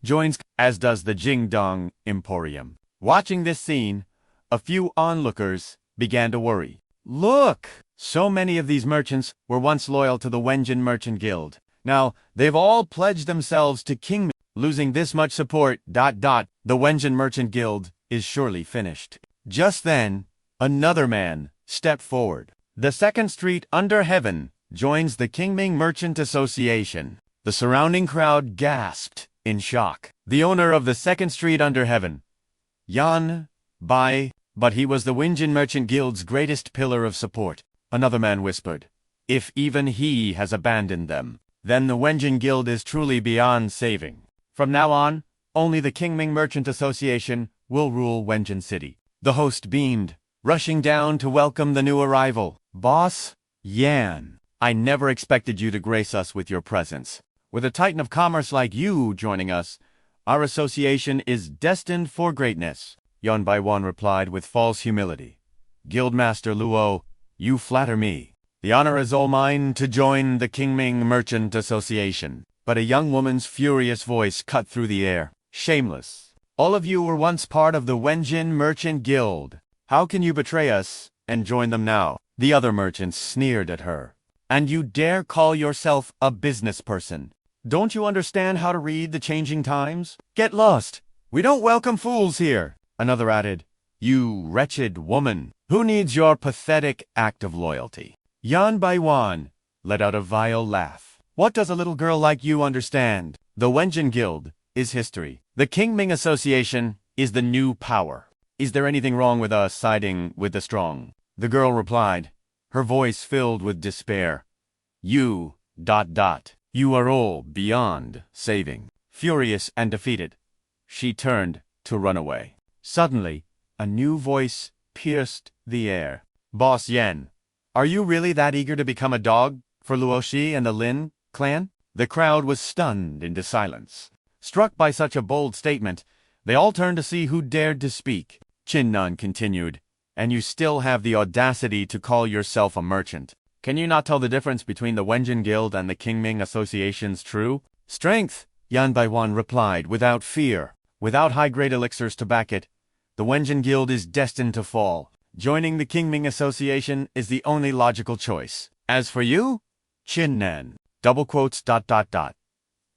joins, as does the Jingdong Emporium. Watching this scene, a few onlookers began to worry. Look! So many of these merchants were once loyal to the Wenjin Merchant Guild. Now, they've all pledged themselves to Qingming. Losing this much support, the Wenjin Merchant Guild is surely finished. Just then, another man stepped forward. The Second Street Under Heaven joins the Qingming Merchant Association. The surrounding crowd gasped in shock. The owner of the Second Street Under Heaven, Yun Binglan, but he was the Wenjin Merchant Guild's greatest pillar of support. Another man whispered, if even he has abandoned them, then the Wenjin Guild is truly beyond saving. From now on, only the Qingming Merchant Association will rule Wenjin City. The host beamed, rushing down to welcome the new arrival. Boss Yan, I never expected you to grace us with your presence. With a titan of commerce like you joining us, our association is destined for greatness. Yun Binglan replied with false humility. Guildmaster Luo, you flatter me. The honor is all mine to join the Qingming Merchant Association. But a young woman's furious voice cut through the air. Shameless. All of you were once part of the Wenjin Merchant Guild. How can you betray us and join them now? The other merchants sneered at her. And you dare call yourself a business person? Don't you understand how to read the changing times? Get lost. We don't welcome fools here. Another added, you wretched woman. Who needs your pathetic act of loyalty? Yun Binglan let out a vile laugh. What does a little girl like you understand? The Wenjin Guild is history. The Qingming Association is the new power. Is there anything wrong with us siding with the strong? The girl replied, her voice filled with despair. You are all beyond saving. Furious and defeated, she turned to run away. Suddenly, a new voice pierced the air. Boss Yan, are you really that eager to become a dog for Luoshi and the Lin clan? The crowd was stunned into silence. Struck by such a bold statement, they all turned to see who dared to speak. Qin Nan continued, and you still have the audacity to call yourself a merchant. Can you not tell the difference between the Wenjin Guild and the Qingming Association's true strength? Yun Binglan replied without fear. Without high-grade elixirs to back it, the Wenjin Guild is destined to fall. Joining the Qingming Association is the only logical choice. As for you, Qin Nan,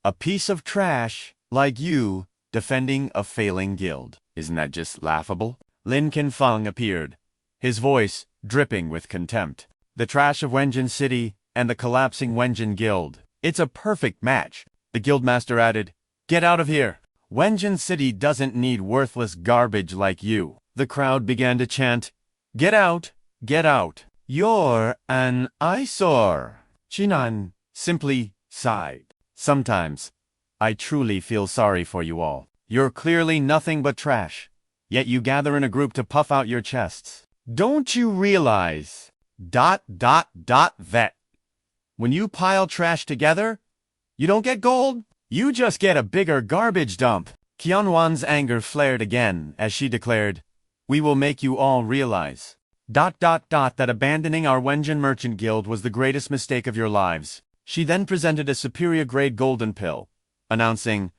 a piece of trash like you defending a failing guild. Isn't that just laughable? Lin Qinfeng appeared, his voice dripping with contempt. The trash of Wenjin City and the collapsing Wenjin Guild. It's a perfect match. The guildmaster added, get out of here. Wenjin City doesn't need worthless garbage like you. The crowd began to chant, get out, get out. You're an eyesore. Qin Nan simply sighed. Sometimes, I truly feel sorry for you all. You're clearly nothing but trash, yet you gather in a group to puff out your chests. Don't you realize, that when you pile trash together, you don't get gold? You just get a bigger garbage dump. Qianwan's anger flared again as she declared, we will make you all realize, that abandoning our Wenjin Merchant Guild was the greatest mistake of your lives. She then presented a superior grade golden pill, announcing,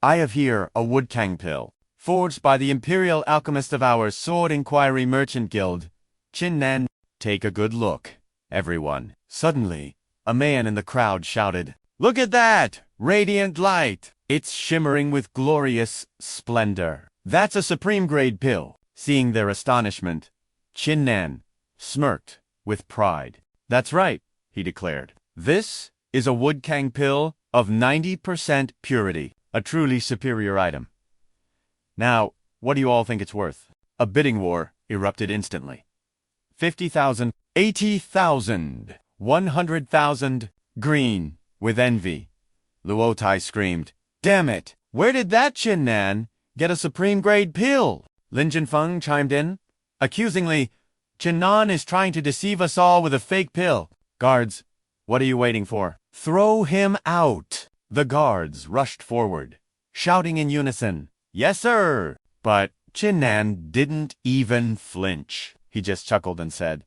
I have here a woodkang pill, forged by the Imperial Alchemist of our Sword Inquiry Merchant Guild. Qin Nan, take a good look, everyone. Suddenly, a man in the crowd shouted, look at that! Radiant light! It's shimmering with glorious splendor. That's a supreme grade pill. Seeing their astonishment, Qin Nan smirked with pride. That's right, he declared. This is a woodkang pill of 90% purity, a truly superior item. Now, what do you all think it's worth? A bidding war erupted instantly. 50,000, 80,000, 100,000, green, with envy. Luotai screamed, damn it! Where did that Qin Nan Get a supreme grade pill, Lin Jinfeng chimed in. Accusingly, Qin Nan is trying to deceive us all with a fake pill. Guards, what are you waiting for? Throw him out! The guards rushed forward, shouting in unison, Yes, sir! But Qin Nan didn't even flinch. He just chuckled and said,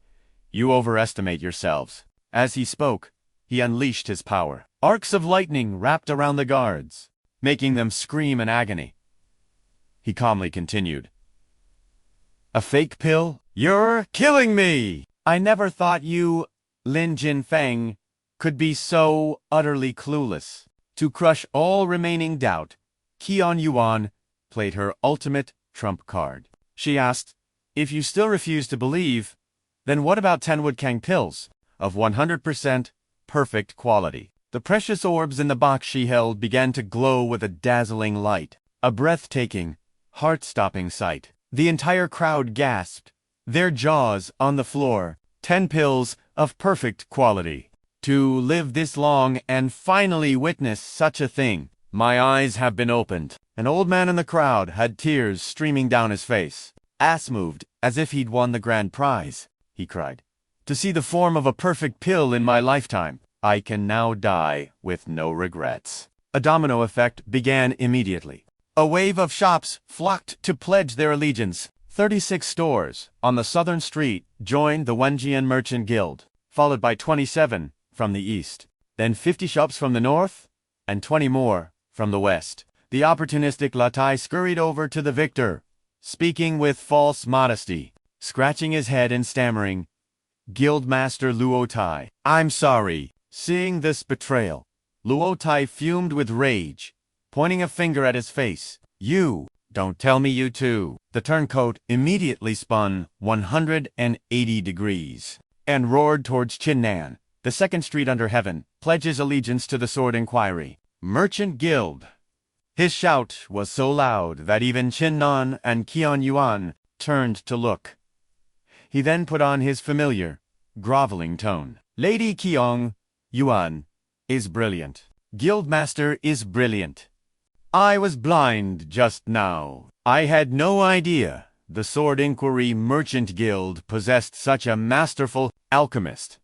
You overestimate yourselves. As he spoke, he unleashed his power. Arcs of lightning wrapped around the guards, making them scream in agony. He calmly continued, A fake pill? You're killing me! I never thought you, Lin Jinfeng, could be so utterly clueless. To crush all remaining doubt, Qian Yuan played her ultimate trump card. She asked, If you still refuse to believe, then what about 10 Woodkang pills of 100% perfect quality? The precious orbs in the box she held began to glow with a dazzling light, a breathtaking, heart-stopping sight. The entire crowd gasped, their jaws on the floor. 10 pills of perfect quality. To live this long and finally witness such a thing. My eyes have been opened. An old man in the crowd had tears streaming down his face. Ass moved as if he'd won the grand prize, he cried. To see the form of a perfect pill in my lifetime. I can now die with no regrets. A domino effect began immediately. A wave of shops flocked to pledge their allegiance. 36 stores on the southern street joined the Wenjian Merchant Guild, followed by 27 from the east, then 50 shops from the north, and 20 more from the west. The opportunistic Latai scurried over to the victor, speaking with false modesty, scratching his head and stammering, Guildmaster Luotai, I'm sorry. Seeing this betrayal, Luotai fumed with rage, pointing a finger at his face. You, don't tell me you too. The turncoat immediately spun 180 degrees and roared towards Qin Nan. The second street under heaven pledges allegiance to the Sword Inquiry Merchant Guild. His shout was so loud that even Qin Nan and Qian Yuan turned to look. He then put on his familiar, groveling tone. Lady Qian Yuan is brilliant. Guildmaster is brilliant. I was blind just now. I had no idea the Sword Inquiry Merchant Guild possessed such a masterful alchemist.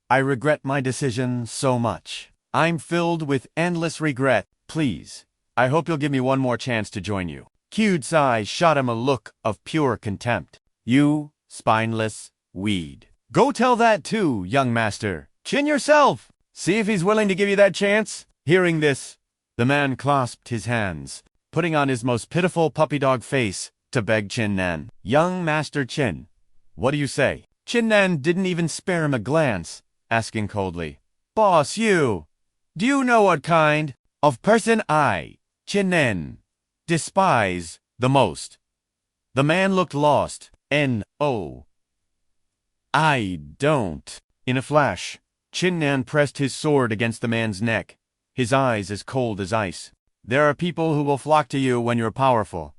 I regret my decision so much. I'm filled with endless regret. Please, I hope you'll give me one more chance to join you. Q'd Sai shot him a look of pure contempt. You, spineless weed. Go tell that too, young master. Chin yourself. See if he's willing to give you that chance. Hearing this, the man clasped his hands, putting on his most pitiful puppy dog face to beg Qin Nan. Young Master Qin, what do you say? Qin Nan didn't even spare him a glance, asking coldly, Boss, do you know what kind of person I, Qin Nan, despise the most? The man looked lost. N.O. I don't. In a flash, Qin Nan pressed his sword against the man's neck, his eyes as cold as ice. There are people who will flock to you when you're powerful,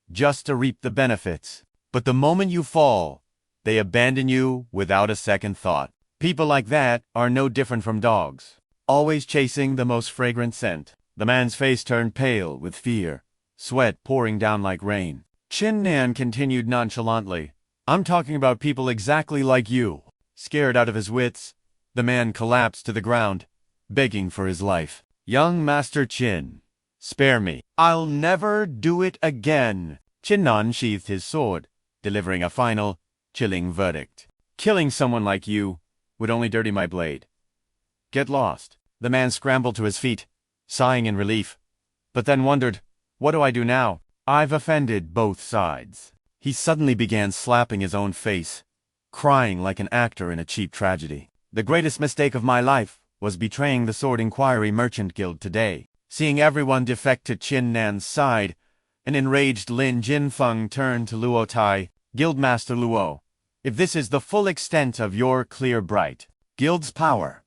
just to reap the benefits. But the moment you fall, they abandon you without a second thought. People like that are no different from dogs, always chasing the most fragrant scent. The man's face turned pale with fear, sweat pouring down like rain. Qin Nan continued nonchalantly, I'm talking about people exactly like you. Scared out of his wits, the man collapsed to the ground, begging for his life. Young Master Qin, spare me. I'll never do it again. Qin Nan sheathed his sword, delivering a final, chilling verdict. Killing someone like you would only dirty my blade. Get lost. The man scrambled to his feet, sighing in relief, but then wondered, what do I do now? I've offended both sides. He suddenly began slapping his own face, crying like an actor in a cheap tragedy. The greatest mistake of my life was betraying the Sword Inquiry Merchant Guild today. Seeing everyone defect to Qin Nan's side, an enraged Lin Jinfeng turned to Luo Tai, Guildmaster Luo. If this is the full extent of your clear bright guild's power,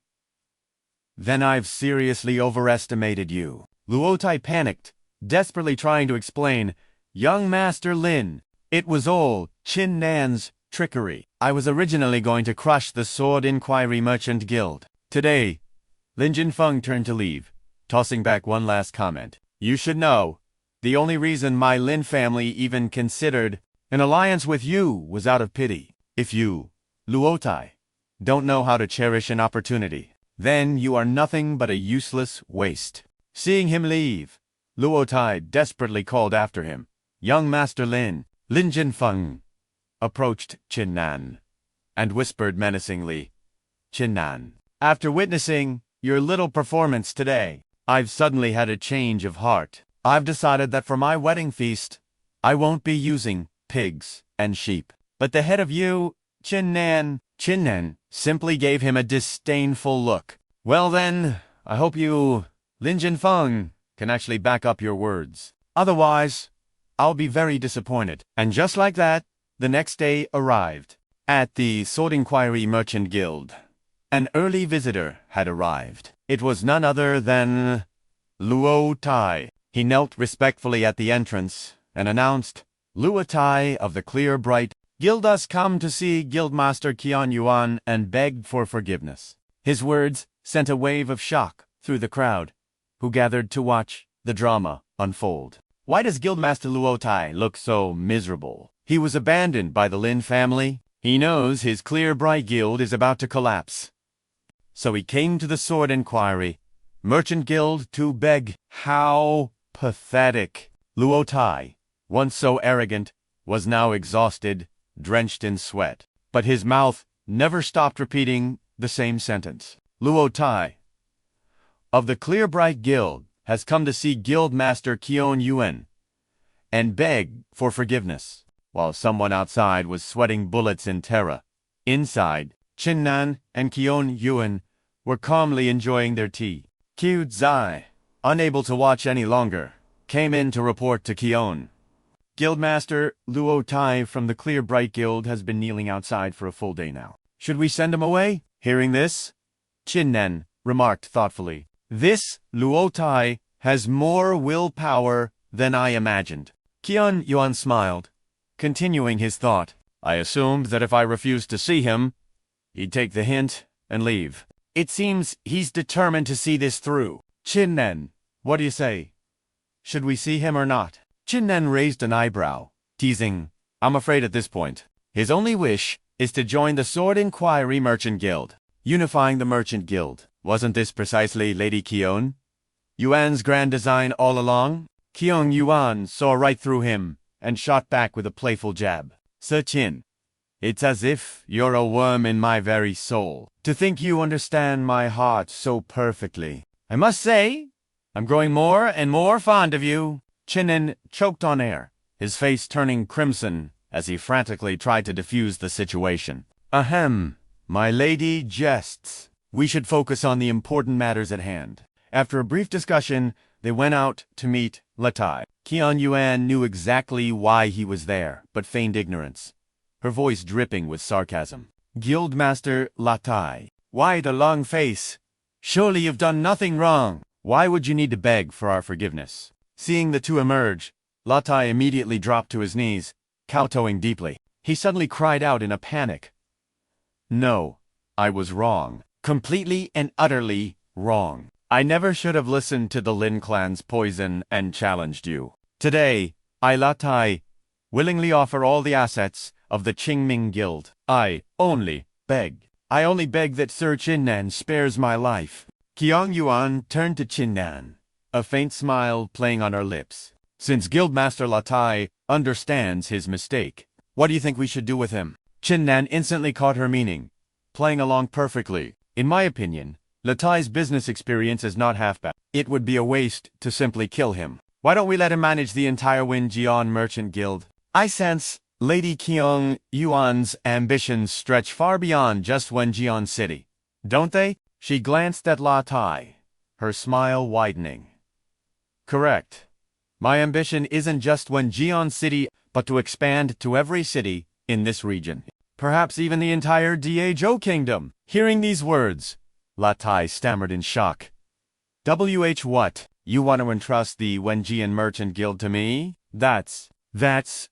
then I've seriously overestimated you. Luo Tai panicked, desperately trying to explain, Young Master Lin, it was all Qin Nan's trickery. I was originally going to crush the Sword Inquiry Merchant Guild. Today, Lin Jinfeng turned to leave, tossing back one last comment. You should know, The only reason my Lin family even considered an alliance with you was out of pity. If you, Luotai, don't know how to cherish an opportunity, then you are nothing but a useless waste. Seeing him leave, Luotai desperately called after him. Young Master Lin Jinfeng, approached Qin Nan and whispered menacingly, Qin Nan, after witnessing your little performance today, I've suddenly had a change of heart. I've decided that for my wedding feast, I won't be using pigs and sheep, but the head of you, Qin Nan. Qin Nan simply gave him a disdainful look. Well then, I hope you, Lin Jinfeng, can actually back up your words. Otherwise, I'll be very disappointed. And just like that, the next day arrived. At the Sword Inquiry Merchant Guild, an early visitor had arrived. It was none other than Luotai. He knelt respectfully at the entrance and announced, Luotai of the Clear Bright Guild has come to see Guildmaster Qian Yuan and begged for forgiveness. His words sent a wave of shock through the crowd, who gathered to watch the drama unfold. Why does Guildmaster Luotai look so miserable? He was abandoned by the Lin family. He knows his Clear Bright Guild is about to collapse. So he came to the Sword Inquiry Merchant Guild to beg. How pathetic. Luotai, once so arrogant, was now exhausted, drenched in sweat. But his mouth never stopped repeating the same sentence. Luotai of the Clear Bright Guild has come to see Guildmaster Qian Yuan and beg for forgiveness, while someone outside was sweating bullets in terror. Inside, Qin Nan and Qian Yuan were calmly enjoying their tea. Qiu Zai, unable to watch any longer, came in to report to Qian. Guildmaster Luotai from the Clear Bright Guild has been kneeling outside for a full day now. Should we send him away? Hearing this, Qin Nan remarked thoughtfully, This Luotai has more willpower than I imagined. Qian Yuan smiled, continuing his thought. I assumed that if I refused to see him, he'd take the hint and leave. It seems he's determined to see this through. Qin Nan, what do you say? Should we see him or not? Qin Nan raised an eyebrow, teasing, I'm afraid at this point, his only wish is to join the Sword Inquiry Merchant Guild. Unifying the Merchant Guild. Wasn't this precisely Lady Qian Yuan's grand design all along? Qian Yuan saw right through him and shot back with a playful jab. Sir Qin, it's as if you're a worm in my very soul. To think you understand my heart so perfectly. I must say, I'm growing more and more fond of you. Qin Nan choked on air, his face turning crimson as he frantically tried to defuse the situation. Ahem, my lady jests. We should focus on the important matters at hand. After a brief discussion, they went out to meet Latai. Qian Yuan knew exactly why he was there, but feigned ignorance, her voice dripping with sarcasm. Guildmaster Latai, why the long face? Surely you've done nothing wrong. Why would you need to beg for our forgiveness? Seeing the two emerge, Latai immediately dropped to his knees, kowtowing deeply. He suddenly cried out in a panic. No, I was wrong. Completely and utterly wrong. I never should have listened to the Lin clan's poison and challenged you. Today, I, Latai, willingly offer all the assets of the Qingming Guild. I only beg that Sir Qin Nan spares my life. Qian Yuan turned to Qin Nan, a faint smile playing on her lips. Since Guildmaster Latai understands his mistake, what do you think we should do with him? Qin Nan instantly caught her meaning, playing along perfectly. In my opinion, Latai's business experience is not half bad. It would be a waste to simply kill him. Why don't we let him manage the entire Wenjian Merchant Guild? I sense Lady Qian Yuan's ambitions stretch far beyond just Wenjian City. Don't they? She glanced at Latai, her smile widening. Correct. My ambition isn't just Wenjian City, but to expand to every city in this region. Perhaps even the entire Daizhou Kingdom. Hearing these words, Latai stammered in shock. What? You want to entrust the Wenjian Merchant Guild to me? That's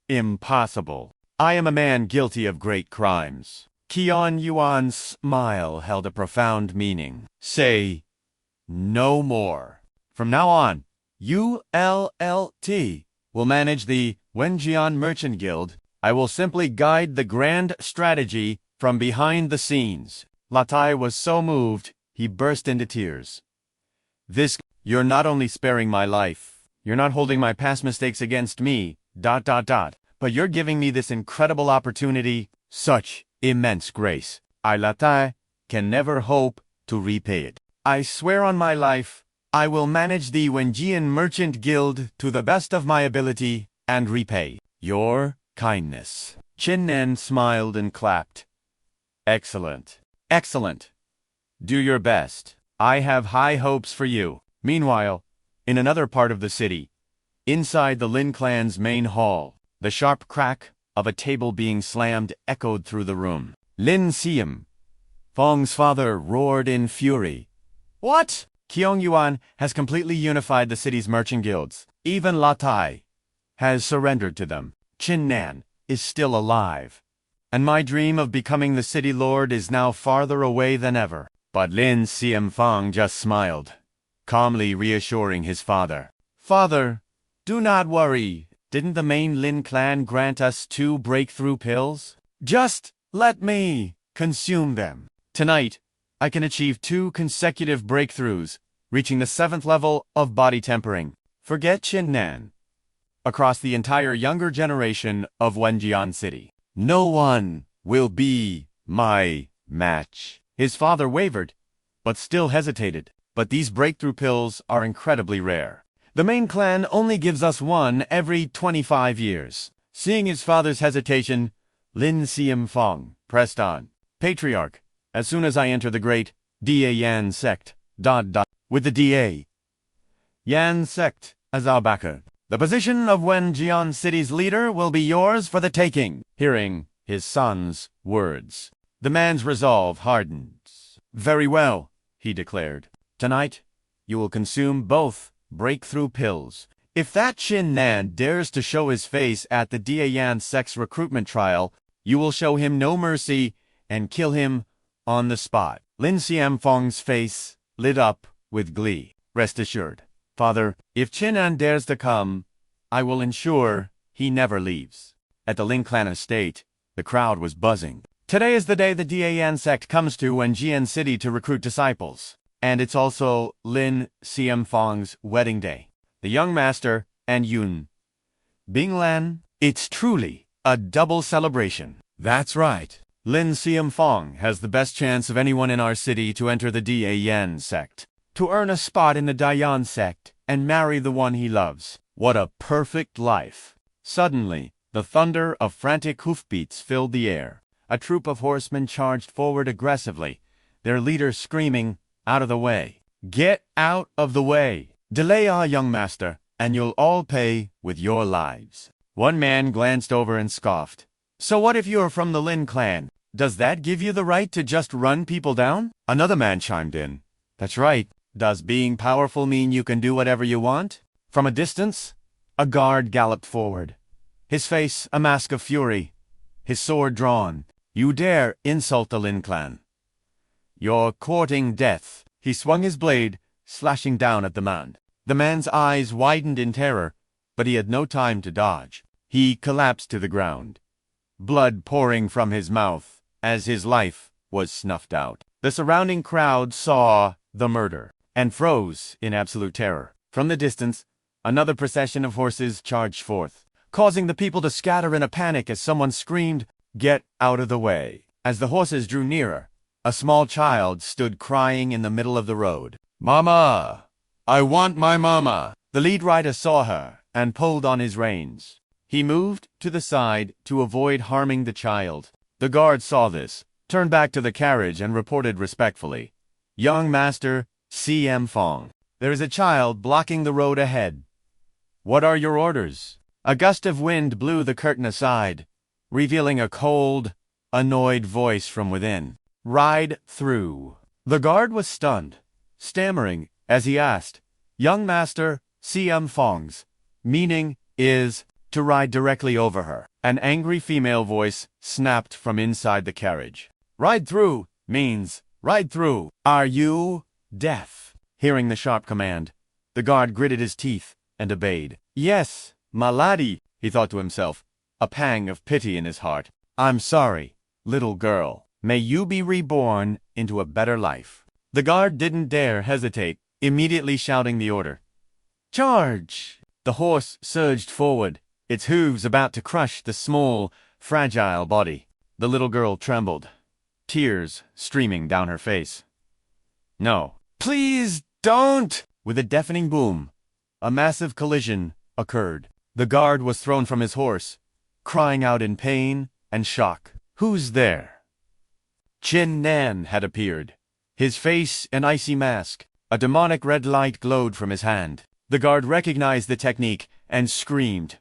impossible. I am a man guilty of great crimes. Qian Yuan's smile held a profound meaning. Say no more. From now on, ULLT will manage the Wenjian Merchant Guild. I will simply guide the grand strategy from behind the scenes. Latai was so moved, he burst into tears. You're not only sparing my life, you're not holding my past mistakes against me, ... but you're giving me this incredible opportunity, such immense grace. I, Latai, can never hope to repay it. I swear on my life, I will manage the Wenjian Merchant Guild to the best of my ability and repay your kindness. Qin Nan smiled and clapped. Excellent. Excellent. Do your best. I have high hopes for you. Meanwhile, in another part of the city, inside the Lin clan's main hall, the sharp crack of a table being slammed echoed through the room. Lin Xiam, Fong's father, roared in fury. What? Qiong Yuan has completely unified the city's merchant guilds. Even Latai has surrendered to them. Qin Nan is still alive. And my dream of becoming the city lord is now farther away than ever. But Lin Xiamfang just smiled, calmly reassuring his father. Father, do not worry. Didn't the main Lin clan grant us 2 breakthrough pills? Just let me consume them. Tonight, I can achieve 2 consecutive breakthroughs, reaching the 7th level of body tempering. Forget Qin Nan. Across the entire younger generation of Wenjian City, no one will be my match. His father wavered, but still hesitated. But these breakthrough pills are incredibly rare. The main clan only gives us 1 every 25 years. Seeing his father's hesitation, Lin Xiamfang pressed on. Patriarch, as soon as I enter the great Da sect, ... with the Da Yan sect as our backer, the position of Wenjian City's leader will be yours for the taking. Hearing his son's words, the man's resolve hardened. Very well, he declared. Tonight, you will consume both breakthrough pills. If that Qin Nan dares to show his face at the Dian sect's recruitment trial, you will show him no mercy and kill him on the spot. Lin Xiamfang's face lit up with glee. Rest assured, father, if Qin Nan dares to come, I will ensure he never leaves. At the Lin clan estate, the crowd was buzzing. Today is the day the Dian sect comes to Wenjian City to recruit disciples. And it's also Lin Xiamfang's wedding day. The young master and Yun Binglan. It's truly a double celebration. That's right. Lin Xiamfang has the best chance of anyone in our city to enter the Dian sect, to earn a spot in the Dayan sect and marry the one he loves. What a perfect life. Suddenly, the thunder of frantic hoofbeats filled the air. A troop of horsemen charged forward aggressively, their leader screaming, "Out of the way! Get out of the way! Delay our young master, and you'll all pay with your lives." One man glanced over and scoffed. So what if you're from the Lin clan? Does that give you the right to just run people down? Another man chimed in. That's right. Does being powerful mean you can do whatever you want? From a distance, a guard galloped forward, his face a mask of fury, his sword drawn. You dare insult the Lin clan? You're courting death. He swung his blade, slashing down at the man. The man's eyes widened in terror, but he had no time to dodge. He collapsed to the ground, blood pouring from his mouth as his life was snuffed out. The surrounding crowd saw the murder and froze in absolute terror. From the distance, another procession of horses charged forth, causing the people to scatter in a panic as someone screamed, "Get out of the way!" As the horses drew nearer, a small child stood crying in the middle of the road. "Mama! I want my mama!" The lead rider saw her and pulled on his reins. He moved to the side to avoid harming the child. The guard saw this, turned back to the carriage and reported respectfully, "Young Master Xiamfang, there is a child blocking the road ahead. What are your orders?" A gust of wind blew the curtain aside, revealing a cold, annoyed voice from within. "Ride through." The guard was stunned, stammering as he asked, "Young Master Xiamfang's meaning is to ride directly over her." An angry female voice snapped from inside the carriage. "Ride through means ride through. Are you deaf?" Hearing the sharp command, The guard gritted his teeth and obeyed. Yes, my laddie, he thought to himself, a pang of pity in his heart. I'm sorry, little girl. May you be reborn into a better life. The guard didn't dare hesitate, immediately shouting the order. Charge! The horse surged forward, its hooves about to crush the small, fragile body. The little girl trembled, tears streaming down her face. No. Please don't! With a deafening boom, a massive collision occurred. The guard was thrown from his horse, crying out in pain and shock. Who's there? Qin Nan had appeared, his face an icy mask. A demonic red light glowed from his hand. The guard recognized the technique and screamed.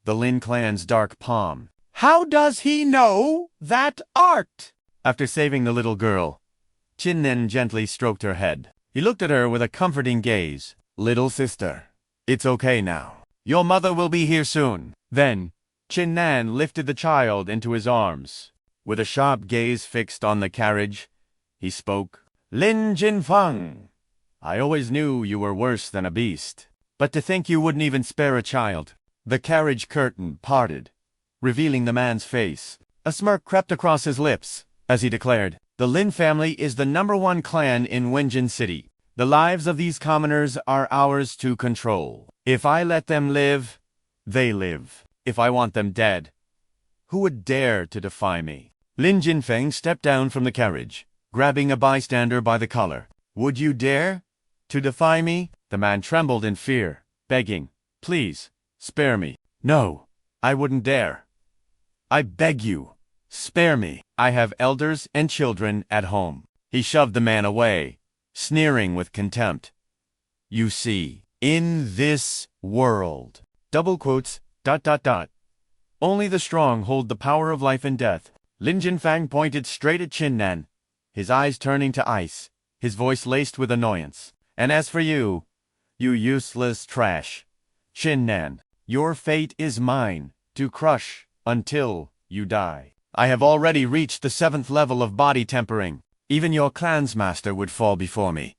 The Lin clan's dark palm. How does he know that art? After saving the little girl, Qin Nan gently stroked her head. He looked at her with a comforting gaze. Little sister, it's okay now. Your mother will be here soon. Then, Qin Nan lifted the child into his arms. With a sharp gaze fixed on the carriage, he spoke. Lin Jinfeng, I always knew you were worse than a beast. But to think you wouldn't even spare a child. The carriage curtain parted, revealing the man's face. A smirk crept across his lips as he declared, the Lin family is the #1 clan in Wenjin City. The lives of these commoners are ours to control. If I let them live, they live. If I want them dead, who would dare to defy me? Lin Jinfeng stepped down from the carriage, grabbing a bystander by the collar. Would you dare to defy me? The man trembled in fear, begging, please, spare me. No, I wouldn't dare. I beg you, spare me. I have elders and children at home. He shoved the man away, sneering with contempt. You see, in this world, double quotes, ... only the strong hold the power of life and death. Lin Jinfeng pointed straight at Qin Nan, his eyes turning to ice, his voice laced with annoyance. And as for you, you useless trash, Qin Nan, your fate is mine, to crush until you die. I have already reached the 7th level of body tempering. Even your clan's master would fall before me,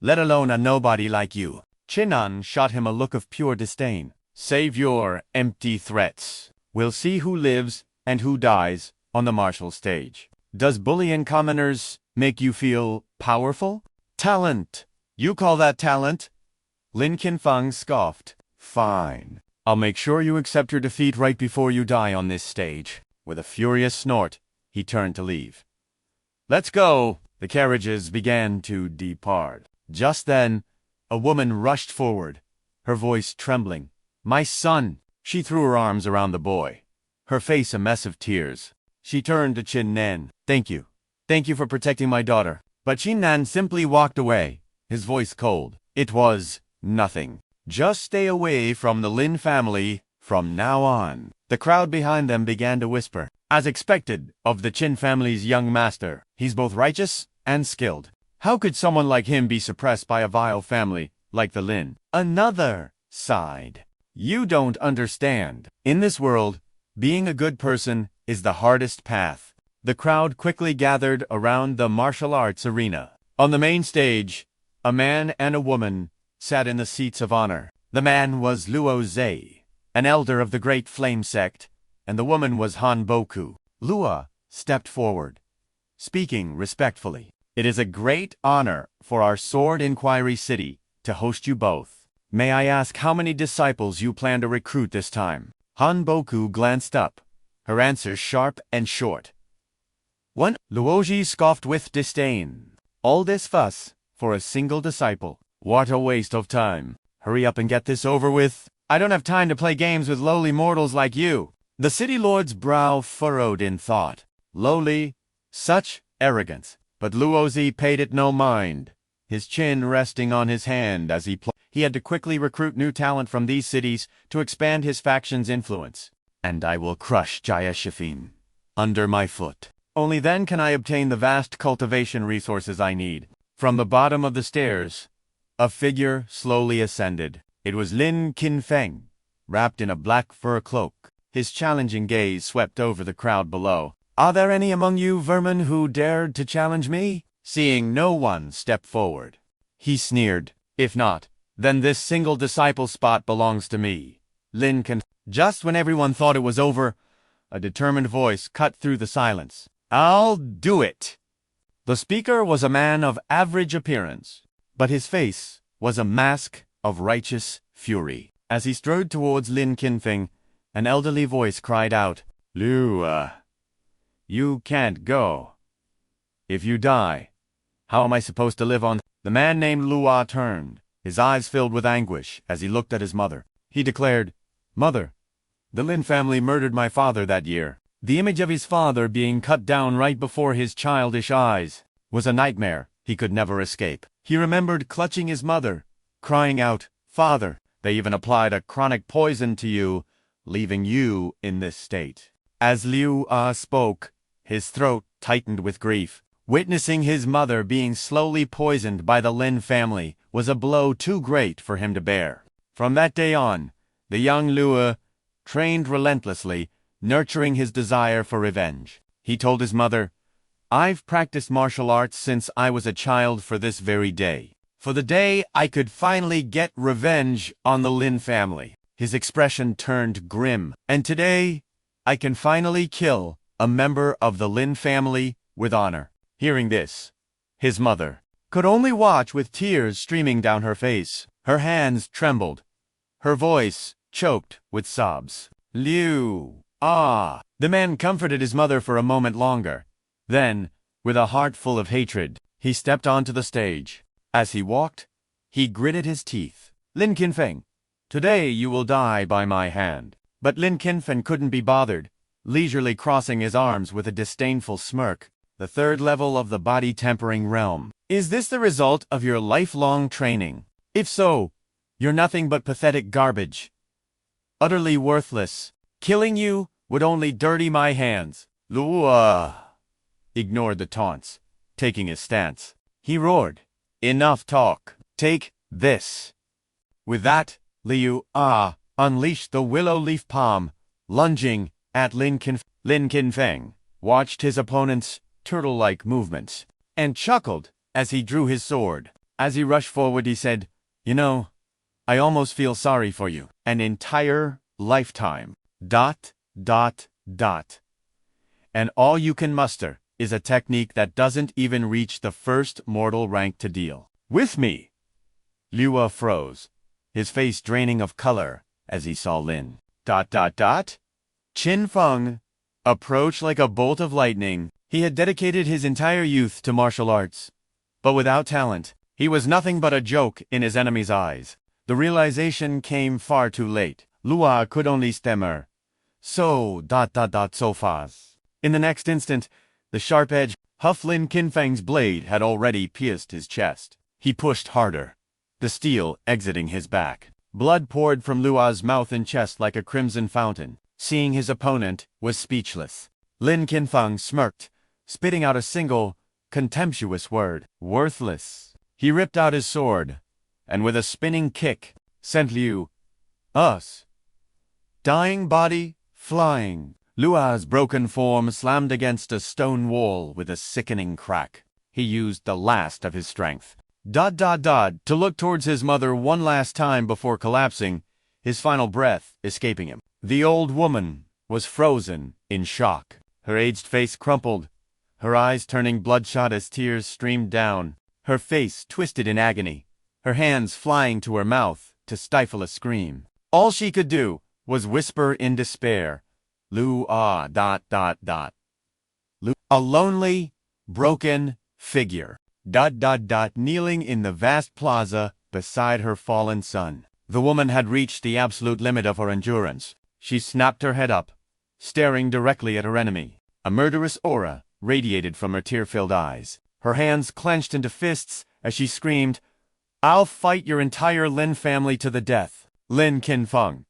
let alone a nobody like you. Qin Nan shot him a look of pure disdain. Save your empty threats. We'll see who lives and who dies on the martial stage. Does bullying commoners make you feel powerful? Talent. You call that talent? Lin Qinfeng scoffed. Fine. I'll make sure you accept your defeat right before you die on this stage. With a furious snort, he turned to leave. Let's go. The carriages began to depart. Just then, a woman rushed forward, her voice trembling. My son! She threw her arms around the boy, her face a mess of tears. She turned to Qin Nan. Thank you. Thank you for protecting my daughter. But Qin Nan simply walked away, his voice cold. It was nothing. Just stay away from the Lin family from now on. The crowd behind them began to whisper. As expected of the Qin family's young master, he's both righteous and skilled. How could someone like him be suppressed by a vile family like the Lin? Another sighed. You don't understand. In this world, being a good person is the hardest path. The crowd quickly gathered around the martial arts arena. On the main stage, a man and a woman sat in the seats of honor. The man was Luo Zhe, an elder of the Great Flame Sect, and the woman was Han Boku. Luo stepped forward, speaking respectfully. It is a great honor for our Sword Inquiry City to host you both. May I ask how many disciples you plan to recruit this time? Han Boku glanced up, her answer sharp and short. One. Luoji scoffed with disdain. All this fuss for a single disciple. What a waste of time. Hurry up and get this over with. I don't have time to play games with lowly mortals like you. The city lord's brow furrowed in thought. Lowly? Such arrogance. But Luozi paid it no mind, his chin resting on his hand as he had to quickly recruit new talent from these cities to expand his faction's influence. And I will crush Jayashifin under my foot. Only then can I obtain the vast cultivation resources I need. From the bottom of the stairs, a figure slowly ascended. It was Lin Qinfeng, wrapped in a black fur cloak. His challenging gaze swept over the crowd below. Are there any among you vermin who dared to challenge me? Seeing no one step forward, he sneered. If not, then this single disciple spot belongs to me. Lin Qin. Just when everyone thought it was over, a determined voice cut through the silence. I'll do it. The speaker was a man of average appearance, but his face was a mask of righteous fury. As he strode towards Lin Qinfeng, an elderly voice cried out, Liu, you can't go. If you die, how am I supposed to live on? The man named Lua turned, his eyes filled with anguish as he looked at his mother. He declared, Mother, the Lin family murdered my father that year. The image of his father being cut down right before his childish eyes was a nightmare he could never escape. He remembered clutching his mother, crying out, Father, they even applied a chronic poison to you, leaving you in this state. As Liu spoke, his throat tightened with grief. Witnessing his mother being slowly poisoned by the Lin family was a blow too great for him to bear. From that day on, the young Liu trained relentlessly, nurturing his desire for revenge. He told his mother, I've practiced martial arts since I was a child for this very day. For the day I could finally get revenge on the Lin family. His expression turned grim. And today, I can finally kill a member of the Lin family with honor. Hearing this, his mother could only watch with tears streaming down her face. Her hands trembled. Her voice choked with sobs. Liu, The man comforted his mother for a moment longer. Then, with a heart full of hatred, he stepped onto the stage. As he walked, he gritted his teeth. Lin Qinfeng, today you will die by my hand. But Lin Qinfeng couldn't be bothered, leisurely crossing his arms with a disdainful smirk. The third level of the body tempering realm. Is this the result of your lifelong training? If so, you're nothing but pathetic garbage. Utterly worthless. Killing you would only dirty my hands. Lua ignored the taunts, taking his stance. He roared, Enough talk. Take this. With that, Liu unleashed the willow leaf palm, lunging at Lin Qinfeng. Lin Qinfeng watched his opponent's turtle-like movements and chuckled as he drew his sword. As he rushed forward, he said, You know, I almost feel sorry for you. An entire lifetime. ... And all you can muster is a technique that doesn't even reach the first mortal rank to deal with me. Liu froze, his face draining of color as he saw Lin. ... Qin Feng approached like a bolt of lightning. He had dedicated his entire youth to martial arts, but without talent, he was nothing but a joke in his enemy's eyes. The realization came far too late. Lua could only stammer, so fast. In the next instant, the sharp edge of Lin Qinfeng's blade had already pierced his chest. He pushed harder, the steel exiting his back. Blood poured from Lua's mouth and chest like a crimson fountain. Seeing his opponent was speechless, Lin Qinfeng smirked, spitting out a single, contemptuous word. Worthless. He ripped out his sword, and with a spinning kick, sent Liu, dying body, flying. Lua's broken form slammed against a stone wall with a sickening crack. He used the last of his strength. To look towards his mother one last time before collapsing, his final breath escaping him. The old woman was frozen in shock. Her aged face crumpled, her eyes turning bloodshot as tears streamed down, her face twisted in agony, her hands flying to her mouth to stifle a scream. All she could do was whisper in despair, Lu. A lonely, broken figure. Kneeling in the vast plaza beside her fallen son. The woman had reached the absolute limit of her endurance. She snapped her head up, staring directly at her enemy. A murderous aura radiated from her tear-filled eyes. Her hands clenched into fists as she screamed, I'll fight your entire Lin family to the death. Lin Qinfeng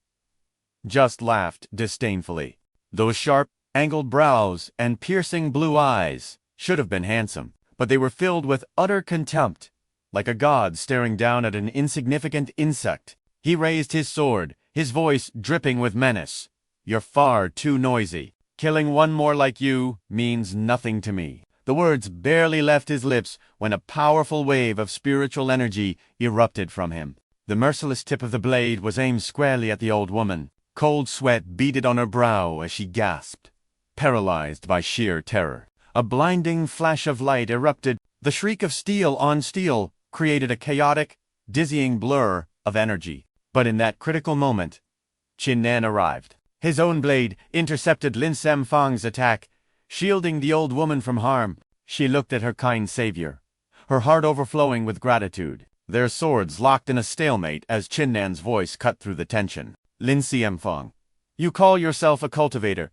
just laughed disdainfully. Those sharp, angled brows and piercing blue eyes should have been handsome, but they were filled with utter contempt, like a god staring down at an insignificant insect. He raised his sword, his voice dripping with menace. You're far too noisy. Killing one more like you means nothing to me. The words barely left his lips when a powerful wave of spiritual energy erupted from him. The merciless tip of the blade was aimed squarely at the old woman. Cold sweat beaded on her brow as she gasped, paralyzed by sheer terror. A blinding flash of light erupted. The shriek of steel on steel created a chaotic, dizzying blur of energy. But in that critical moment, Qin Nan arrived. His own blade intercepted Lin Samfang's attack, shielding the old woman from harm. She looked at her kind savior, her heart overflowing with gratitude. Their swords locked in a stalemate as Qin Nan's voice cut through the tension. Lin Samfang, you call yourself a cultivator,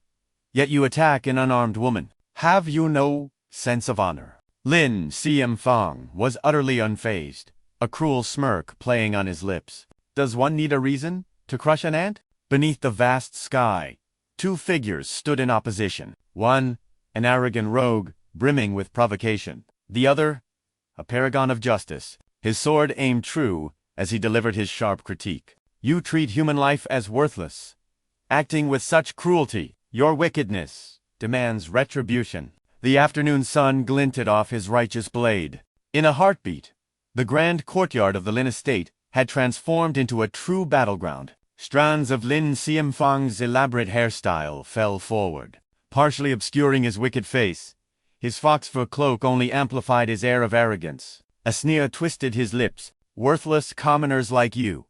yet you attack an unarmed woman. Have you no sense of honor? Lin Samfang was utterly unfazed, a cruel smirk playing on his lips. Does one need a reason to crush an ant? Beneath the vast sky, two figures stood in opposition. One, an arrogant rogue, brimming with provocation. The other, a paragon of justice, his sword aimed true as he delivered his sharp critique. You treat human life as worthless. Acting with such cruelty, your wickedness demands retribution. The afternoon sun glinted off his righteous blade. In a heartbeat, the grand courtyard of the Lin estate had transformed into a true battleground. Strands of Lin Samfang's elaborate hairstyle fell forward, partially obscuring his wicked face. His fox-fur cloak only amplified his air of arrogance. A sneer twisted his lips. Worthless commoners like you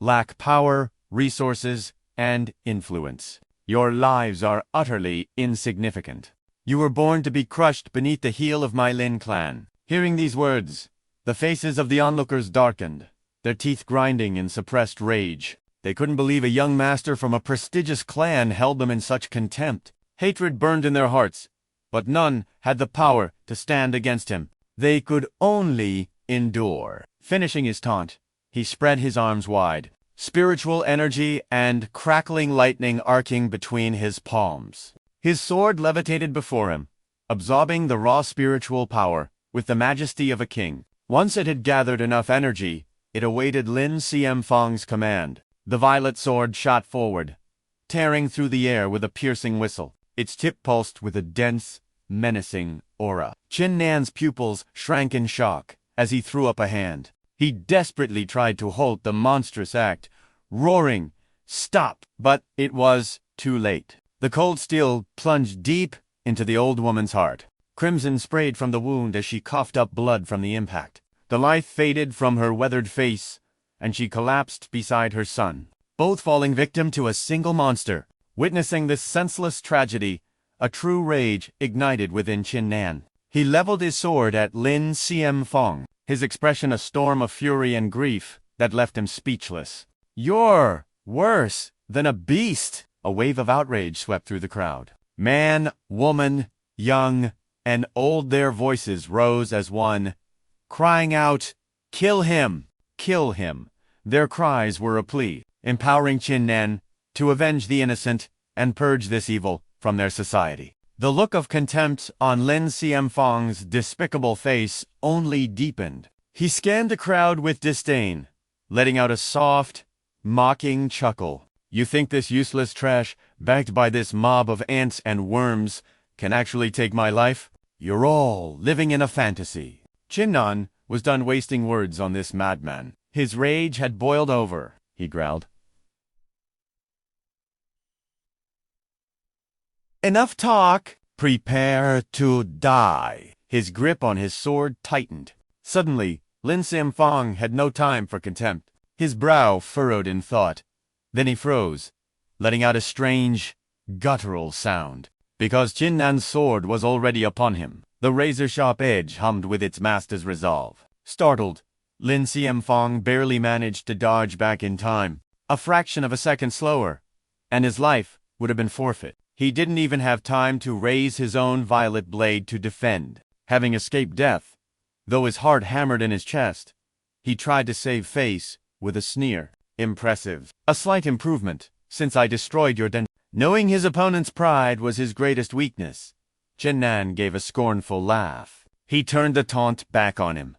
lack power, resources, and influence. Your lives are utterly insignificant. You were born to be crushed beneath the heel of my Lin clan. Hearing these words, the faces of the onlookers darkened, their teeth grinding in suppressed rage. They couldn't believe a young master from a prestigious clan held them in such contempt. Hatred burned in their hearts, but none had the power to stand against him. They could only endure. Finishing his taunt, he spread his arms wide, spiritual energy and crackling lightning arcing between his palms. His sword levitated before him, absorbing the raw spiritual power with the majesty of a king. Once it had gathered enough energy, it awaited Lin Samfang's command. The violet sword shot forward, tearing through the air with a piercing whistle. Its tip pulsed with a dense, menacing aura. Qin Nan's pupils shrank in shock as he threw up a hand. He desperately tried to halt the monstrous act, roaring, "Stop!" But it was too late. The cold steel plunged deep into the old woman's heart. Crimson sprayed from the wound as she coughed up blood from the impact. The life faded from her weathered face, and she collapsed beside her son, both falling victim to a single monster. Witnessing this senseless tragedy, a true rage ignited within Qin Nan. He leveled his sword at Lin Samfang, his expression a storm of fury and grief that left him speechless. "You're worse than a beast!" A wave of outrage swept through the crowd. Man, woman, young, and old, their voices rose as one, crying out, "Kill him! Kill him!" Their cries were a plea, empowering Qin Nan to avenge the innocent and purge this evil from their society. The look of contempt on Lin Samfang's despicable face only deepened. He scanned the crowd with disdain, letting out a soft, mocking chuckle. "You think this useless trash, backed by this mob of ants and worms, can actually take my life? You're all living in a fantasy." Qin Nan was done wasting words on this madman. His rage had boiled over. He growled, "Enough talk! Prepare to die!" His grip on his sword tightened. Suddenly, Lin Samfang had no time for contempt. His brow furrowed in thought. Then he froze, letting out a strange, guttural sound. Because Qin Nan's sword was already upon him, the razor-sharp edge hummed with its master's resolve. Startled, Lin Samfang barely managed to dodge back in time. A fraction of a second slower, and his life would have been forfeit. He didn't even have time to raise his own violet blade to defend. Having escaped death, though his heart hammered in his chest, he tried to save face with a sneer. "Impressive. A slight improvement, since I destroyed your Dantian." Knowing his opponent's pride was his greatest weakness, Qin Nan gave a scornful laugh. He turned the taunt back on him.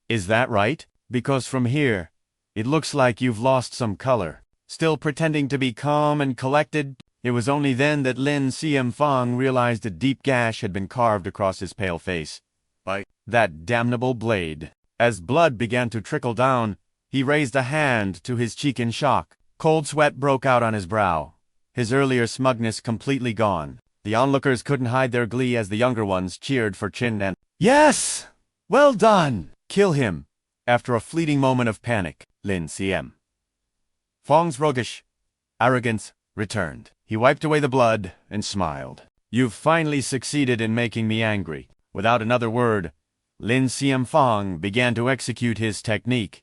"Is that right? Because from here, it looks like you've lost some color." Still pretending to be calm and collected, it was only then that Lin Samfang realized a deep gash had been carved across his pale face by that damnable blade. As blood began to trickle down, He raised a hand to his cheek in shock. Cold sweat broke out on his brow, his earlier smugness completely gone. The onlookers couldn't hide their glee as the younger ones cheered for Qin Nan. Yes! Well done! Kill him! After a fleeting moment of panic, Lin Cm. Fong's roguish arrogance returned. He wiped away the blood and smiled. You've finally succeeded in making me angry. Without another word, Lin Cm Fong began to execute his technique.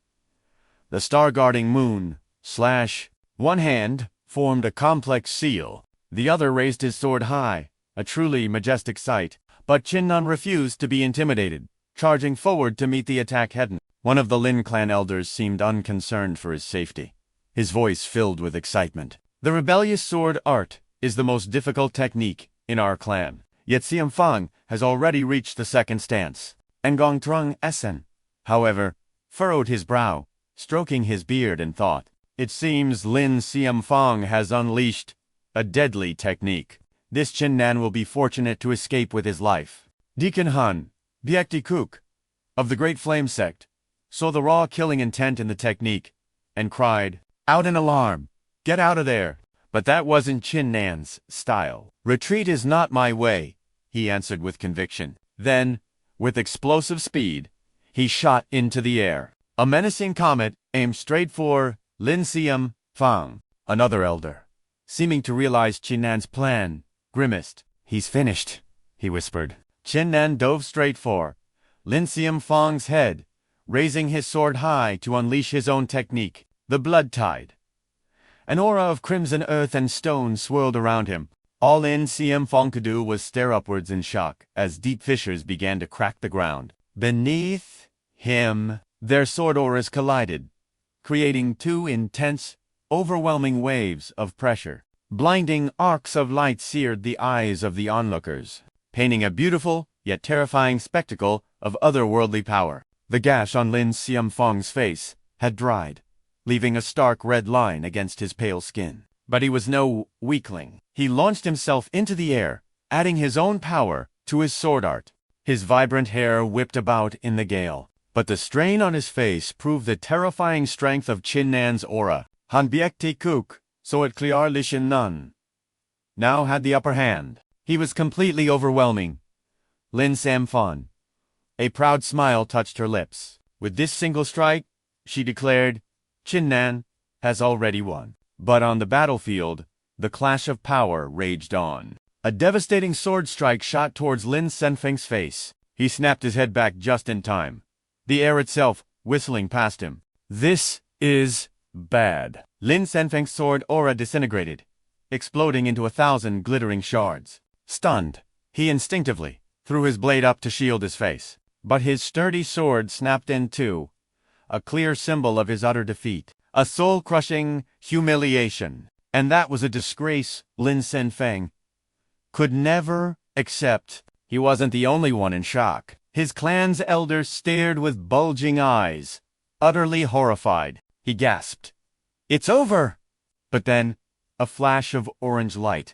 The star-guarding moon / one hand formed a complex seal. The other raised his sword high, a truly majestic sight. But Qin Nan refused to be intimidated, charging forward to meet the attack head-on. One of the Lin clan elders seemed unconcerned for his safety, his voice filled with excitement. The rebellious sword art is the most difficult technique in our clan. Yet Cm Fong has already reached the second stance. Ngong Trung Sen, however, furrowed his brow, stroking his beard and thought. It seems Lin Cm Fong has unleashed a deadly technique. This Qin Nan will be fortunate to escape with his life. Deacon Han, Biekti Kuk, of the Great Flame Sect, saw the raw killing intent in the technique, and cried out in alarm, "Get out of there!" But that wasn't Qin Nan's style. "Retreat is not my way," he answered with conviction. Then, with explosive speed, he shot into the air. A menacing comet aimed straight for Lin Cm Fong. Another elder, seeming to realize Qin Nan's plan, grimaced. "He's finished," he whispered. Qin Nan dove straight for Lin Cm Fong's head, raising his sword high to unleash his own technique, the blood tide. An aura of crimson earth and stone swirled around him. All Lin Cm Fong could do was stare upwards in shock as deep fissures began to crack the ground. Beneath him, their sword auras collided, creating two intense, overwhelming waves of pressure. Blinding arcs of light seared the eyes of the onlookers, painting a beautiful yet terrifying spectacle of otherworldly power. The gash on Lin Cm Fong's face had dried, leaving a stark red line against his pale skin. But he was no weakling. He launched himself into the air, adding his own power to his sword art. His vibrant hair whipped about in the gale, but the strain on his face proved the terrifying strength of Qin Nan's aura. Han Biekti Kuk saw it clear. Qin Nan now had the upper hand. He was completely overwhelming. Lin Cm Fong. A proud smile touched her lips. With this single strike, she declared, Qin Nan has already won. But on the battlefield, the clash of power raged on. A devastating sword strike shot towards Lin Cm Fong's face. He snapped his head back just in time, the air itself whistling past him. This is bad. Lin Cm Fong's sword aura disintegrated, exploding into 1,000 glittering shards. Stunned, he instinctively threw his blade up to shield his face. But his sturdy sword snapped in two, a clear symbol of his utter defeat. A soul-crushing humiliation. And that was a disgrace Lin Cm Fong could never accept. He wasn't the only one in shock. His clan's elders stared with bulging eyes, utterly horrified. He gasped, "It's over!" But then, a flash of orange light,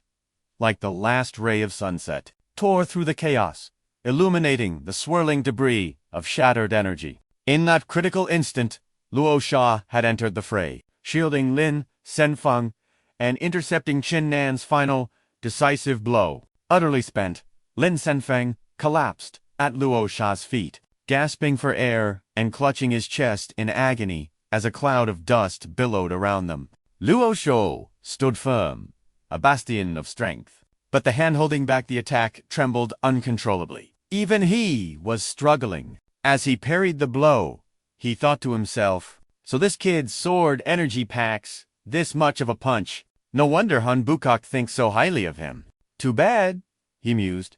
like the last ray of sunset, tore through the chaos, illuminating the swirling debris of shattered energy. In that critical instant, Luo Sha had entered the fray, shielding Lin Cm Fong and intercepting Qin Nan's final, decisive blow. Utterly spent, Lin Cm Fong collapsed at Luo Sha's feet, gasping for air and clutching his chest in agony as a cloud of dust billowed around them. Luo Sha stood firm, a bastion of strength, but the hand holding back the attack trembled uncontrollably. Even he was struggling. As he parried the blow, he thought to himself, so this kid's sword energy packs this much of a punch. No wonder Han Bukok thinks so highly of him. Too bad, he mused.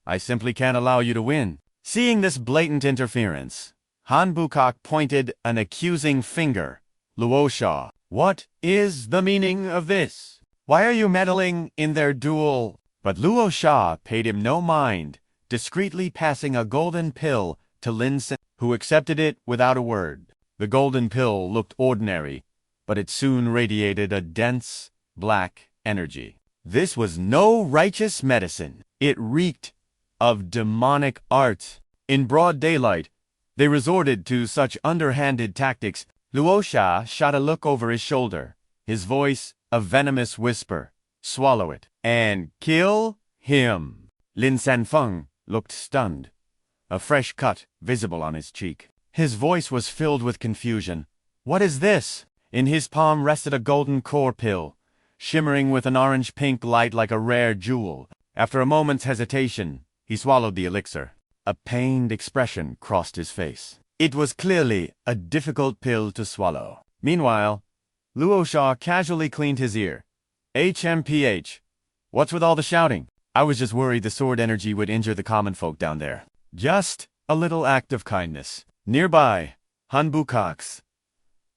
I simply can't allow you to win. Seeing this blatant interference, Han Bukok pointed an accusing finger. Luo Sha, what is the meaning of this? Why are you meddling in their duel? But Luo Sha paid him no mind, discreetly passing a golden pill to Lin Cm, who accepted it without a word. The golden pill looked ordinary, but it soon radiated a dense, black energy. This was no righteous medicine. It reeked of demonic art. In broad daylight, they resorted to such underhanded tactics Luosha shot a look over his shoulder, his voice a venomous whisper. Swallow it and kill him. Lin Sanfeng looked stunned, a fresh cut visible on his cheek. His voice was filled with confusion. What is this? In his palm rested a golden core pill, shimmering with an orange-pink light like a rare jewel. After a moment's hesitation, he swallowed the elixir. A pained expression crossed his face. It was clearly a difficult pill to swallow. Meanwhile, Luosha casually cleaned his ear. HMPH. What's with all the shouting? I was just worried the sword energy would injure the common folk down there. Just a little act of kindness. Nearby, Han Bukok's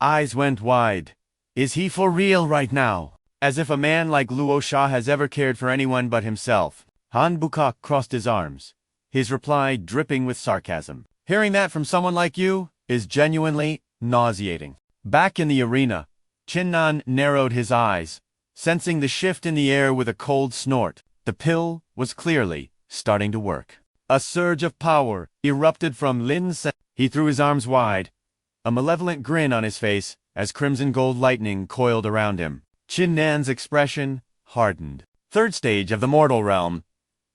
eyes went wide. Is he for real right now? As if a man like Luosha has ever cared for anyone but himself. Han Bukok crossed his arms, his reply dripping with sarcasm. Hearing that from someone like you is genuinely nauseating. Back in the arena, Qin Nan narrowed his eyes, sensing the shift in the air with a cold snort. The pill was clearly starting to work. A surge of power erupted from Lin Sen. He threw his arms wide, a malevolent grin on his face as crimson gold lightning coiled around him. Qin Nan's expression hardened. Third stage of the mortal realm.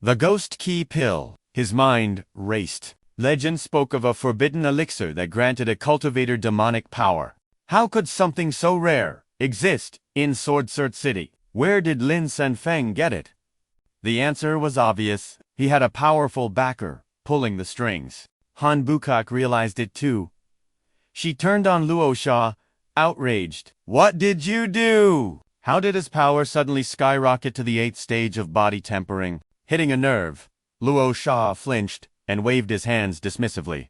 The Ghost Key Pill. His mind raced. Legend spoke of a forbidden elixir that granted a cultivator demonic power. How could something so rare exist in Sword Art City? Where did Lin Sanfeng get it? The answer was obvious. He had a powerful backer pulling the strings. Han Bukok realized it too. She turned on Luosha, outraged. What did you do? How did his power suddenly skyrocket to the 8th stage of body tempering? Hitting a nerve, Luosha flinched and waved his hands dismissively.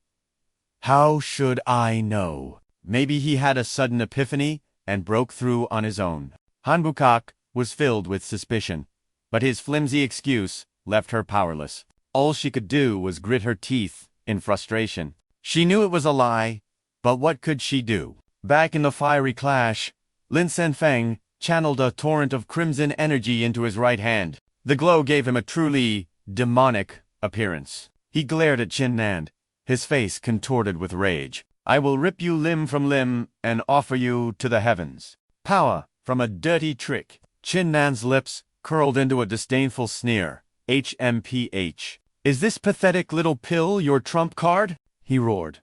How should I know? Maybe he had a sudden epiphany and broke through on his own. Han Bukok was filled with suspicion, but his flimsy excuse left her powerless. All she could do was grit her teeth in frustration. She knew it was a lie, but what could she do? Back in the fiery clash, Lin Sanfeng channeled a torrent of crimson energy into his right hand. The glow gave him a truly demonic appearance. He glared at Qin Nan, his face contorted with rage. I will rip you limb from limb and offer you to the heavens. Power from a dirty trick. Qin Nan's lips curled into a disdainful sneer. HMPH. Is this pathetic little pill your trump card? He roared.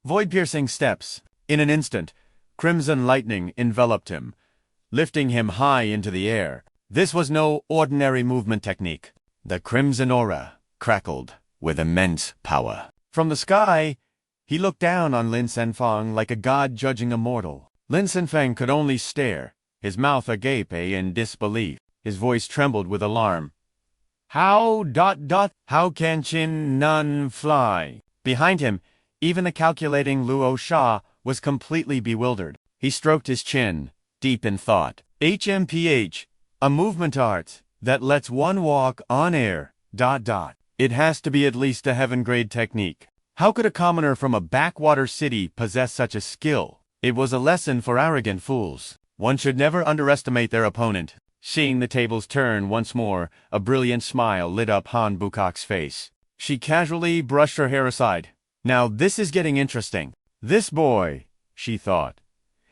Void-piercing steps. In an instant, crimson lightning enveloped him, lifting him high into the air. This was no ordinary movement technique. The crimson aura crackled with immense power. From the sky, he looked down on Lin Sanfeng like a god judging a mortal. Lin Sanfeng could only stare, his mouth agape in disbelief. His voice trembled with alarm. How can Qin Nan fly? Behind him, even the calculating Luosha was completely bewildered. He stroked his chin, deep in thought. HMPH, a movement art that lets one walk on air. It has to be at least a heaven-grade technique. How could a commoner from a backwater city possess such a skill? It was a lesson for arrogant fools. One should never underestimate their opponent. Seeing the tables turn once more, a brilliant smile lit up Han Bukok's face. She casually brushed her hair aside. Now this is getting interesting. This boy, she thought,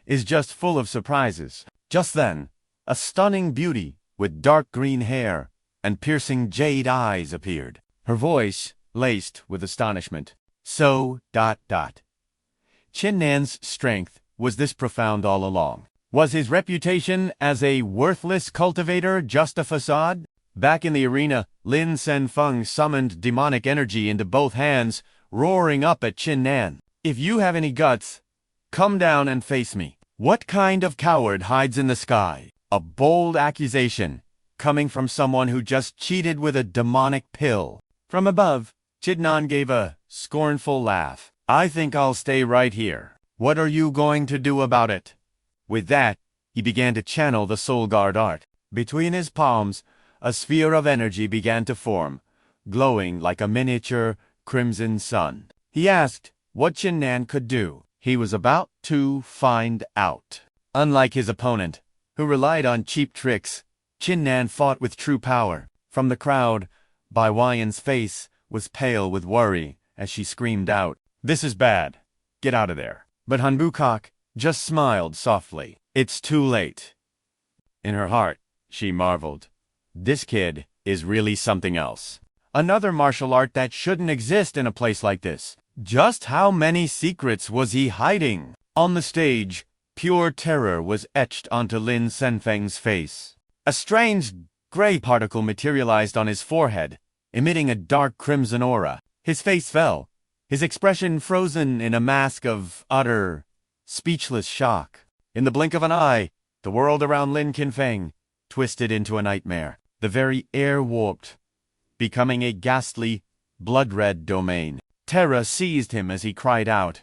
is just full of surprises. Just then, a stunning beauty with dark green hair and piercing jade eyes appeared. Her voice laced with astonishment. Qin Nan's strength was this profound all along. Was his reputation as a worthless cultivator just a facade? Back in the arena, Lin Sanfeng summoned demonic energy into both hands, roaring up at Qin Nan. If you have any guts, come down and face me. What kind of coward hides in the sky? A bold accusation, coming from someone who just cheated with a demonic pill. From above, Qin Nan gave a scornful laugh. I think I'll stay right here. What are you going to do about it? With that, he began to channel the Soul Guard art. Between his palms, a sphere of energy began to form, glowing like a miniature crimson sun. He asked what Qin Nan could do. He was about to find out. Unlike his opponent, who relied on cheap tricks, Qin Nan fought with true power. From the crowd, Bai Wan's face was pale with worry as she screamed out, "This is bad. Get out of there." But Han Bukok just smiled softly. It's too late. In her heart, she marveled. This kid is really something else. Another martial art that shouldn't exist in a place like this. Just how many secrets was he hiding? On the stage, pure terror was etched onto Lin Senfeng's face. A strange gray particle materialized on his forehead, emitting a dark crimson aura. His face fell, his expression frozen in a mask of utter, speechless shock. In the blink of an eye, the world around Lin Qinfeng twisted into a nightmare. The very air warped, becoming a ghastly, blood-red domain. Terror seized him as he cried out,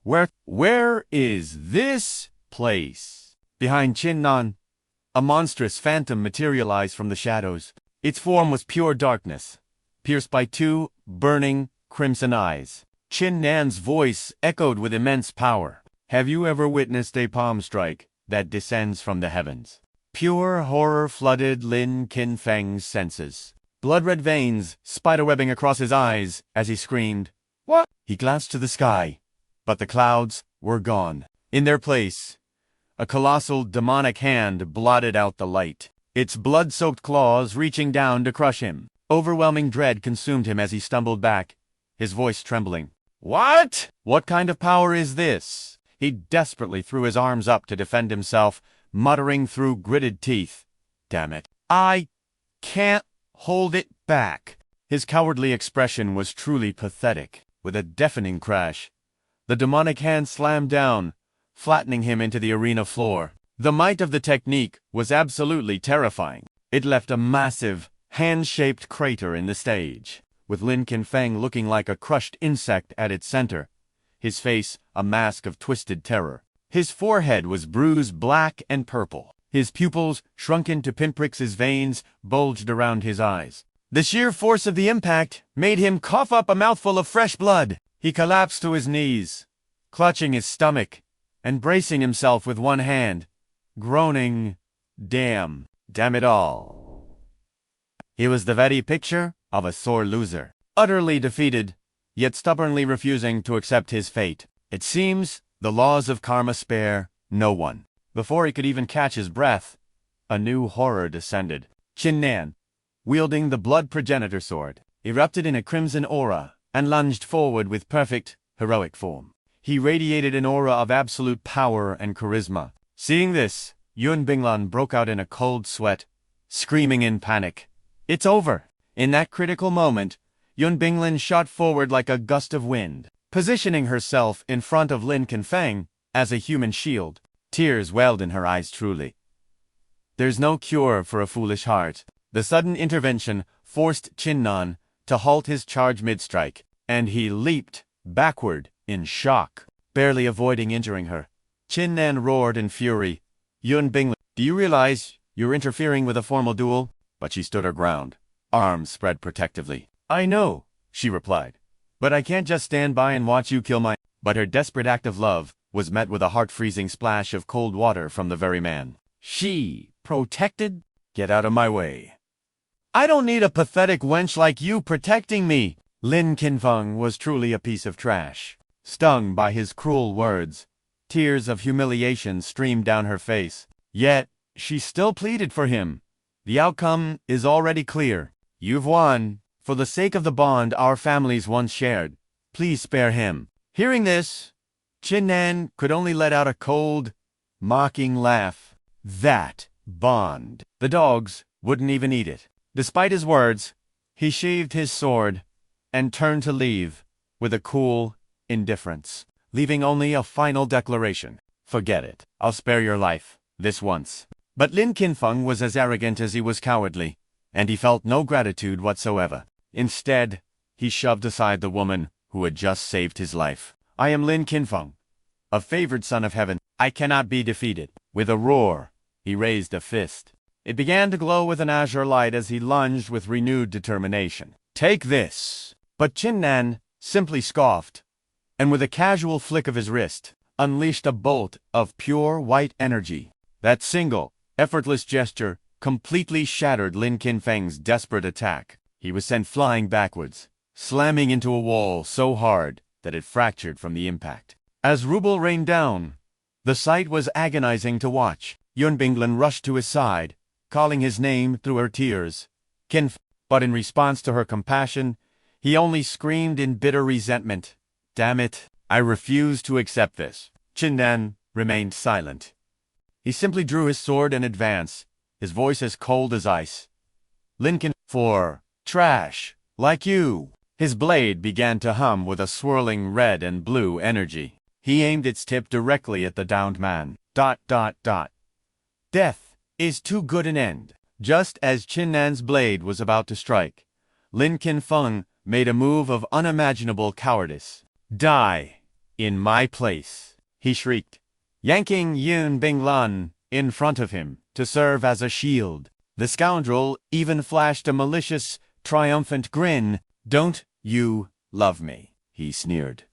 Where is this place? Behind Qin Nan, a monstrous phantom materialized from the shadows. Its form was pure darkness, pierced by two burning, crimson eyes. Qin Nan's voice echoed with immense power. Have you ever witnessed a palm strike that descends from the heavens? Pure horror flooded Lin Qinfeng's senses. Blood-red veins spiderwebbing across his eyes as he screamed, What? He glanced to the sky, but the clouds were gone. In their place, a colossal demonic hand blotted out the light, its blood-soaked claws reaching down to crush him. Overwhelming dread consumed him as he stumbled back, his voice trembling. What? What kind of power is this? He desperately threw his arms up to defend himself, muttering through gritted teeth, Damn it, I can't hold it back. His cowardly expression was truly pathetic. With a deafening crash, the demonic hand slammed down, flattening him into the arena floor. The might of the technique was absolutely terrifying. It left a massive, hand-shaped crater in the stage, with Lin Qinfeng looking like a crushed insect at its center, his face a mask of twisted terror. His forehead was bruised black and purple. His pupils, shrunken to pinpricks, his veins bulged around his eyes. The sheer force of the impact made him cough up a mouthful of fresh blood. He collapsed to his knees, clutching his stomach and bracing himself with one hand, groaning, Damn it all. He was the very picture of a sore loser, utterly defeated, yet stubbornly refusing to accept his fate. It seems the laws of karma spare no one. Before he could even catch his breath, a new horror descended. Qin Nan, wielding the blood progenitor sword, erupted in a crimson aura and lunged forward with perfect, heroic form. He radiated an aura of absolute power and charisma. Seeing this, Yun Binglan broke out in a cold sweat, screaming in panic, It's over! In that critical moment, Yun Binglan shot forward like a gust of wind, positioning herself in front of Lin Qinfeng as a human shield. Tears welled in her eyes truly. There's no cure for a foolish heart. The sudden intervention forced Qin Nan to halt his charge mid-strike, and he leaped backward in shock, barely avoiding injuring her. Qin Nan roared in fury, Yun Binglan, do you realize you're interfering with a formal duel? But she stood her ground, arms spread protectively. I know, she replied, but I can't just stand by and watch you kill my... But her desperate act of love was met with a heart-freezing splash of cold water from the very man she protected. Get out of my way. I don't need a pathetic wench like you protecting me. Lin Qinfeng was truly a piece of trash. Stung by his cruel words, tears of humiliation streamed down her face. Yet, she still pleaded for him. The outcome is already clear. You've won. For the sake of the bond our families once shared, please spare him. Hearing this, Qin Nan could only let out a cold, mocking laugh. That bond. The dogs wouldn't even eat it. Despite his words, he sheathed his sword and turned to leave with a cool indifference, leaving only a final declaration. Forget it. I'll spare your life, this once. But Lin Qinfeng was as arrogant as he was cowardly, and he felt no gratitude whatsoever. Instead, he shoved aside the woman who had just saved his life. I am Lin Qinfeng, a favored son of heaven. I cannot be defeated. With a roar, he raised a fist. It began to glow with an azure light as he lunged with renewed determination. Take this! But Qin Nan simply scoffed, and with a casual flick of his wrist, unleashed a bolt of pure white energy. That single, effortless gesture completely shattered Lin Qinfeng's desperate attack. He was sent flying backwards, slamming into a wall so hard that it fractured from the impact. As ruble rained down, The sight was agonizing to watch. Yun Binglan rushed to his side, calling his name through her tears. But in response to her compassion, he only screamed in bitter resentment. Damn it, I refuse to accept this. Qin Nan remained silent. He simply drew his sword and advanced, his voice as cold as ice. Lincoln, for trash, like you. His blade began to hum with a swirling red and blue energy. He aimed its tip directly at the downed man. ... Death is too good an end. Just as Qin Nan's blade was about to strike, Lin Qinfeng made a move of unimaginable cowardice. Die in my place, he shrieked, yanking Yun Binglan in front of him to serve as a shield. The scoundrel even flashed a malicious, triumphant grin. Don't you love me? He sneered.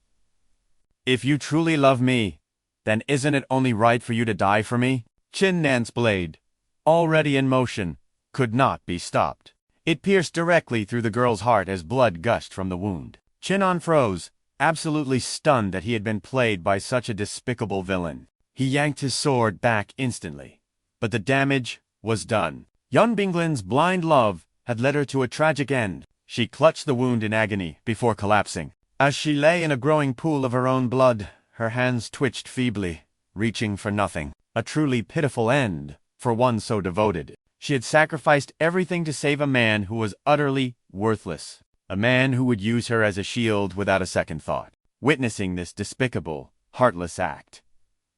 If you truly love me, then isn't it only right for you to die for me? Qin Nan's blade, already in motion, could not be stopped. It pierced directly through the girl's heart as blood gushed from the wound. Qin Nan froze, absolutely stunned that he had been played by such a despicable villain. He yanked his sword back instantly, but the damage was done. Yun Binglan's blind love had led her to a tragic end. She clutched the wound in agony before collapsing. As she lay in a growing pool of her own blood, her hands twitched feebly, reaching for nothing. A truly pitiful end for one so devoted. She had sacrificed everything to save a man who was utterly worthless. A man who would use her as a shield without a second thought. Witnessing this despicable, heartless act,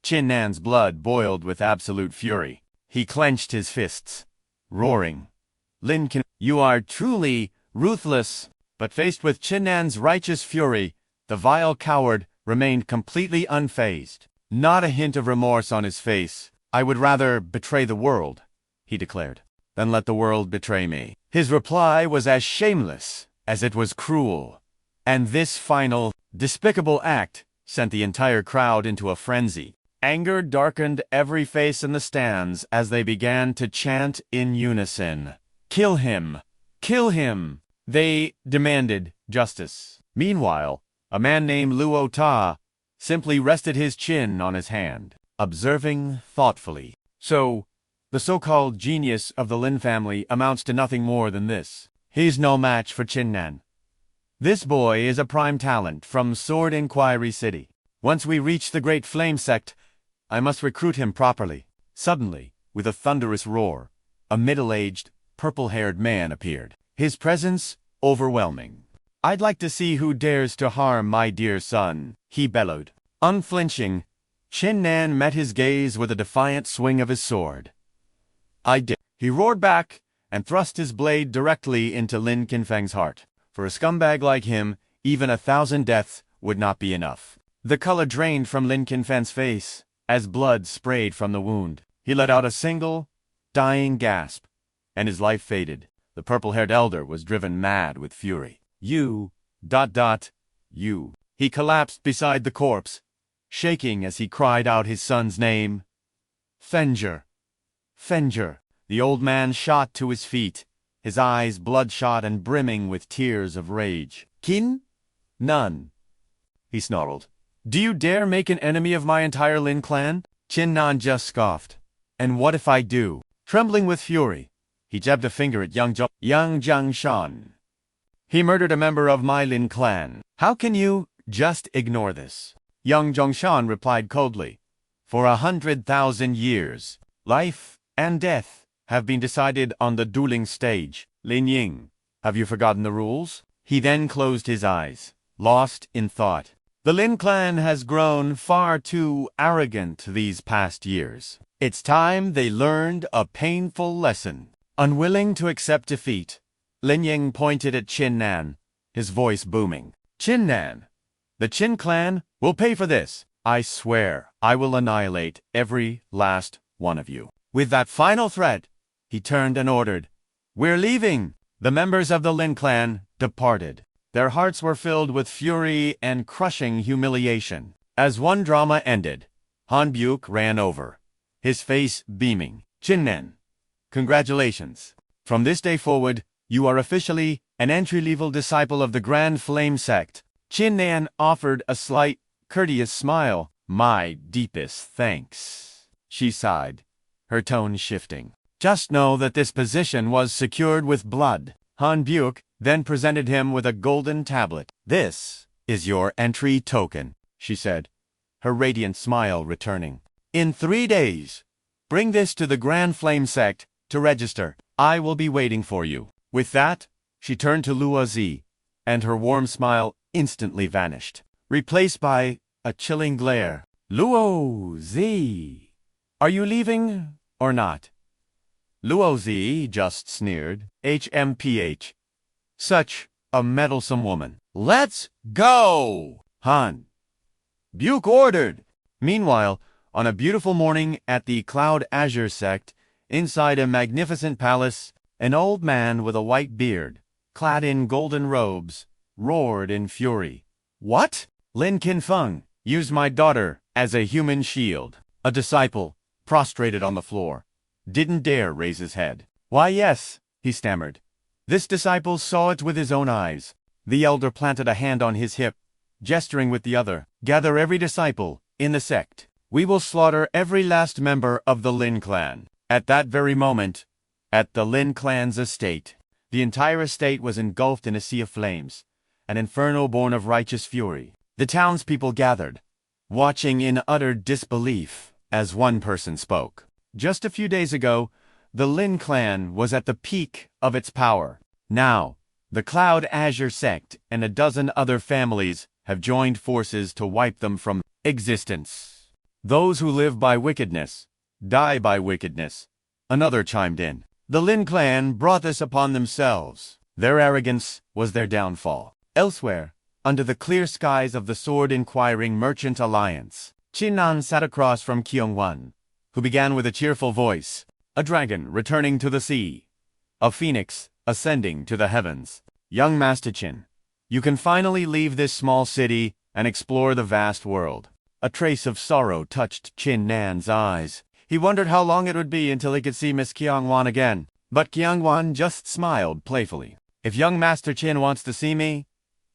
Qin Nan's blood boiled with absolute fury. He clenched his fists, roaring, Lincoln, you are truly ruthless. But faced with Qin Nan's righteous fury, the vile coward remained completely unfazed. Not a hint of remorse on his face. I would rather betray the world, he declared, than let the world betray me. His reply was as shameless as it was cruel, and this final, despicable act sent the entire crowd into a frenzy. Anger darkened every face in the stands as they began to chant in unison. Kill him! Kill him! They demanded justice. Meanwhile, a man named Luo Ta simply rested his chin on his hand, observing thoughtfully. So, the so-called genius of the Lin family amounts to nothing more than this. He's no match for Qin Nan. This boy is a prime talent from Sword Inquiry City. Once we reach the Great Flame Sect, I must recruit him properly. Suddenly, with a thunderous roar, a middle-aged, purple-haired man appeared. His presence overwhelming. I'd like to see who dares to harm my dear son, he bellowed. Unflinching, Qin Nan met his gaze with a defiant swing of his sword. I dare. He roared back and thrust his blade directly into Lin Qinfeng's heart. For a scumbag like him, even 1,000 deaths would not be enough. The color drained from Lin Qinfeng's face as blood sprayed from the wound. He let out a single, dying gasp, and his life faded. The purple-haired elder was driven mad with fury. You. He collapsed beside the corpse, shaking as he cried out his son's name. Fenger. Fenger. The old man shot to his feet, his eyes bloodshot and brimming with tears of rage. Qin Nan, he snarled. Do you dare make an enemy of my entire Lin clan? Qin Nan just scoffed. And what if I do? Trembling with fury, he jabbed a finger at Yang Jiangshan. He murdered a member of my Lin clan. How can you just ignore this? Yang Jiangshan replied coldly. For 100,000 years, life and death have been decided on the dueling stage. Lin Ying, have you forgotten the rules? He then closed his eyes, lost in thought. The Lin clan has grown far too arrogant these past years. It's time they learned a painful lesson. Unwilling to accept defeat, Lin Ying pointed at Qin Nan, his voice booming. Qin Nan, the Qin clan will pay for this. I swear I will annihilate every last one of you. With that final threat, he turned and ordered, We're leaving! The members of the Lin clan departed. Their hearts were filled with fury and crushing humiliation. As one drama ended, Han Buke ran over, his face beaming. Qin Nan, congratulations. From this day forward, you are officially an entry-level disciple of the Grand Flame Sect. Qin Nan offered a slight, courteous smile, My deepest thanks, she sighed, her tone shifting. Just know that this position was secured with blood. Han Buke then presented him with a golden tablet. This is your entry token, she said, her radiant smile returning. In 3 days, bring this to the Grand Flame Sect to register. I will be waiting for you. With that, she turned to Luo Zi, and her warm smile instantly vanished, replaced by a chilling glare. Luo Zi, are you leaving or not? Luo Zi just sneered. HMPH. Such a meddlesome woman. Let's go! Han Buke ordered. Meanwhile, on a beautiful morning at the Cloud Azure sect, inside a magnificent palace, an old man with a white beard, clad in golden robes, roared in fury. What? Lin Qinfeng used my daughter as a human shield. A disciple, prostrated on the floor, didn't dare raise his head. Why, yes, he stammered. This disciple saw it with his own eyes. The elder planted a hand on his hip, gesturing with the other. Gather every disciple in the sect. We will slaughter every last member of the Lin clan. At that very moment, at the Lin clan's estate, the entire estate was engulfed in a sea of flames, an inferno born of righteous fury. The townspeople gathered, watching in utter disbelief as one person spoke. Just a few days ago, the Lin clan was at the peak of its power. Now, the Cloud Azure sect and a dozen other families have joined forces to wipe them from existence. Those who live by wickedness die by wickedness. Another chimed in. The Lin clan brought this upon themselves. Their arrogance was their downfall. Elsewhere, under the clear skies of the sword-inquiring Merchant Alliance, Qin Nan sat across from Kyungwon, who began with a cheerful voice. A dragon returning to the sea. A phoenix ascending to the heavens. Young Master Qin, you can finally leave this small city and explore the vast world. A trace of sorrow touched Qin Nan's eyes. He wondered how long it would be until he could see Miss Kyungwon again. But Kyungwon just smiled playfully. If young Master Qin wants to see me,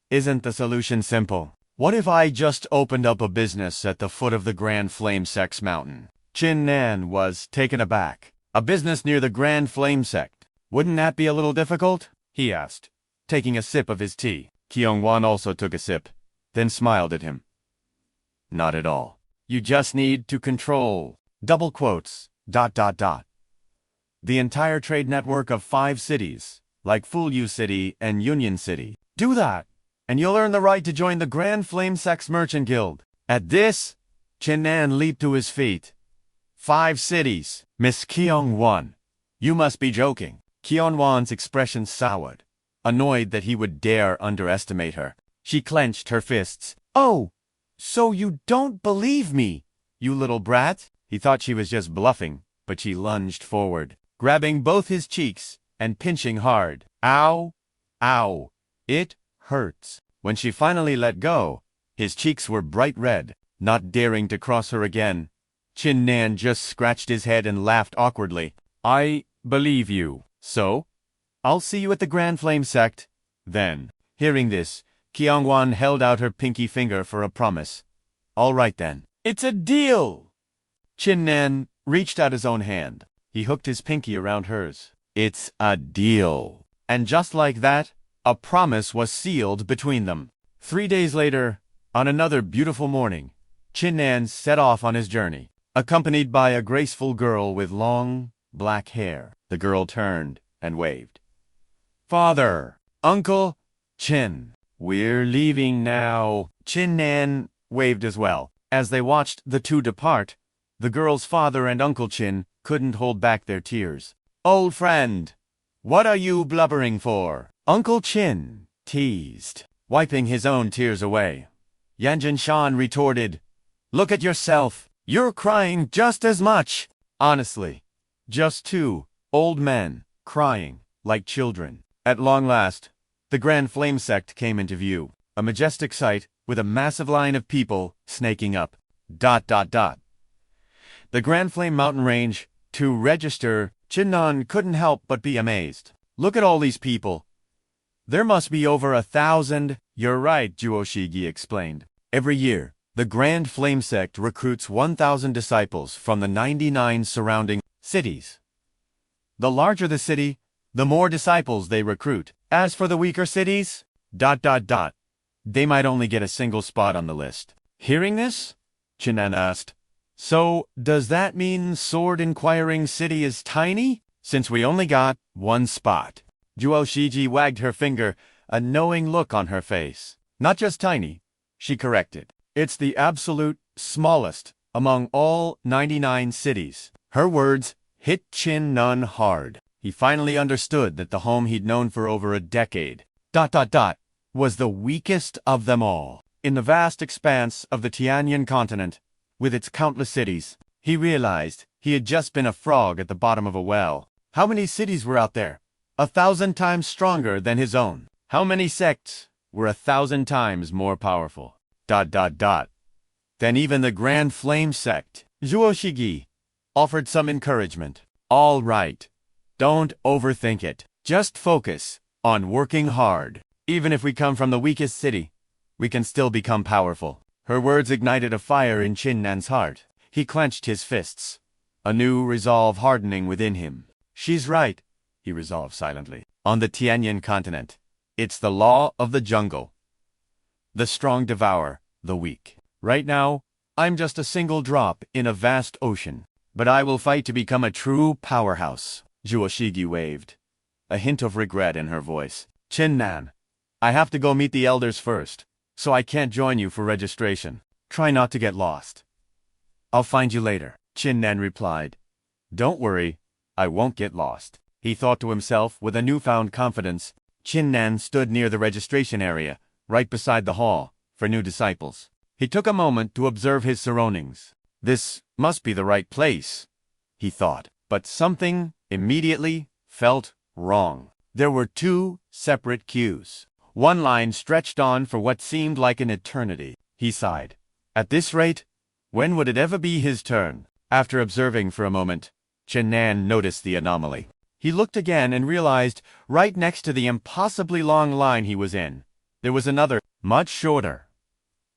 isn't the solution simple? What if I just opened up a business at the foot of the Grand Flame Sect's mountain? Qin Nan was taken aback. A business near the Grand Flame Sect. Wouldn't that be a little difficult? He asked, taking a sip of his tea. Kyungwon also took a sip, then smiled at him. Not at all. You just need to control, double quotes, ... the entire trade network of 5 cities, like Fulyu City and Union City. Do that, and you'll earn the right to join the Grand Flame Sect's Merchant Guild. At this, Qin Nan leaped to his feet. 5 cities. Miss Kyungwon, you must be joking. Kyungwon's expression soured, annoyed that he would dare underestimate her. She clenched her fists. Oh, so you don't believe me, you little brat? He thought she was just bluffing, but she lunged forward, grabbing both his cheeks and pinching hard. Ow, ow, it hurts. When she finally let go, his cheeks were bright red. Not daring to cross her again, Qin Nan just scratched his head and laughed awkwardly. I believe you. So, I'll see you at the Grand Flame Sect. Then, hearing this, Kyungwon held out her pinky finger for a promise. All right then. It's a deal! Qin Nan reached out his own hand. He hooked his pinky around hers. It's a deal. And just like that, a promise was sealed between them. 3 days later, on another beautiful morning, Qin Nan set off on his journey, accompanied by a graceful girl with long, black hair. The girl turned and waved. Father, Uncle, Qin, we're leaving now. Qin Nan waved as well. As they watched the two depart, the girl's father and Uncle Qin couldn't hold back their tears. Old friend, what are you blubbering for? Uncle Qin teased, wiping his own tears away. Yanjin Shan retorted, Look at yourself. You're crying just as much. Honestly, just 2 old men crying like children. At long last, the Grand Flame Sect came into view, a majestic sight with a massive line of people snaking up. ... The Grand Flame Mountain Range. To register, Qin Nan couldn't help but be amazed. Look at all these people. There must be over 1,000. You're right, Juoshigi explained. Every year, The Grand Flame Sect recruits 1,000 disciples from the 99 surrounding cities. The larger the city, the more disciples they recruit. As for the weaker cities, they might only get a single spot on the list. Hearing this, Qin Nan asked, "So, does that mean Sword Inquiring City is tiny? Since we only got one spot." Zhuo Shiji wagged her finger, a knowing look on her face. "Not just tiny," she corrected. "It's the absolute smallest among all 99 cities." Her words hit Qin Nan hard. He finally understood that the home he'd known for over a decade, was the weakest of them all. In the vast expanse of the Tianyan continent, with its countless cities, he realized he had just been a frog at the bottom of a well. How many cities were out there? 1,000 times stronger than his own. How many sects were 1,000 times more powerful? Then even the Grand Flame Sect. Zhuo Shiji offered some encouragement. "All right. Don't overthink it. Just focus on working hard. Even if we come from the weakest city, we can still become powerful." Her words ignited a fire in Qin Nan's heart. He clenched his fists, a new resolve hardening within him. "She's right," he resolved silently. "On the Tianyan continent, it's the law of the jungle. The strong devour the weak. Right now, I'm just a single drop in a vast ocean, but I will fight to become a true powerhouse." Zhuo Shiji waved, a hint of regret in her voice. "Qin Nan, I have to go meet the elders first, so I can't join you for registration. Try not to get lost." "I'll find you later," Qin Nan replied. "Don't worry, I won't get lost," he thought to himself with a newfound confidence. Qin Nan stood near the registration area, right beside the hall, for new disciples. He took a moment to observe his surroundings. This must be the right place, he thought, but something immediately felt wrong. There were two separate queues. One line stretched on for what seemed like an eternity. He sighed. At this rate, when would it ever be his turn? After observing for a moment, Qin Nan noticed the anomaly. He looked again and realized right next to the impossibly long line he was in, there was another, much shorter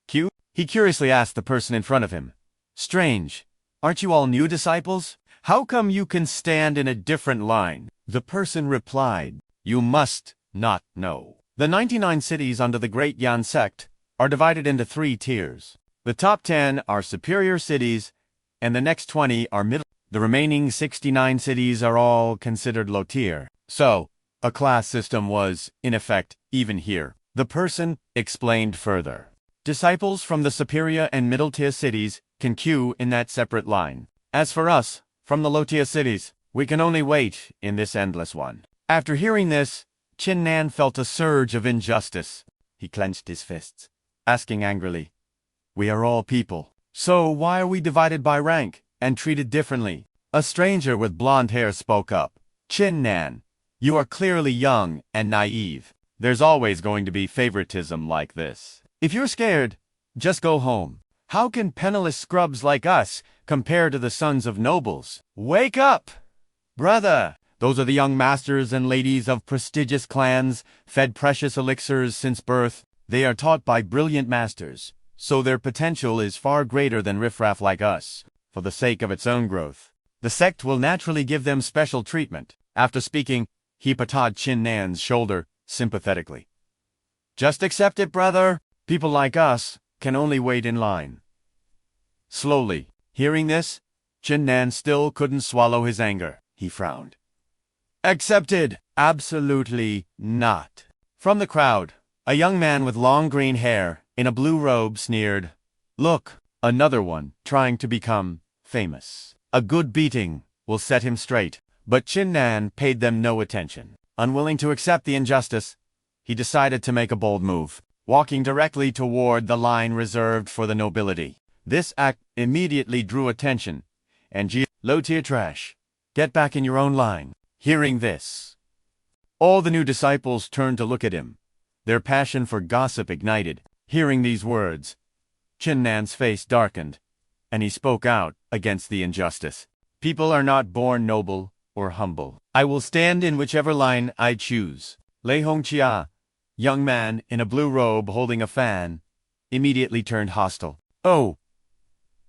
queue. He curiously asked the person in front of him, "Strange, aren't you all new disciples? How come you can stand in a different line?" The person replied, "You must not know. The 99 cities under the Great Yan sect are divided into 3 tiers. The top 10 are superior cities, and the next 20 are middle. The remaining 69 cities are all considered low tier. So, a class system was, in effect, even here." The person explained further. "Disciples from the superior and middle tier cities can queue in that separate line. As for us, from the low tier cities, we can only wait in this endless one." After hearing this, Qin Nan felt a surge of injustice. He clenched his fists, asking angrily, "We are all people. So why are we divided by rank and treated differently?" A stranger with blonde hair spoke up. "Qin Nan, you are clearly young and naive. There's always going to be favoritism like this. If you're scared, just go home. How can penniless scrubs like us compare to the sons of nobles? Wake up! Brother, those are the young masters and ladies of prestigious clans, fed precious elixirs since birth. They are taught by brilliant masters, so their potential is far greater than riffraff like us. For the sake of its own growth, the sect will naturally give them special treatment." After speaking, he patted Qin Nan's shoulder sympathetically. "Just accept it, brother. People like us can only wait in line." Slowly, hearing this, Qin Nan still couldn't swallow his anger. He frowned. "Accepted? Absolutely not." From the crowd, a young man with long green hair in a blue robe sneered, "Look, another one trying to become famous. A good beating will set him straight." But Qin Nan paid them no attention. Unwilling to accept the injustice, he decided to make a bold move, walking directly toward the line reserved for the nobility. This act immediately drew attention, and low-tier trash, get back in your own line. Hearing this, all the new disciples turned to look at him, their passion for gossip ignited. Hearing these words, Qin Nan's face darkened, and he spoke out against the injustice. "People are not born noble or humble. I will stand in whichever line I choose." Lei Hongqia, young man in a blue robe holding a fan, immediately turned hostile. Oh,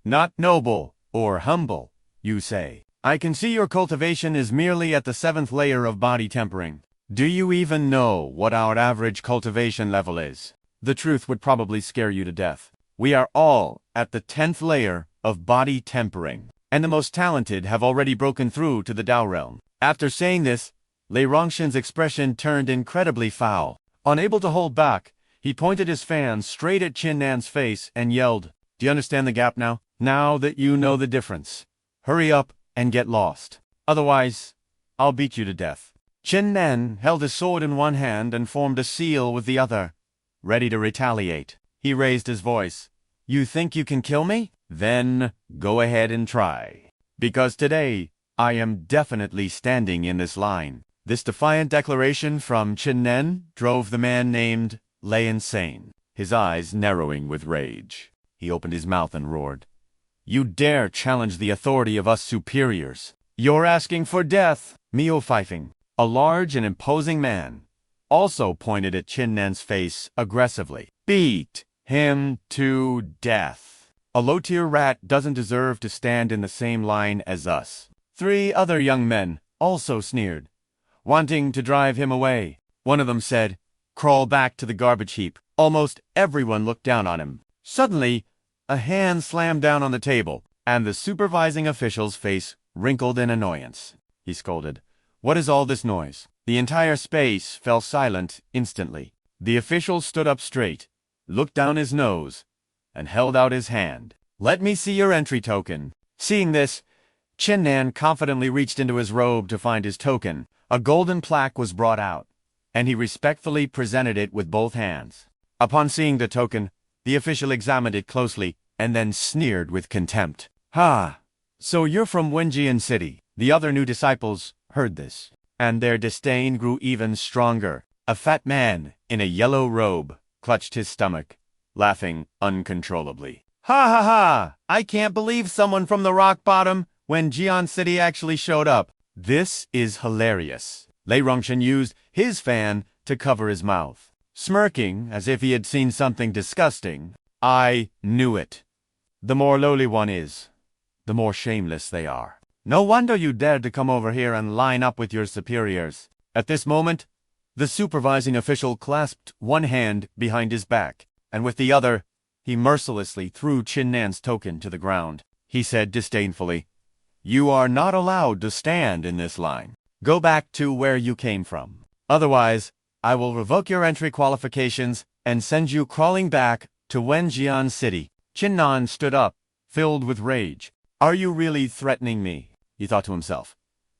not noble or humble, you say. I can see your cultivation is merely at the 7th layer of body tempering. Do you even know what our average cultivation level is? The truth would probably scare you to death. We are all at the 10th layer of body tempering, and the most talented have already broken through to the Dao realm. After saying this, Lei Rongshin's expression turned incredibly foul. Unable to hold back, he pointed his fan straight at Qin Nan's face and yelled, "Do you understand the gap now? Now that you know the difference, hurry up and get lost. Otherwise, I'll beat you to death." Qin Nan held his sword in one hand and formed a seal with the other, ready to retaliate. He raised his voice. "You think you can kill me? Then go ahead and try. Because today, I am definitely standing in this line." This defiant declaration from Qin Nan drove the man named Lei insane, his eyes narrowing with rage. He opened his mouth and roared, "You dare challenge the authority of us superiors? You're asking for death!" Mio Fifing, a large and imposing man, also pointed at Qin Nan's face aggressively. "Beat him to death. A low-tier rat doesn't deserve to stand in the same line as us." 3 other young men also sneered, wanting to drive him away. One of them said, "Crawl back to the garbage heap." Almost everyone looked down on him. Suddenly, a hand slammed down on the table, and the supervising official's face wrinkled in annoyance. He scolded, "What is all this noise?" The entire space fell silent instantly. The official stood up straight, looked down his nose, and held out his hand. "Let me see your entry token." Seeing this, Qin Nan confidently reached into his robe to find his token. A golden plaque was brought out, and he respectfully presented it with both hands. Upon seeing the token, the official examined it closely and then sneered with contempt. "Ha! So you're from Wenjian City." The other new disciples heard this, and their disdain grew even stronger. A fat man in a yellow robe clutched his stomach, laughing uncontrollably. "Ha ha ha! I can't believe someone from the rock bottom Wenjian City actually showed up. This is hilarious." Lei Rongshin used his fan to cover his mouth, smirking as if he had seen something disgusting. "I knew it. The more lowly one is, the more shameless they are. No wonder you dared to come over here and line up with your superiors." At this moment, the supervising official clasped one hand behind his back, and with the other, he mercilessly threw Qin Nan's token to the ground. He said disdainfully, "You are not allowed to stand in this line. Go back to where you came from. Otherwise, I will revoke your entry qualifications and send you crawling back to Wenjian City." Qin Nan stood up, filled with rage. "Are you really threatening me?" he thought to himself.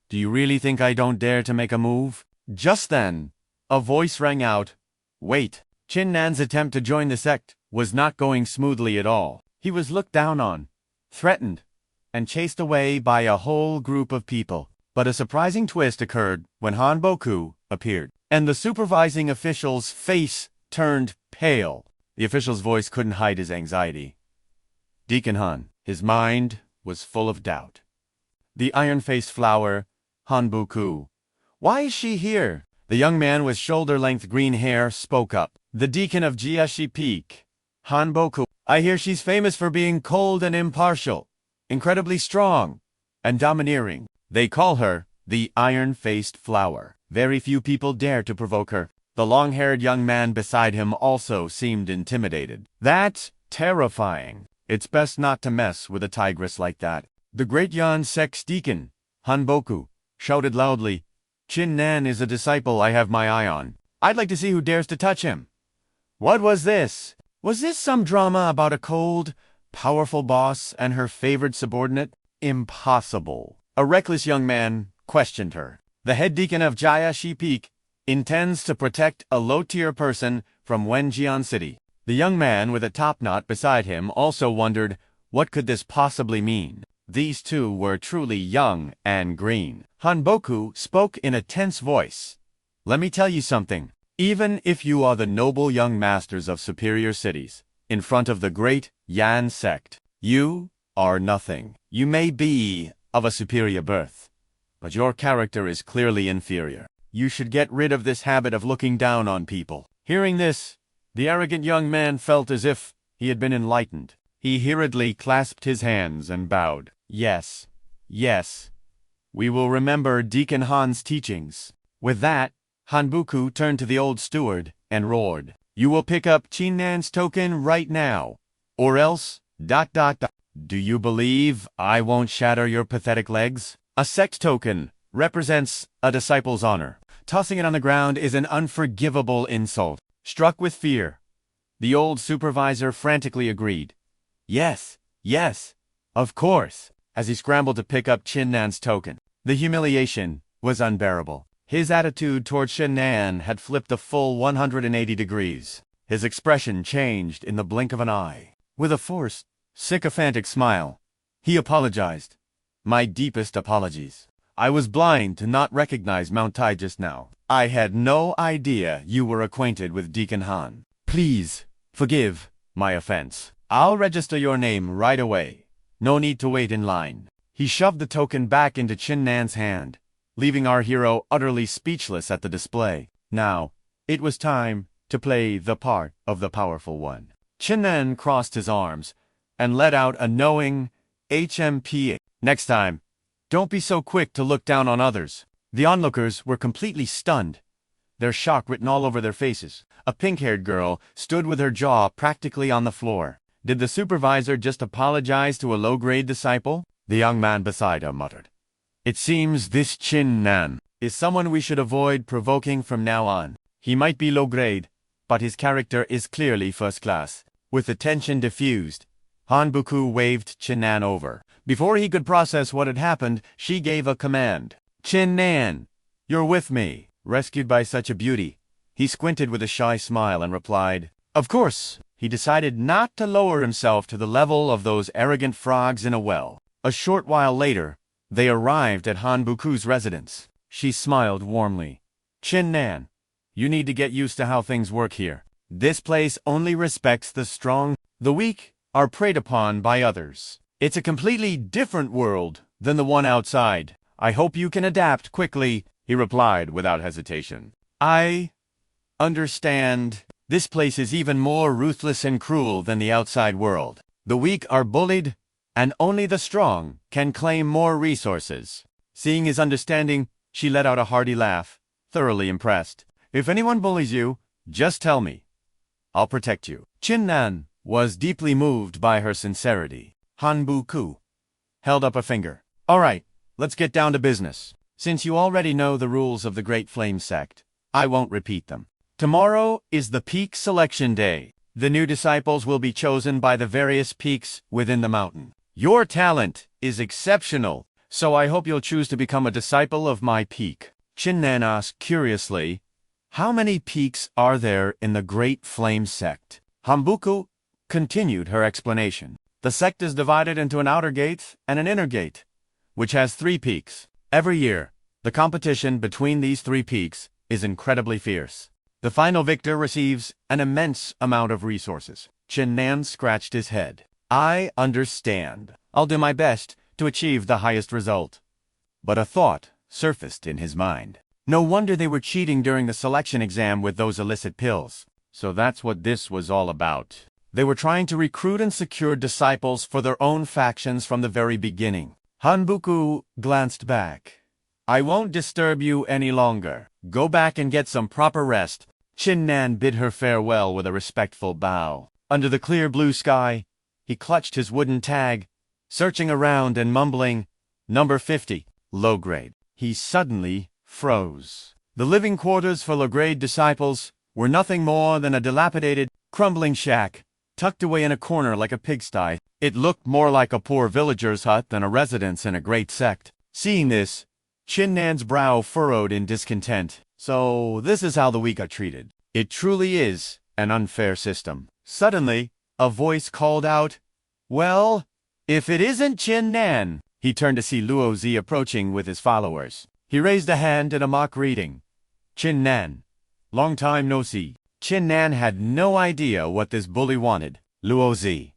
"Do you really think I don't dare to make a move?" Just then, a voice rang out, "Wait." Qin Nan's attempt to join the sect was not going smoothly at all. He was looked down on, threatened, and chased away by a whole group of people. But a surprising twist occurred when Han Boku appeared, and the supervising official's face turned pale. The official's voice couldn't hide his anxiety. "Deacon Han." His mind was full of doubt. The iron-faced flower, Han Boku. "Why is she here?" The young man with shoulder-length green hair spoke up. "The deacon of Jiashi Peak, Han Boku. I hear she's famous for being cold and impartial, incredibly strong, and domineering. They call her the iron-faced flower. Very few people dare to provoke her." The long-haired young man beside him also seemed intimidated. "That's terrifying. It's best not to mess with a tigress like that." The great Yan sect's deacon, Han Boku, shouted loudly, "Qin Nan is a disciple I have my eye on. I'd like to see who dares to touch him." What was this? Was this some drama about a cold, powerful boss and her favored subordinate? Impossible. A reckless young man questioned her. "The head deacon of Jiashi Peak intends to protect a low-tier person from Wenjian City." The young man with a topknot beside him also wondered, what could this possibly mean? These two were truly young and green. Han Boku spoke in a tense voice. "Let me tell you something. Even if you are the noble young masters of superior cities, in front of the great Yan sect, you are nothing. You may be of a superior birth, but your character is clearly inferior. You should get rid of this habit of looking down on people." Hearing this, the arrogant young man felt as if he had been enlightened. He hurriedly clasped his hands and bowed. Yes, yes. We will remember Deacon Han's teachings. With that, Hanbuku turned to the old steward and roared, "You will pick up Qin Nan's token right now, or else... ... Do you believe I won't shatter your pathetic legs? A sect token represents a disciple's honor. Tossing it on the ground is an unforgivable insult." Struck with fear, the old supervisor frantically agreed. Yes, yes, of course, as he scrambled to pick up Qin Nan's token. The humiliation was unbearable. His attitude toward Qin Nan had flipped a full 180 degrees. His expression changed in the blink of an eye. With a forced, sycophantic smile, he apologized. "My deepest apologies. I was blind to not recognize Mount Tai just now. I had no idea you were acquainted with Deacon Han. Please, forgive my offense. I'll register your name right away. No need to wait in line." He shoved the token back into Qin Nan's hand, leaving our hero utterly speechless at the display. Now, it was time to play the part of the powerful one. Qin Nan crossed his arms and let out a knowing HMP. "Next time, don't be so quick to look down on others." The onlookers were completely stunned, their shock written all over their faces. A pink-haired girl stood with her jaw practically on the floor. Did the supervisor just apologize to a low-grade disciple? The young man beside her muttered, "It seems this Qin Nan is someone we should avoid provoking from now on. He might be low-grade, but his character is clearly first-class." With the tension diffused, Hanbuku waved Qin Nan over. Before he could process what had happened, she gave a command. "Qin Nan, you're with me." Rescued by such a beauty, he squinted with a shy smile and replied, "Of course." He decided not to lower himself to the level of those arrogant frogs in a well. A short while later, they arrived at Hanbuku's residence. She smiled warmly. "Qin Nan, you need to get used to how things work here. This place only respects the strong. The weak are preyed upon by others. It's a completely different world than the one outside. I hope you can adapt quickly," he replied without hesitation. "I understand. This place is even more ruthless and cruel than the outside world. The weak are bullied, and only the strong can claim more resources." Seeing his understanding, she let out a hearty laugh, thoroughly impressed. "If anyone bullies you, just tell me. I'll protect you." Qin Nan was deeply moved by her sincerity. Hanbuku held up a finger. "All right, let's get down to business. Since you already know the rules of the Great Flame Sect, I won't repeat them. Tomorrow is the peak selection day. The new disciples will be chosen by the various peaks within the mountain. Your talent is exceptional, so I hope you'll choose to become a disciple of my peak." Qin Nan asked curiously, "How many peaks are there in the Great Flame Sect?" Hanbuku continued her explanation. "The sect is divided into an outer gate and an inner gate, which has 3 peaks. Every year, the competition between these 3 peaks is incredibly fierce. The final victor receives an immense amount of resources." Qin Nan scratched his head. "I understand. I'll do my best to achieve the highest result." But a thought surfaced in his mind. No wonder they were cheating during the selection exam with those illicit pills. So that's what this was all about. They were trying to recruit and secure disciples for their own factions from the very beginning. Hanbuku glanced back. "I won't disturb you any longer. Go back and get some proper rest." Qin Nan bid her farewell with a respectful bow. Under the clear blue sky, he clutched his wooden tag, searching around and mumbling, "Number 50, low grade." He suddenly froze. The living quarters for low-grade disciples were nothing more than a dilapidated, crumbling shack, tucked away in a corner like a pigsty. It looked more like a poor villager's hut than a residence in a great sect. Seeing this, Qin Nan's brow furrowed in discontent. So this is how the weak are treated. It truly is an unfair system. Suddenly, a voice called out, "Well, if it isn't Qin Nan." He turned to see Luo Zi approaching with his followers. He raised a hand in a mock greeting. "Qin Nan, long time no see." Qin Nan had no idea what this bully wanted. "Luo Zi,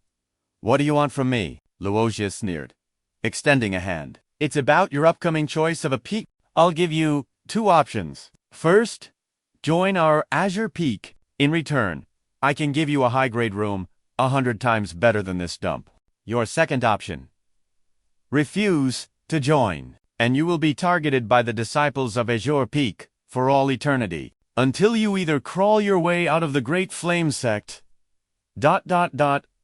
what do you want from me?" Luo Zi sneered, extending a hand. "It's about your upcoming choice of a peak. I'll give you 2 options. First, join our Azure Peak. In return, I can give you a high-grade room 100 times better than this dump. Your second option. Refuse to join, and you will be targeted by the disciples of Azure Peak for all eternity, until you either crawl your way out of the Great Flame Sect, ...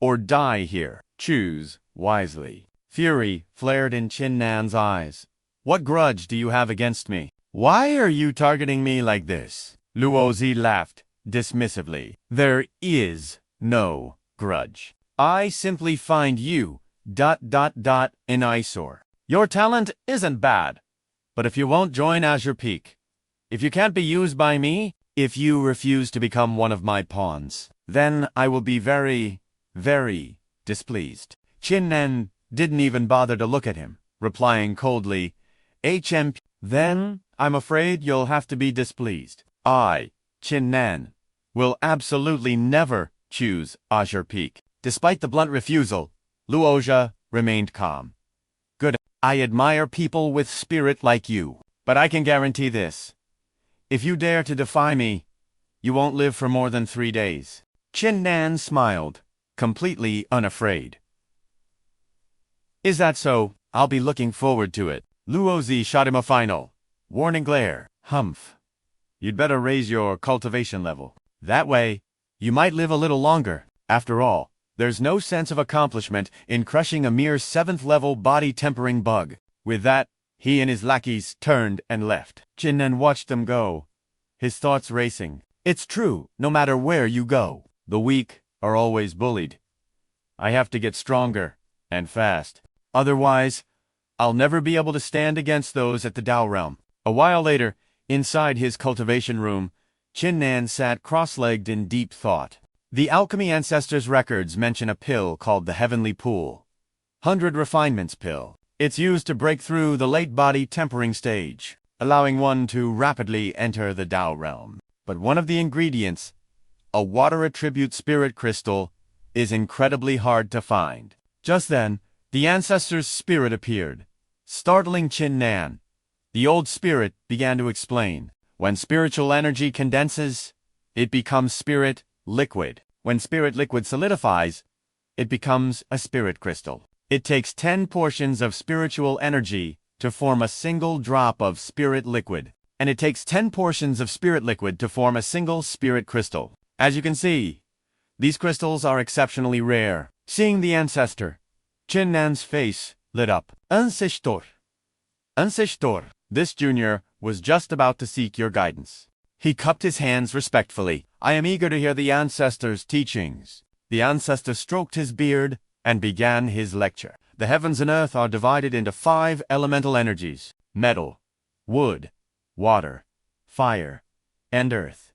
or die here. Choose wisely. Fury flared in Qin Nan's eyes. What grudge do you have against me? Why are you targeting me like this? Luozi laughed dismissively. There is no grudge. I simply find you ... an eyesore. Your talent isn't bad, but if you won't join Azure Peak, if you can't be used by me, if you refuse to become one of my pawns, then I will be very, very displeased. Qin Nan didn't even bother to look at him, replying coldly, HMP, then I'm afraid you'll have to be displeased. I, Qin Nan, will absolutely never choose Azure Peak. Despite the blunt refusal, Luozi remained calm. Good. I admire people with spirit like you, but I can guarantee this. If you dare to defy me, you won't live for more than 3 days. Qin Nan smiled, completely unafraid. Is that so? I'll be looking forward to it. Luozi shot him a final, warning glare. Humph. You'd better raise your cultivation level. That way, you might live a little longer. After all, there's no sense of accomplishment in crushing a mere 7th-level body-tempering bug. With that, he and his lackeys turned and left. Qin Nan watched them go, his thoughts racing. It's true, no matter where you go, the weak are always bullied. I have to get stronger, and fast. Otherwise, I'll never be able to stand against those at the Dao Realm. A while later, inside his cultivation room, Qin Nan sat cross-legged in deep thought. The alchemy ancestors' records mention a pill called the Heavenly Pool. 100 Refinements Pill. It's used to break through the late body tempering stage, allowing one to rapidly enter the Dao Realm. But one of the ingredients, a water attribute spirit crystal, is incredibly hard to find. Just then, the ancestor's spirit appeared, startling Qin Nan. The old spirit began to explain. When spiritual energy condenses, it becomes spirit liquid. When spirit liquid solidifies, it becomes a spirit crystal. It takes 10 portions of spiritual energy to form a single drop of spirit liquid, and it takes 10 portions of spirit liquid to form a single spirit crystal. As you can see, these crystals are exceptionally rare. Seeing the ancestor, Qin Nan's face lit up. Ancestor. Ancestor. This junior was just about to seek your guidance. He cupped his hands respectfully. I am eager to hear the ancestor's teachings. The ancestor stroked his beard and began his lecture. The heavens and earth are divided into 5 elemental energies: metal, wood, water, fire, and earth.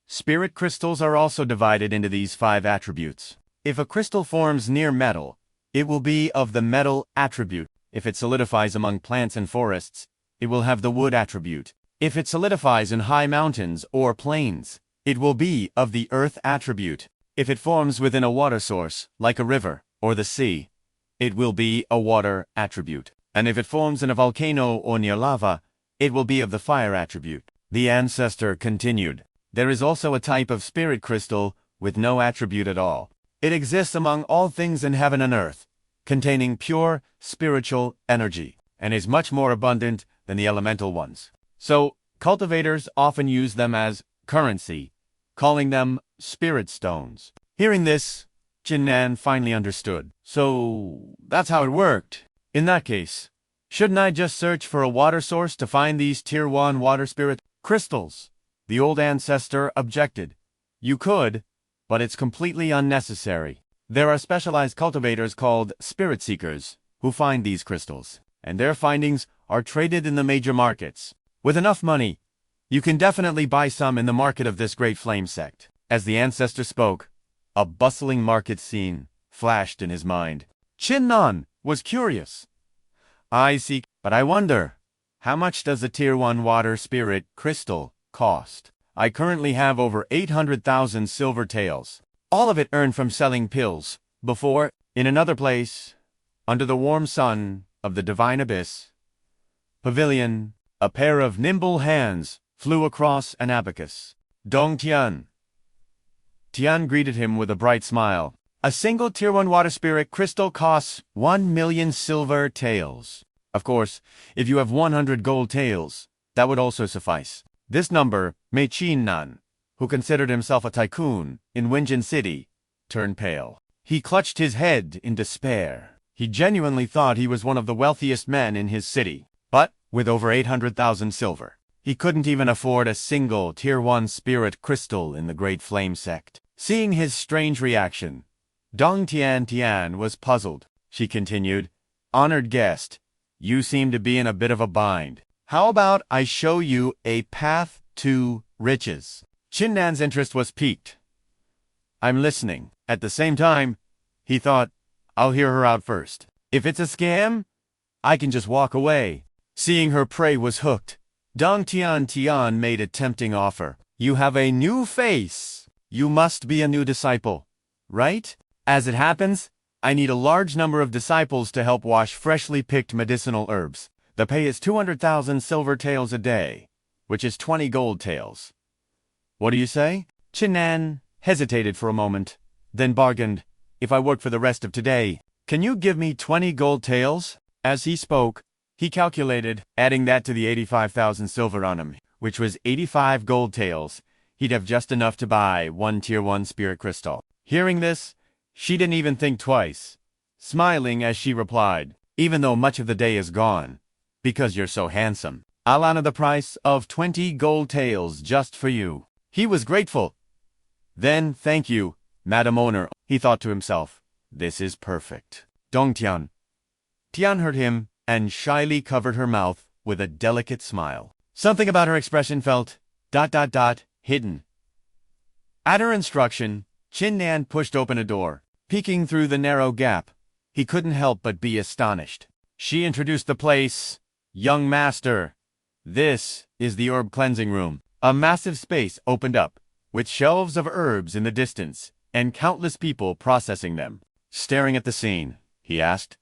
Spirit crystals are also divided into these 5 attributes. If a crystal forms near metal, it will be of the metal attribute. If it solidifies among plants and forests, it will have the wood attribute. If it solidifies in high mountains or plains, it will be of the earth attribute. If it forms within a water source, like a river or the sea, it will be a water attribute. And if it forms in a volcano or near lava, it will be of the fire attribute. The ancestor continued. There is also a type of spirit crystal with no attribute at all. It exists among all things in heaven and earth, containing pure spiritual energy, and is much more abundant than the elemental ones. So, cultivators often use them as currency, calling them spirit stones. Hearing this, Qin Nan finally understood. So, that's how it worked. In that case, shouldn't I just search for a water source to find these Tier 1 water spirit crystals? The old ancestor objected. You could, but it's completely unnecessary. There are specialized cultivators called spirit seekers who find these crystals, and their findings are traded in the major markets. With enough money, you can definitely buy some in the market of this great flame sect. As the ancestor spoke, a bustling market scene flashed in his mind. Qin Nan was curious. I see, but I wonder, how much does a Tier 1 water spirit crystal cost? I currently have over 800,000 silver taels. All of it earned from selling pills. Before, in another place, under the warm sun of the divine abyss, pavilion, a pair of nimble hands flew across an abacus. Dong Tian. Tian greeted him with a bright smile. A single Tier 1 water spirit crystal costs 1 million silver taels. Of course, if you have 100 gold taels, that would also suffice. This number made Qin Nan, who considered himself a tycoon in Wenjin City, turn pale. He clutched his head in despair. He genuinely thought he was one of the wealthiest men in his city, but with over 800,000 silver, he couldn't even afford a single Tier 1 spirit crystal in the Great Flame Sect. Seeing his strange reaction, Dantian was puzzled. She continued, "Honored guest, you seem to be in a bit of a bind. How about I show you a path to riches?" Qin Nan's interest was piqued. "I'm listening." At the same time, he thought, I'll hear her out first. If it's a scam, I can just walk away. Seeing her prey was hooked, Dantian made a tempting offer. "You have a new face. You must be a new disciple, right? As it happens, I need a large number of disciples to help wash freshly picked medicinal herbs. The pay is 200,000 silver taels a day, which is 20 gold taels. What do you say?" Qin Nan hesitated for a moment, then bargained, "If I work for the rest of today, can you give me 20 gold taels?" As he spoke, he calculated, adding that to the 85,000 silver on him, which was 85 gold taels, he'd have just enough to buy one Tier 1 spirit crystal. Hearing this, she didn't even think twice, smiling as she replied, "Even though much of the day is gone, because you're so handsome, I'll honor the price of 20 gold taels just for you." He was grateful. "Then, thank you, Madam Owner," he thought to himself. "This is perfect." Tian heard him and shyly covered her mouth with a delicate smile. Something about her expression felt ... hidden. At her instruction, Qin Nan pushed open a door. Peeking through the narrow gap, he couldn't help but be astonished. She introduced the place. "Young master, this is the herb cleansing room." A massive space opened up, with shelves of herbs in the distance, and countless people processing them. Staring at the scene, he asked,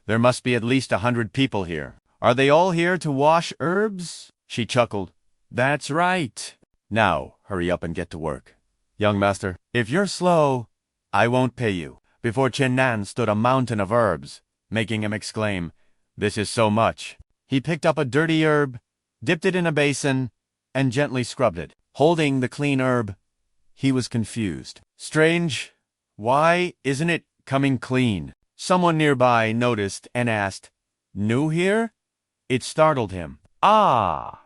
"There must be at least 100 people here. Are they all here to wash herbs?" She chuckled. "That's right. Now, hurry up and get to work. Young master, if you're slow, I won't pay you." Before Qin Nan stood a mountain of herbs, making him exclaim, "This is so much." He picked up a dirty herb, dipped it in a basin, and gently scrubbed it. Holding the clean herb, he was confused. "Strange. Why isn't it coming clean?" Someone nearby noticed and asked, "New here?" It startled him. "Ah,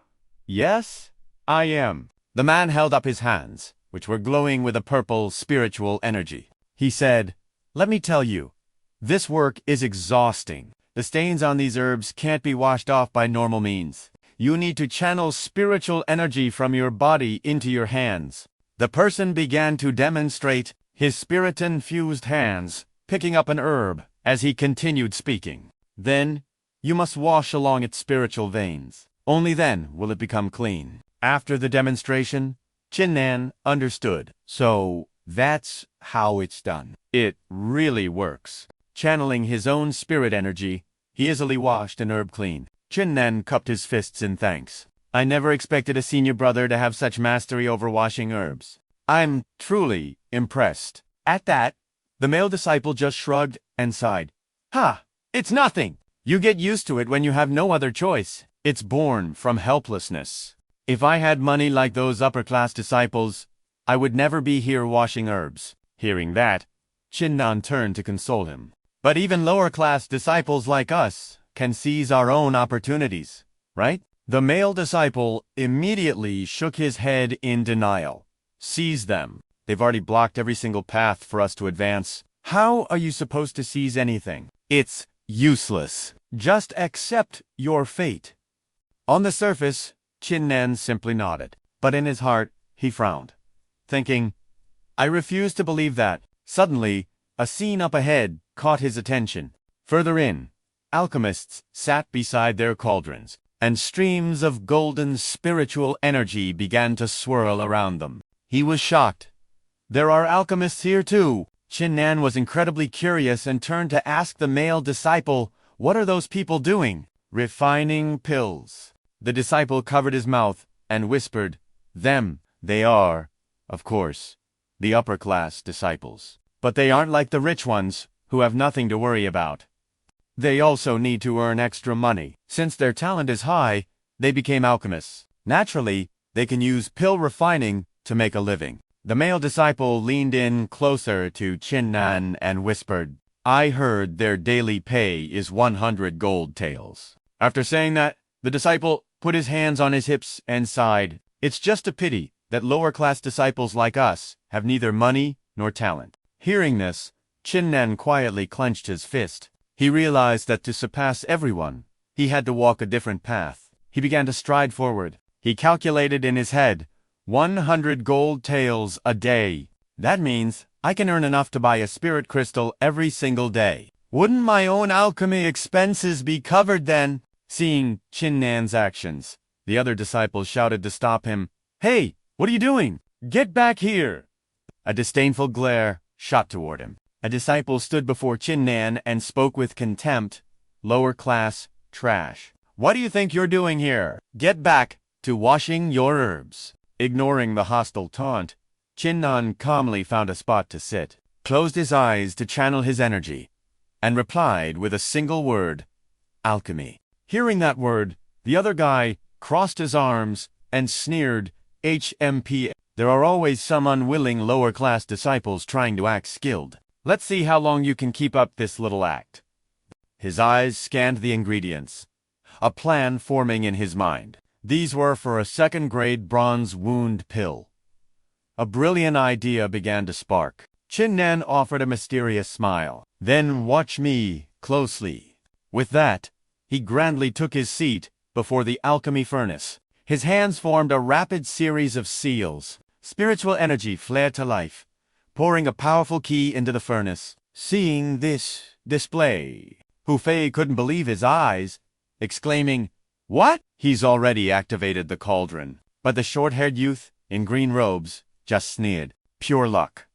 yes, I am." The man held up his hands, which were glowing with a purple spiritual energy. He said, "Let me tell you, this work is exhausting. The stains on these herbs can't be washed off by normal means. You need to channel spiritual energy from your body into your hands." The person began to demonstrate his spirit-infused hands, picking up an herb as he continued speaking. "Then, you must wash along its spiritual veins. Only then will it become clean." After the demonstration, Qin Nan understood. So, that's how it's done. It really works. Channeling his own spirit energy, he easily washed an herb clean. Qin Nan cupped his fists in thanks. "I never expected a senior brother to have such mastery over washing herbs. I'm truly impressed." At that, the male disciple just shrugged and sighed. "Ha! It's nothing. You get used to it when you have no other choice. It's born from helplessness. If I had money like those upper-class disciples, I would never be here washing herbs." Hearing that, Qin Nan turned to console him. "But even lower-class disciples like us can seize our own opportunities, right?" The male disciple immediately shook his head in denial. "Seize them. They've already blocked every single path for us to advance. How are you supposed to seize anything? It's useless. Just accept your fate." On the surface, Qin Nan simply nodded, but in his heart, he frowned, thinking, "I refuse to believe that." Suddenly, a scene up ahead caught his attention. Further in, alchemists sat beside their cauldrons, and streams of golden spiritual energy began to swirl around them. He was shocked. "There are alchemists here too." Qin Nan was incredibly curious and turned to ask the male disciple, "What are those people doing?" "Refining pills." The disciple covered his mouth and whispered, "Them, they are, of course, the upper-class disciples. But they aren't like the rich ones, who have nothing to worry about. They also need to earn extra money. Since their talent is high, they became alchemists. Naturally, they can use pill refining to make a living. The male disciple leaned in closer to Qin Nan and whispered, "I heard their daily pay is 100 gold taels." After saying that, the disciple put his hands on his hips and sighed. It's just a pity that lower-class disciples like us have neither money nor talent. Hearing this, Qin Nan quietly clenched his fist. He realized that to surpass everyone, he had to walk a different path. He began to stride forward. He calculated in his head, 100 gold taels a day. That means I can earn enough to buy a spirit crystal every single day. Wouldn't my own alchemy expenses be covered then? Seeing Qin Nan's actions, the other disciples shouted to stop him. "Hey, what are you doing? Get back here!" A disdainful glare shot toward him. A disciple stood before Qin Nan and spoke with contempt. "Lower class trash. What do you think you're doing here? Get back to washing your herbs." Ignoring the hostile taunt, Qin Nan calmly found a spot to sit, closed his eyes to channel his energy, and replied with a single word, "Alchemy." Hearing that word, the other guy crossed his arms and sneered, "HMP. There are always some unwilling lower-class disciples trying to act skilled. Let's see how long you can keep up this little act." His eyes scanned the ingredients, a plan forming in his mind. These were for a second-grade bronze wound pill. A brilliant idea began to spark. Qin Nan offered a mysterious smile. "Then watch me closely." With that, he grandly took his seat before the alchemy furnace. His hands formed a rapid series of seals. Spiritual energy flared to life, pouring a powerful key into the furnace. Seeing this display, Hu Fei couldn't believe his eyes, exclaiming, "What?" He's already activated the cauldron. But the short-haired youth in green robes just sneered. Pure luck.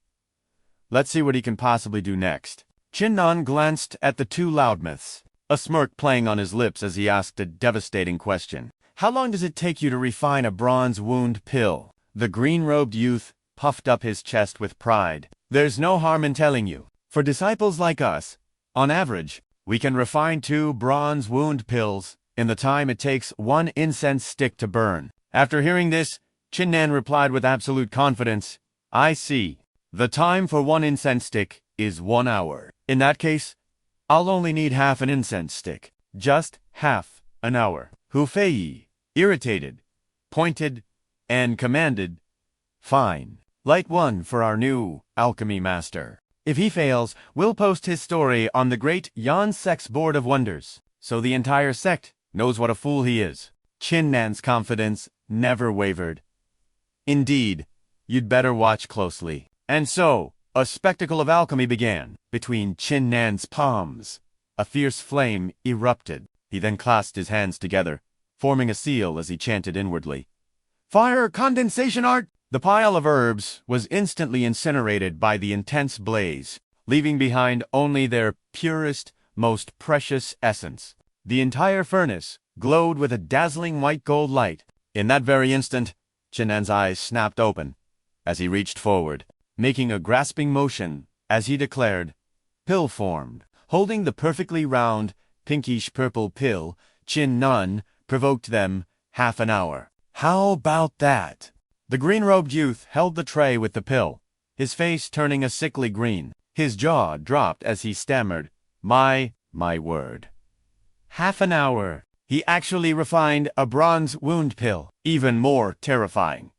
Let's see what he can possibly do next. Qin Nan glanced at the two loudmouths, a smirk playing on his lips as he asked a devastating question. "How long does it take you to refine a bronze wound pill?" The green-robed youth puffed up his chest with pride. "There's no harm in telling you. For disciples like us, on average, we can refine 2 bronze wound pills in the time it takes 1 incense stick to burn." After hearing this, Qin Nan replied with absolute confidence, "I see. The time for 1 incense stick is 1 hour. In that case, I'll only need half an incense stick. Just half an hour." Hu Fei, irritated, pointed, and commanded, "Fine. Light one for our new alchemy master. If he fails, we'll post his story on the great Yan sect's Board of Wonders, so the entire sect knows what a fool he is." Qin Nan's confidence never wavered. "Indeed, you'd better watch closely." And so, a spectacle of alchemy began. Between Qin Nan's palms, a fierce flame erupted. He then clasped his hands together, forming a seal as he chanted inwardly, "Fire condensation art!" The pile of herbs was instantly incinerated by the intense blaze, leaving behind only their purest, most precious essence. The entire furnace glowed with a dazzling white gold light. In that very instant, Qin Nan's eyes snapped open as he reached forward, making a grasping motion as he declared, "Pill formed." Holding the perfectly round, pinkish-purple pill, Qin Nan provoked them half an hour. "How about that?" The green-robed youth held the tray with the pill, his face turning a sickly green. His jaw dropped as he stammered, My word. Half an hour. He actually refined a bronze wound pill, even more terrifying. ...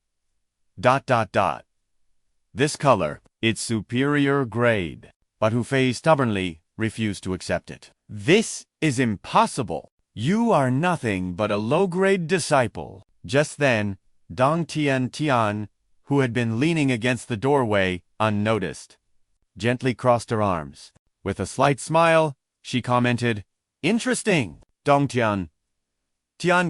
This color, it's superior grade. But Hu Fei stubbornly refused to accept it. "This is impossible. You are nothing but a low-grade disciple." Just then, Dantian, who had been leaning against the doorway unnoticed, gently crossed her arms. With a slight smile, she commented, "Interesting." Dantian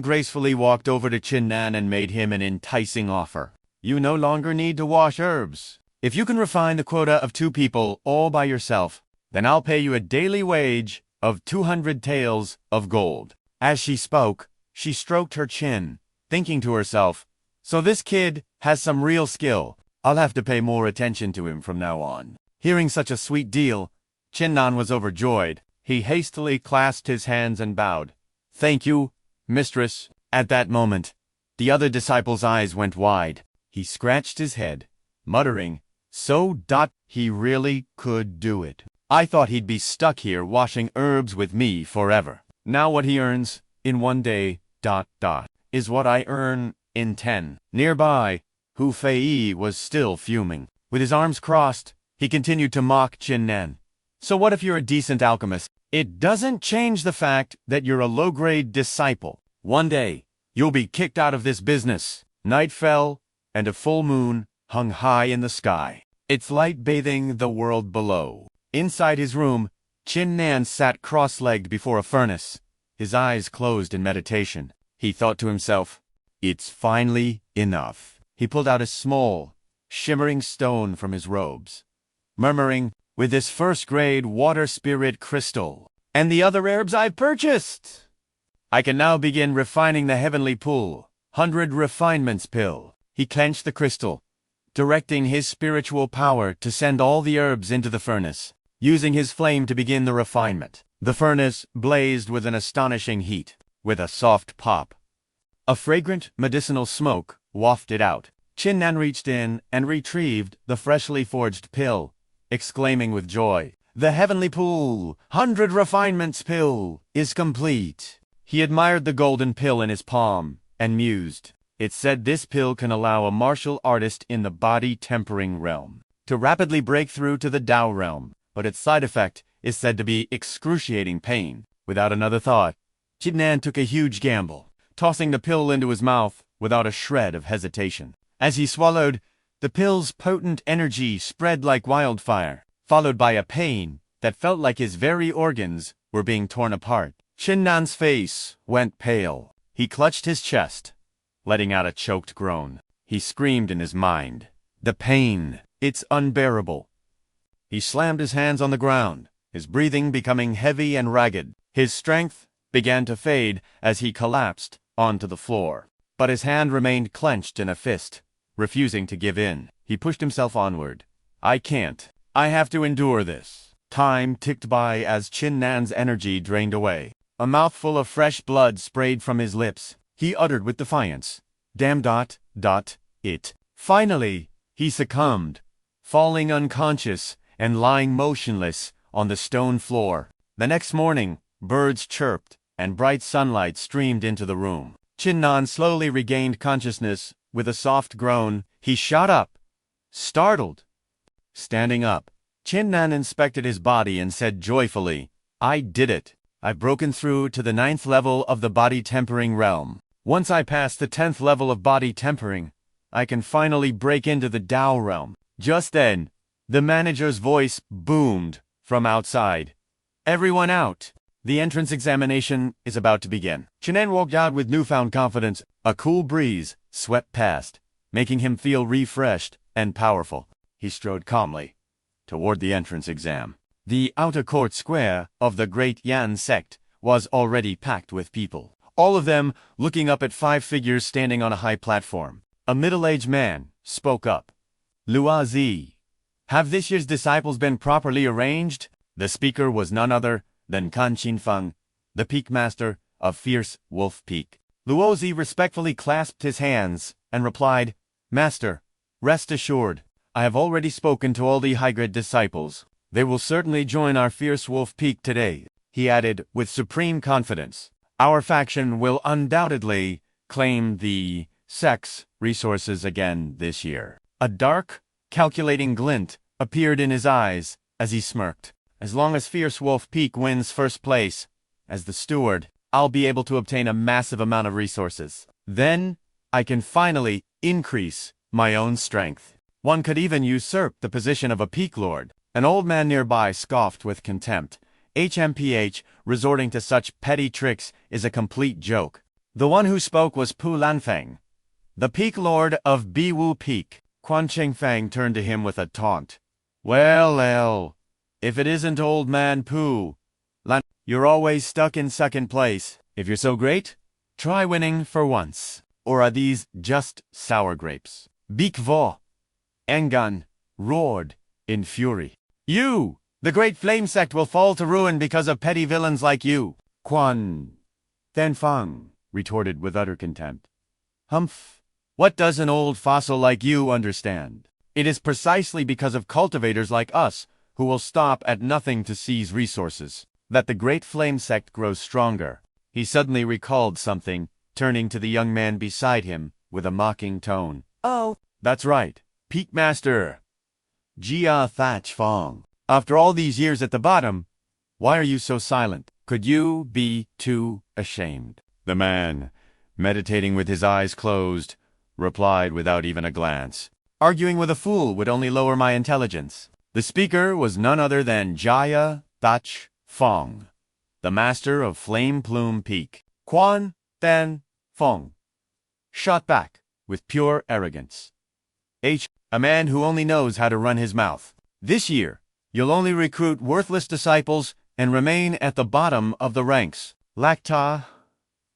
gracefully walked over to Qin Nan and made him an enticing offer. "You no longer need to wash herbs. If you can refine the quota of 2 people all by yourself, then I'll pay you a daily wage of 200 taels of gold." As she spoke, she stroked her chin, thinking to herself, "So this kid has some real skill. I'll have to pay more attention to him from now on." Hearing such a sweet deal, Qin Nan was overjoyed. He hastily clasped his hands and bowed. "Thank you, mistress." At that moment, the other disciple's eyes went wide. He scratched his head, muttering, He really could do it. I thought he'd be stuck here washing herbs with me forever. Now what he earns in 1 day, is what I earn in 10. Nearby, Hu Fei was still fuming. With his arms crossed, he continued to mock Qin Nan. So what if you're a decent alchemist? It doesn't change the fact that you're a low-grade disciple. One day, you'll be kicked out of this business. Night fell, and a full moon hung high in the sky, its light bathing the world below. Inside his room, Qin Nan sat cross-legged before a furnace, his eyes closed in meditation. He thought to himself, "It's finally enough." He pulled out a small, shimmering stone from his robes, murmuring, "With this first-grade water spirit crystal, and the other herbs I've purchased, I can now begin refining the heavenly pool, 100 refinements pill." He clenched the crystal, directing his spiritual power to send all the herbs into the furnace, using his flame to begin the refinement. The furnace blazed with an astonishing heat. With a soft pop, a fragrant medicinal smoke wafted out. Qin Nan reached in and retrieved the freshly forged pill, exclaiming with joy, "The heavenly pool, 100 refinements pill, is complete." He admired the golden pill in his palm and mused. It said this pill can allow a martial artist in the body-tempering realm to rapidly break through to the Tao realm, but its side effect is said to be excruciating pain. Without another thought, Qin Nan took a huge gamble, tossing the pill into his mouth without a shred of hesitation. As he swallowed, the pill's potent energy spread like wildfire, followed by a pain that felt like his very organs were being torn apart. Qin Nan's face went pale. He clutched his chest, letting out a choked groan. He screamed in his mind, "The pain, it's unbearable." He slammed his hands on the ground, his breathing becoming heavy and ragged. His strength began to fade as he collapsed onto the floor. But his hand remained clenched in a fist, refusing to give in. He pushed himself onward. "I can't. I have to endure this." Time ticked by as Qin Nan's energy drained away. A mouthful of fresh blood sprayed from his lips. He uttered with defiance, "Damn it." Finally, he succumbed, falling unconscious and lying motionless on the stone floor. The next morning, birds chirped and bright sunlight streamed into the room. Qin Nan slowly regained consciousness. With a soft groan, he shot up, startled. Standing up, Qin Nan inspected his body and said joyfully, "I did it. I've broken through to the 9th level of the body-tempering realm. Once I pass the 10th level of body tempering, I can finally break into the Tao realm." Just then, the manager's voice boomed from outside. "Everyone out. The entrance examination is about to begin." Qin Nan walked out with newfound confidence. A cool breeze swept past, making him feel refreshed and powerful. He strode calmly toward the entrance exam. The outer court square of the Great Yan sect was already packed with people, all of them looking up at 5 figures standing on a high platform. A middle-aged man spoke up. "Luo Zi, have this year's disciples been properly arranged?" The speaker was none other than Kan Qinfeng, the peak master of Fierce Wolf Peak. Luo Zi respectfully clasped his hands and replied, "Master, rest assured, I have already spoken to all the high-grade disciples. They will certainly join our Fierce Wolf Peak today." He added with supreme confidence, "Our faction will undoubtedly claim the sect's resources again this year." A dark, calculating glint appeared in his eyes as he smirked. "As long as Fierce Wolf Peak wins first place, as the steward, I'll be able to obtain a massive amount of resources. Then, I can finally increase my own strength. One could even usurp the position of a peak lord." An old man nearby scoffed with contempt. HMPH, resorting to such petty tricks is a complete joke. The one who spoke was Pu Lanfeng, the peak lord of Biwu Peak. Quan Chengfeng turned to him with a taunt. Well, if it isn't old man Pu Lan, you're always stuck in second place. If you're so great, try winning for once. Or are these just sour grapes?" Beak Vo Engan roared in fury. You! The great flame sect will fall to ruin because of petty villains like you. Quan Fang retorted with utter contempt. Humph! What does an old fossil like you understand? It is precisely because of cultivators like us, who will stop at nothing to seize resources, that the great flame sect grows stronger. He suddenly recalled something, turning to the young man beside him with a mocking tone. Oh, that's right, Peak Master Jia Thatch Fong. After all these years at the bottom, why are you so silent? Could you be too ashamed? The man, meditating with his eyes closed, replied without even a glance. Arguing with a fool would only lower my intelligence. The speaker was none other than Jia Thatch Fong, the master of Flame Plume Peak. Quan Fong shot back with pure arrogance. A man who only knows how to run his mouth. This year, you'll only recruit worthless disciples and remain at the bottom of the ranks. Lacta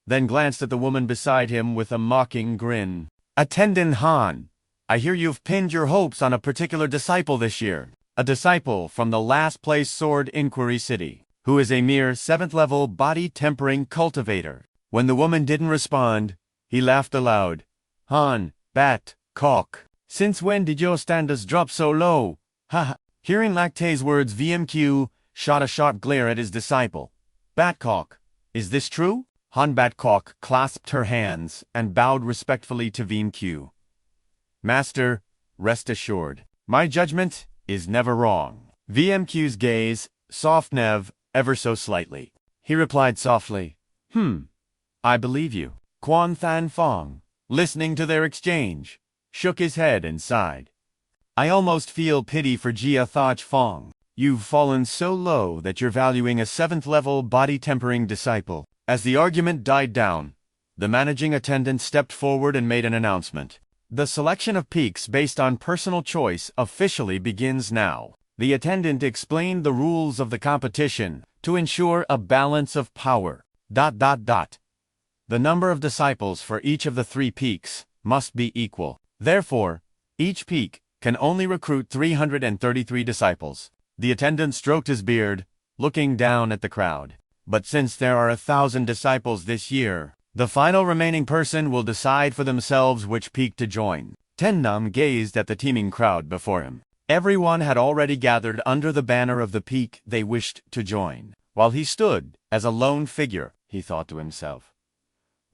then glanced at the woman beside him with a mocking grin. Attendant Han, I hear you've pinned your hopes on a particular disciple this year. A disciple from the last place Sword Inquiry City, who is a mere 7th level body-tempering cultivator. When the woman didn't respond, he laughed aloud. Han, bat, cock. Since when did your standards drop so low? Ha ha. Hearing Lacte's words, VMQ shot a sharp glare at his disciple. Batcock, is this true? Han Batcock clasped her hands and bowed respectfully to VMQ. Master, rest assured, my judgment is never wrong. VMQ's gaze softened ever so slightly. He replied softly, I believe you. Quan Fong, listening to their exchange, shook his head and sighed. I almost feel pity for Jia Thatch Fong. You've fallen so low that you're valuing a 7th level body-tempering disciple. As the argument died down, the managing attendant stepped forward and made an announcement. The selection of peaks based on personal choice officially begins now. The attendant explained the rules of the competition to ensure a balance of power. The number of disciples for each of the 3 peaks must be equal. Therefore, each peak can only recruit 333 disciples. The attendant stroked his beard, looking down at the crowd. But since there are 1,000 disciples this year, the final remaining person will decide for themselves which peak to join. Tennam gazed at the teeming crowd before him. Everyone had already gathered under the banner of the peak they wished to join. While he stood as a lone figure, he thought to himself,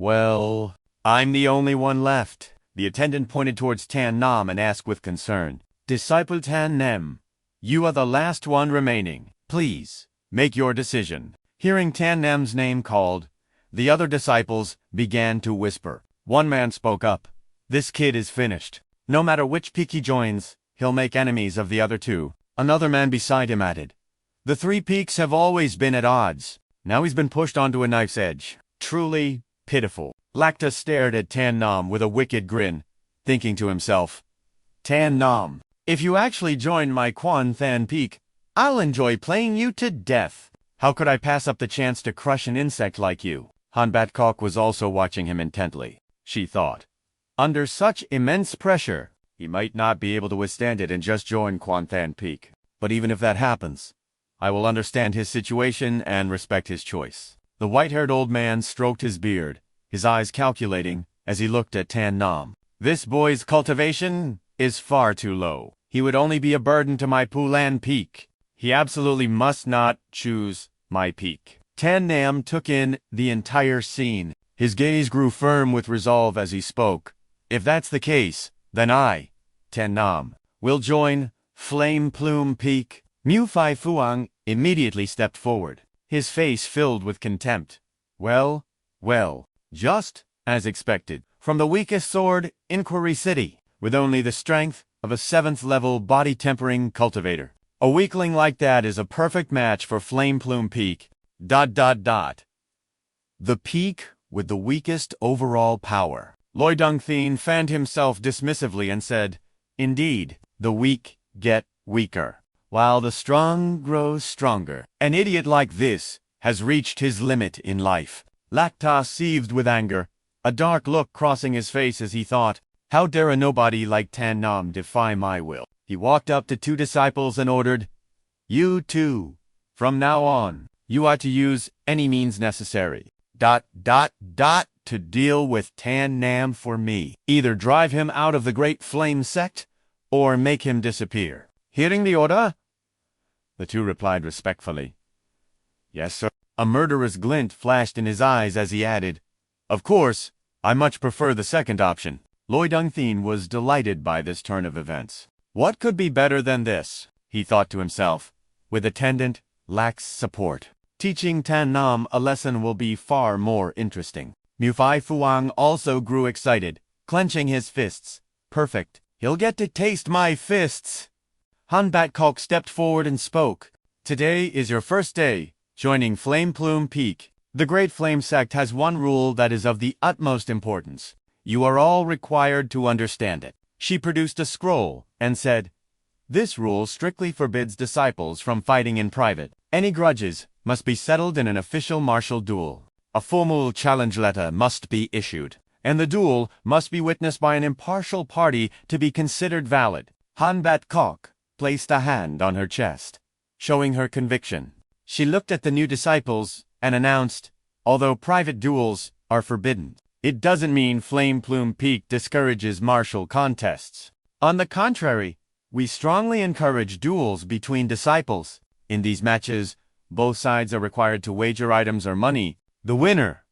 well, I'm the only one left. The attendant pointed towards Tan Nam and asked with concern, Disciple Tan Nam, you are the last one remaining. Please, make your decision. Hearing Tan Nam's name called, the other disciples began to whisper. One man spoke up. This kid is finished. No matter which peak he joins, he'll make enemies of the other 2. Another man beside him added. The 3 peaks have always been at odds. Now he's been pushed onto a knife's edge. Truly pitiful. Lacta stared at Tan Nam with a wicked grin, thinking to himself, Tan Nam, if you actually join my Quan Than peak, I'll enjoy playing you to death. How could I pass up the chance to crush an insect like you? Han Batcock was also watching him intently. She thought, under such immense pressure, he might not be able to withstand it and just join Quan Than Peak. But even if that happens, I will understand his situation and respect his choice. The white-haired old man stroked his beard, his eyes calculating as he looked at Tan Nam. This boy's cultivation is far too low. He would only be a burden to my Pulan Peak. He absolutely must not choose my peak. Tan Nam took in the entire scene. His gaze grew firm with resolve as he spoke. If that's the case, then I, Tan Nam, will join Flame Plume Peak. Mu Fai Fuang immediately stepped forward, his face filled with contempt. Well, just as expected. From the weakest Sword Inquiry City, with only the strength of a 7th level body-tempering cultivator. A weakling like that is a perfect match for Flame Plume Peak. The peak with the weakest overall power. Loi Dongthin fanned himself dismissively and said, Indeed, the weak get weaker, while the strong grows stronger. An idiot like this has reached his limit in life. Lacta seethed with anger, a dark look crossing his face as he thought, how dare a nobody like Tan Nam defy my will? He walked up to 2 disciples and ordered, You too. From now on, you are to use any means necessary. To deal with Tan Nam for me. Either drive him out of the Great Flame Sect, or make him disappear. Hearing the order? The two replied respectfully. Yes, sir. A murderous glint flashed in his eyes as he added, Of course, I much prefer the second option. Loi Dongthin was delighted by this turn of events. What could be better than this, he thought to himself, with attendant, lacks support. Teaching Tan Nam a lesson will be far more interesting. Mu Fai Fuang also grew excited, clenching his fists. Perfect. He'll get to taste my fists. Han Bat Kok stepped forward and spoke. Today is your first day, joining Flame Plume Peak. The Great Flame Sect has one rule that is of the utmost importance. You are all required to understand it. She produced a scroll and said, This rule strictly forbids disciples from fighting in private. Any grudges must be settled in an official martial duel. A formal challenge letter must be issued, and the duel must be witnessed by an impartial party to be considered valid. Han Bat Kok placed a hand on her chest, showing her conviction. She looked at the new disciples and announced, Although private duels are forbidden, it doesn't mean Flame Plume Peak discourages martial contests. On the contrary, we strongly encourage duels between disciples. In these matches, both sides are required to wager items or money. The winner,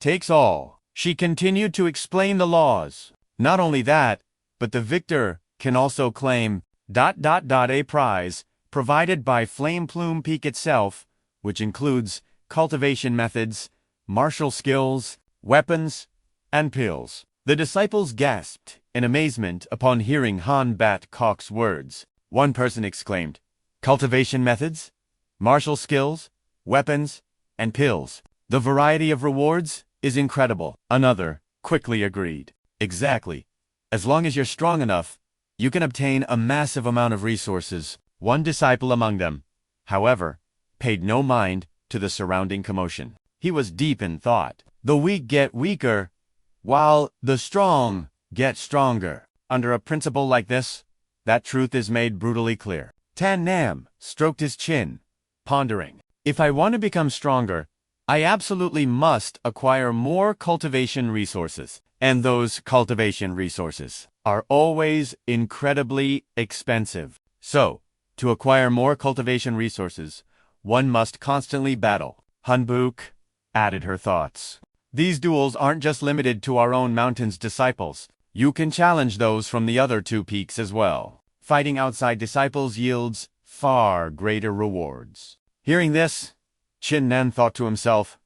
takes all. She continued to explain the laws. Not only that, but the victor can also claim a prize provided by Flame Plume Peak itself, which includes cultivation methods, martial skills, weapons, and pills. The disciples gasped in amazement upon hearing Han Bat Kok's words. One person exclaimed, Cultivation methods, martial skills, weapons, and pills. The variety of rewards is incredible. Another quickly agreed. Exactly. As long as you're strong enough, you can obtain a massive amount of resources. One disciple among them, however, paid no mind to the surrounding commotion. He was deep in thought. The weak get weaker, while the strong get stronger. Under a principle like this, that truth is made brutally clear. Tan Nam stroked his chin, pondering. If I want to become stronger, I absolutely must acquire more cultivation resources. And those cultivation resources are always incredibly expensive. So, to acquire more cultivation resources, one must constantly battle. Hanbuk added her thoughts. These duels aren't just limited to our own mountain's disciples. You can challenge those from the other two peaks as well. Fighting outside disciples yields far greater rewards. Hearing this, Qin Nan thought to himself,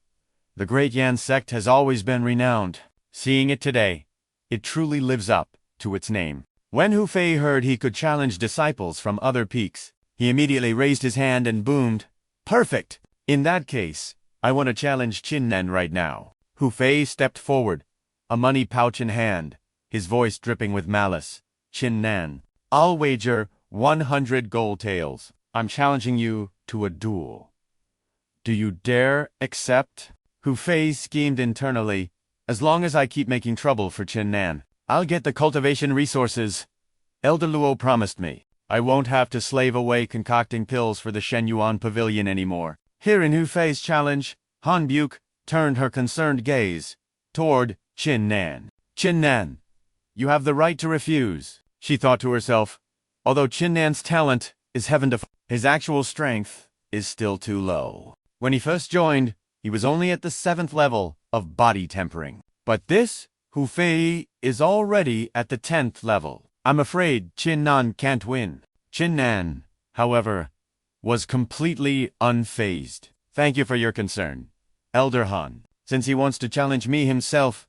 the Great Yan sect has always been renowned. Seeing it today, it truly lives up to its name. When Hu Fei heard he could challenge disciples from other peaks, he immediately raised his hand and boomed, Perfect! In that case, I want to challenge Qin Nan right now. Hu Fei stepped forward, a money pouch in hand, his voice dripping with malice. Qin Nan, I'll wager 100 gold taels. I'm challenging you to a duel. Do you dare accept? Hu Fei schemed internally. As long as I keep making trouble for Qin Nan, I'll get the cultivation resources. Elder Luo promised me. I won't have to slave away concocting pills for the Shenyuan Pavilion anymore. Hearing Hu Fei's challenge, Han Buk turned her concerned gaze toward Qin Nan. Qin Nan, you have the right to refuse, she thought to herself. Although Qin Nan's talent is heaven to his actual strength is still too low. When he first joined, he was only at the 7th level of body tempering. But this Hu Fei is already at the 10th level. I'm afraid Qin Nan can't win. Qin Nan, however, was completely unfazed. Thank you for your concern, Elder Han. Since he wants to challenge me himself,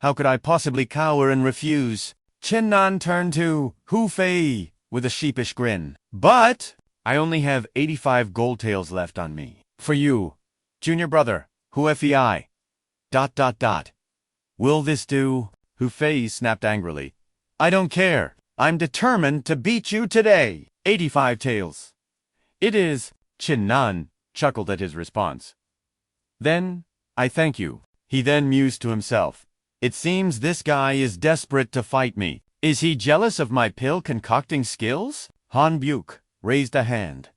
how could I possibly cower and refuse? Qin Nan turned to Hu Fei with a sheepish grin. But I only have 85 gold taels left on me. For you, junior brother, Hu Fei. Will this do? Hu Fei snapped angrily. I don't care. I'm determined to beat you today. 85 taels. It is. Qin Nan chuckled at his response. Then, I thank you. He then mused to himself. It seems this guy is desperate to fight me. Is he jealous of my pill concocting skills? Han Buk raised a hand,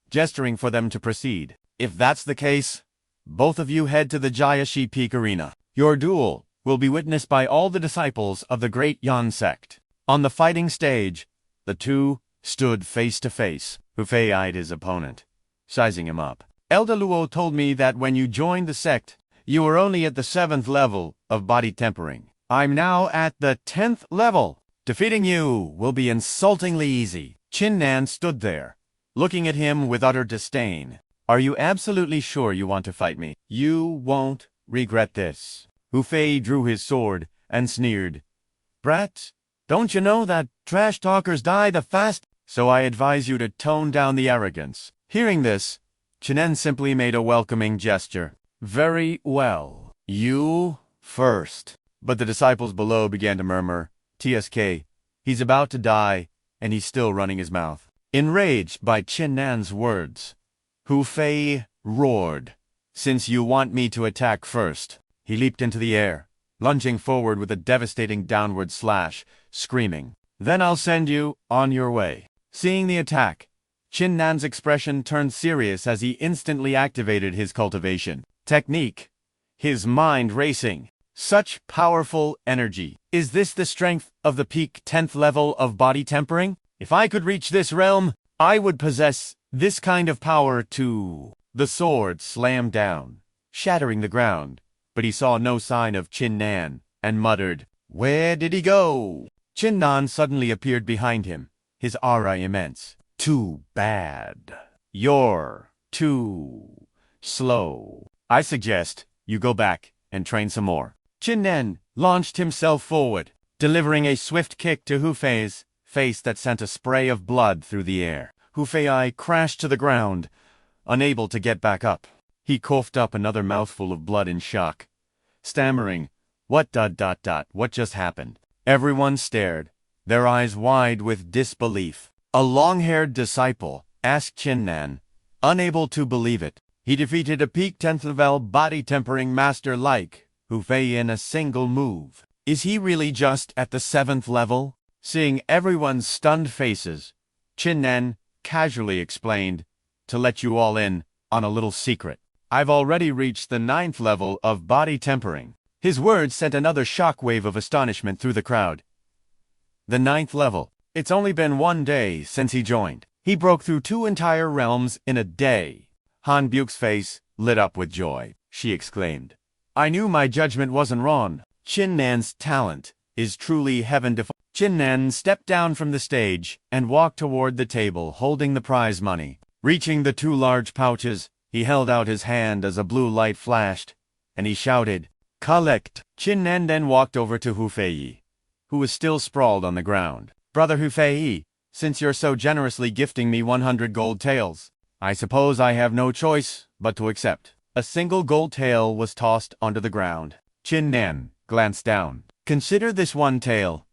gesturing for them to proceed. If that's the case, both of you head to the Jiashi Peak Arena. Your duel will be witnessed by all the disciples of the Great Yan sect. On the fighting stage, the two stood face to face. Hu Fei eyed his opponent, sizing him up. Elder Luo told me that when you joined the sect, you were only at the 7th level of body tempering. I'm now at the 10th level. Defeating you will be insultingly easy. Qin Nan stood there, looking at him with utter disdain. Are you absolutely sure you want to fight me? You won't regret this. Hu Fei drew his sword and sneered. Brat, don't you know that trash talkers die the fast? So I advise you to tone down the arrogance. Hearing this, Qin Nan simply made a welcoming gesture. Very well. You first. But the disciples below began to murmur, TSK, he's about to die, and he's still running his mouth. Enraged by Qin Nan's words, Hu Fei roared. Since you want me to attack first. He leaped into the air, lunging forward with a devastating downward slash, screaming, Then I'll send you on your way. Seeing the attack, Qin Nan's expression turned serious as he instantly activated his cultivation technique, his mind racing. Such powerful energy. Is this the strength of the peak 10th level of body tempering? If I could reach this realm, I would possess this kind of power too. The sword slammed down, shattering the ground, but he saw no sign of Qin Nan and muttered, Where did he go? Qin Nan suddenly appeared behind him, his aura immense. Too bad. You're too slow. I suggest you go back and train some more. Qin Nan launched himself forward, delivering a swift kick to Hu Fei's face that sent a spray of blood through the air. Hu Fei crashed to the ground, unable to get back up. He coughed up another mouthful of blood in shock, stammering, What just happened? Everyone stared, their eyes wide with disbelief. A long-haired disciple asked Qin Nan, unable to believe it. He defeated a peak 10th level body tempering master like Hu Fei in a single move. Is he really just at the 7th level? Seeing everyone's stunned faces, Qin Nan casually explained, To let you all in on a little secret. I've already reached the 9th level of body tempering. His words sent another shockwave of astonishment through the crowd. The 9th level. It's only been 1 day since he joined. He broke through 2 entire realms in a day. Han Buke's face lit up with joy. She exclaimed, I knew my judgment wasn't wrong. Qin Nan's talent is truly heaven-defying. Qin Nan stepped down from the stage and walked toward the table holding the prize money. Reaching the 2 large pouches, he held out his hand as a blue light flashed, and he shouted, Collect! Qin Nan then walked over to Hu Fei, who was still sprawled on the ground. Brother Hu Fei, since you're so generously gifting me 100 gold taels, I suppose I have no choice but to accept. A single gold tael was tossed onto the ground. Qin Nan glanced down. Consider this 1 tael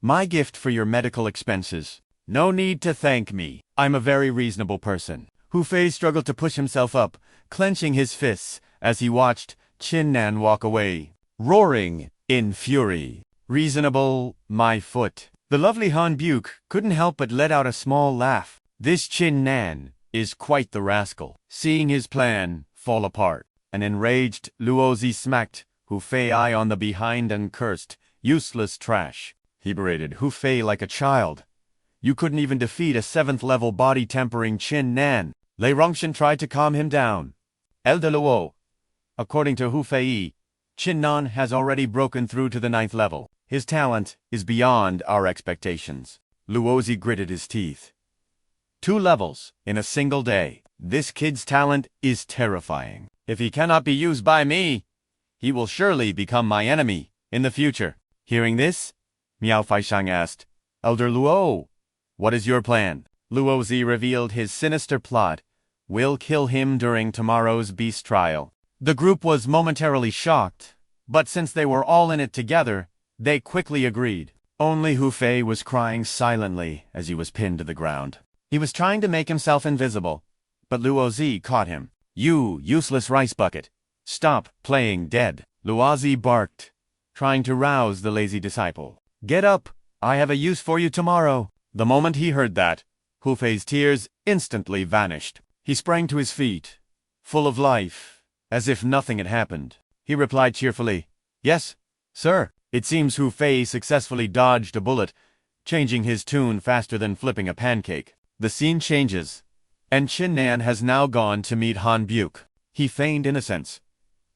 my gift for your medical expenses. No need to thank me. I'm a very reasonable person. Hu Fei struggled to push himself up, clenching his fists as he watched Qin Nan walk away, roaring in fury. Reasonable, my foot. The lovely Han Buke couldn't help but let out a small laugh. This Qin Nan is quite the rascal. Seeing his plan fall apart, an enraged Luozi smacked Hu Fei on the behind and cursed, Useless trash. He berated Hu Fei like a child. You couldn't even defeat a 7th level body tempering Qin Nan. Lei Rongxian tried to calm him down. Elder Luo, according to Hu Fei, Qin Nan has already broken through to the 9th level. His talent is beyond our expectations. Luozi gritted his teeth. 2 levels in a single day. This kid's talent is terrifying. If he cannot be used by me, he will surely become my enemy in the future. Hearing this, Miao Faishang asked, Elder Luo, what is your plan? Luozi revealed his sinister plot. We'll kill him during tomorrow's beast trial. The group was momentarily shocked, but since they were all in it together, they quickly agreed. Only Hu Fei was crying silently as he was pinned to the ground. He was trying to make himself invisible, but Luozi caught him. You useless rice bucket. Stop playing dead. Luozi barked, trying to rouse the lazy disciple. Get up, I have a use for you tomorrow. The moment he heard that, Hu Fei's tears instantly vanished. He sprang to his feet, full of life, as if nothing had happened. He replied cheerfully, "Yes, sir." It seems Hu Fei successfully dodged a bullet, changing his tune faster than flipping a pancake. The scene changes, and Qin Nan has now gone to meet Han Buke. He feigned innocence,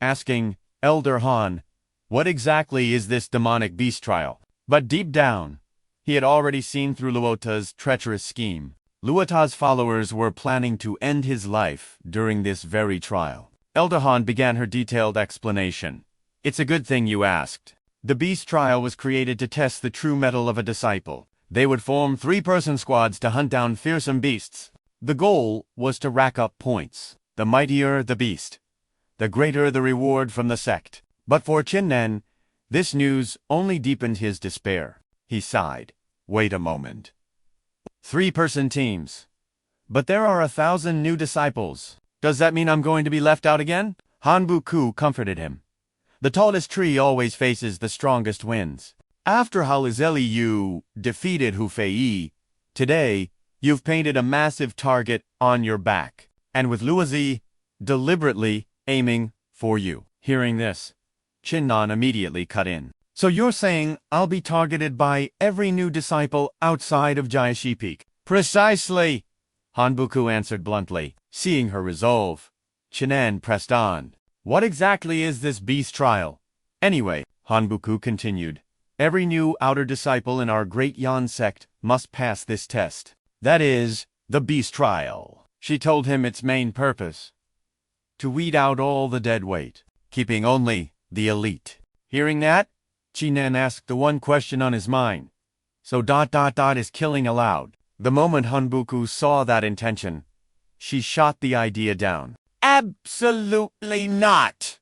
asking, "Elder Han, what exactly is this demonic beast trial?" But deep down, he had already seen through Luota's treacherous scheme. Luota's followers were planning to end his life during this very trial. Elder Han began her detailed explanation. "It's a good thing you asked. The beast trial was created to test the true mettle of a disciple. They would form 3-person squads to hunt down fearsome beasts. The goal was to rack up points. The mightier the beast, the greater the reward from the sect." But for Qin Nan, this news only deepened his despair. He sighed. "Wait a moment. 3-person teams. But there are 1,000 new disciples. Does that mean I'm going to be left out again?" Han Buku comforted him. "The tallest tree always faces the strongest winds. After Halizeli you defeated Hu Fei, today you've painted a massive target on your back, and with Luozi deliberately aiming for you." Hearing this, Qin Nan immediately cut in. "So you're saying I'll be targeted by every new disciple outside of Jiaxi Peak?" "Precisely," Han Buku answered bluntly. Seeing her resolve, Qin Nan pressed on. "What exactly is this beast trial? Anyway," Han Buku continued, "every new outer disciple in our great Yan sect must pass this test. That is, the beast trial." She told him its main purpose: to weed out all the dead weight, keeping only the elite. Hearing that, Qin Nan asked the one question on his mind. "So ... is killing allowed?" The moment Han Buku saw that intention, she shot the idea down. "Absolutely not!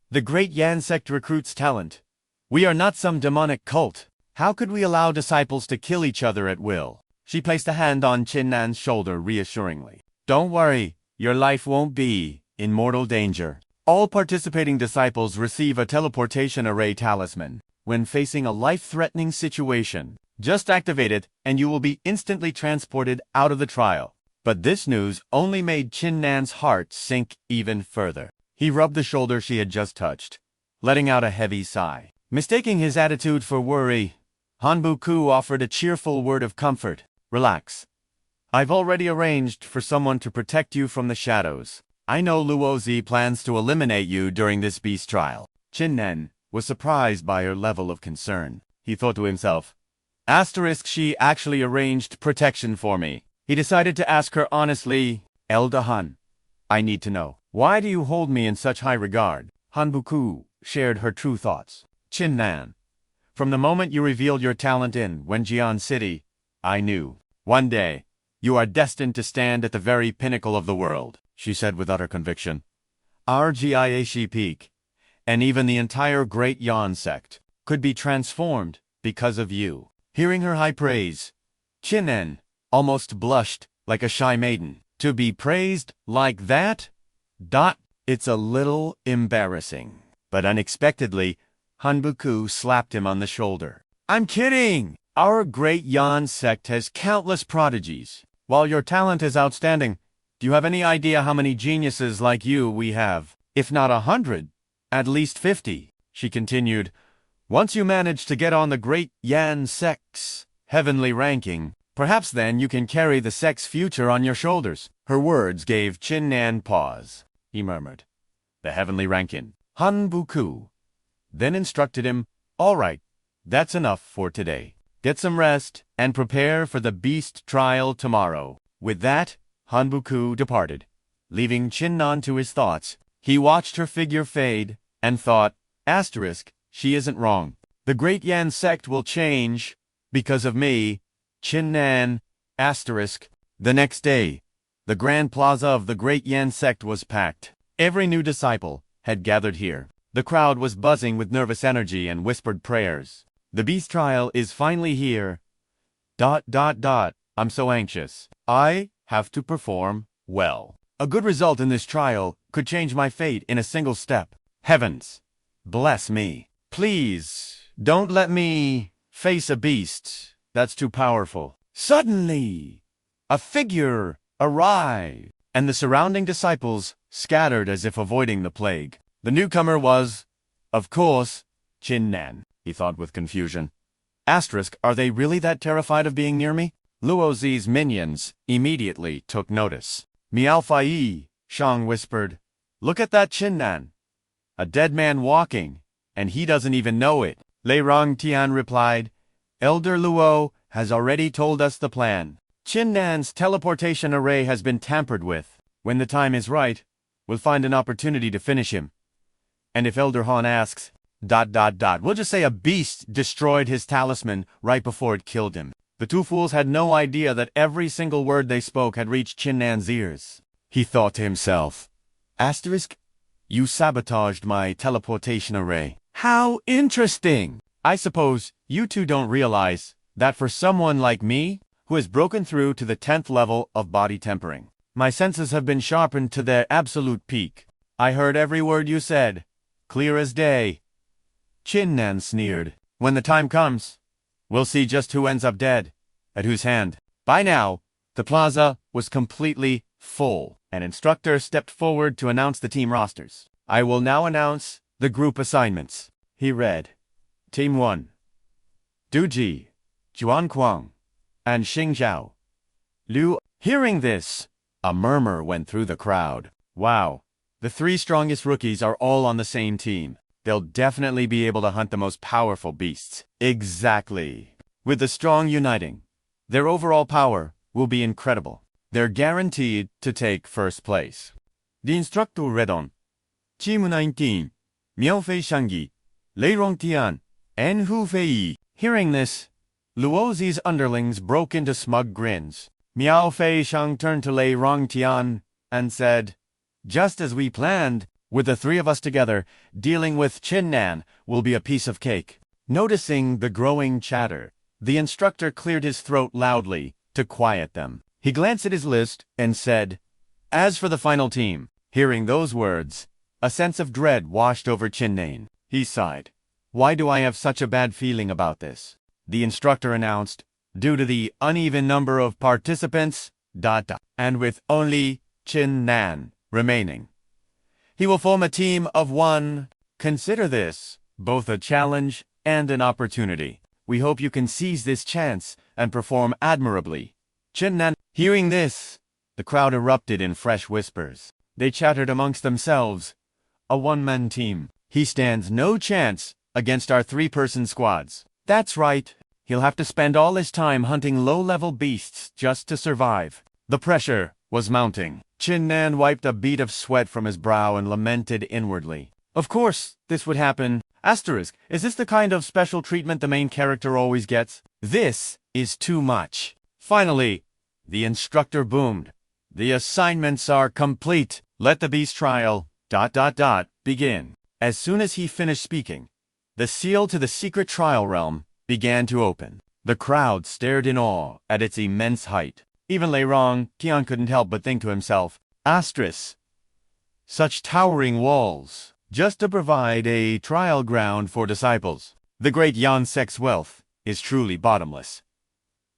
The great Yan sect recruits talent. We are not some demonic cult. How could we allow disciples to kill each other at will?" She placed a hand on Qin Nan's shoulder reassuringly. "Don't worry, your life won't be in mortal danger. All participating disciples receive a teleportation array talisman. When facing a life-threatening situation, just activate it and you will be instantly transported out of the trial." But this news only made Qin Nan's heart sink even further. He rubbed the shoulder she had just touched, letting out a heavy sigh. Mistaking his attitude for worry, Han Buku offered a cheerful word of comfort. "Relax. I've already arranged for someone to protect you from the shadows. I know Luozi plans to eliminate you during this beast trial." Qin Nan was surprised by her level of concern. He thought to himself, she actually arranged protection for me. He decided to ask her honestly, "Elder Han, I need to know, why do you hold me in such high regard?" Han Buku shared her true thoughts. "Qin Nan, from the moment you revealed your talent in Wenjian City, I knew. One day, you are destined to stand at the very pinnacle of the world," she said with utter conviction. "Our Jiaxi Peak, and even the entire Great Yan sect, could be transformed because of you." Hearing her high praise, Qin Nan almost blushed like a shy maiden. To be praised like that? It's a little embarrassing. But unexpectedly, Han Buku slapped him on the shoulder. "I'm kidding! Our great Yan sect has countless prodigies. While your talent is outstanding, do you have any idea how many geniuses like you we have? If not 100, at least 50, she continued. "Once you manage to get on the great Yan sect's heavenly ranking, perhaps then you can carry the sect's future on your shoulders." Her words gave Qin Nan pause. He murmured, "The heavenly ranking." Han Buku then instructed him, "All right, that's enough for today. Get some rest and prepare for the beast trial tomorrow." With that, Han Buku departed, leaving Qin Nan to his thoughts. He watched her figure fade and thought, she isn't wrong. The great Yan sect will change because of me, Qin Nan, The next day, the grand plaza of the great Yan sect was packed. Every new disciple had gathered here. The crowd was buzzing with nervous energy and whispered prayers. "The beast trial is finally here. I'm so anxious. I have to perform well. A good result in this trial could change my fate in a single step. Heavens, bless me. Please, don't let me face a beast that's too powerful." Suddenly, a figure arrived, and the surrounding disciples scattered as if avoiding the plague. The newcomer was, of course, Qin Nan, he thought with confusion. Asterisk, are they really that terrified of being near me? Luozi's minions immediately took notice. Miao Fai, Shang whispered, "Look at that Qin Nan. A dead man walking, and he doesn't even know it." Lei Rongtian replied, "Elder Luo has already told us the plan. Qin Nan's teleportation array has been tampered with. When the time is right, we'll find an opportunity to finish him. And if Elder Han asks, ... we'll just say a beast destroyed his talisman right before it killed him." The two fools had no idea that every single word they spoke had reached Qin Nan's ears. He thought to himself, Asterisk, you sabotaged my teleportation array. How interesting! I suppose you two don't realize that for someone like me, who has broken through to the 10th level of body tempering, my senses have been sharpened to their absolute peak. I heard every word you said, clear as day. Qin Nan sneered. When the time comes, we'll see just who ends up dead, at whose hand. By now, the plaza was completely full. An instructor stepped forward to announce the team rosters. I will now announce the group assignments. He read, Team 1, Duji, Juan Kuang, and Xing Zhao. Liu. Hearing this, a murmur went through the crowd. Wow, the three strongest rookies are all on the same team. They'll definitely be able to hunt the most powerful beasts. Exactly. With the strong uniting, their overall power will be incredible. They're guaranteed to take first place. The instructor read on. Team 19, Miao Fei Shangyi, Lei Rongtian, and Hu Fei. Hearing this, Luozi's underlings broke into smug grins. Miao Fei Shang turned to Lei Rongtian and said, "Just as we planned, with the three of us together, dealing with Qin Nan will be a piece of cake." Noticing the growing chatter, the instructor cleared his throat loudly to quiet them. He glanced at his list and said, "As for the final team." Hearing those words, a sense of dread washed over Qin Nan. He sighed. "Why do I have such a bad feeling about this?" The instructor announced, "Due to the uneven number of participants, ... and with only Qin Nan remaining, he will form a team of one. Consider this both a challenge and an opportunity. We hope you can seize this chance and perform admirably." Qin Nan. Hearing this, the crowd erupted in fresh whispers. They chattered amongst themselves. A one-man team. He stands no chance against our three-person squads. That's right. He'll have to spend all his time hunting low-level beasts just to survive. The pressure was mounting. Qin Nan wiped a bead of sweat from his brow and lamented inwardly. Of course, this would happen. Asterisk, is this the kind of special treatment the main character always gets? This is too much. Finally, the instructor boomed. The assignments are complete. Let the beast trial ... begin. As soon as he finished speaking, the seal to the secret trial realm began to open. The crowd stared in awe at its immense height. Even Lei Rongtian couldn't help but think to himself, Asterisk, such towering walls, just to provide a trial ground for disciples. The great Yan sect's wealth is truly bottomless.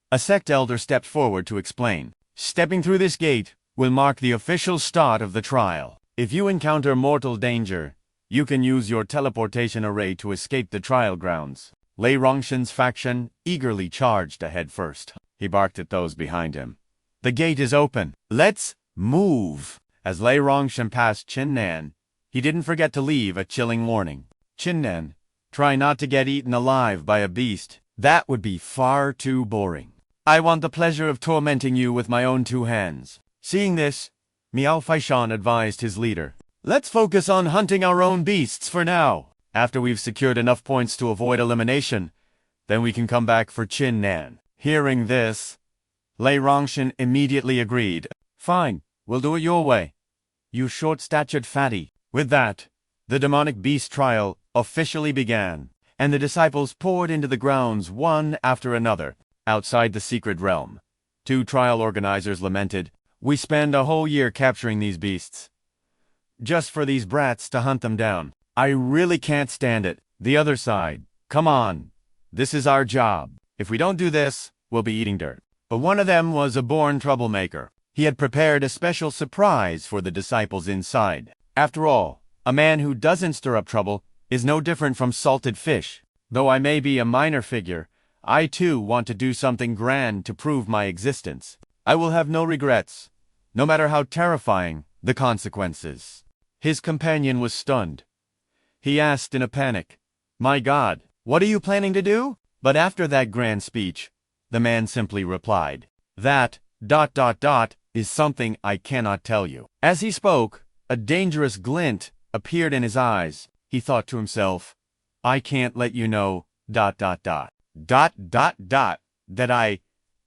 A sect elder stepped forward to explain. Stepping through this gate will mark the official start of the trial. If you encounter mortal danger, you can use your teleportation array to escape the trial grounds. Lei Rongtian's faction eagerly charged ahead first. He barked at those behind him. The gate is open. Let's move. As Lei Rongtian passed Qin Nan, he didn't forget to leave a chilling warning. Qin Nan, try not to get eaten alive by a beast. That would be far too boring. I want the pleasure of tormenting you with my own two hands. Seeing this, Miao Faishan advised his leader. Let's focus on hunting our own beasts for now. After we've secured enough points to avoid elimination, then we can come back for Qin Nan. Hearing this, Lei Rongtian immediately agreed. Fine, we'll do it your way, you short-statured fatty. With that, the demonic beast trial officially began, and the disciples poured into the grounds one after another. Outside the secret realm, two trial organizers lamented, "We spend a whole year capturing these beasts, just for these brats to hunt them down. I really can't stand it." The other side, "Come on, this is our job. If we don't do this, we'll be eating dirt." but one of them was a born troublemaker. He had prepared a special surprise for the disciples inside. After all, a man who doesn't stir up trouble is no different from salted fish. Though I may be a minor figure, I too want to do something grand to prove my existence. I will have no regrets, no matter how terrifying the consequences. His companion was stunned. He asked in a panic, "My God, what are you planning to do?" But after that grand speech, the man simply replied, "That, ... is something I cannot tell you." As he spoke, a dangerous glint appeared in his eyes. He thought to himself, "I can't let you know ... that I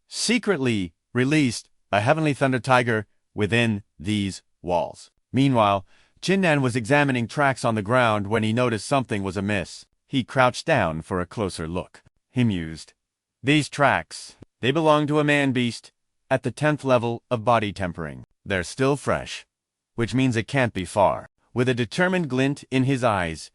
secretly released a heavenly thunder tiger within these walls." Meanwhile, Qin Nan was examining tracks on the ground when he noticed something was amiss. He crouched down for a closer look. He mused. These tracks, they belong to a man-beast at the 10th level of body tempering. They're still fresh, which means it can't be far. With a determined glint in his eyes,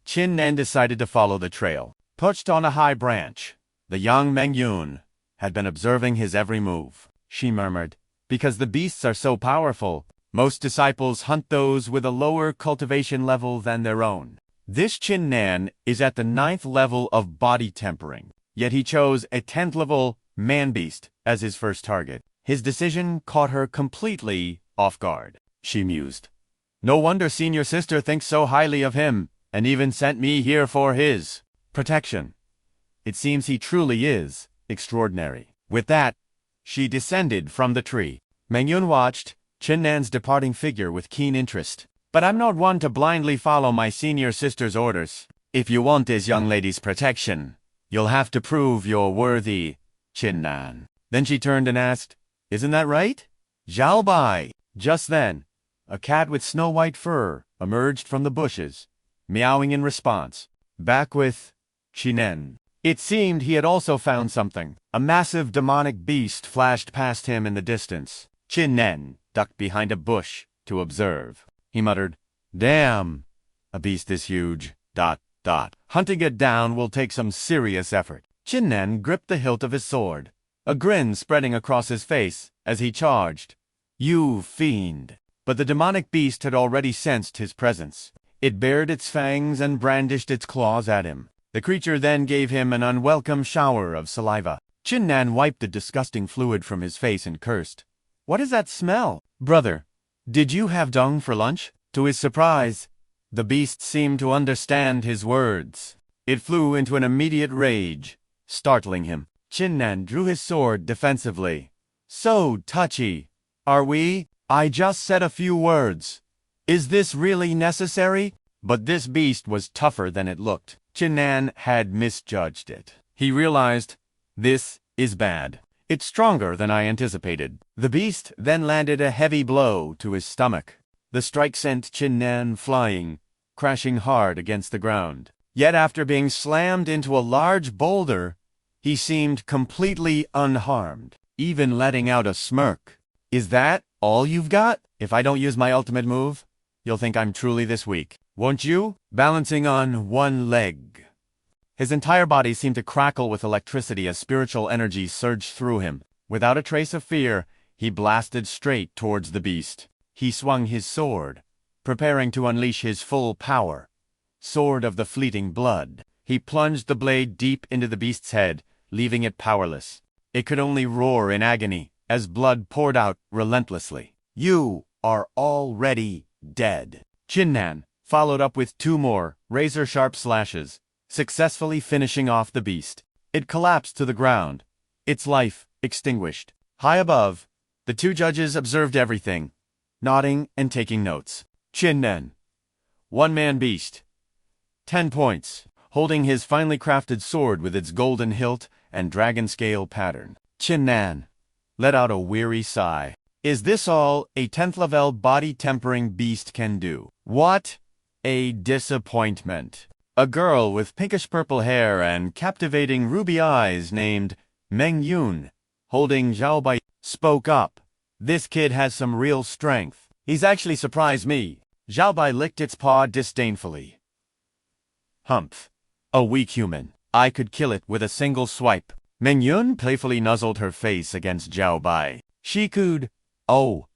Qin Nan decided to follow the trail. Perched on a high branch, the young Meng Yun had been observing his every move. She murmured, "Because the beasts are so powerful, most disciples hunt those with a lower cultivation level than their own. This Qin Nan is at the 9th level of body tempering, yet he chose a 10th level man-beast as his first target. His decision caught her completely off guard." She mused. "No wonder senior sister thinks so highly of him, and even sent me here for his protection. It seems he truly is extraordinary." With that, she descended from the tree. Meng Yun watched Qin Nan's departing figure with keen interest. "But I'm not one to blindly follow my senior sister's orders. If you want this young lady's protection, you'll have to prove you're worthy, Qin Nan." Then she turned and asked, "Isn't that right, Zhao Bai?" Just then, a cat with snow-white fur emerged from the bushes, meowing in response. Back with Qin Nan. It seemed he had also found something. A massive demonic beast flashed past him in the distance. Qin Nan ducked behind a bush to observe. He muttered, "Damn, a beast this huge, ... Hunting it down will take some serious effort." Qin Nan gripped the hilt of his sword, a grin spreading across his face as he charged. "You fiend!" But the demonic beast had already sensed his presence. It bared its fangs and brandished its claws at him. The creature then gave him an unwelcome shower of saliva. Qin Nan wiped the disgusting fluid from his face and cursed. "What is that smell? Brother, did you have dung for lunch?" To his surprise, the beast seemed to understand his words. It flew into an immediate rage, startling him. Qin Nan drew his sword defensively. "So touchy, are we? I just said a few words. Is this really necessary?" But this beast was tougher than it looked. Qin Nan had misjudged it. He realized, this is bad. It's stronger than I anticipated. The beast then landed a heavy blow to his stomach. The strike sent Qin Nan flying, crashing hard against the ground. Yet after being slammed into a large boulder, he seemed completely unharmed, even letting out a smirk. "Is that all you've got? If I don't use my ultimate move, you'll think I'm truly this weak, won't you?" Balancing on one leg, his entire body seemed to crackle with electricity as spiritual energy surged through him. Without a trace of fear, he blasted straight towards the beast. He swung his sword, preparing to unleash his full power. Sword of the fleeting blood. He plunged the blade deep into the beast's head, leaving it powerless. It could only roar in agony as blood poured out relentlessly. "You are already dead." Qin Nan followed up with 2 more razor-sharp slashes, successfully finishing off the beast. It collapsed to the ground, its life extinguished. High above, the 2 judges observed everything, nodding and taking notes. Qin Nan, 1-man beast, 10 points, holding his finely crafted sword with its golden hilt and dragon scale pattern. Qin Nan let out a weary sigh. Is this all a 10th level body tempering beast can do? What a disappointment. A girl with pinkish purple hair and captivating ruby eyes named Meng Yun, holding Zhao Bai, spoke up. "This kid has some real strength. He's actually surprised me." Zhao Bai licked its paw disdainfully. "Humph. A weak human. I could kill it with a single swipe." Meng Yun playfully nuzzled her face against Zhao Bai. She cooed, "Oh,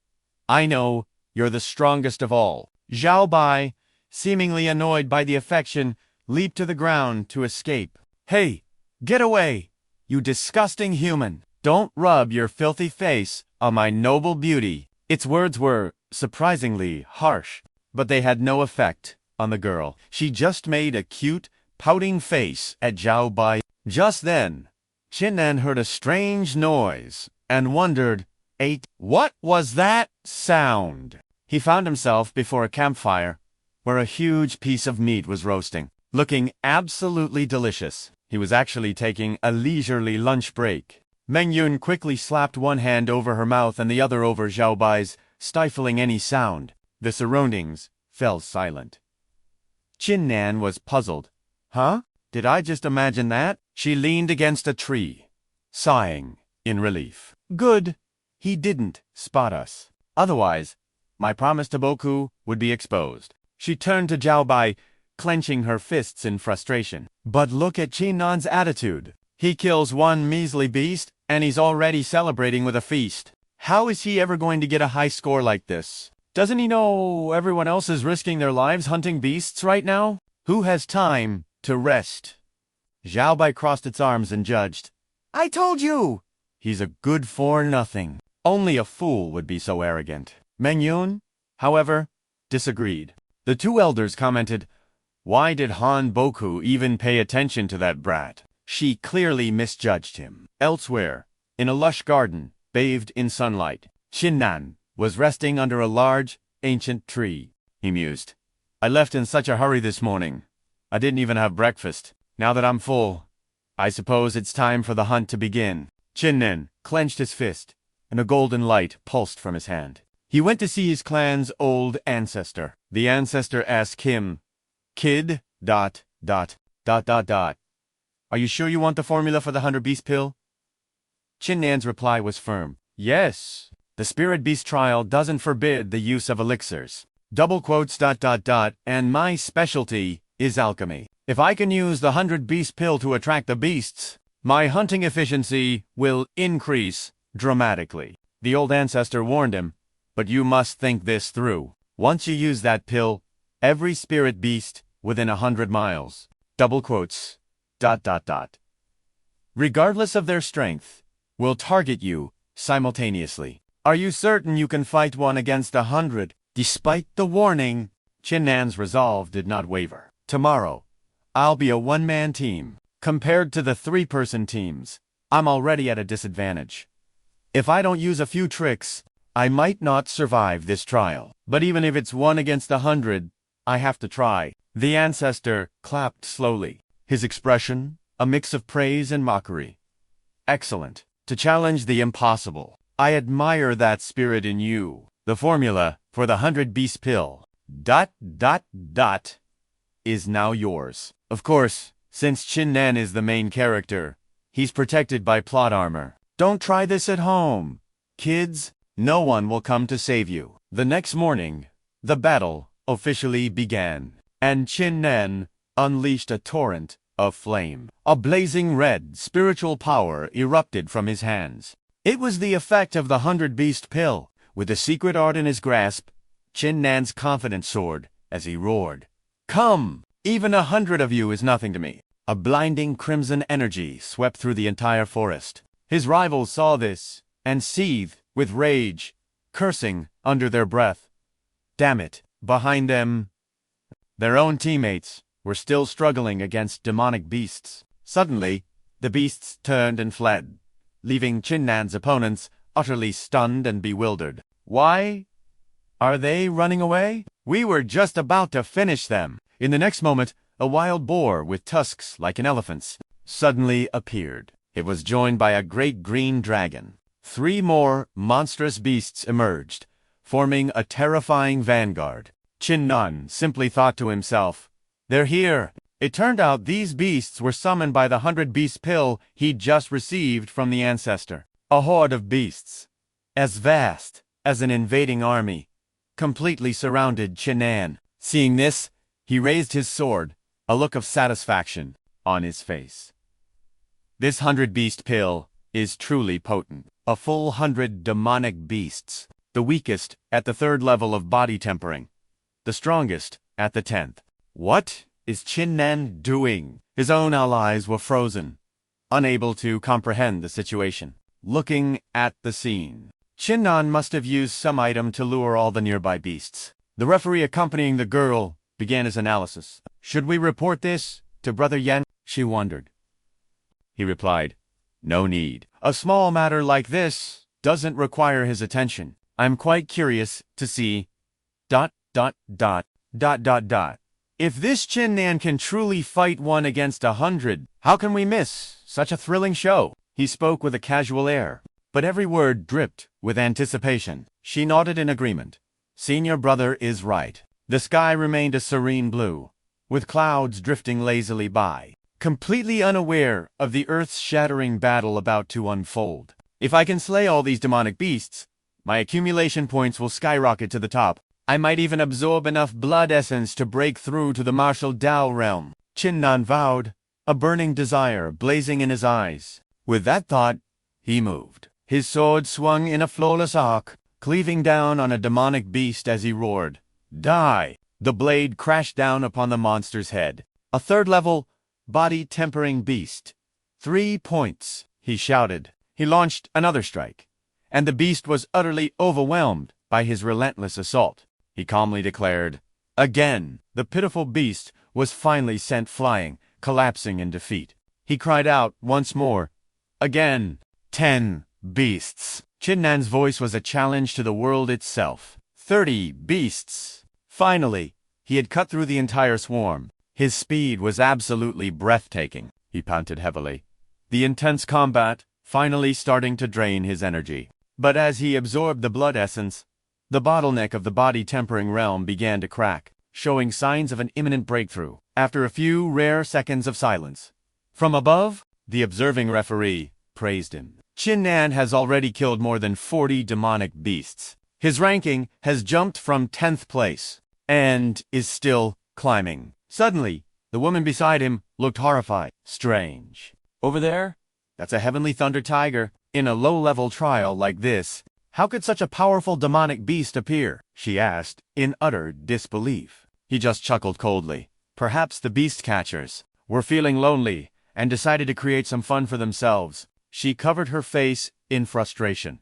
I know, you're the strongest of all." Zhao Bai, seemingly annoyed by the affection, leaped to the ground to escape. "Hey, get away, you disgusting human! Don't rub your filthy face on my noble beauty." Its words were surprisingly harsh, but they had no effect on the girl. She just made a cute, pouting face at Zhao Bai. Just then, Qin Nan heard a strange noise and wondered, what was that sound? He found himself before a campfire where a huge piece of meat was roasting, looking absolutely delicious. He was actually taking a leisurely lunch break. Meng Yun quickly slapped one hand over her mouth and the other over Zhao Bai's, stifling any sound. The surroundings fell silent. Qin Nan was puzzled. Huh? Did I just imagine that? She leaned against a tree, sighing in relief. Good. He didn't spot us. Otherwise, my promise to Boku would be exposed. She turned to Zhao Bai, clenching her fists in frustration. But look at Qin Nan's attitude. He kills one measly beast, and he's already celebrating with a feast. How is he ever going to get a high score like this? Doesn't he know everyone else is risking their lives hunting beasts right now? Who has time to rest? Zhao Bai crossed its arms and judged. I told you! He's a good for nothing. Only a fool would be so arrogant. Meng Yun, however, disagreed. The two elders commented, why did Han Boku even pay attention to that brat? She clearly misjudged him. Elsewhere, in a lush garden, bathed in sunlight, Qin Nan was resting under a large, ancient tree. He mused. I left in such a hurry this morning. I didn't even have breakfast. Now that I'm full, I suppose it's time for the hunt to begin. Qin Nan clenched his fist, and a golden light pulsed from his hand. He went to see his clan's old ancestor. The ancestor asked him, Kid, ... Are you sure you want the formula for the 100-beast pill? Qin Nan's reply was firm. Yes. The spirit beast trial doesn't forbid the use of elixirs. ... And my specialty is alchemy. If I can use the 100-beast pill to attract the beasts, my hunting efficiency will increase dramatically. The old ancestor warned him, but you must think this through. Once you use that pill, every spirit beast within 100 miles, ... regardless of their strength, will target you simultaneously. Are you certain you can fight one against 100? Despite the warning, Qin Nan's resolve did not waver. Tomorrow, I'll be a one-man team. Compared to the 3-person teams, I'm already at a disadvantage. If I don't use a few tricks, I might not survive this trial. But even if it's 1 against 100, I have to try. The ancestor clapped slowly, his expression a mix of praise and mockery. Excellent. To challenge the impossible. I admire that spirit in you. The formula for the 100-beast pill, ... is now yours. Of course, since Qin Nan is the main character, he's protected by plot armor. Don't try this at home. Kids, no one will come to save you. The next morning, the battle officially began, and Qin Nan unleashed a torrent of flame. A blazing red spiritual power erupted from his hands. It was the effect of the 100-beast pill. With the secret art in his grasp, Qin Nan's confidence soared as he roared. Come! Even 100 of you is nothing to me. A blinding crimson energy swept through the entire forest. His rivals saw this and seethed with rage, cursing under their breath. Damn it! Behind them, their own teammates were still struggling against demonic beasts. Suddenly, the beasts turned and fled, leaving Qin Nan's opponents utterly stunned and bewildered. Why are they running away? We were just about to finish them. In the next moment, a wild boar with tusks like an elephant's suddenly appeared. It was joined by a great green dragon. 3 more monstrous beasts emerged, forming a terrifying vanguard. Qin Nan simply thought to himself, they're here. It turned out these beasts were summoned by the 100-beast pill he'd just received from the ancestor. A horde of beasts, as vast as an invading army, completely surrounded Qin Nan. Seeing this, he raised his sword, a look of satisfaction on his face. This 100-beast pill is truly potent. A full 100 demonic beasts, the weakest at the 3rd level of body tempering, the strongest at the 10th. What is Qin Nan doing? His own allies were frozen, unable to comprehend the situation. Looking at the scene, Qin Nan must have used some item to lure all the nearby beasts. The referee accompanying the girl began his analysis. Should we report this to Brother Yan? She wondered. He replied, no need. A small matter like this doesn't require his attention. I'm quite curious to see ... If this Qin Nan can truly fight 1 against 100, how can we miss such a thrilling show? He spoke with a casual air, but every word dripped with anticipation. She nodded in agreement. Senior brother is right. The sky remained a serene blue, with clouds drifting lazily by, completely unaware of the earth-shattering battle about to unfold. If I can slay all these demonic beasts, my accumulation points will skyrocket to the top. I might even absorb enough blood essence to break through to the martial Dao realm. Qin Nan vowed, a burning desire blazing in his eyes. With that thought, he moved. His sword swung in a flawless arc, cleaving down on a demonic beast as he roared. Die! The blade crashed down upon the monster's head. A 3rd level, body-tempering beast. 3 points, he shouted. He launched another strike, and the beast was utterly overwhelmed by his relentless assault. He calmly declared, again. The pitiful beast was finally sent flying, collapsing in defeat. He cried out once more, again. 10 beasts. Qin Nan's voice was a challenge to the world itself. 30 beasts. Finally, he had cut through the entire swarm. His speed was absolutely breathtaking. He panted heavily, the intense combat finally starting to drain his energy. But as he absorbed the blood essence, the bottleneck of the body-tempering realm began to crack, showing signs of an imminent breakthrough. After a few rare seconds of silence, from above, the observing referee praised him. Qin Nan has already killed more than 40 demonic beasts. His ranking has jumped from 10th place, and is still climbing. Suddenly, the woman beside him looked horrified. Strange. Over there? That's a heavenly thunder tiger. In a low-level trial like this, how could such a powerful demonic beast appear? She asked, in utter disbelief. He just chuckled coldly. Perhaps the beast catchers were feeling lonely and decided to create some fun for themselves. She covered her face in frustration.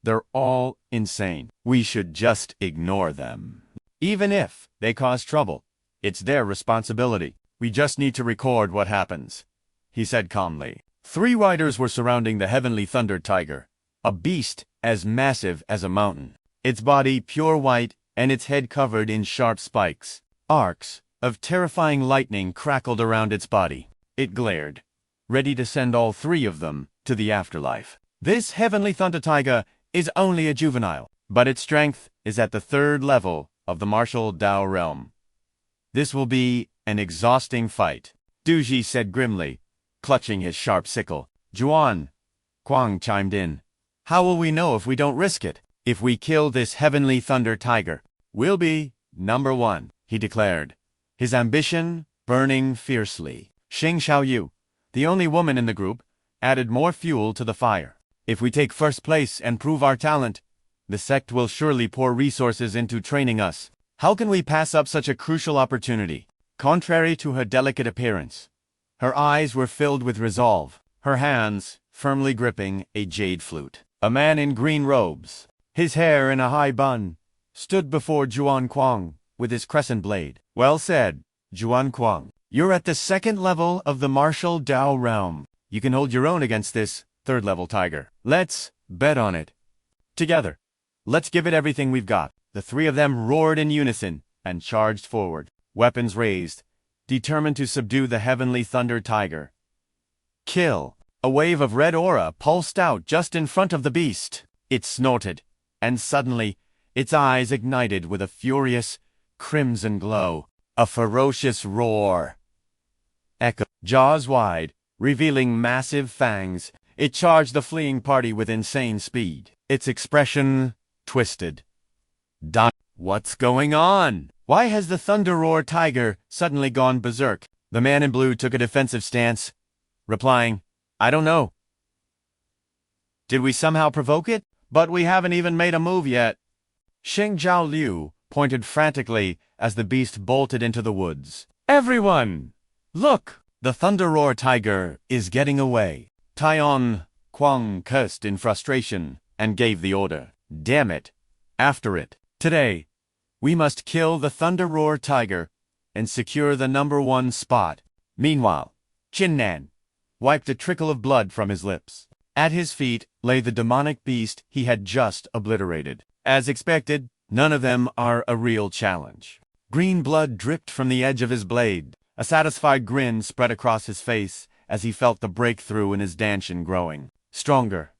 They're all insane. We should just ignore them. Even if they cause trouble, it's their responsibility. We just need to record what happens, he said calmly. 3 riders were surrounding the heavenly thunder tiger, a beast as massive as a mountain. Its body pure white and its head covered in sharp spikes. Arcs of terrifying lightning crackled around its body. It glared, ready to send all 3 of them to the afterlife. This heavenly thunder tiger is only a juvenile, but its strength is at the 3rd level of the martial Dao realm. This will be an exhausting fight, Duji said grimly, clutching his sharp sickle. Juan, Quang chimed in. How will we know if we don't risk it? If we kill this heavenly thunder tiger, we'll be number 1, he declared, his ambition burning fiercely. Xing Xiaoyu, the only woman in the group, added more fuel to the fire. If we take 1st place and prove our talent, the sect will surely pour resources into training us. How can we pass up such a crucial opportunity? Contrary to her delicate appearance, her eyes were filled with resolve, her hands firmly gripping a jade flute. A man in green robes, his hair in a high bun, stood before Juan Quang with his crescent blade. Well said, Juan Quang. You're at the 2nd level of the martial Dao realm. You can hold your own against this 3rd level tiger. Let's bet on it. Together. Let's give it everything we've got. The 3 of them roared in unison and charged forward, weapons raised, determined to subdue the heavenly thunder tiger. Kill! A wave of red aura pulsed out just in front of the beast. It snorted, and suddenly, its eyes ignited with a furious, crimson glow. A ferocious roar echoed, jaws wide, revealing massive fangs. It charged the fleeing party with insane speed. Its expression twisted. What's going on? Why has the Thunder Roar tiger suddenly gone berserk? The man in blue took a defensive stance, replying, I don't know. Did we somehow provoke it? But we haven't even made a move yet. Sheng Zhao Liu pointed frantically as the beast bolted into the woods. Everyone! Look! The Thunder Roar tiger is getting away. Taion Quang cursed in frustration and gave the order. Damn it. After it. Today, we must kill the Thunder Roar tiger and secure the #1 spot. Meanwhile, Qin Nan wiped a trickle of blood from his lips. At his feet lay the demonic beast he had just obliterated. As expected, none of them are a real challenge. Green blood dripped from the edge of his blade. A satisfied grin spread across his face as he felt the breakthrough in his Dantian growing stronger.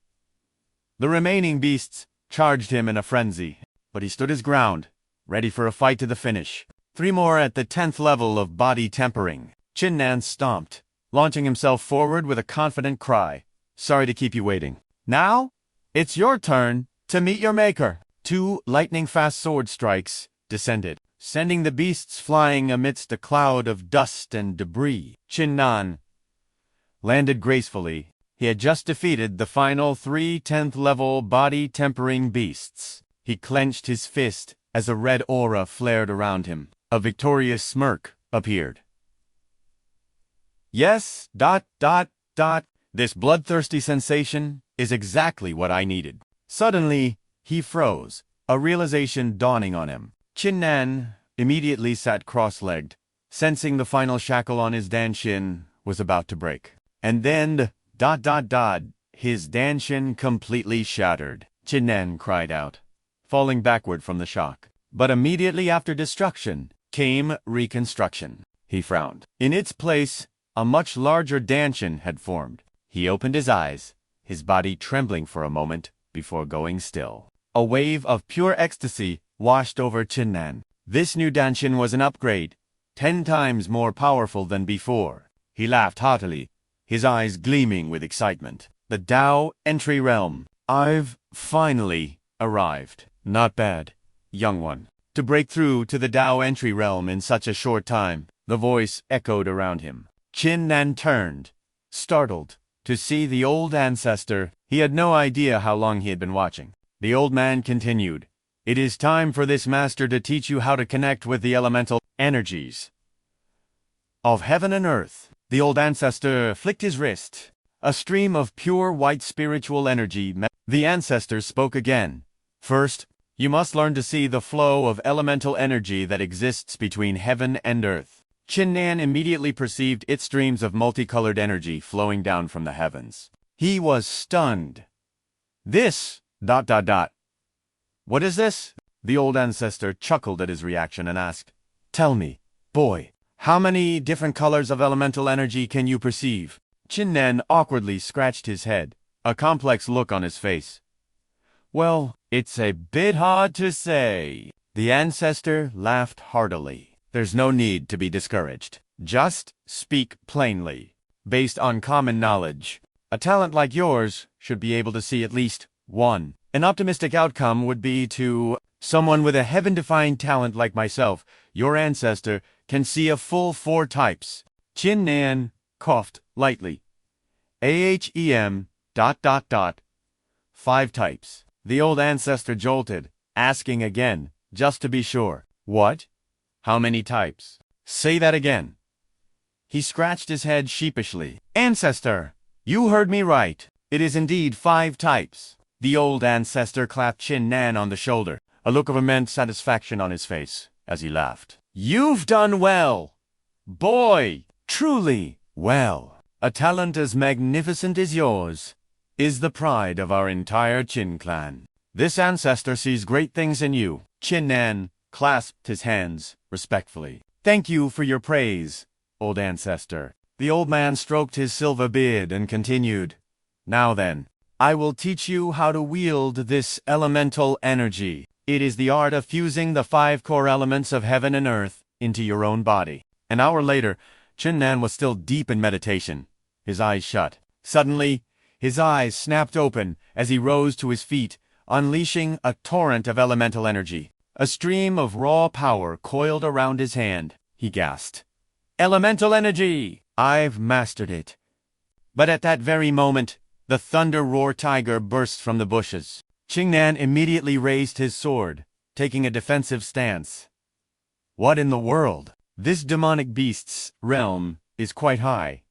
The remaining beasts charged him in a frenzy, but he stood his ground, ready for a fight to the finish. 3 more at the 10th level of body tempering. Qin Nan stomped, launching himself forward with a confident cry. Sorry to keep you waiting. Now, it's your turn to meet your maker. 2 lightning-fast sword strikes descended, sending the beasts flying amidst a cloud of dust and debris. Qin Nan landed gracefully. He had just defeated the final 3 10th-level body-tempering beasts. He clenched his fist as a red aura flared around him. A victorious smirk appeared. Yes, ... This bloodthirsty sensation is exactly what I needed. Suddenly, he froze, a realization dawning on him. Qin Nan immediately sat cross-legged, sensing the final shackle on his Dantian was about to break. And then, ... his Dantian completely shattered. Qin Nan cried out, falling backward from the shock. But immediately after destruction came reconstruction. He frowned. In its place, a much larger Dantian had formed. He opened his eyes, his body trembling for a moment before going still. A wave of pure ecstasy washed over Qin Nan. This new Dantian was an upgrade, 10 times more powerful than before. He laughed heartily, his eyes gleaming with excitement. The Dao entry realm. I've finally arrived. Not bad, young one. To break through to the Dao entry realm in such a short time, the voice echoed around him. Qin Nan turned, startled, to see the old ancestor. He had no idea how long he had been watching. The old man continued, "It is time for this master to teach you how to connect with the elemental energies of heaven and earth." The old ancestor flicked his wrist. A stream of pure white spiritual energy met. The ancestor spoke again. "First, you must learn to see the flow of elemental energy that exists between heaven and earth." Qin Nan immediately perceived its streams of multicolored energy flowing down from the heavens. He was stunned. This... What is this? The old ancestor chuckled at his reaction and asked, "Tell me, boy, how many different colors of elemental energy can you perceive?" Qin Nan awkwardly scratched his head, a complex look on his face. "Well, it's a bit hard to say." The ancestor laughed heartily. "There's no need to be discouraged. Just speak plainly. Based on common knowledge, a talent like yours should be able to see at least one. An optimistic outcome would be to someone with a heaven-defying talent like myself. Your ancestor can see a full 4 types. Qin Nan coughed lightly. Ahem... 5 types. The old ancestor jolted, asking again, just to be sure. "What? How many types? Say that again." He scratched his head sheepishly. "Ancestor, you heard me right. It is indeed 5 types." The old ancestor clapped Qin Nan on the shoulder, a look of immense satisfaction on his face, as he laughed. "You've done well, boy, truly well. A talent as magnificent as yours is the pride of our entire Qin clan. This ancestor sees great things in you." Qin Nan clasped his hands respectfully. "Thank you for your praise, old ancestor." The old man stroked his silver beard and continued, "Now then, I will teach you how to wield this elemental energy. It is the art of fusing the 5 core elements of heaven and earth into your own body." An hour later, Qin Nan was still deep in meditation, his eyes shut. Suddenly, his eyes snapped open as he rose to his feet, unleashing a torrent of elemental energy. A stream of raw power coiled around his hand. He gasped, "Elemental energy! I've mastered it." But at that very moment, the thunder roar tiger burst from the bushes. Qin Nan immediately raised his sword, taking a defensive stance. What in the world? This demonic beast's realm is quite high. ...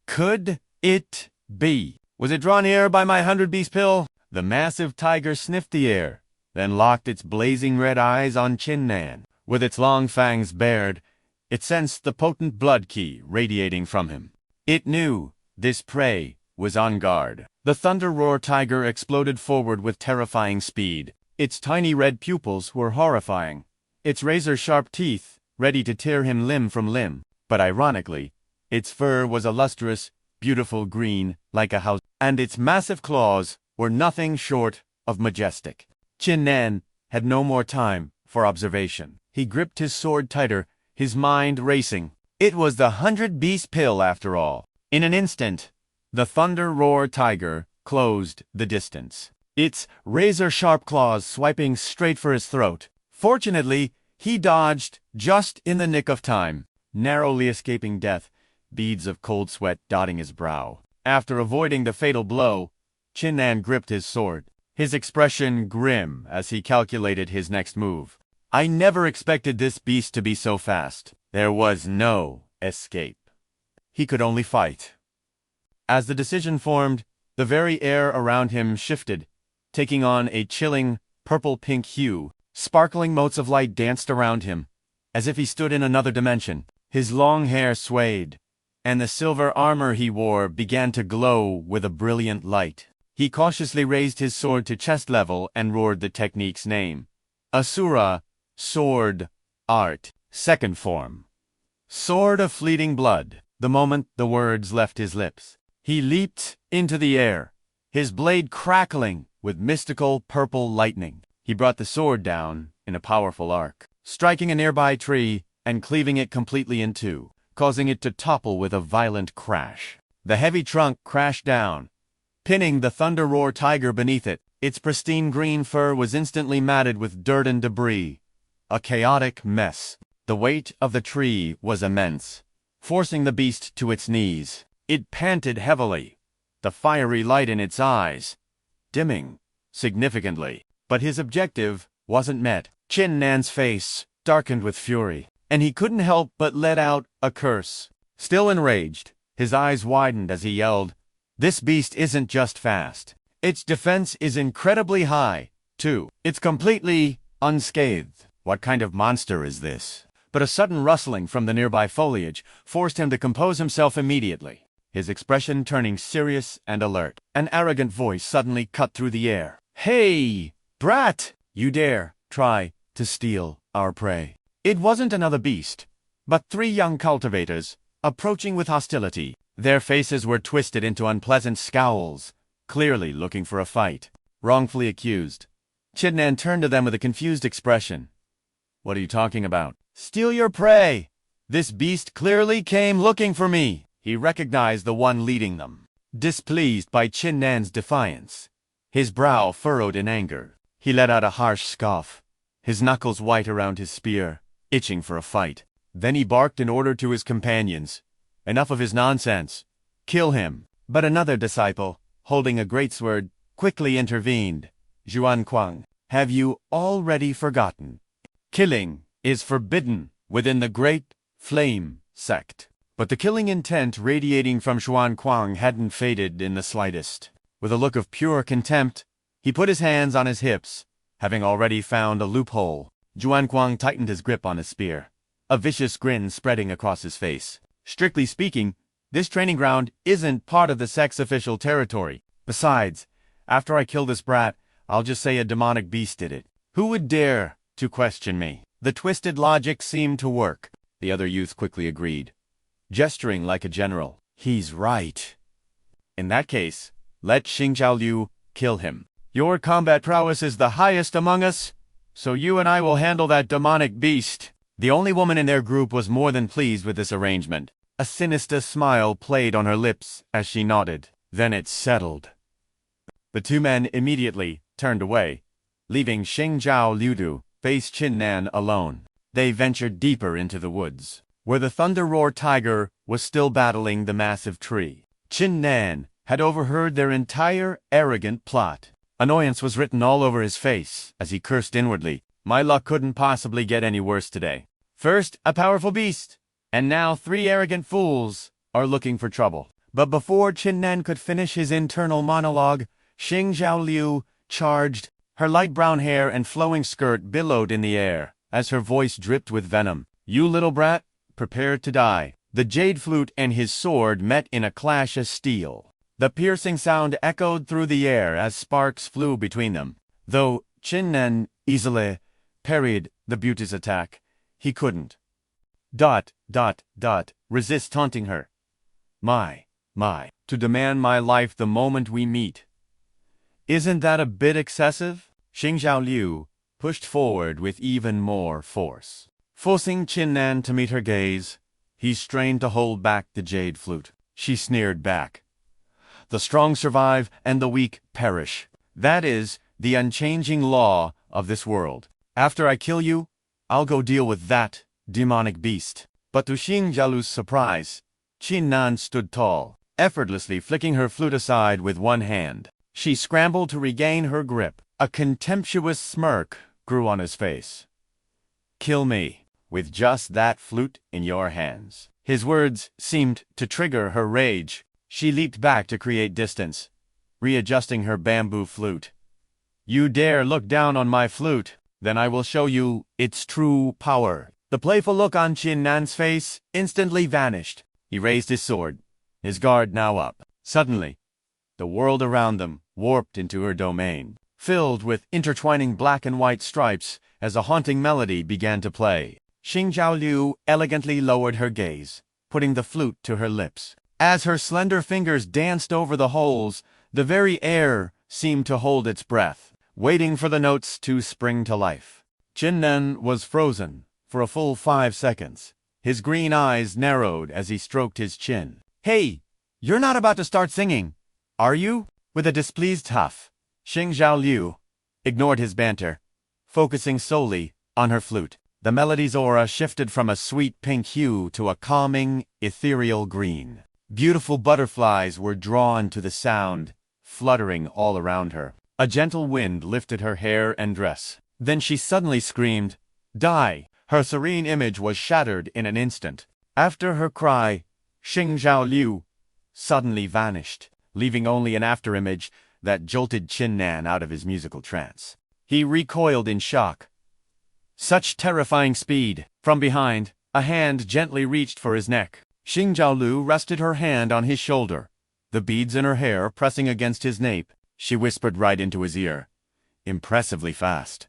Could it be? Was it drawn here by my 100-beast pill? The massive tiger sniffed the air, then locked its blazing red eyes on Qin Nan. With its long fangs bared, it sensed the potent blood key radiating from him. It knew this prey was on guard. The thunder roar tiger exploded forward with terrifying speed. Its tiny red pupils were horrifying, its razor-sharp teeth ready to tear him limb from limb. But ironically, its fur was a lustrous, beautiful green like a house, and its massive claws were nothing short of majestic. Qin Nan had no more time for observation. He gripped his sword tighter, his mind racing. It was the 100-beast pill after all. In an instant, the thunder roar tiger closed the distance, its razor-sharp claws swiping straight for his throat. Fortunately, he dodged just in the nick of time, narrowly escaping death, beads of cold sweat dotting his brow. After avoiding the fatal blow, Qin Nan gripped his sword, his expression grim as he calculated his next move. I never expected this beast to be so fast. There was no escape. He could only fight. As the decision formed, the very air around him shifted, taking on a chilling purple-pink hue. Sparkling motes of light danced around him, as if he stood in another dimension. His long hair swayed, and the silver armor he wore began to glow with a brilliant light. He cautiously raised his sword to chest level and roared the technique's name. Asura Sword Art, second form. Sword of fleeting blood. The moment the words left his lips, he leaped into the air, his blade crackling with mystical purple lightning. He brought the sword down in a powerful arc, striking a nearby tree and cleaving it completely in two, causing it to topple with a violent crash. The heavy trunk crashed down, pinning the thunder roar tiger beneath it. Its pristine green fur was instantly matted with dirt and debris, a chaotic mess. The weight of the tree was immense, forcing the beast to its knees. It panted heavily, the fiery light in its eyes dimming significantly. But his objective wasn't met. Qin Nan's face darkened with fury, and he couldn't help but let out a curse. Still enraged, his eyes widened as he yelled, "This beast isn't just fast. Its defense is incredibly high, too. It's completely unscathed. What kind of monster is this?" But a sudden rustling from the nearby foliage forced him to compose himself immediately, his expression turning serious and alert. An arrogant voice suddenly cut through the air. "Hey, brat! You dare try to steal our prey." It wasn't another beast, but three young cultivators, approaching with hostility. Their faces were twisted into unpleasant scowls, clearly looking for a fight. Wrongfully accused, Qin Nan turned to them with a confused expression. "What are you talking about?" "Steal your prey! This beast clearly came looking for me." He recognized the one leading them. Displeased by Qin Nan's defiance, his brow furrowed in anger, he let out a harsh scoff, his knuckles white around his spear, itching for a fight. Then he barked an order to his companions. Enough of his nonsense. Kill him. But another disciple, holding a greatsword, quickly intervened. "Zhuan Kuang, have you already forgotten? Killing is forbidden within the Great Flame sect." But the killing intent radiating from Zhuan Kuang hadn't faded in the slightest. With a look of pure contempt, he put his hands on his hips, having already found a loophole. Zhuan Kuang tightened his grip on his spear, a vicious grin spreading across his face. "Strictly speaking, this training ground isn't part of the sect's official territory. Besides, after I kill this brat, I'll just say a demonic beast did it. Who would dare to question me?" The twisted logic seemed to work. The other youth quickly agreed, gesturing like a general. "He's right. In that case, let Xingzhao Liu kill him. Your combat prowess is the highest among us, so you and I will handle that demonic beast." The only woman in their group was more than pleased with this arrangement. A sinister smile played on her lips as she nodded. Then it settled. The two men immediately turned away, leaving Xingzhao Liu to face Qin Nan alone. They ventured deeper into the woods, where the thunder roar tiger was still battling the massive tree. Qin Nan had overheard their entire arrogant plot. Annoyance was written all over his face as he cursed inwardly. My luck couldn't possibly get any worse today. First, a powerful beast, and now 3 arrogant fools are looking for trouble. But before Qin Nan could finish his internal monologue, Xing Zhaoliu charged. Her light brown hair and flowing skirt billowed in the air as her voice dripped with venom. You little brat, prepare to die. The jade flute and his sword met in a clash of steel. The piercing sound echoed through the air as sparks flew between them. Though Qin Nan easily parried the beauty's attack, he couldn't resist taunting her. My, to demand my life the moment we meet. Isn't that a bit excessive? Xing Zhaoliu pushed forward with even more force. Forcing Qin Nan to meet her gaze, he strained to hold back the jade flute. She sneered back. The strong survive and the weak perish. That is the unchanging law of this world. After I kill you, I'll go deal with that demonic beast. But to Xing Zhaoliu's surprise, Qin Nan stood tall, effortlessly flicking her flute aside with one hand. She scrambled to regain her grip. A contemptuous smirk grew on his face. Kill me with just that flute in your hands. His words seemed to trigger her rage. She leaped back to create distance, readjusting her bamboo flute. You dare look down on my flute, then I will show you its true power. The playful look on Qin Nan's face instantly vanished. He raised his sword, his guard now up. Suddenly, the world around them warped into her domain, filled with intertwining black and white stripes as a haunting melody began to play. Xing Zhaoliu elegantly lowered her gaze, putting the flute to her lips. As her slender fingers danced over the holes, the very air seemed to hold its breath, waiting for the notes to spring to life. Qin Nan was frozen for a full 5 seconds. His green eyes narrowed as he stroked his chin. Hey, you're not about to start singing, are you? With a displeased huff, Xing Zhaoliu ignored his banter, focusing solely on her flute. The melody's aura shifted from a sweet pink hue to a calming, ethereal green. Beautiful butterflies were drawn to the sound, fluttering all around her. A gentle wind lifted her hair and dress. Then she suddenly screamed, Die! Her serene image was shattered in an instant. After her cry, Xing Zhaoliu suddenly vanished, leaving only an afterimage that jolted Qin Nan out of his musical trance. He recoiled in shock. Such terrifying speed! From behind, a hand gently reached for his neck. Xing Zhaoliu rested her hand on his shoulder, the beads in her hair pressing against his nape. She whispered right into his ear. Impressively fast.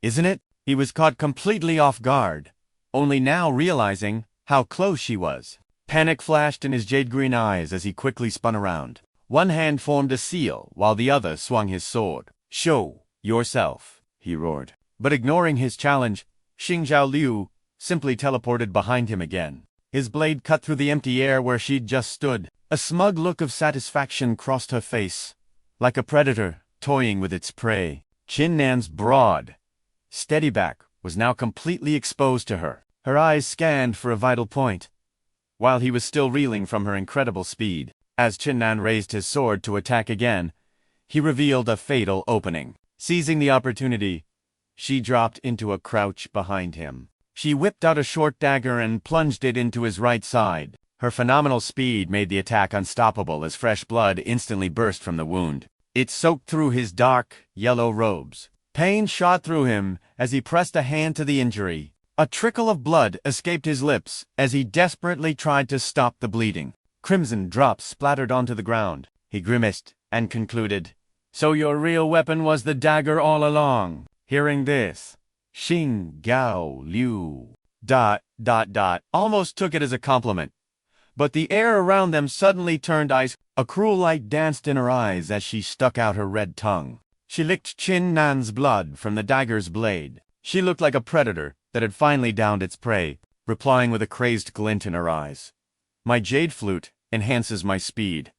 Isn't it? He was caught completely off guard, only now realizing how close she was. Panic flashed in his jade-green eyes as he quickly spun around. One hand formed a seal while the other swung his sword. Show yourself, he roared. But ignoring his challenge, Xing Zhaoliu simply teleported behind him again. His blade cut through the empty air where she'd just stood. A smug look of satisfaction crossed her face, like a predator toying with its prey. Qin Nan's broad, steady back was now completely exposed to her. Her eyes scanned for a vital point, while he was still reeling from her incredible speed. As Qin Nan raised his sword to attack again, he revealed a fatal opening. Seizing the opportunity, she dropped into a crouch behind him. She whipped out a short dagger and plunged it into his right side. Her phenomenal speed made the attack unstoppable as fresh blood instantly burst from the wound. It soaked through his dark, yellow robes. Pain shot through him as he pressed a hand to the injury. A trickle of blood escaped his lips as he desperately tried to stop the bleeding. Crimson drops splattered onto the ground. He grimaced and concluded, So your real weapon was the dagger all along. Hearing this, Xing Zhaoliu almost took it as a compliment. But the air around them suddenly turned ice. A cruel light danced in her eyes as she stuck out her red tongue. She licked Qin Nan's blood from the dagger's blade. She looked like a predator that had finally downed its prey, replying with a crazed glint in her eyes. My jade flute enhances my speed.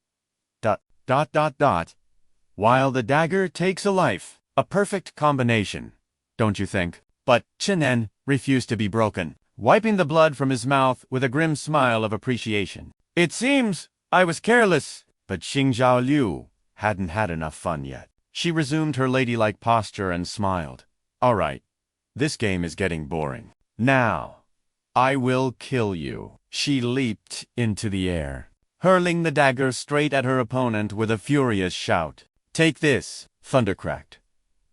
While the dagger takes a life. A perfect combination, don't you think? But Qin Nan refused to be broken. wiping the blood from his mouth with a grim smile of appreciation. It seems I was careless, but Xing Zhaoliu hadn't had enough fun yet. She resumed her ladylike posture and smiled. All right, this game is getting boring. Now, I will kill you. She leaped into the air, hurling the dagger straight at her opponent with a furious shout. Take this, thunder cracked,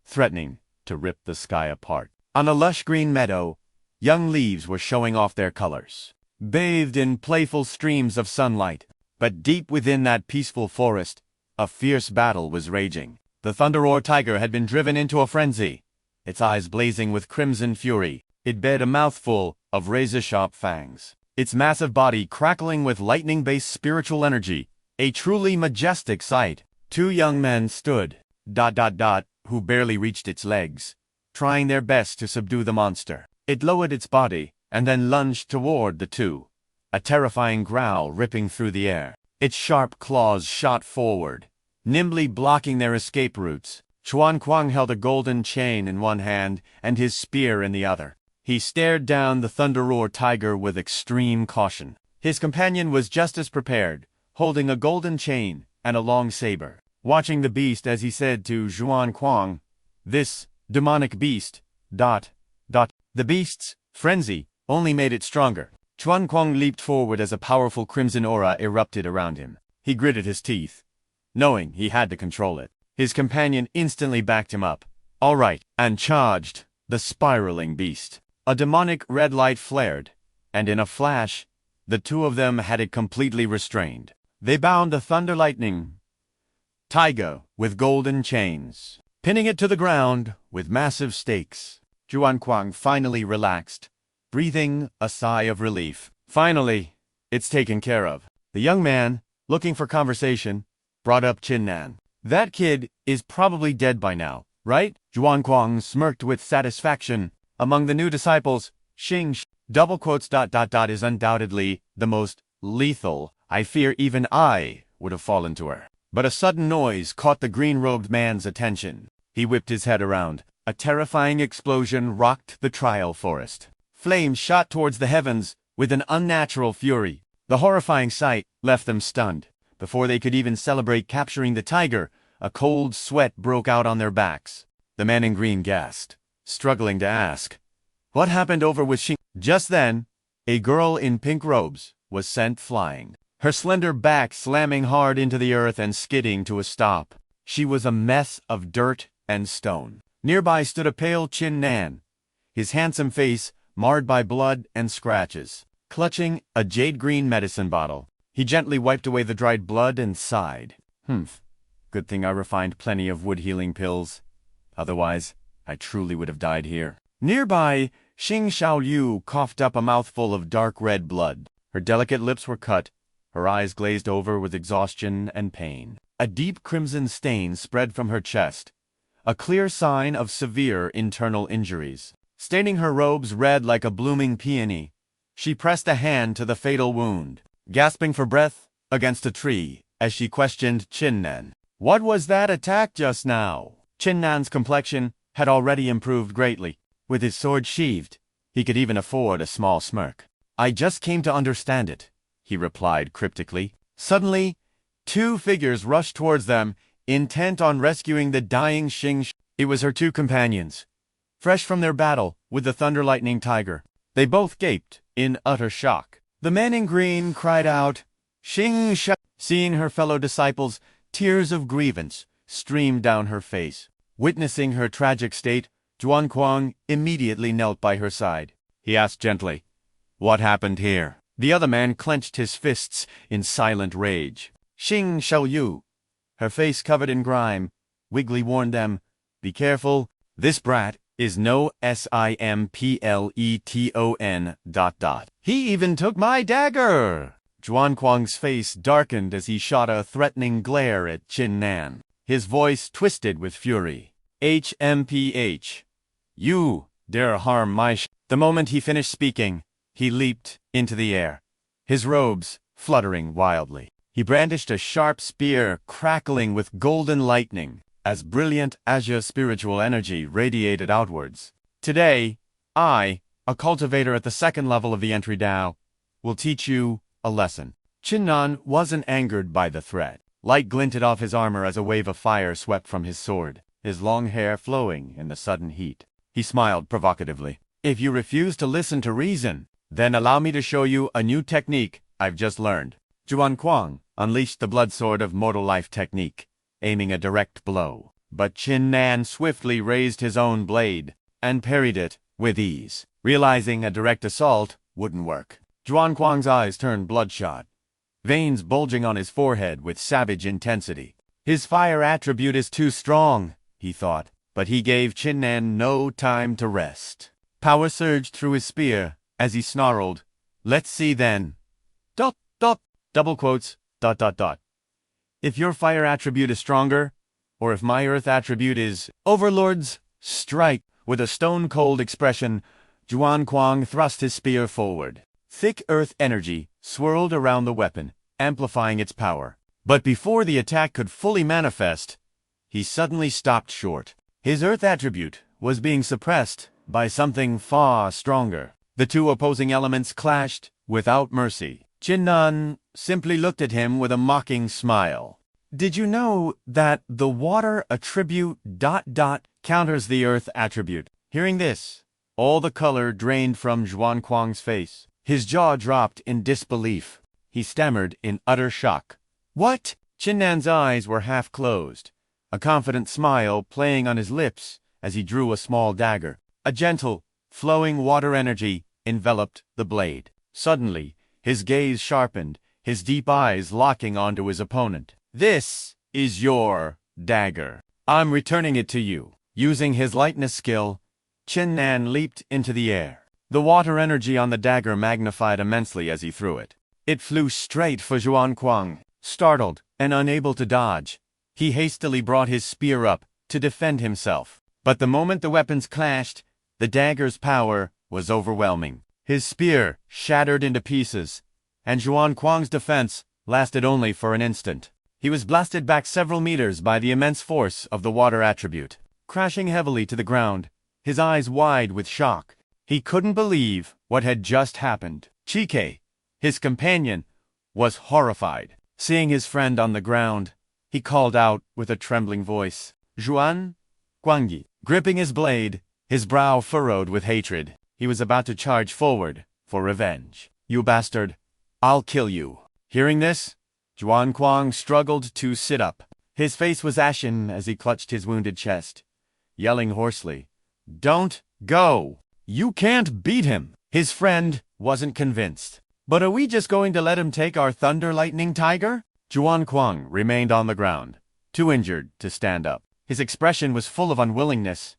threatening to rip the sky apart. On a lush green meadow, young leaves were showing off their colors, bathed in playful streams of sunlight. But deep within that peaceful forest, a fierce battle was raging. The Thunderroar tiger had been driven into a frenzy, its eyes blazing with crimson fury. It bed a mouthful of razor-sharp fangs, its massive body crackling with lightning-based spiritual energy, a truly majestic sight. Two young men stood, who barely reached its legs, trying their best to subdue the monster. It lowered its body and then lunged toward the two, a terrifying growl ripping through the air. Its sharp claws shot forward, nimbly blocking their escape routes. Chuan Kuang held a golden chain in one hand and his spear in the other. He stared down the Thunderroar tiger with extreme caution. His companion was just as prepared, holding a golden chain and a long saber, watching the beast as he said to Xuan Kuang, "This demonic beast, ... The beast's frenzy only made it stronger." Chuan Kuang leaped forward as a powerful crimson aura erupted around him. He gritted his teeth, knowing he had to control it. His companion instantly backed him up. All right, and charged the spiraling beast. A demonic red light flared, and in a flash, the two of them had it completely restrained. They bound the thunder lightning tiger with golden chains, pinning it to the ground with massive stakes. Xuan Kuang finally relaxed, breathing a sigh of relief. Finally, it's taken care of. The young man, looking for conversation, brought up Qin Nan. That kid is probably dead by now, right? Xuan Kuang smirked with satisfaction. Among the new disciples, Xing is undoubtedly the most lethal. I fear even I would have fallen to her. But a sudden noise caught the green-robed man's attention. He whipped his head around. A terrifying explosion rocked the trial forest. Flames shot towards the heavens with an unnatural fury. The horrifying sight left them stunned. Before they could even celebrate capturing the tiger, a cold sweat broke out on their backs. The man in green gasped, struggling to ask, "What happened over with Xing?" Just then, a girl in pink robes was sent flying, her slender back slamming hard into the earth and skidding to a stop. She was a mess of dirt and stone. Nearby stood a pale Qin Nan, his handsome face marred by blood and scratches. Clutching a jade-green medicine bottle, he gently wiped away the dried blood and sighed. Good thing I refined plenty of wood-healing pills. Otherwise, I truly would have died here. Nearby, Xing Zhaoliu coughed up a mouthful of dark red blood. Her delicate lips were cut, her eyes glazed over with exhaustion and pain. A deep crimson stain spread from her chest, a clear sign of severe internal injuries. Staining her robes red like a blooming peony, she pressed a hand to the fatal wound, gasping for breath against a tree as she questioned Qin Nan. What was that attack just now? Qin Nan's complexion had already improved greatly. With his sword sheathed, he could even afford a small smirk. I just came to understand it, he replied cryptically. Suddenly, two figures rushed towards them, intent on rescuing the dying Xing. It was her two companions, fresh from their battle with the Thunder Lightning Tiger. They both gaped in utter shock. The man in green cried out, "Xing Sha!" Seeing her fellow disciples, tears of grievance streamed down her face. Witnessing her tragic state, Xuan Kuang immediately knelt by her side. He asked gently, "What happened here?" The other man clenched his fists in silent rage. Xing Zhaoliu, her face covered in grime, Wiggly warned them, "Be careful, this brat is no simpleton ... He even took my dagger!" Xuan Kuang's face darkened as he shot a threatening glare at Qin Nan. His voice twisted with fury. "HMPH, you dare harm my sh—" The moment he finished speaking, he leaped into the air, his robes fluttering wildly. He brandished a sharp spear crackling with golden lightning as brilliant azure spiritual energy radiated outwards. "Today, I a cultivator at the second level of the entry Dao, will teach you a lesson. Qin Nan wasn't angered by the threat. Light glinted off his armor as a wave of fire swept from his sword, his long hair flowing in the sudden heat. He smiled provocatively. If you refuse to listen to reason, then allow me to show you a new technique I've just learned. Zhuan Kuang unleashed the blood sword of mortal life technique, aiming a direct blow. But Qin Nan swiftly raised his own blade and parried it with ease, realizing a direct assault wouldn't work. Zhuan Kuang's eyes turned bloodshot, veins bulging on his forehead with savage intensity. His fire attribute is too strong, he thought, but he gave Qin Nan no time to rest. Power surged through his spear as he snarled, "Let's see then. Dot, dot, double quotes, dot, dot, dot. If your fire attribute is stronger, or if my earth attribute is overlord's strike." With a stone-cold expression, Zhuan Kuang thrust his spear forward. Thick earth energy swirled around the weapon, amplifying its power. But before the attack could fully manifest, he suddenly stopped short. His earth attribute was being suppressed by something far stronger. The two opposing elements clashed without mercy. Qin Nan simply looked at him with a mocking smile. Did you know that the water attribute ... counters the earth attribute? Hearing this, all the color drained from Zhuan Kuang's face. His jaw dropped in disbelief. He stammered in utter shock. What? Qin Nan's eyes were half closed, a confident smile playing on his lips as he drew a small dagger. A gentle, flowing water energy enveloped the blade. Suddenly, his gaze sharpened, his deep eyes locking onto his opponent. This is your dagger. I'm returning it to you. Using his lightness skill, Qin Nan leaped into the air. The water energy on the dagger magnified immensely as he threw it. It flew straight for Zhuan Kuang. Startled and unable to dodge, he hastily brought his spear up to defend himself. But the moment the weapons clashed, the dagger's power was overwhelming. His spear shattered into pieces, and Zhuan Kuang's defense lasted only for an instant. He was blasted back several meters by the immense force of the water attribute. Crashing heavily to the ground, his eyes wide with shock, he couldn't believe what had just happened. Qi, his companion, was horrified. Seeing his friend on the ground, he called out with a trembling voice, "Zhuan Guangyi." Gripping his blade, his brow furrowed with hatred, he was about to charge forward for revenge. "You bastard, I'll kill you." Hearing this, Zhuan Kuang struggled to sit up. His face was ashen as he clutched his wounded chest, yelling hoarsely, "Don't go! You can't beat him!" His friend wasn't convinced. "But are we just going to let him take our Thunder Lightning Tiger?" Zhuan Kuang remained on the ground, too injured to stand up. His expression was full of unwillingness,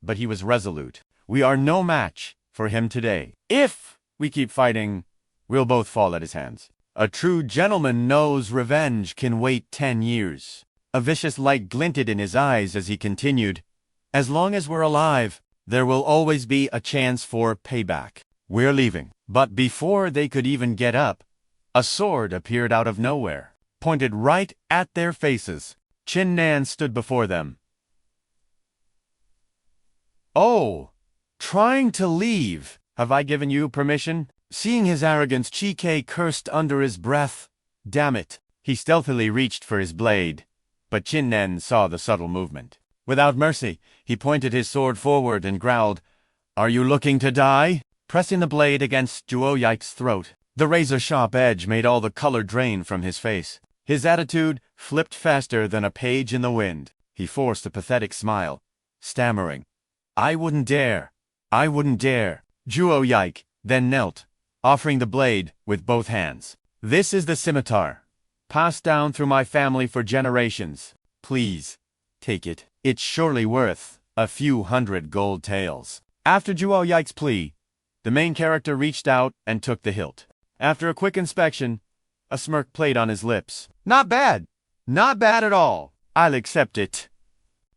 but he was resolute. "We are no match for him today. If we keep fighting, we'll both fall at his hands. A true gentleman knows revenge can wait 10 years. A vicious light glinted in his eyes as he continued, "As long as we're alive, there will always be a chance for payback. We're leaving." But before they could even get up, a sword appeared out of nowhere, pointed right at their faces. Qin Nan stood before them. "Oh, trying to leave. Have I given you permission?" Seeing his arrogance, Qi cursed under his breath. "Damn it." He stealthily reached for his blade, but Qin Nan saw the subtle movement. Without mercy, he pointed his sword forward and growled, "Are you looking to die?" Pressing the blade against Zhuo Yike's throat, the razor-sharp edge made all the color drain from his face. His attitude flipped faster than a page in the wind. He forced a pathetic smile, stammering, I wouldn't dare. Zhuo Yike then knelt, offering the blade with both hands. "This is the scimitar, passed down through my family for generations. Please, take it. It's surely worth a few hundred gold taels." After Zhuo Yike's plea, the main character reached out and took the hilt. After a quick inspection, a smirk played on his lips. "Not bad. Not bad at all. I'll accept it.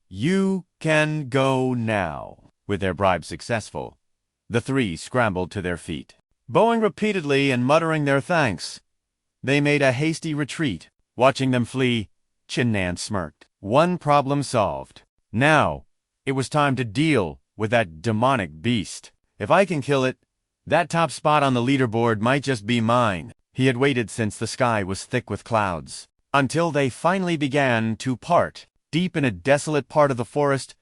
You can go now." With their bribe successful, the three scrambled to their feet. Bowing repeatedly and muttering their thanks, they made a hasty retreat. Watching them flee, Qin Nan smirked. One problem solved. Now, it was time to deal with that demonic beast. If I can kill it, that top spot on the leaderboard might just be mine. He had waited since the sky was thick with clouds, until they finally began to part. Deep in a desolate part of the forest,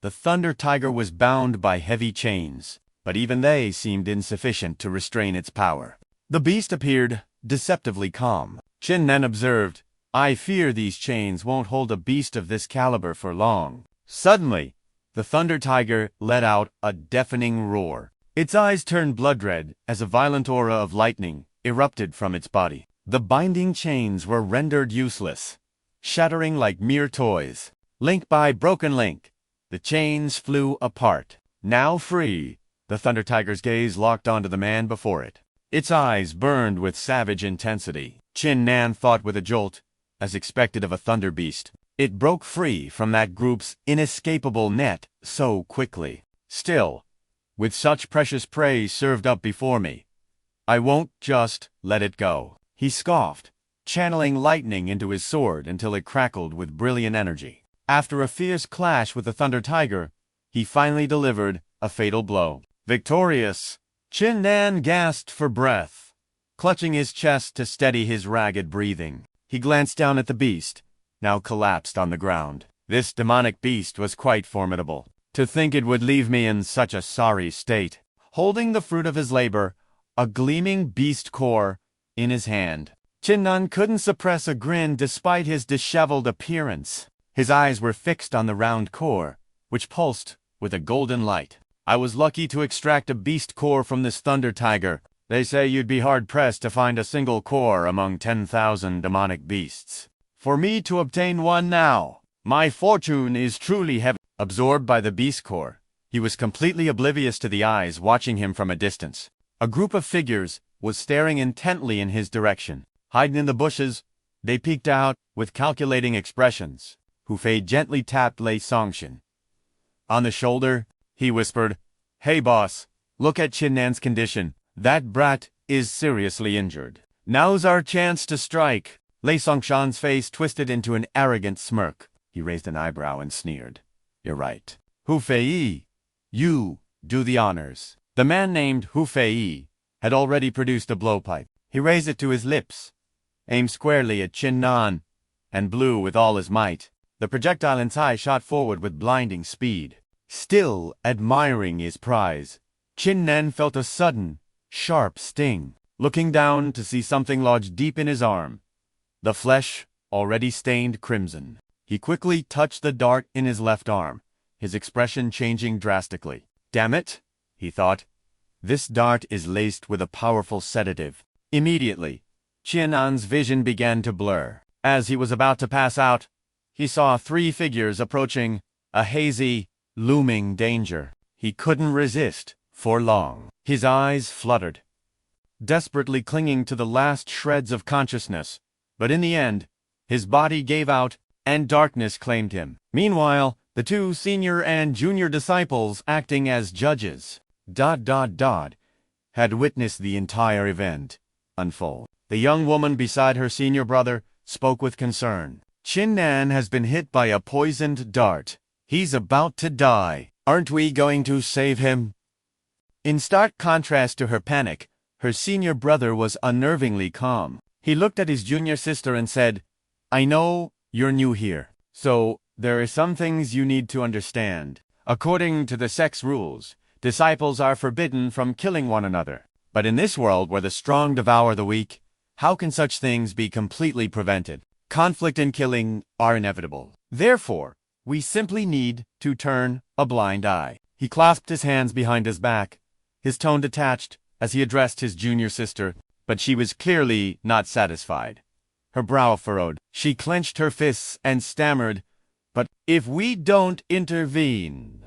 the thunder tiger was bound by heavy chains, but even they seemed insufficient to restrain its power. The beast appeared deceptively calm. Qin Nan observed, "I fear these chains won't hold a beast of this caliber for long." Suddenly, the thunder tiger let out a deafening roar. Its eyes turned blood-red as a violent aura of lightning erupted from its body. The binding chains were rendered useless, shattering like mere toys. Link by broken link, the chains flew apart. Now free, the thunder tiger's gaze locked onto the man before it. Its eyes burned with savage intensity. Qin Nan thought with a jolt, as expected of a thunder beast. It broke free from that group's inescapable net so quickly. Still, with such precious prey served up before me, I won't just let it go. He scoffed, channeling lightning into his sword until it crackled with brilliant energy. After a fierce clash with the thunder tiger, he finally delivered a fatal blow. Victorious, Qin Nan gasped for breath, clutching his chest to steady his ragged breathing. He glanced down at the beast, now collapsed on the ground. This demonic beast was quite formidable. To think it would leave me in such a sorry state. Holding the fruit of his labor, a gleaming beast core, in his hand, Qin Nan couldn't suppress a grin despite his disheveled appearance. His eyes were fixed on the round core, which pulsed with a golden light. I was lucky to extract a beast core from this thunder tiger. They say you'd be hard-pressed to find a single core among 10,000 demonic beasts. For me to obtain one now, my fortune is truly heavy. Absorbed by the beast core, he was completely oblivious to the eyes watching him from a distance. A group of figures was staring intently in his direction. Hiding in the bushes, they peeked out with calculating expressions. Hu Fei gently tapped Lei Songshan on the shoulder. He whispered, "Hey boss, look at Qin Nan's condition. That brat is seriously injured. Now's our chance to strike." Lei Songshan's face twisted into an arrogant smirk. He raised an eyebrow and sneered. "You're right. Hu Fei, you do the honors." The man named Hu Fei had already produced a blowpipe. He raised it to his lips, aimed squarely at Qin Nan, and blew with all his might. The projectile inside shot forward with blinding speed. Still admiring his prize, Qin Nan felt a sudden, sharp sting. Looking down to see something lodged deep in his arm, the flesh already stained crimson. He quickly touched the dart in his left arm, his expression changing drastically. "Damn it," he thought. "This dart is laced with a powerful sedative." Immediately, Qin Nan's vision began to blur. As he was about to pass out, he saw 3 figures approaching, a hazy, looming danger. He couldn't resist for long. His eyes fluttered, desperately clinging to the last shreds of consciousness, but in the end, his body gave out and darkness claimed him. Meanwhile, the 2 senior and junior disciples acting as judges, had witnessed the entire event unfold. The young woman beside her senior brother spoke with concern. "Qin Nan has been hit by a poisoned dart. He's about to die. Aren't we going to save him?" In stark contrast to her panic, her senior brother was unnervingly calm. He looked at his junior sister and said, "I know you're new here, so there are some things you need to understand. According to the sect's rules, disciples are forbidden from killing one another. But in this world where the strong devour the weak, how can such things be completely prevented? Conflict and killing are inevitable. Therefore, we simply need to turn a blind eye." He clasped his hands behind his back, his tone detached as he addressed his junior sister, but she was clearly not satisfied. Her brow furrowed. She clenched her fists and stammered, "But if we don't intervene,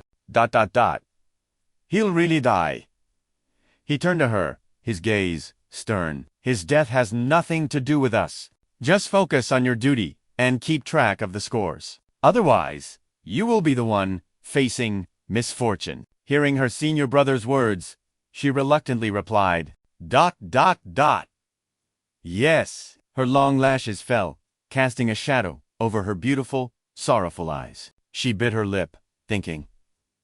he'll really die." He turned to her, his gaze stern. "His death has nothing to do with us. Just focus on your duty and keep track of the scores. Otherwise, you will be the one facing misfortune." Hearing her senior brother's words, she reluctantly replied, "Yes." Her long lashes fell, casting a shadow over her beautiful, sorrowful eyes. She bit her lip, thinking,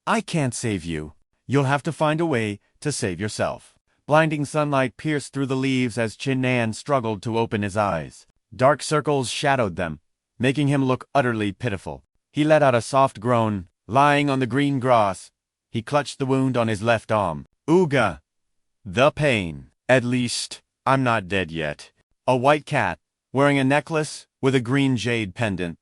"I can't save you. You'll have to find a way to save yourself. Blinding sunlight pierced through the leaves as Qin Nan struggled to open his eyes. Dark circles shadowed them, making him look utterly pitiful. He let out a soft groan. Lying on the green grass, he clutched the wound on his left arm. Ooga! The pain. At least, I'm not dead yet. A white cat, wearing a necklace with a green jade pendant,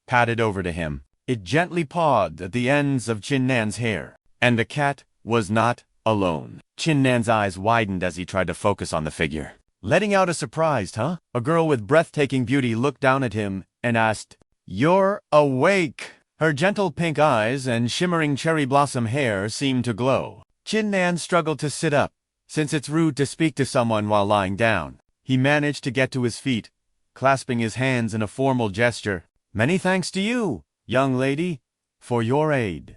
padded over to him. It gently pawed at the ends of Qin Nan's hair. And the cat was not alone. Qin Nan's eyes widened as he tried to focus on the figure. Letting out a surprised, huh? A girl with breathtaking beauty looked down at him and asked, "You're awake!" Her gentle pink eyes and shimmering cherry blossom hair seemed to glow. Qin Nan struggled to sit up, since it's rude to speak to someone while lying down. He managed to get to his feet, clasping his hands in a formal gesture. "Many thanks to you, young lady, for your aid."